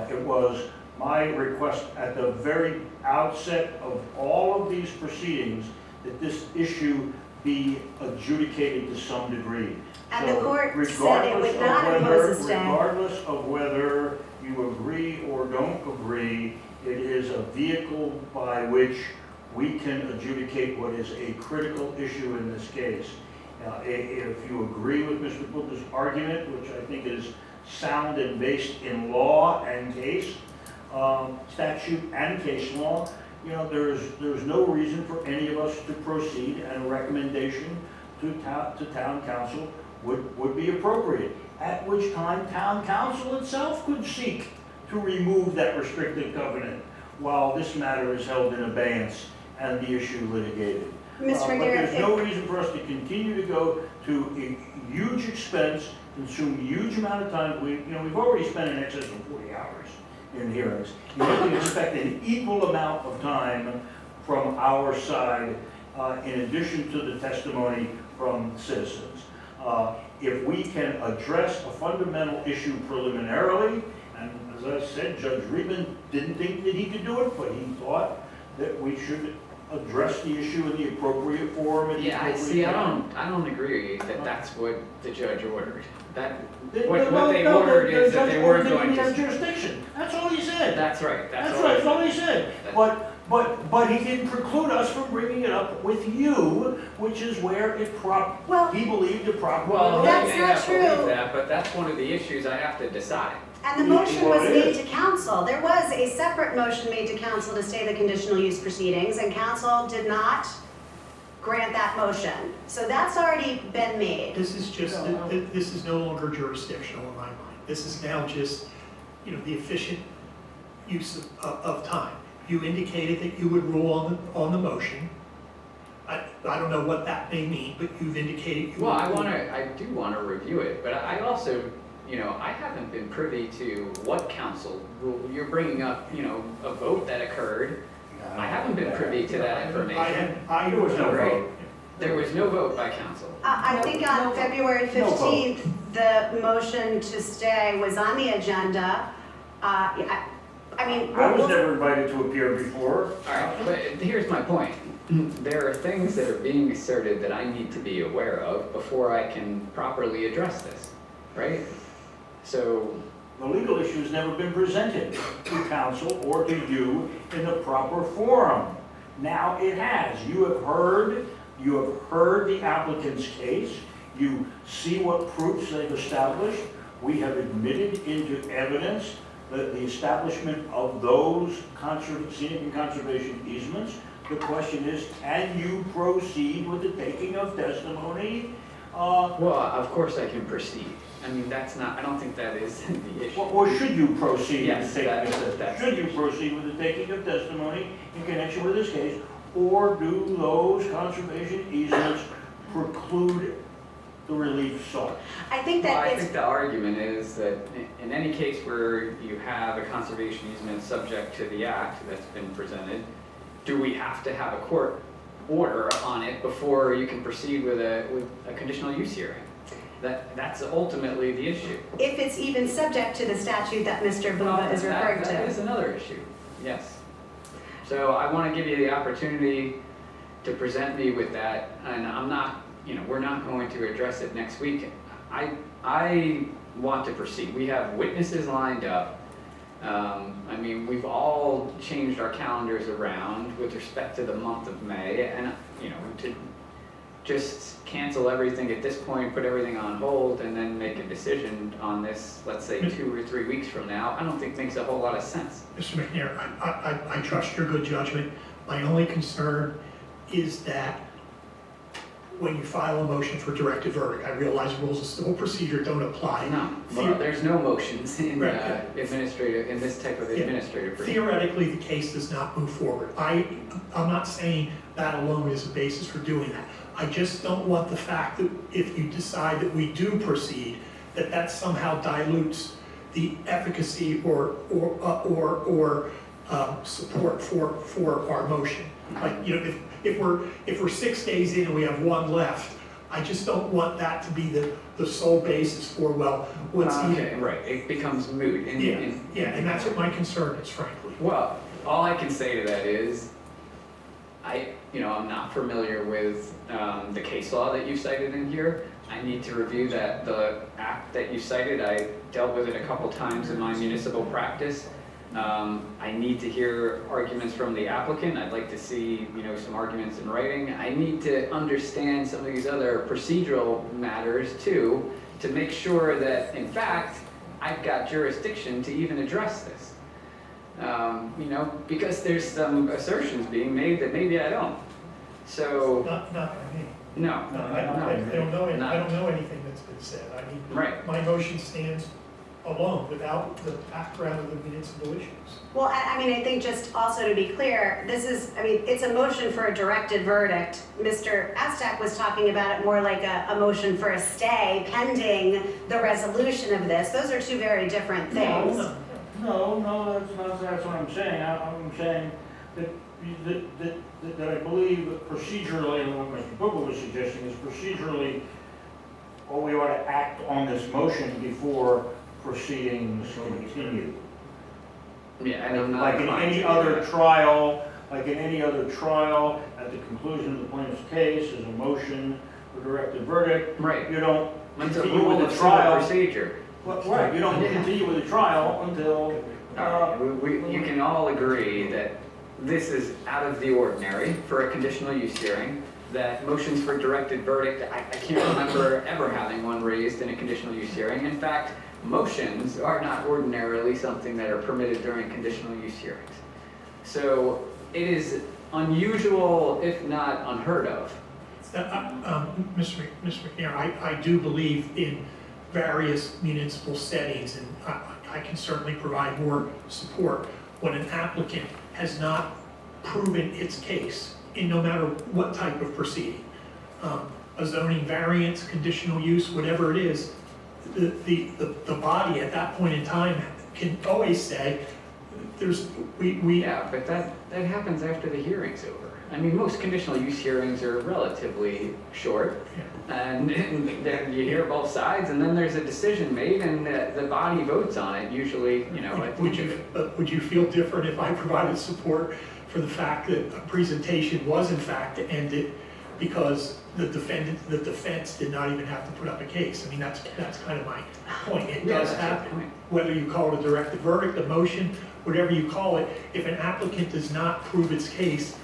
It was my request at the very outset of all of these proceedings that this issue be adjudicated to some degree. And So the court said it would not impose a stay. Regardless of whether you agree or don't agree, it is a vehicle by which we can adjudicate what is a critical issue in this case. If you agree with Mr. Buuba's argument, which I think is sound and based in law and case, statute and case law, you know, there's no reason for any of us to proceed, and a recommendation to town council would be appropriate. At which time town council itself could seek to remove that restrictive covenant while this matter is held in abeyance and the issue litigated. Mr. But Garrett, there's no reason for us to continue to go to a huge expense, consume a huge amount of time. We've already spent in excess of 40 hours in hearings. You can expect an equal amount of time from our side, in addition to the testimony from citizens. If we can address a fundamental issue preliminarily, and as I said, Judge Reedman didn't think that he could do it, but he thought that we should address the issue in the appropriate forum. And Yeah, I don't agree that that's what the judge ordered. What they ordered is that they weren't going to. Jurisdiction. That's all he said. That's right. That's all he said. But he didn't preclude us from bringing it up with you, which is where he believed it properly. Well, That's they may not not believe true. that, but that's one of the issues I have to decide. And the motion Well, was it made is. to council. There was a separate motion made to council to stay the conditional use proceedings, and council did not grant that motion. So that's already been made. This is just, this is no longer jurisdictional in my mind. This is now just, the efficient use of time. You indicated that you would rule on the motion. I don't know what that may mean, but you've indicated you Well, would. I do want to review it, but I also, I haven't been privy to what council rule. You're bringing up, a vote that occurred. I haven't been privy to that information. There was no vote. There was no vote by council. I think on February 15th, the motion to stay was on the agenda. I mean, I was never invited to appear before. All right, but here's my point. There are things that are being asserted that I need to be aware of before I can properly address this, right? So, The legal issue has never been presented to council or to you in the proper forum. Now it has. You have heard the applicant's case. You see what proofs they've established. We have admitted into evidence that the establishment of those scenic and conservation easements. The question is, can you proceed with the taking of testimony? well, of course I can proceed. I mean, I don't think that is the issue. Or should you proceed with Yes, the taking of testimony? that's- Should you proceed with the taking of testimony in connection with this case? Or do those conservation easements preclude the relief sought? I think Well, that I it's, think the argument is that in any case where you have a conservation easement subject to the act that's been presented, do we have to have a court order on it before you can proceed with a conditional use hearing? That's ultimately the issue. if it's even subject to the statute that Mr. Buuba is referring That is to. another issue, yes. So I want to give you the opportunity to present me with that, and I'm not, we're not going to address it next week. I want to proceed. We have witnesses lined up. I mean, we've all changed our calendars around with respect to the month of May, and, to just cancel everything at this point, put everything on hold, and then make a decision on this, let's say 2 or 3 weeks from now, I don't think makes a whole lot of sense. Mr. McNair, I trust your good judgment. My only concern is that when you file a motion for directed verdict. I realize rules of civil procedure don't apply. No, well, there's no motions in Right. in this type of administrative procedure. Theoretically, the case does not move forward. I'm not saying that alone is a basis for doing that. I just don't want the fact that if you decide that we do proceed, that somehow dilutes the efficacy or support for our motion. Like, you know, if we're 6 days in and we have one left, I just don't want that to be the sole basis for, well, what's Okay, right, it becomes moot. and that's what my concern is, frankly. Well, all I can say to that is, I'm not familiar with the case law that you cited in here. I need to review the act that you cited. I dealt with it a couple times in my municipal practice. I need to hear arguments from the applicant. I'd like to see, some arguments in writing. I need to understand some of these other procedural matters too, to make sure that, in fact, I've got jurisdiction to even address this. Because there's some assertions being made that maybe I don't. So, Not by me. no. I don't know anything that's been said. I mean, Right. my motion stands alone without the background of the municipal issues. Well, I think just also to be clear, it's a motion for a directed verdict. Mr. Aztak was talking about it more like a motion for a stay pending the resolution of this. Those are two very different things. No, that's what I'm saying. I'm saying that I believe that procedurally, and what Mr. Buuba was suggesting is procedurally, we ought to act on this motion before proceedings continue. Yeah, and I'm not. Like in any other trial, at the conclusion of the plaintiff's case, is a motion for directed verdict. Right. You don't It's a continue rule with of the civil trial. procedure. Right, you don't continue with the trial until, You can all agree that this is out of the ordinary for a conditional use hearing, that motions for directed verdict, I can't remember ever having one raised in a conditional use hearing. In fact, motions are not ordinarily something that are permitted during conditional use hearings. So it is unusual, if not unheard of. Mr. McNair, I do believe in various municipal settings, and I can certainly provide more support when an applicant has not proven its case in no matter what type of proceeding. A zoning variance, conditional use, whatever it is, the body at that point in time can always say, Yeah, but that happens after the hearing's over. I mean, most conditional use hearings are relatively short, and then you hear both sides, and then there's a decision made, and the body votes on it, usually, Would you feel different if I provided support for the fact that a presentation was in fact ended because the defense did not even have to put up a case? I mean, that's kind of my point. It does happen. Whether you call it a directed verdict, a motion, whatever you call it, if an applicant does not prove its case,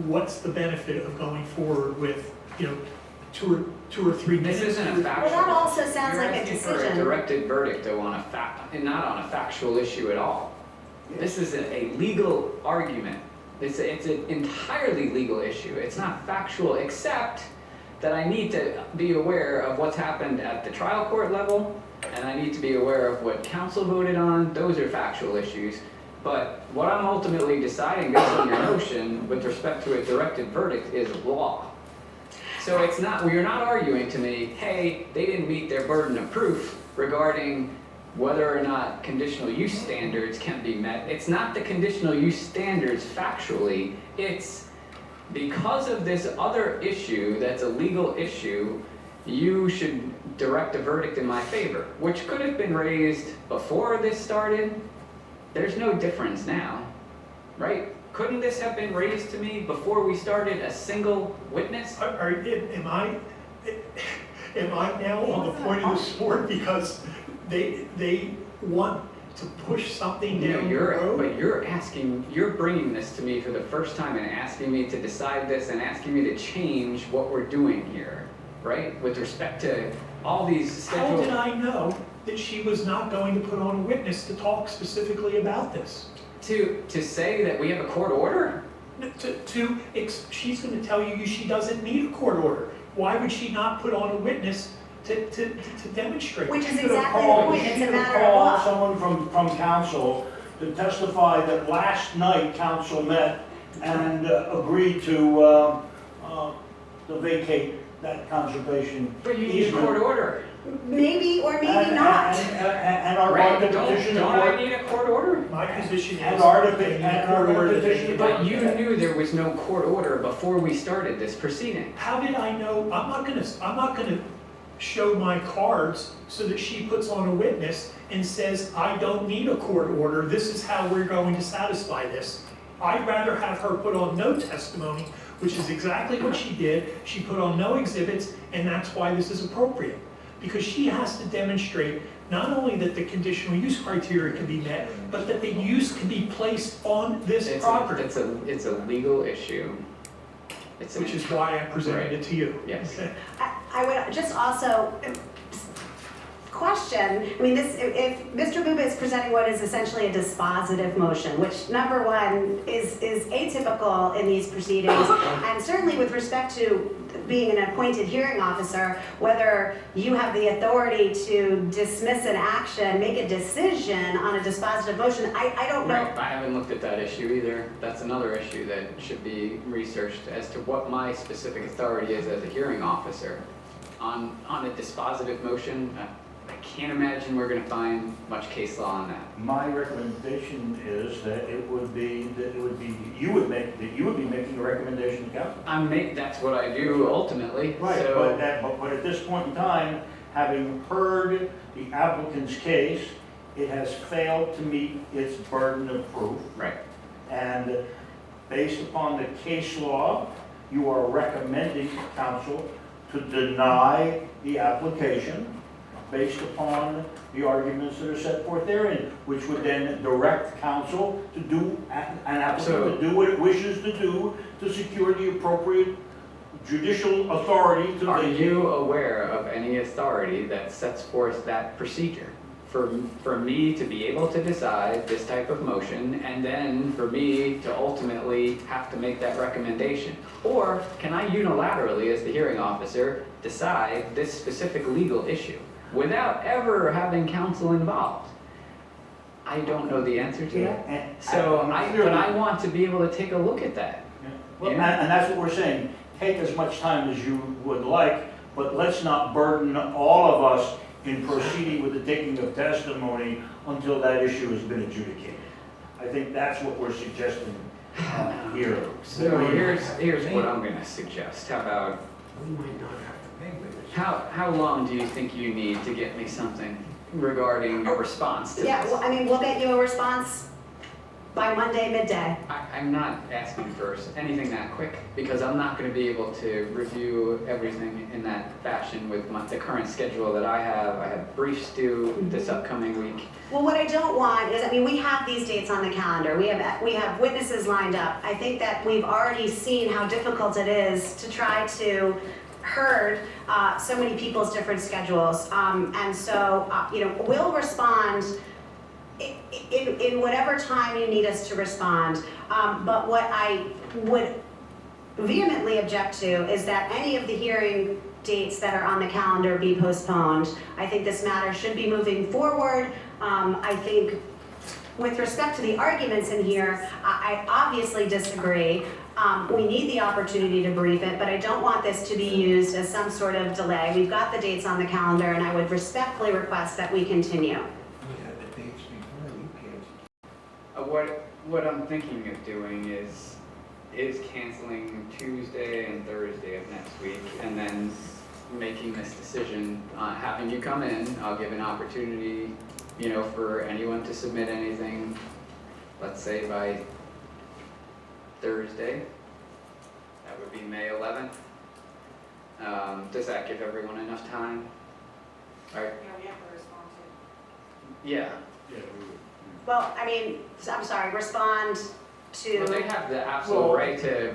what's the benefit of going forward with, 2 or 3 minutes? This isn't a factual. Well, that also sounds like a You're asking for decision. a directed verdict though on a fact, and not on a factual issue at all. This is a legal argument. It's an entirely legal issue. It's not factual, except that I need to be aware of what's happened at the trial court level, and I need to be aware of what council voted on. Those are factual issues. But what I'm ultimately deciding based on your motion with respect to a directed verdict is law. So it's not, you're not arguing to me, hey, they didn't meet their burden of proof regarding whether or not conditional use standards can be met. It's not the conditional use standards factually, it's because of this other issue that's a legal issue, you should direct a verdict in my favor, which could have been raised before this started. There's no difference now, right? Couldn't this have been raised to me before we started a single witness? Am I now on the point of the sword because they want to push something down the road? But you're bringing this to me for the first time and asking me to decide this and asking me to change what we're doing here, right? With respect to all these How scheduled... did I know that she was not going to put on a witness to talk specifically about this? To say that we have a court order? She's going to tell you she doesn't need a court order. why would she not put on a witness to demonstrate? Which is She could have exactly the called- point, it's a She could have matter of called law. someone from council to testify that last night council met and agreed to vacate that conservation But you need a easement. court order. Maybe or maybe not. And our Right, right to don't petition the I court. need a court order? My position is. And our that they need a and our court order that they petition- can But you document. knew there was no court order before we started this proceeding. How did I know? I'm not gonna show my cards so that she puts on a witness and says, I don't need a court order, this is how we're going to satisfy this. I'd rather have her put on no testimony, which is exactly what she did. She put on no exhibits, and that's why this is appropriate. Because she has to demonstrate not only that the conditional use criteria can be met, but that the use can be placed on this property, It's a legal issue. It's which is why I presented it to you. Yes. Okay. I would just also question, I mean, this, if Mr. Buuba is presenting what is essentially a dispositive motion, which number one is atypical in these proceedings, and certainly with respect to being an appointed hearing officer, whether you have the authority to dismiss an action, make a decision on a dispositive motion, I don't know. Right, I haven't looked at that issue either. That's another issue that should be researched as to what my specific authority is as a hearing officer. On a dispositive motion, I can't imagine we're gonna find much case law on that. My recommendation is that you would be making a recommendation to council. That's what I do ultimately. Right, So, but at this point in time, having heard the applicant's case, it has failed to meet its burden of proof. right, And based upon the case law, you are recommending council to deny the application based upon the arguments that are set forth therein, which would then direct council to do, an applicant to do what it wishes to do to secure the appropriate judicial authority to are vacate. you aware of any authority that sets forth that procedure? For me to be able to decide this type of motion, and then for me to ultimately have to make that recommendation? Or can I unilaterally, as the hearing officer, decide this specific legal issue without ever having counsel involved? I don't know the answer to that. But I want to be able to take a look at that. Well, Yeah. and that's what we're saying, take as much time as you would like, but let's not burden all of us in proceeding with the taking of testimony until that issue has been adjudicated. I think that's what we're suggesting here. So here's what I'm gonna suggest. How about, how long do you think you need to get me something regarding a response to this? Yeah, well, I mean, we'll get you a response by Monday midday. I'm not asking for anything that quick, because I'm not gonna be able to review everything in that fashion with the current schedule that I have. I have briefs due this upcoming week. Well, what I don't want is, I mean, we have these dates on the calendar. We have witnesses lined up. I think that we've already seen how difficult it is to try to herd so many people's different schedules. And so, we'll respond in whatever time you need us to respond. But what I would vehemently object to is that any of the hearing dates that are on the calendar be postponed. I think this matter should be moving forward. I think with respect to the arguments in here, I obviously disagree. We need the opportunity to brief it, but I don't want this to be used as some sort of delay. We've got the dates on the calendar, and I would respectfully request that we continue. What I'm thinking of doing is canceling Tuesday and Thursday of next week, and then making this decision, having you come in. I'll give an opportunity, for anyone to submit anything, let's say by Thursday. That would be May 11th. Does that give everyone enough time? All right. Yeah, we have to respond to. Yeah. Well, I mean, I'm sorry, respond to. Well, they have the absolute right to,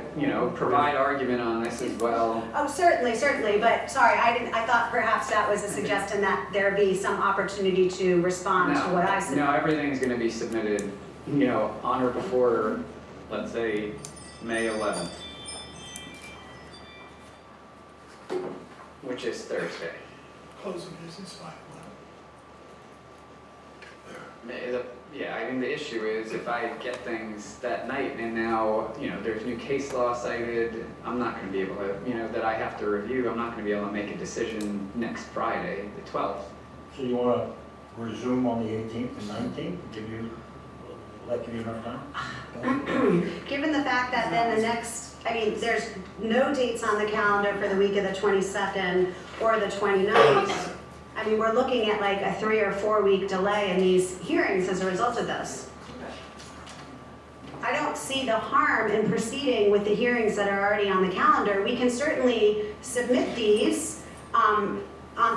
provide argument on this as well. Oh, certainly, but sorry, I thought perhaps that was a suggestion that there be some opportunity to respond to what I said. No, everything's gonna be submitted, on or before, let's say, May 11th. which is Thursday. Close of business 5:11. Yeah, I mean, the issue is if I get things that night and now, there's new case law cited, I'm not gonna be able to, that I have to review, I'm not gonna be able to make a decision next Friday, the 12th. So you want to resume on the 18th and 19th, give you enough time? Given the fact that then there's no dates on the calendar for the week of the 22nd or the 29th. We're looking at like a 3 or 4 week delay in these hearings as a result of this. I don't see the harm in proceeding with the hearings that are already on the calendar. We can certainly submit these on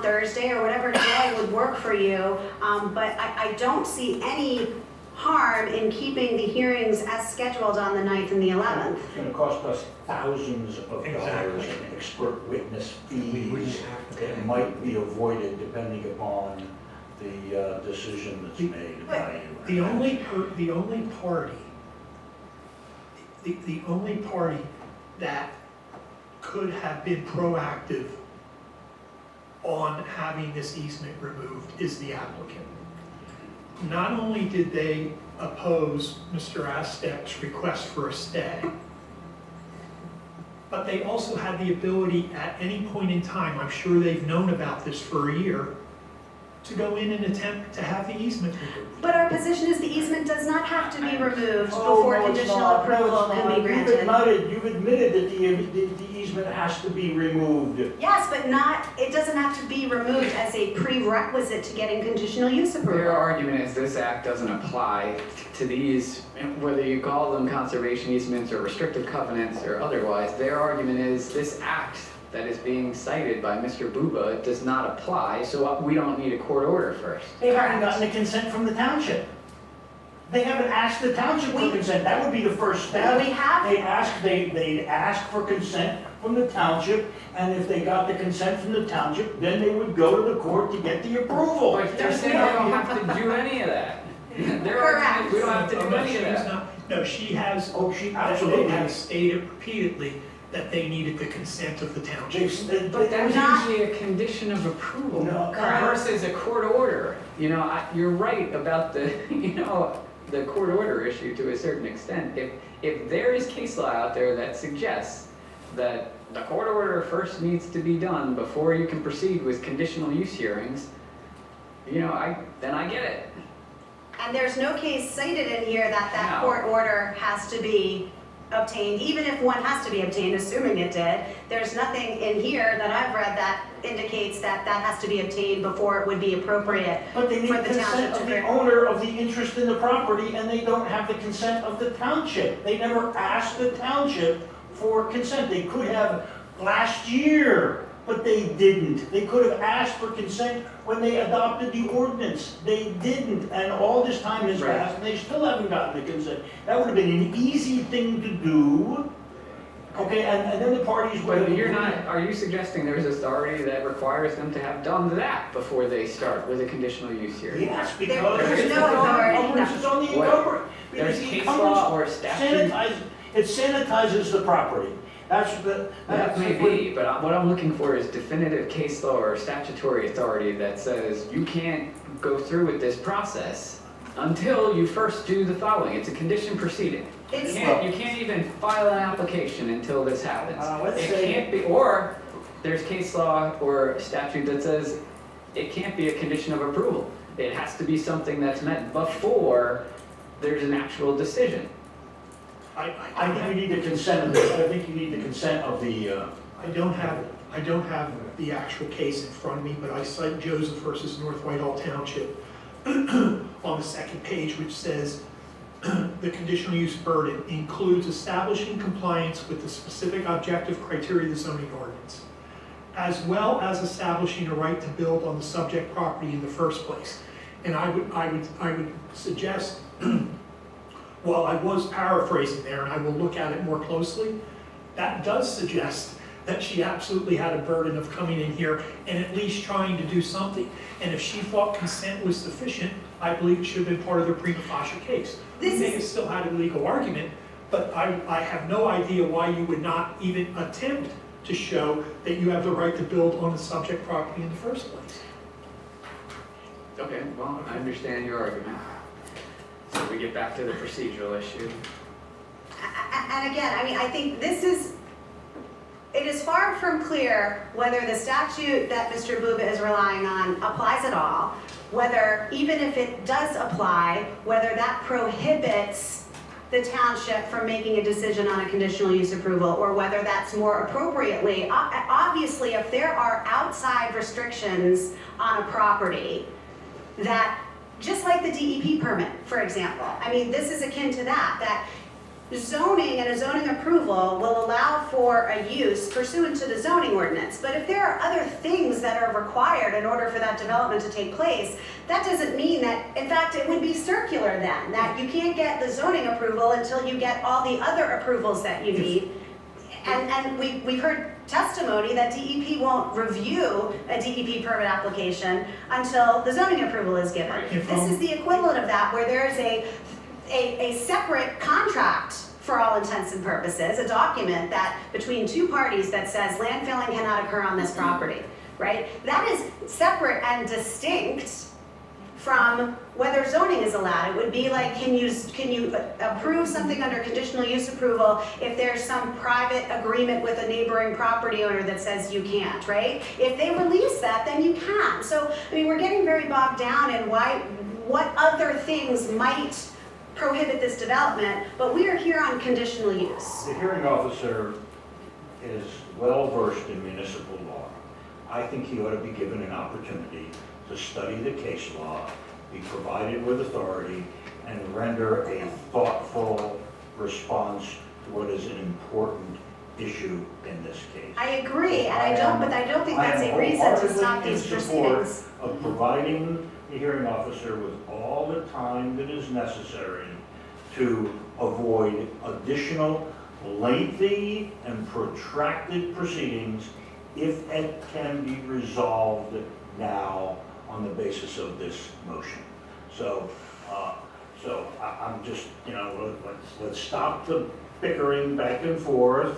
Thursday or whatever day would work for you, but I don't see any harm in keeping the hearings as scheduled on the 9th and the 11th. It's going to cost us thousands of dollars Exactly. in expert witness fees that might be avoided depending upon the decision that's made by you. The only party that could have been proactive on having this easement removed is the applicant. Not only did they oppose Mr. Aztek's request for a stay, but they also had the ability at any point in time, I'm sure they've known about this for a year, to go in and attempt to have the easement removed. But our position is the easement does not have to be removed before conditional approval can be granted. You've admitted that the easement has to be removed. Yes, but it doesn't have to be removed as a prerequisite to getting conditional use Their approval. argument is this act doesn't apply to these, whether you call them conservation easements or restrictive covenants or otherwise. Their argument is this act that is being cited by Mr. Buuba does not apply, so we don't need a court order first. They haven't gotten the consent from the township. They haven't asked the township for consent. That would be the first step. We have. They'd ask for consent from the township, and if they got the consent from the township, then they would go to the court to get the approval. But they're saying we don't have to do any of that. Their argument is we don't have to do any of that. No, she has, She they absolutely have stated repeatedly that they needed the consent of the township. But that's not- usually a condition of approval No. versus a court order. You're right about the, the court order issue to a certain extent. If there is case law out there that suggests that the court order first needs to be done before you can proceed with conditional use hearings, then I get it. And there's no case cited in here that No. court order has to be obtained, even if one has to be obtained, assuming it did. There's nothing in here that I've read that indicates that has to be obtained before it would be appropriate But they need for the consent township to of the grant. owner of the interest in the property, and they don't have the consent of the township. They never asked the township for consent. They could have last year, but they didn't. They could have asked for consent when they adopted the ordinance. They didn't, and all this time has Right. passed, and they still haven't gotten the consent. That would have been an easy thing to do. Okay, and then the parties would have... But are you suggesting there's authority that requires them to have done that before they start with a conditional use hearing? Yes, because There's no authority. It's on the What? encumbrance. There's Because the case law or encumbrance statute? It sanitizes the property. That May be, but what I'm looking for is definitive case law or statutory authority that says you can't go through with this process until you first do the following. It's a condition proceeding. You can't even file an application until this happens. It can't be, or there's case law or statute that says it can't be a condition of approval. It has to be something that's met before there's an actual decision. I think you need the consent of the, I don't have the actual case in front of me, but I cite Joseph versus North Whitehall Township on the second page, which says the conditional use burden includes establishing compliance with the specific objective criteria of the zoning ordinance, as well as establishing a right to build on the subject property in the first place. And I would suggest, while I was paraphrasing there, and I will look at it more closely, that does suggest that she absolutely had a burden of coming in here and at least trying to do something. And if she thought consent was sufficient, I believe it should have been part of the prima facie case. We may have still had a legal argument, but I have no idea why you would not even attempt to show that you have the right to build on the subject property in the first place. Okay, well, I understand your argument. So we get back to the procedural issue. And again, I mean, I think it is far from clear whether the statute that Mr. Buuba is relying on applies at all, whether, even if it does apply, whether that prohibits the township from making a decision on a conditional use approval, or whether that's more appropriately, obviously, if there are outside restrictions on a property that, just like the DEP permit, for example, I mean, this is akin to that zoning and a zoning approval will allow for a use pursuant to the zoning ordinance. But if there are other things that are required in order for that development to take place, that doesn't mean that, in fact, it would be circular then, that you can't get the zoning approval until you get all the other approvals that you need. And we've heard testimony that DEP won't review a DEP permit application until the zoning approval is given. This is the equivalent of that, where there is a separate contract for all intents and purposes, a document that between two parties that says landfilling cannot occur on this property, right? That is separate and distinct from whether zoning is allowed. It would be like, can you approve something under conditional use approval if there's some private agreement with a neighboring property owner that says you can't, right? If they release that, then you can. So, I mean, we're getting very bogged down in what other things might prohibit this development, but we are here on conditional use. The hearing officer is well versed in municipal law. I think he ought to be given an opportunity to study the case law, be provided with authority, and render a thoughtful response to what is an important issue in this case. I agree, and I don't think that's a reason to stop these proceedings. Of providing the hearing officer with all the time that is necessary to avoid additional lengthy and protracted proceedings if it can be resolved now on the basis of this motion. So I'm just, let's stop the bickering back and forth.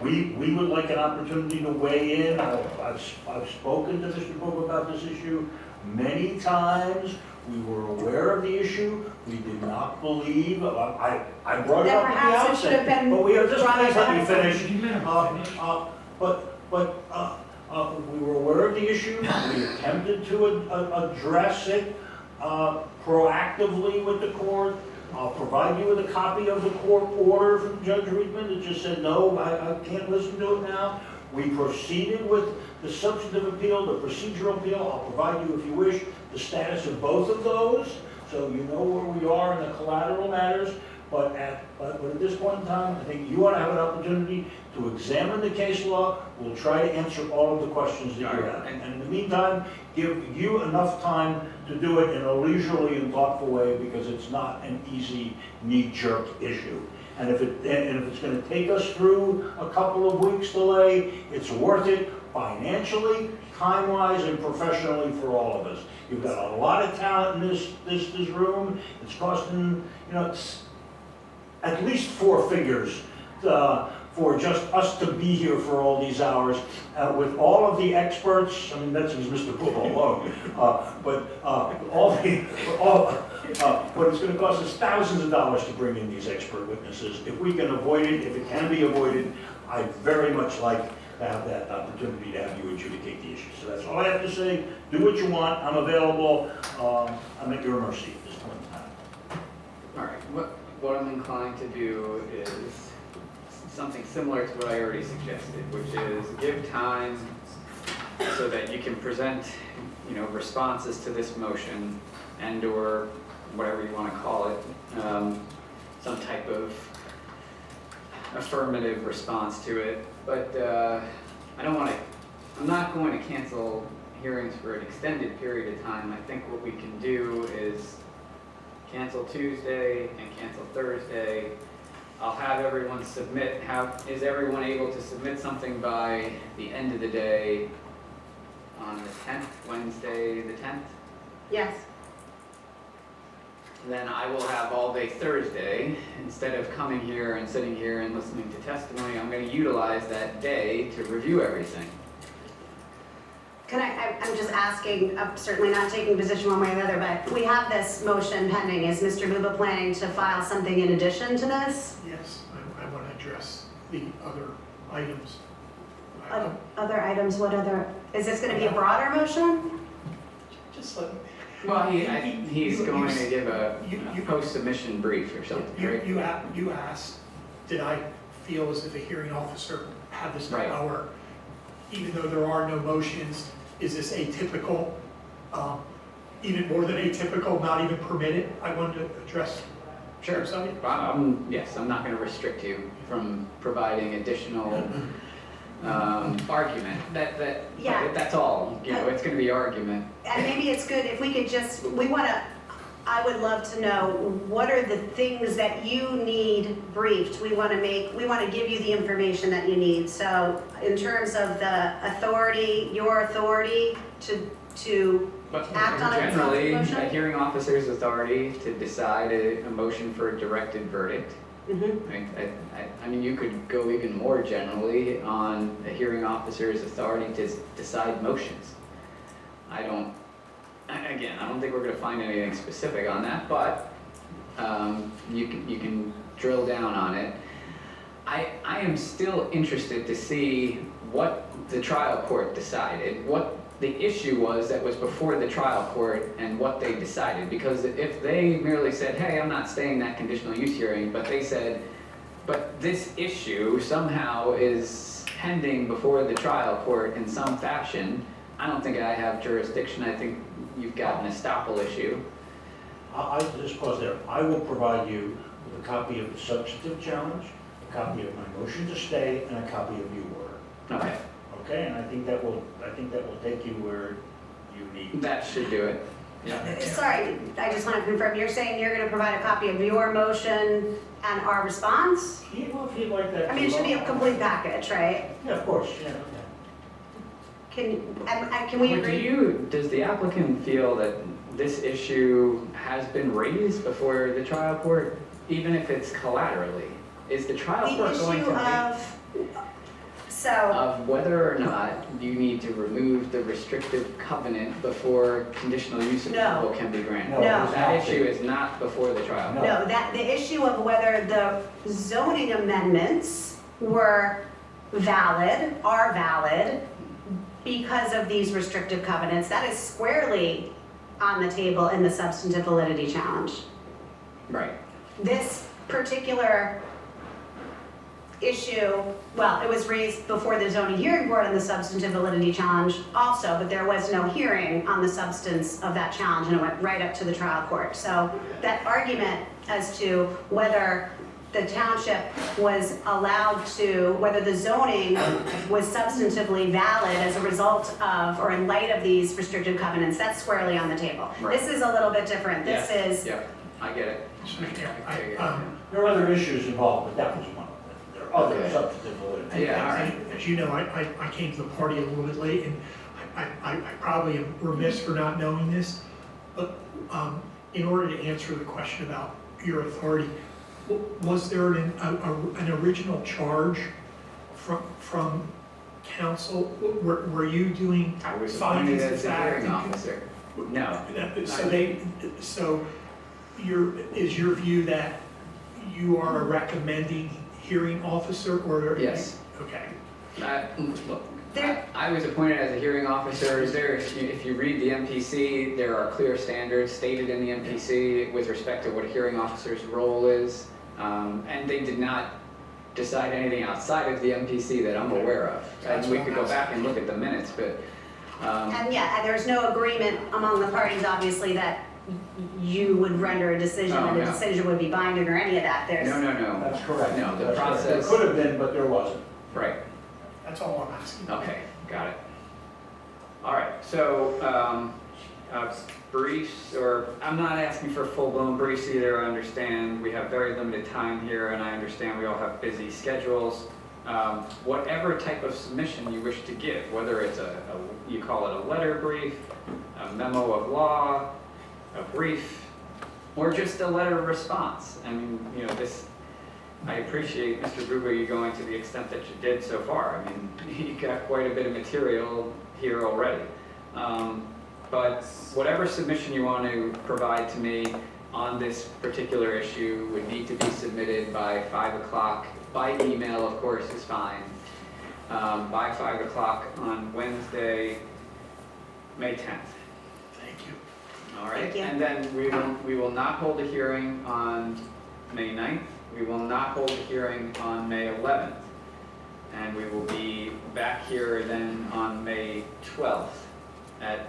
We would like an opportunity to weigh in. I've spoken to Mr. Buuba about this issue many times. We were aware of the issue. We did not believe. I brought it up at the outset, but we are just please let me finish. We were aware of the issue. We attempted to address it proactively with the court. I'll provide you with a copy of the court order from Judge Riedman that just said, no, I can't listen to it now. We proceeded with the substantive appeal, the procedural appeal. I'll provide you, if you wish, the status of both of those, so you know where we are in the collateral matters. But at this point in time, I think you ought to have an opportunity to examine the case law. We'll try to answer all of the questions that you have. And in the meantime, give you enough time to do it in a leisurely and thoughtful way, because it's not an easy knee-jerk issue. And if it's going to take us through a couple of weeks delay, it's worth it financially, time-wise, and professionally for all of us. You've got a lot of talent in this room. It's costing, it's at least 4 figures for just us to be here for all these hours with all of the experts. I mean, that's just Mr. Buuba alone. But it's going to cost us thousands of dollars to bring in these expert witnesses. If we can avoid it, if it can be avoided, I'd very much like to have that opportunity to have you adjudicate the issue. So that's all I have to say. Do what you want. I'm available. I'm at your mercy at this point in time. All right, what I'm inclined to do is something similar to what I already suggested, which is give time so that you can present, responses to this motion and/or whatever you want to call it, some type of affirmative response to it. But I'm not going to cancel hearings for an extended period of time. I think what we can do is cancel Tuesday and cancel Thursday. I'll have everyone submit. Is everyone able to submit something by the end of the day on the 10th, Wednesday the 10th? Yes. then I will have all day Thursday. Instead of coming here and sitting here and listening to testimony, I'm going to utilize that day to review everything. I'm just asking, I'm certainly not taking a position one way or the other, but we have this motion pending. Is Mr. Buuba planning to file something in addition to this? Yes, I want to address the other items. Other items, what other, is this gonna be a broader motion? Just let me. Well, he's going to give a you- post-submission brief or something, right? You asked, did I feel as if a hearing officer had this Right. power? Even though there are no motions, is this atypical? Even more than atypical, not even permitted? I wanted to address. Sure. Something. Yes, I'm not going to restrict you from providing additional argument. Yeah. That's all. You know, it's going to be argument. And maybe it's good if we could just, I would love to know, what are the things that you need briefed? We want to give you the information that you need. So in terms of the authority, your authority to But act on a generally, motion? a hearing officer's authority to decide a motion for a directed verdict. Mhm. I mean, you could go even more generally on a hearing officer's authority to decide motions. I don't think we're gonna find anything specific on that, but you can drill down on it. I am still interested to see what the trial court decided, what the issue was that was before the trial court and what they decided. Because if they merely said, hey, I'm not staying that conditional use hearing, but they said, but this issue somehow is pending before the trial court in some fashion, I don't think I have jurisdiction. I think you've got an estoppel issue. I'll just pause there. I will provide you with a copy of the substantive challenge, a copy of my motion to stay, and a copy of your order. Okay, Okay, and I think that will take you where you need. that should do it. Yeah. Sorry, I just want to confirm, you're saying you're going to provide a copy of your motion and our response? Yeah, well, if you'd like that. I mean, it should be a complete package, right? Yeah, of course, yeah. Can we agree? Does the applicant feel that this issue has been raised before the trial court, even if it's collaterally? Is the trial The court going issue to of whether or not you need to remove the restrictive covenant before conditional use No. approval can be granted? No, No. That issue is not before the trial court. No, the issue of whether the zoning amendments are valid because of these restrictive covenants, that is squarely on the table in the substantive validity challenge. Right. This particular issue, well, it was raised before the zoning hearing board on the substantive validity challenge also, but there was no hearing on the substance of that challenge, and it went right up to the trial court. So that argument as to whether the township was allowed to, whether the zoning was substantively valid as a result of, or in light of these restrictive covenants, that's squarely on the table. Right. This is a little bit different. This is, Yep, I get it. There are other issues involved, but that was one of them. There are other Okay. substantive validity. Yeah, all right. As you know, I came to the party a little bit late, and I probably am remiss for not knowing this, but in order to answer the question about your authority, was there an original charge from council? Were you doing I was findings appointed of as a fact? hearing officer. No. Is your view that you are a recommending hearing officer, or? Yes. Okay. Look, There- I was appointed as a hearing officer. If you read the MPC, there are clear standards stated in the MPC with respect to what a hearing officer's role is. And they did not decide anything outside of the MPC that I'm aware of. That's And we what could I'm go back and look at the minutes, but, and there's no agreement among the parties, obviously, that you would render a decision Oh, and the no. decision would be binding or any of that. There's, no. That's correct. No, the That's correct. process- There could have been, but there wasn't. Right. That's all I'm asking. Okay, got it. All right, so briefs, or I'm not asking for full-blown briefs either. I understand we have very limited time here, and I understand we all have busy schedules. Whatever type of submission you wish to give, whether it's you call it a letter brief, a memo of law, a brief, Or just a letter of response. I mean, you know, I appreciate, Mr. Buuba, you going to the extent that you did so far. I mean, you got quite a bit of material here already. But whatever submission you want to provide to me on this particular issue would need to be submitted by 5 o'clock, by email, of course, is fine, by 5 o'clock on Wednesday, May 10th. Thank you. All right, Thank you. and then we will not hold a hearing on May 9th. We will not hold a hearing on May 11th. And we will be back here then on May 12th at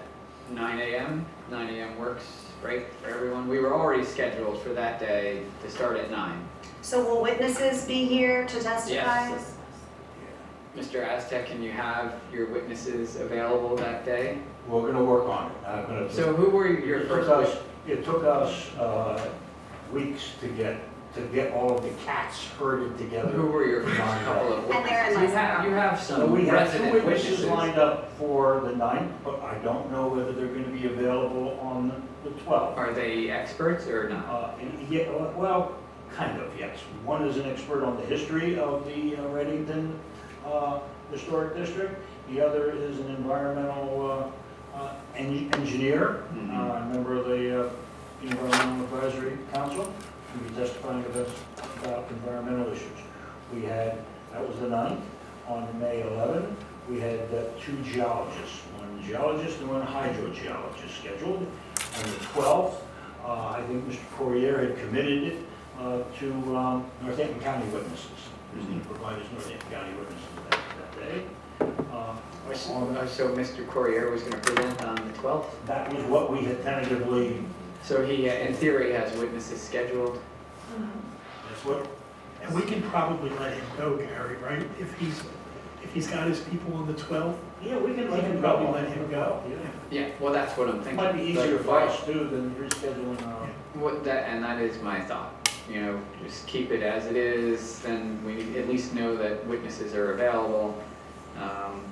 9 a.m. 9 a.m. works, right, for everyone? We were already scheduled for that day to start at 9. So will witnesses be here to testify? Yes. Mr. Aztec, can you have your witnesses available that day? We're gonna work on it. I'm gonna. So who were your first? It took us weeks to get all of the cats herded together. Who were your first couple of And they're in witnesses? Lexington. You have So some we have 2 resident witnesses witnesses. lined up for the 9th, but I don't know whether they're gonna be available on the 12th. Are they experts or not? Yeah, well, kind of, yes. One is an expert on the history of the Reddington Historic District. The other is an environmental engineer, member of the Environmental Advisory Council, who will be testifying about environmental issues. That was the 9th. On May 11th, we had 2 geologists, one geologist and one hydrogeologist scheduled. On the 12th, I think Mr. Corriere had committed to Northampton County witnesses. He was going to provide his Northampton County witnesses that day. So Mr. Corriere was going to present on the 12th? That was what we had tentatively, So he, in theory, has witnesses scheduled? that's what, And we can probably let him go, Gary, right? If he's got his people on the 12th, yeah, we can we let can him probably go. let him go. Yeah. Yeah, well, that's what I'm It thinking. might be easier But for us too than rescheduling. and that is my thought. You know, just keep it as it is, then we at least know that witnesses are available,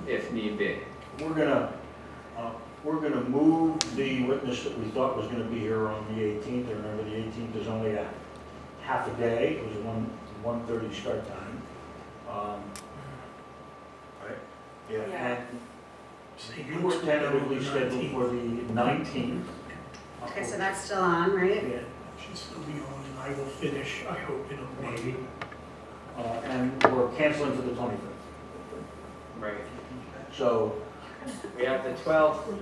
if need be. We're gonna move the witness that we thought was gonna be here on the 18th. Remember, the 18th is only a half a day. It was a 1:30 start time. Right? Yeah, and So you were tentatively scheduled for the 19th. Okay, so that's still on, right? Yeah. Should still be on, and I will finish, I hope, in a May. And we're canceling for the 25th. Right. So, We have the 12th.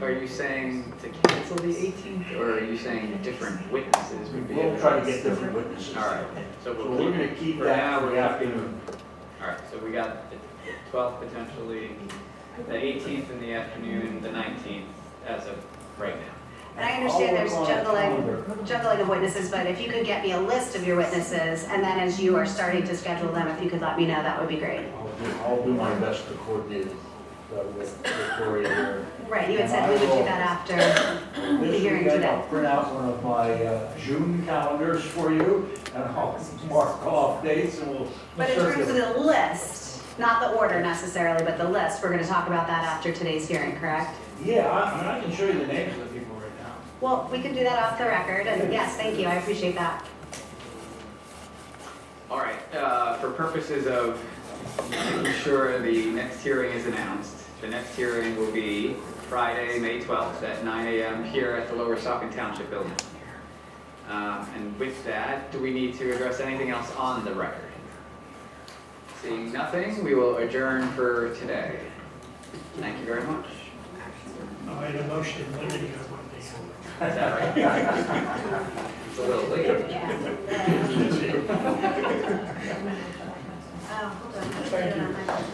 Are you saying to cancel the 18th, or are you saying different witnesses would be? we'll try to get different witnesses. All right. So So we'll we're gonna keep for that now, for we're the keeping- afternoon. All right, so we got the 12th potentially, the 18th in the afternoon, the 19th as of right now. And I understand there's I'll work on a juggling of witnesses, but if you could get me a list of your witnesses, and then as you are starting to schedule them, if you could let me know, that would be great. I'll do my best to coordinate with Victoria here. Right, you had said we would do that after the This hearing weekend, today. I'll print out one of my June calendars for you, and I'll mark off dates, and we'll. But in terms of circulate. the list, not the order necessarily, but the list, we're gonna talk about that after today's hearing, correct? Yeah, I can show you the names of the people right now. Well, we can do that off the record, and yes, thank you, I appreciate that. All right, for purposes of making sure the next hearing is announced, the next hearing will be Friday, May 12th at 9 a.m. here at the Lower Saucon Township Building. And with that, do we need to address anything else on the record? Seeing nothing, we will adjourn for today. Thank you very much. I had a motion limiting on one day. Is that right? It's a little late. Oh, hold on. Thank you.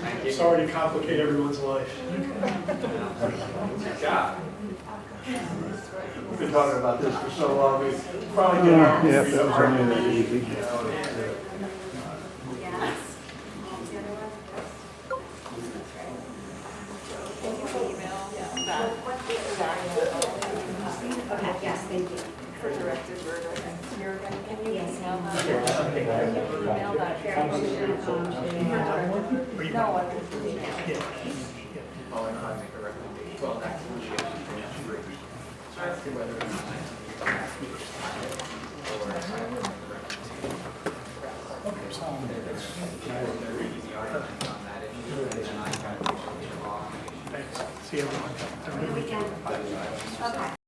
Thank you. Sorry to complicate everyone's life. Good job. We've been talking about this for so long, we probably get our. Yeah, that was only easy. Yes. Okay, yes, thank you. For directed verdict. You're gonna, can you Yes. email that? Yeah, I think I have that. Email that. Are you No, I done? can email. Yeah. Oh, and I make a recommendation. Well, that's. So as to whether or not. See everyone. Have a good weekend. Okay.